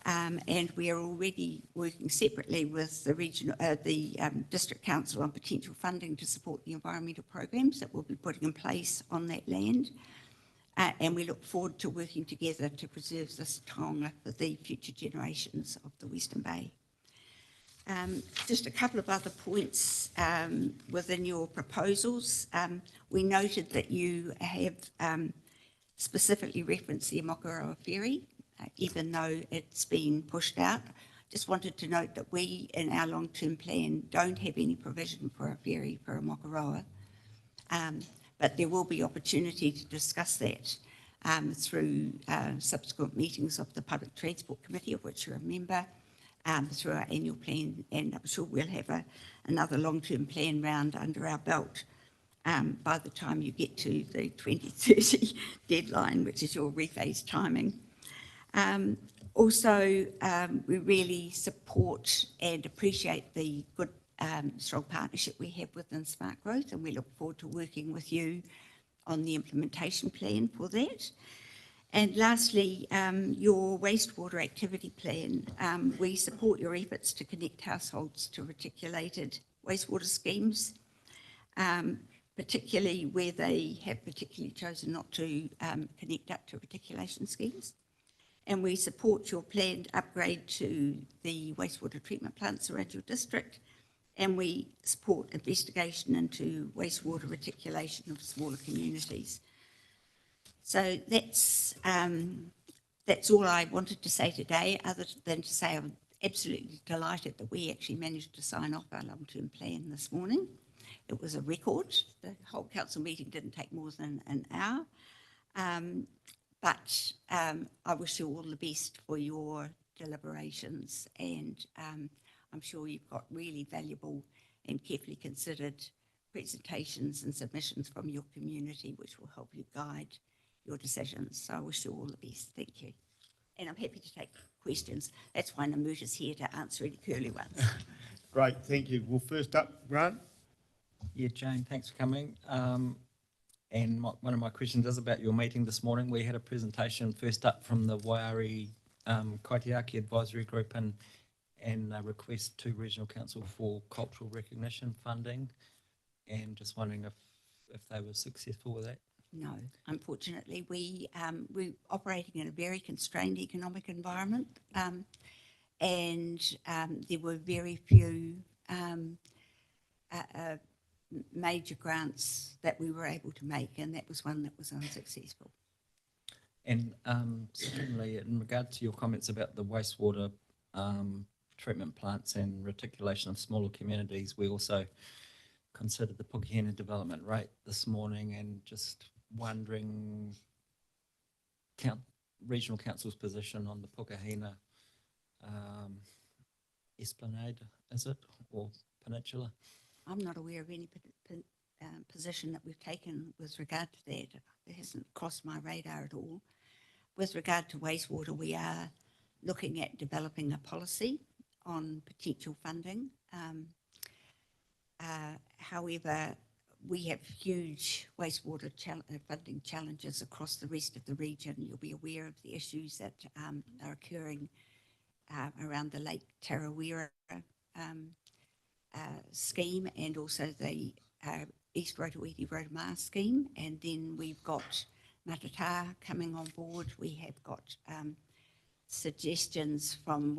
And we are already working separately with the District Council on potential funding to support the environmental programs that we'll be putting in place on that land. And we look forward to working together to preserve this taonga for the future generations of the Western Bay. Just a couple of other points within your proposals. We noted that you have specifically referenced the Mokoroa ferry, even though it's been pushed out. Just wanted to note that we, in our long-term plan, don't have any provision for a ferry for a Mokoroa. But there will be opportunity to discuss that through subsequent meetings of the Public Transport Committee, of which you're a member, through our annual plan, and I'm sure we'll have another long-term plan round under our belt by the time you get to the 2030 deadline, which is your rephase timing. Also, we really support and appreciate the good, strong partnership we have within Smart Growth, and we look forward to working with you on the implementation plan for that. And lastly, your wastewater activity plan. We support your efforts to connect households to reticulated wastewater schemes, particularly where they have particularly chosen not to connect up to reticulation schemes. And we support your planned upgrade to the wastewater treatment plants around your district, and we support investigation into wastewater reticulation of smaller communities. So that's all I wanted to say today, other than to say I'm absolutely delighted that we actually managed to sign off our long-term plan this morning. It was a record. The whole council meeting didn't take more than an hour. But I wish you all the best for your deliberations, and I'm sure you've got really valuable and carefully considered presentations and submissions from your community, which will help you guide your decisions. So I wish you all the best. Thank you. And I'm happy to take questions. That's why Namut is here to answer any curly ones. Great, thank you. Well, first up, Grant. Yeah, Jane, thanks for coming. And one of my questions is about your meeting this morning. We had a presentation first up from the Waiari Kaitiaki Advisory Group and a request to Regional Council for cultural recognition funding, and just wondering if they were successful with that. No, unfortunately, we're operating in a very constrained economic environment, and there were very few major grants that we were able to make, and that was one that was unsuccessful. And secondly, in regard to your comments about the wastewater treatment plants and reticulation of smaller communities, we also considered the Pukehina development rate this morning, and just wondering Regional Council's position on the Pukehina Esplanade, is it, or peninsula? I'm not aware of any position that we've taken with regard to that. It hasn't crossed my radar at all. With regard to wastewater, we are looking at developing a policy on potential funding. However, we have huge wastewater funding challenges across the rest of the region. You'll be aware of the issues that are occurring around the Lake Tarawera scheme, and also the East Rotorua-Rotomar scheme. And then we've got Matata coming on board. We have got suggestions from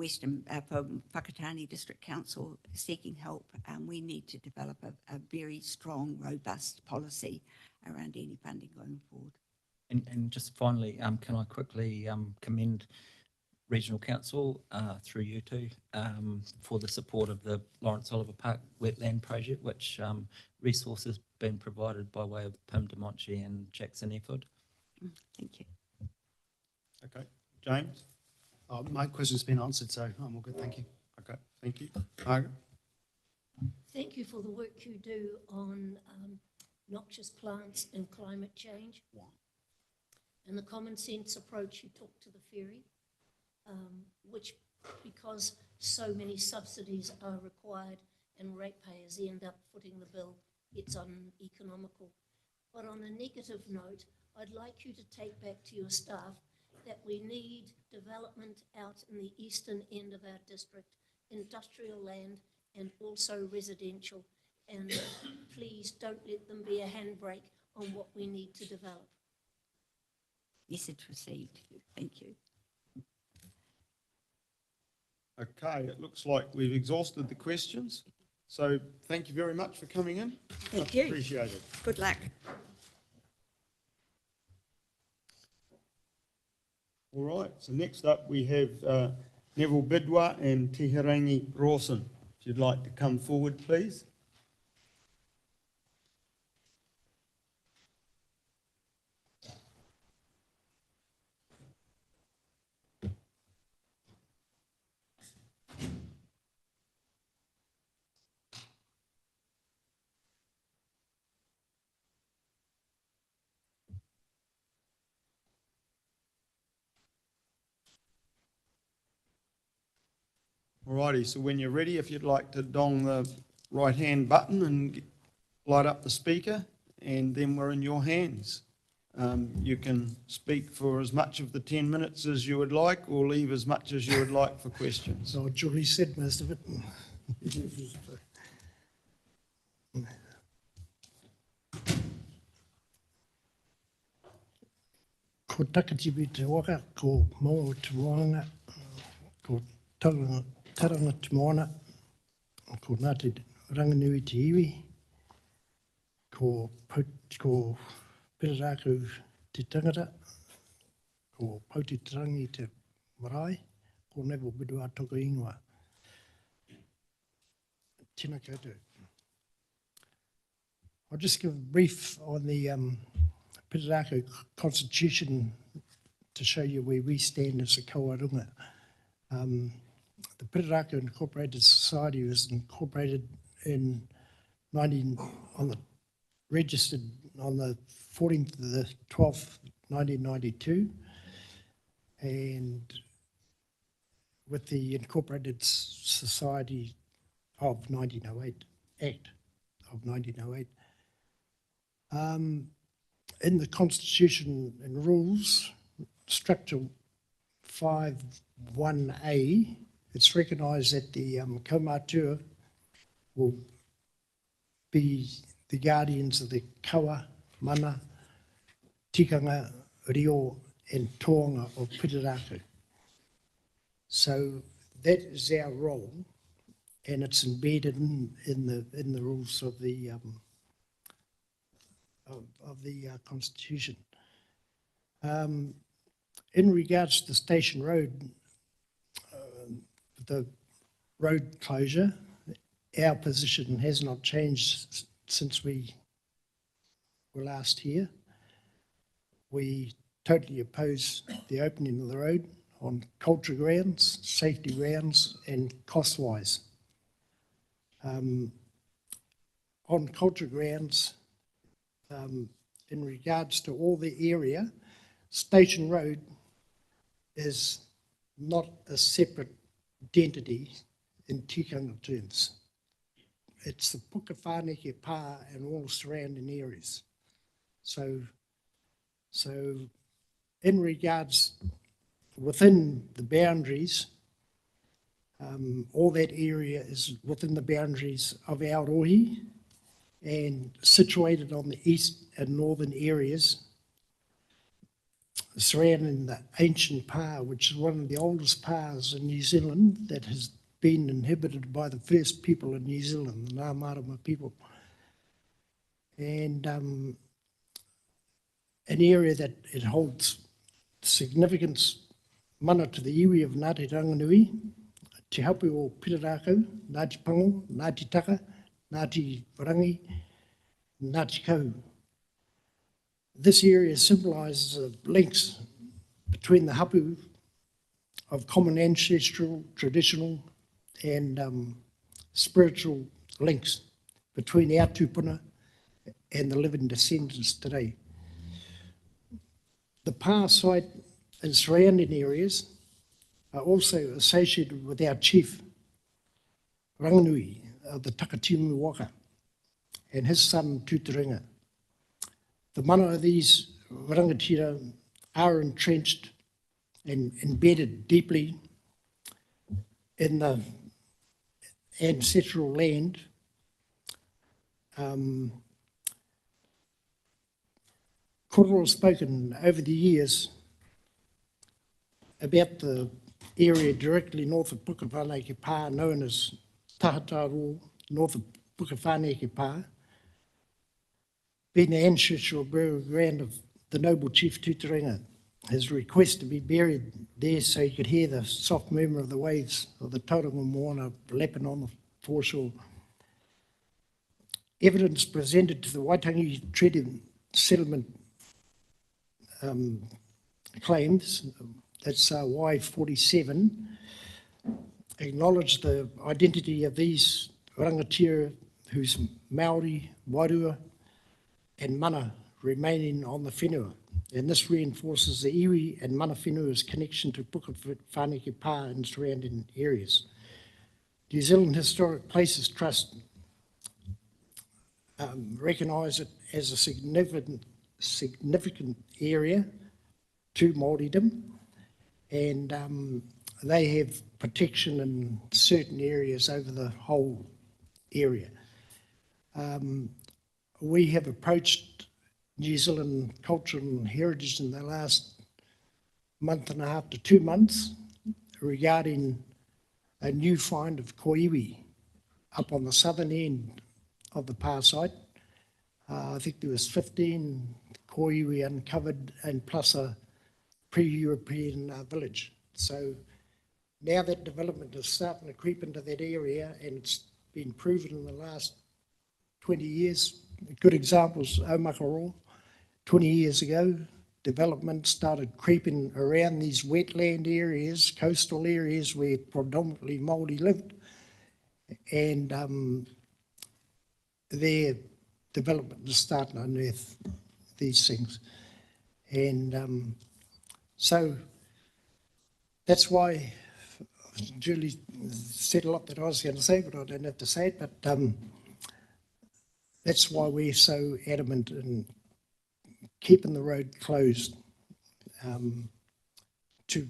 from Whakatane District Council seeking help. We need to develop a very strong, robust policy around any funding going forward. And just finally, can I quickly commend Regional Council through you two for the support of the Lawrence Oliver Park Wetland Project, which resources been provided by way of Pim DeMonchi and Jackson Efford. Thank you. Okay, James? My question's been answered, so I'm all good, thank you. Okay, thank you. Margaret? Thank you for the work you do on noxious plants and climate change. And the common sense approach you took to the ferry, which, because so many subsidies are required and ratepayers end up footing the bill, it's uneconomical. But on a negative note, I'd like you to take back to your staff that we need development out in the eastern end of our district, industrial land and also residential. And please don't let them be a handbrake on what we need to develop. Message received. Thank you. Okay, it looks like we've exhausted the questions. So thank you very much for coming in. Thank you. Appreciate it. Good luck. All right, so next up we have Neville Bidwa and Tehirangi Rawson. If you'd like to come forward, please. Alrighty, so when you're ready, if you'd like to dong the right-hand button and light up the speaker, and then we're in your hands. You can speak for as much of the 10 minutes as you would like, or leave as much as you would like for questions. So Julie said most of it. Ko takatiwi te waka, ko maua te moanga, ko taranga te moana, ko nā te ranganui te iwi, ko Pereraku te tangata, ko Pauti te rangi te marae, ko Neville Bidwa toko ingoa. Tēnā koutou. I'll just give a brief on the Pereraku Constitution to show you where we stand as a kawarunga. The Pereraku Incorporated Society was incorporated registered on the 14th of the 12th, 1992, and with the Incorporated Society of 1908, Act of 1908. In the Constitution and Rules, Structure 5.1a, it's recognised that the kaumātua will be the guardians of the kawa, mana, tikanga, rio, and toanga of Pereraku. So that is our role, and it's embedded in the rules of the Constitution. In regards to Station Road, the road closure, our position has not changed since we were last here. We totally oppose the opening of the road on culture grounds, safety grounds, and cost-wise. On culture grounds, in regards to all the area, Station Road is not a separate identity in tikanga terms. It's the Pukawhaneke Pā and all surrounding areas. So in regards, within the boundaries, all that area is within the boundaries of Aotearoa and situated on the east and northern areas surrounding the ancient pa, which is one of the oldest pas in New Zealand that has been inhabited by the first people in New Zealand, the Ngā Marama people. And an area that it holds significance mana to the iwi of Ngāti Ranganui, Te Hapu o Pirirākau, Ngāti Pango, Ngāti Taka, Ngāti Warangi, Ngāti Kau. This area symbolises the links between the hapu of common ancestral, traditional and spiritual links between our tupuna and the living descendants today. The pa site and surrounding areas are also associated with our chief, Ranganui of the Takatimu Waka, and his son Tūtaringa. The mana of these rangatira are entrenched and embedded deeply in the ancestral land. Kororo has spoken over the years about the area directly north of Pukawhaneke Pa, known as Tahataro, north of Pukawhaneke Pa, being the ancestral burial ground of the noble chief Tūtaringa. His request to be buried there so he could hear the soft murmur of the waves of the Tauranga Moana lapping on the foreshore. Evidence presented to the Waitangi Treaty Settlement claims, that's Y47, acknowledge the identity of these rangatira whose Māori, Wairua and mana remaining on the whenua. And this reinforces the iwi and mana whenua's connection to Pukawhaneke Pa and surrounding areas. New Zealand Historic Places Trust recognise it as a significant area to Māoridom, and they have protection in certain areas over the whole area. We have approached New Zealand Culture and Heritage in the last month and a half to 2 months regarding a new find of koiwi up on the southern end of the pa site. I think there was 15 koiwi uncovered and plus a pre-European village. So now that development is starting to creep into that area, and it's been proven in the last 20 years. Good examples, Omakaro, 20 years ago, development started creeping around these wetland areas, coastal areas where predominantly Māori lived, and their development is starting to unearth these things. And so that's why Julie said a lot that I was going to say, but I don't have to say it, but that's why we're so adamant in keeping the road closed to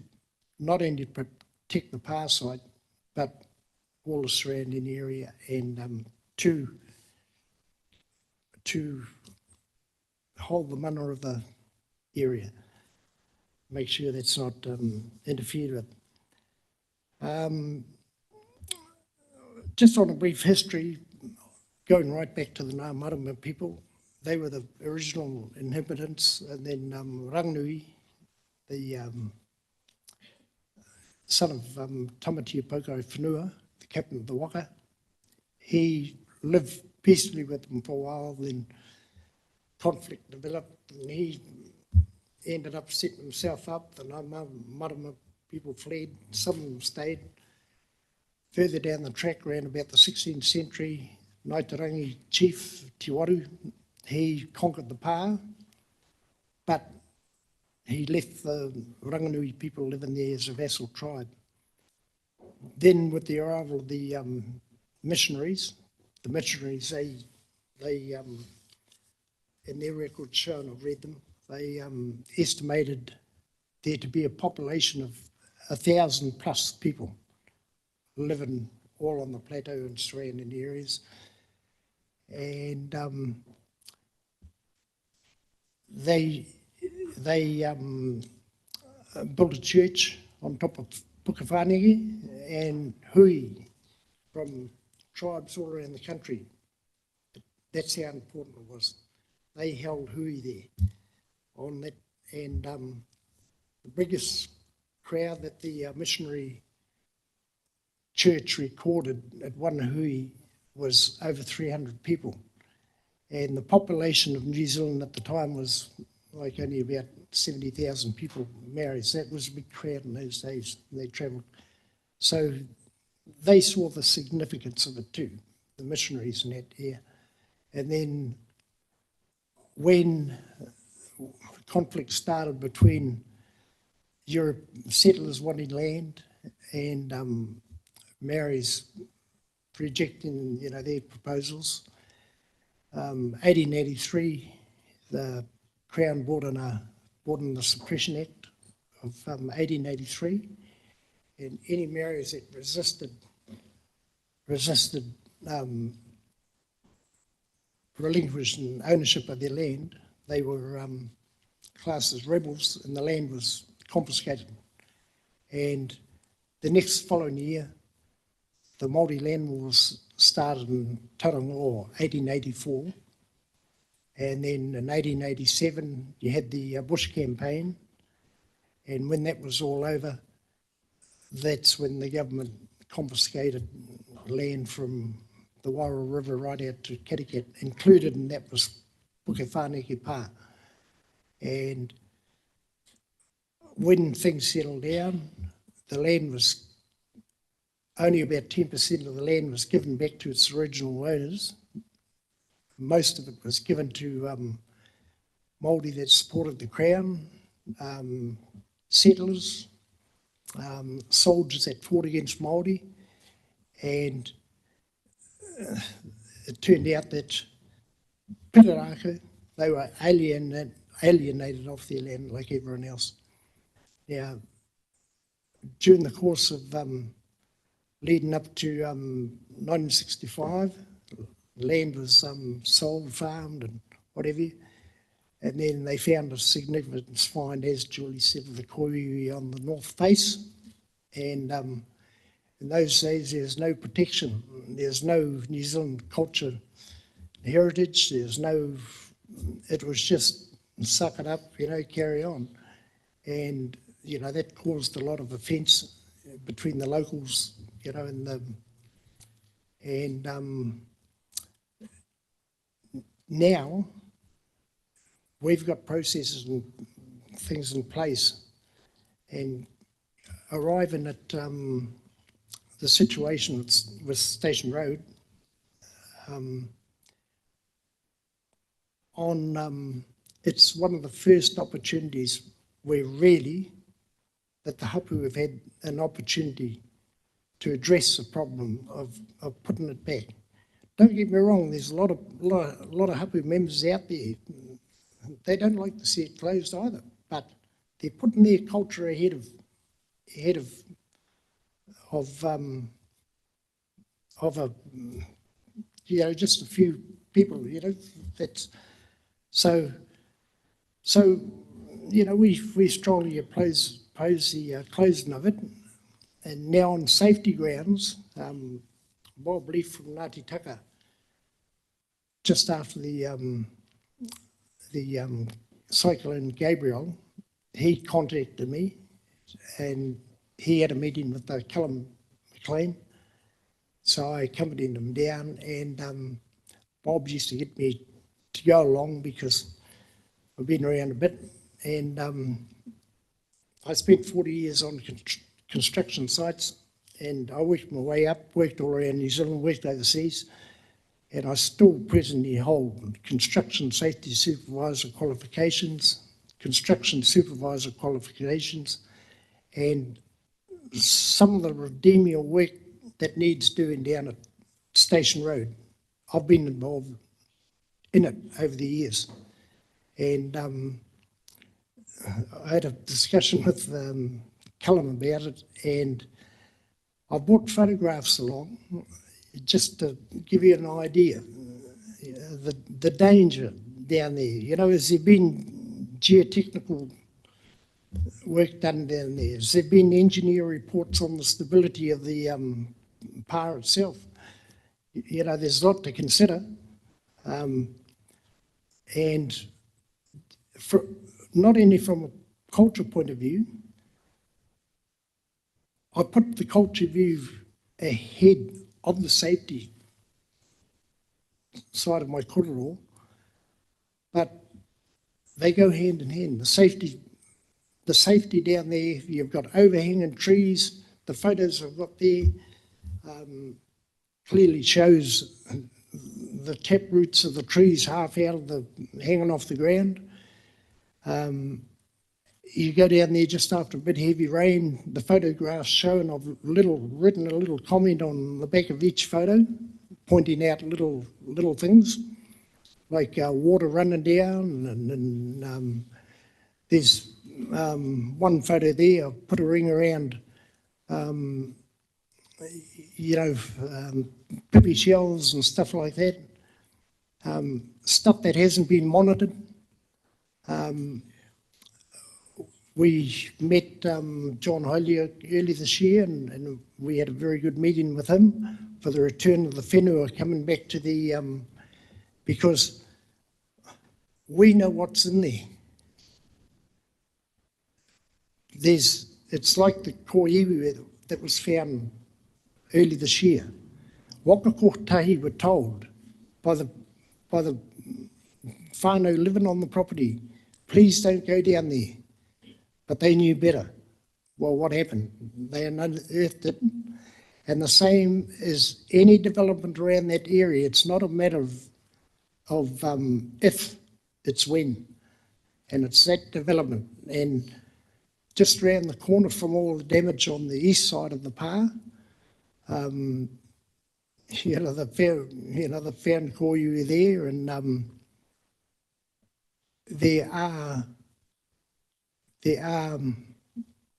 not only protect the pa site, but all the surrounding area, and to hold the mana of the area, make sure that's not interfered with. Just on a brief history, going right back to the Ngā Marama people, they were the original inhabitants, and then Ranganui, the son of Tamatia Pokau Whenua, the captain of the Waka, he lived peacefully with them for a while, then conflict developed, and he ended up setting himself up. The Ngā Marama people fled, some of them stayed. Further down the track, around about the 16th century, Ngaitarangi chief, Te Waru, he conquered the pa, but he left the Ranganui people living there as a vassal tribe. Then with the arrival of the missionaries, they in their records shown, I've read them, they estimated there to be a population of 1,000 plus people living all on the plateau and surrounding areas. And they built a church on top of Pukawhanigi and hui from tribes all around the country. That's how important it was. They held hui there on that, and the biggest crowd that the missionary church recorded at one hui was over 300 people. And the population of New Zealand at the time was like only about 70,000 people married. So that was a big crowd in those days. They travelled. So they saw the significance of it too, the missionaries in that area. And then when conflict started between Europe settlers wanting land and Maoris rejecting, their proposals, 1883, the Crown brought in the Suppression Act of 1883, and any Maoris that resisted relinquishing ownership of their land, they were classed as rebels, and the land was confiscated. And the next following year, the Māori land wars started in Tauranga, 1884. And then in 1887, you had the Bush campaign. And when that was all over, that's when the government confiscated land from the Wairau River right out to Catacat. Included in that was Pukawhanigi Pā. And when things settled down, the land was only about 10% of the land was given back to its original owners. Most of it was given to Māori that supported the Crown, settlers, soldiers that fought against Māori, and it turned out that Piraraka, they were alienated off their land like everyone else. Now, during the course of leading up to 1965, land was sold, farmed and whatever, and then they found a significance find, as Julie said, of the koiwi on the north face, and in those days there's no protection, there's no New Zealand culture heritage, there's no, it was just suck it up, carry on, and that caused a lot of offence between the locals, and now we've got processes and things in place, and arriving at the situation with Station Road, it's one of the first opportunities where really that the hapu have had an opportunity to address the problem of putting it back. Don't get me wrong, there's a lot of hapu members out there. They don't like to see it closed either, but they're putting their culture ahead of just a few people, that's so we strongly oppose the closing of it. And now on safety grounds, Bob Leaf from Ngāti Taka, just after the Cyclone Gabriel, he contacted me and he had a meeting with Callum McLean. So I accompanied him down, and Bob used to get me to go along because I've been around a bit, and I spent 40 years on construction sites, and I worked my way up, worked all around New Zealand, worked overseas, and I still presently hold construction safety supervisor qualifications, construction supervisor qualifications, and some of the remedial work that needs doing down at Station Road. I've been involved in it over the years. And I had a discussion with Callum about it, and I brought photographs along just to give you an idea, the danger down there. Has there been geotechnical work done down there? Has there been engineer reports on the stability of the PAR itself? You know, there's a lot to consider. And not only from a culture point of view, I put the culture view ahead of the safety side of my korero, but they go hand in hand. The safety down there, you've got overhanging trees. The photos I've got there clearly shows the tap roots of the trees half out of the, hanging off the ground. You go down there just after a bit heavy rain, the photographs showing, I've written a little comment on the back of each photo, pointing out little things, like water running down, and there's one photo there, I've put a ring around, you know, pippy shells and stuff like that, stuff that hasn't been monitored. We met John Holyoke early this year, and we had a very good meeting with him for the return of the whenua coming back to the, because we know what's in there. It's like the koiwi that was found early this year. Waka Kotahi were told by the whānau living on the property, please don't go down there. But they knew better. Well, what happened? They unearthed it. And the same as any development around that area, it's not a matter of if, it's when. And it's that development. And just around the corner from all the damage on the east side of the PAR, the found koiwi there, and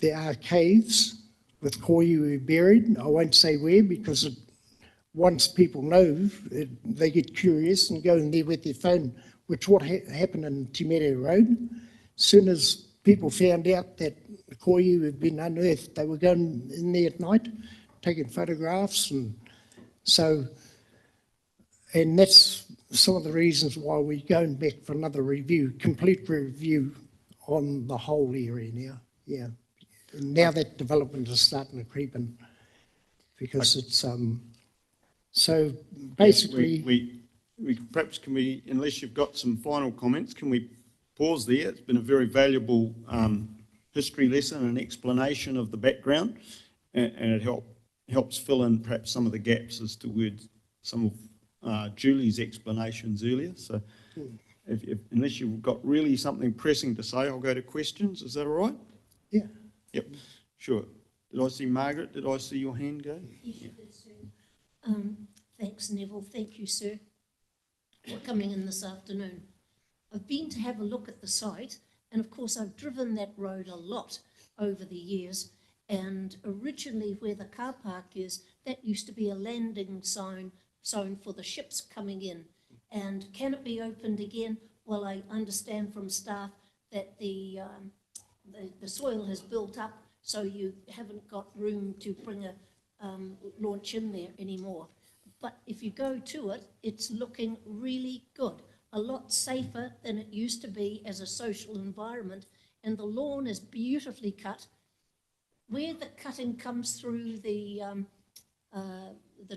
there are caves with koiwi buried. I won't say where, because once people know, they get curious and go in there with their phone, which what happened in Te Mere Road. As soon as people found out that the koiwi had been unearthed, they were going in there at night, taking photographs, and that's some of the reasons why we're going back for another review, complete review on the whole area now. Yeah, and now that development is starting to creep in, because it's so basically. We perhaps can we, unless you've got some final comments, can we pause there? It's been a very valuable history lesson and explanation of the background, and it helps fill in perhaps some of the gaps as to where some of Julie's explanations earlier. So unless you've got really something pressing to say, I'll go to questions. Is that all right? Yeah. Yep, sure. Did I see Margaret? Did I see your hand go? Yes, you did, sir. Thanks, Neville. Thank you, sir, for coming in this afternoon. I've been to have a look at the site, and of course I've driven that road a lot over the years, and originally where the car park is, that used to be a landing zone for the ships coming in. And can it be opened again? Well, I understand from staff that the soil has built up, so you haven't got room to bring a launch in there anymore. But if you go to it, it's looking really good, a lot safer than it used to be as a social environment, and the lawn is beautifully cut. Where the cutting comes through the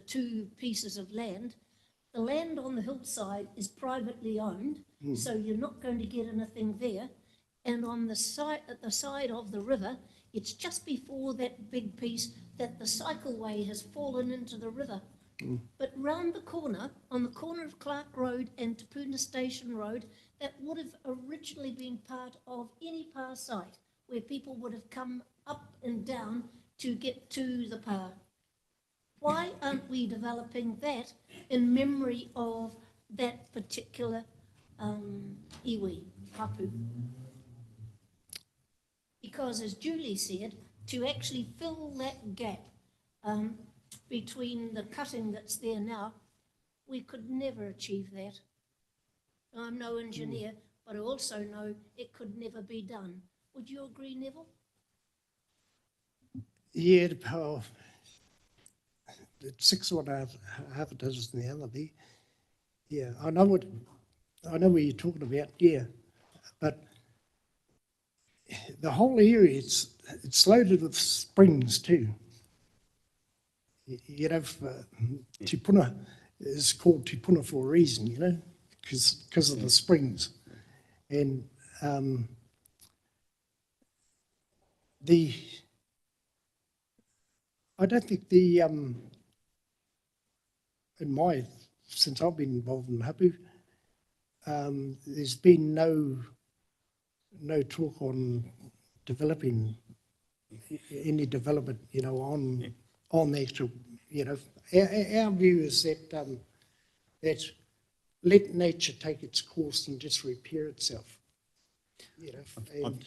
two pieces of land, the land on the hillside is privately owned, so you're not going to get anything there. And on the side, at the side of the river, it's just before that big piece that the cycleway has fallen into the river. But round the corner, on the corner of Clark Road and Te Puna Station Road, that would have originally been part of any PAR site, where people would have come up and down to get to the PAR. Why aren't we developing that in memory of that particular iwi, hapu? Because as Julie said, to actually fill that gap between the cutting that's there now, we could never achieve that. I'm no engineer, but I also know it could never be done. Would you agree, Neville? Yeah, it's 6 or half a dozen the other there. Yeah, I know what you're talking about, yeah. But the whole area, it's loaded with springs too. You know, Te Puna is called Te Puna for a reason, you know, because of the springs. And I don't think since I've been involved in Hapu, there's been no talk on developing any development, you know, on the actual, you know, our view is that let nature take its course and just repair itself, you know. And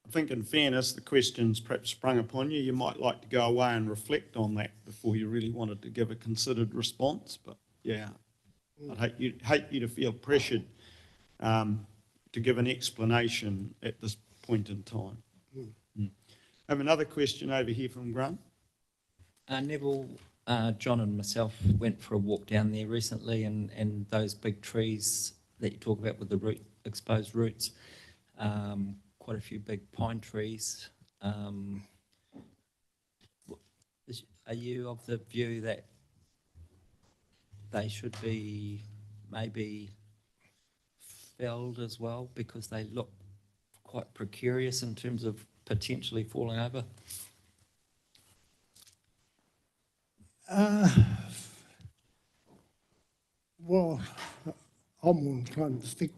I think in fairness, the question's perhaps sprung upon you. You might like to go away and reflect on that before you really wanted to give a considered response. But yeah, I'd hate you to feel pressured to give an explanation at this point in time. I have another question over here from Grant. Neville, John and myself went for a walk down there recently, and those big trees that you talk about with the exposed roots, quite a few big pine trees. Are you of the view that they should be maybe felled as well, because they look quite precarious in terms of potentially falling over? Well, I'm more inclined to think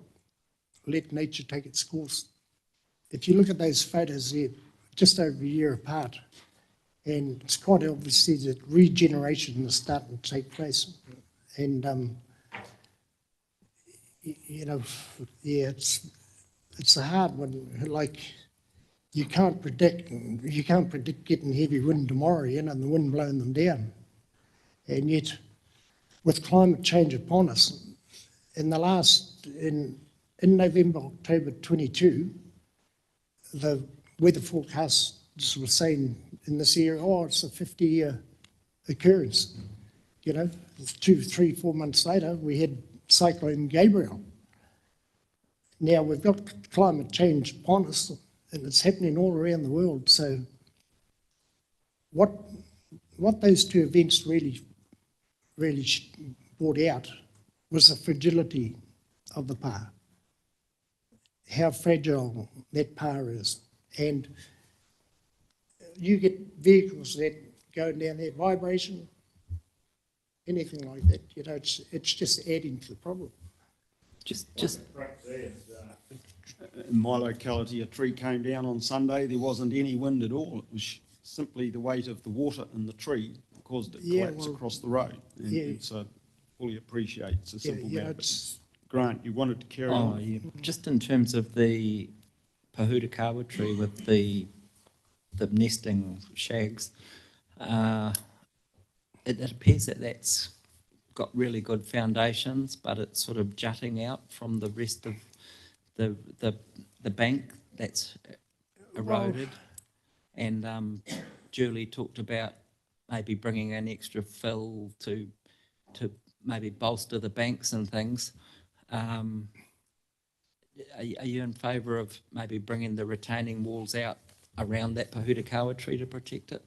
let nature take its course. If you look at those photos, they're just over a year apart, and it's quite obviously that regeneration is starting to take place. And you know, yeah, it's a hard one. Like, you can't predict getting heavy wind tomorrow, you know, and the wind blowing them down. And yet, with climate change upon us, in November, October 22, the weather forecasts were saying in this area, oh, it's a 50-year occurrence. You know, 2, 3, 4 months later, we had Cyclone Gabriel. Now we've got climate change upon us, and it's happening all around the world. So what those two events really brought out was the fragility of the pa, how fragile that pa is. And you get vehicles that go down there, vibration, anything like that, you know, it's just adding to the problem. In my locality, a tree came down on Sunday. There wasn't any wind at all. It was simply the weight of the water in the tree caused it to collapse across the road. And so fully appreciate it's a simple matter. Grant, you wanted to carry on? Yeah. Just in terms of the Pahutakawa tree with the nesting shags, it appears that that's got really good foundations, but it's sort of jutting out from the rest of the bank that's eroded. And Julie talked about maybe bringing an extra fill to maybe bolster the banks and things. Are you in favour of maybe bringing the retaining walls out around that Pahutakawa tree to protect it?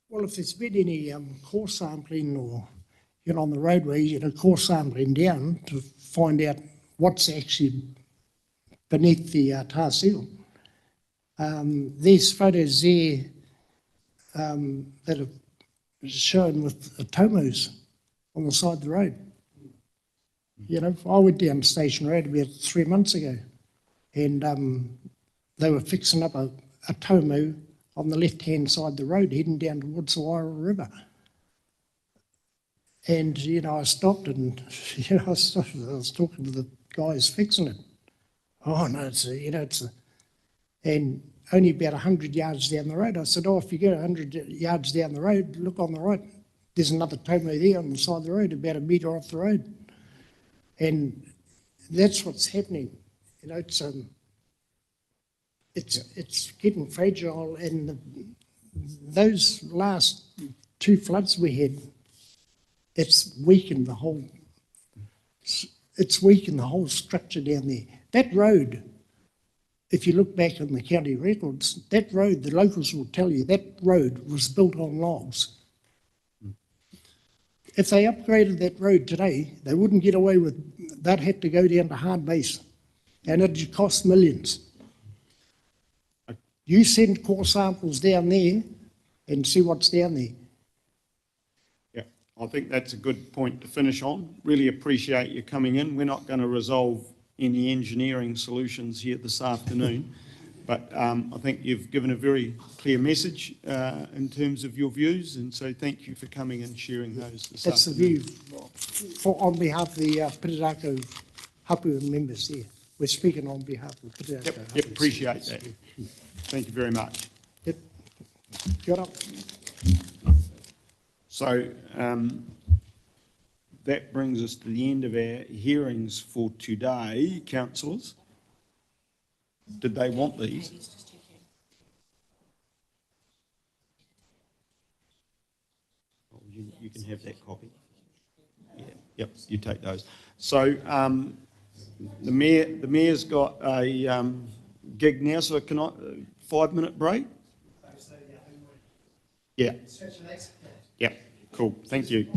Well, if there's been any core sampling or, you know, on the roadway, you know, core sampling down to find out what's actually beneath the tar seal. There's photos there that are shown with tomos on the side of the road. You know, I went down Station Road about 3 months ago, and they were fixing up a tomo on the left-hand side of the road, heading down towards the Wairau River. And, you know, I stopped and, you know, I was talking to the guys fixing it. Oh, no, and only about 100 yards down the road. I said, oh, if you go 100 yards down the road, look on the right, there's another tomo there on the side of the road, about a metre off the road. And that's what's happening. You know, it's getting fragile, and those last 2 floods we had, it's weakened the whole structure down there. That road, if you look back in the county records, that road, the locals will tell you, that road was built on logs. If they upgraded that road today, they wouldn't get away with, they'd have to go down to hard base, and it'd cost millions. You send core samples down there and see what's down there. Yeah, I think that's a good point to finish on. Really appreciate you coming in. We're not going to resolve any engineering solutions here this afternoon, but I think you've given a very clear message in terms of your views, and so thank you for coming and sharing those this That's afternoon. the view on behalf of the Pirirako Hapu members here. We're speaking on behalf of the Pirirako Hapu. Yep, appreciate that. Thank you very much. Yep. Got up. So that brings us to the end of our hearings for today, councillors. Did they want these? Oh, you can have that copy. Yeah, yep, you take those. So the mayor's got a gig now, so can I 5-minute break? Yeah. Yeah, cool. Thank you.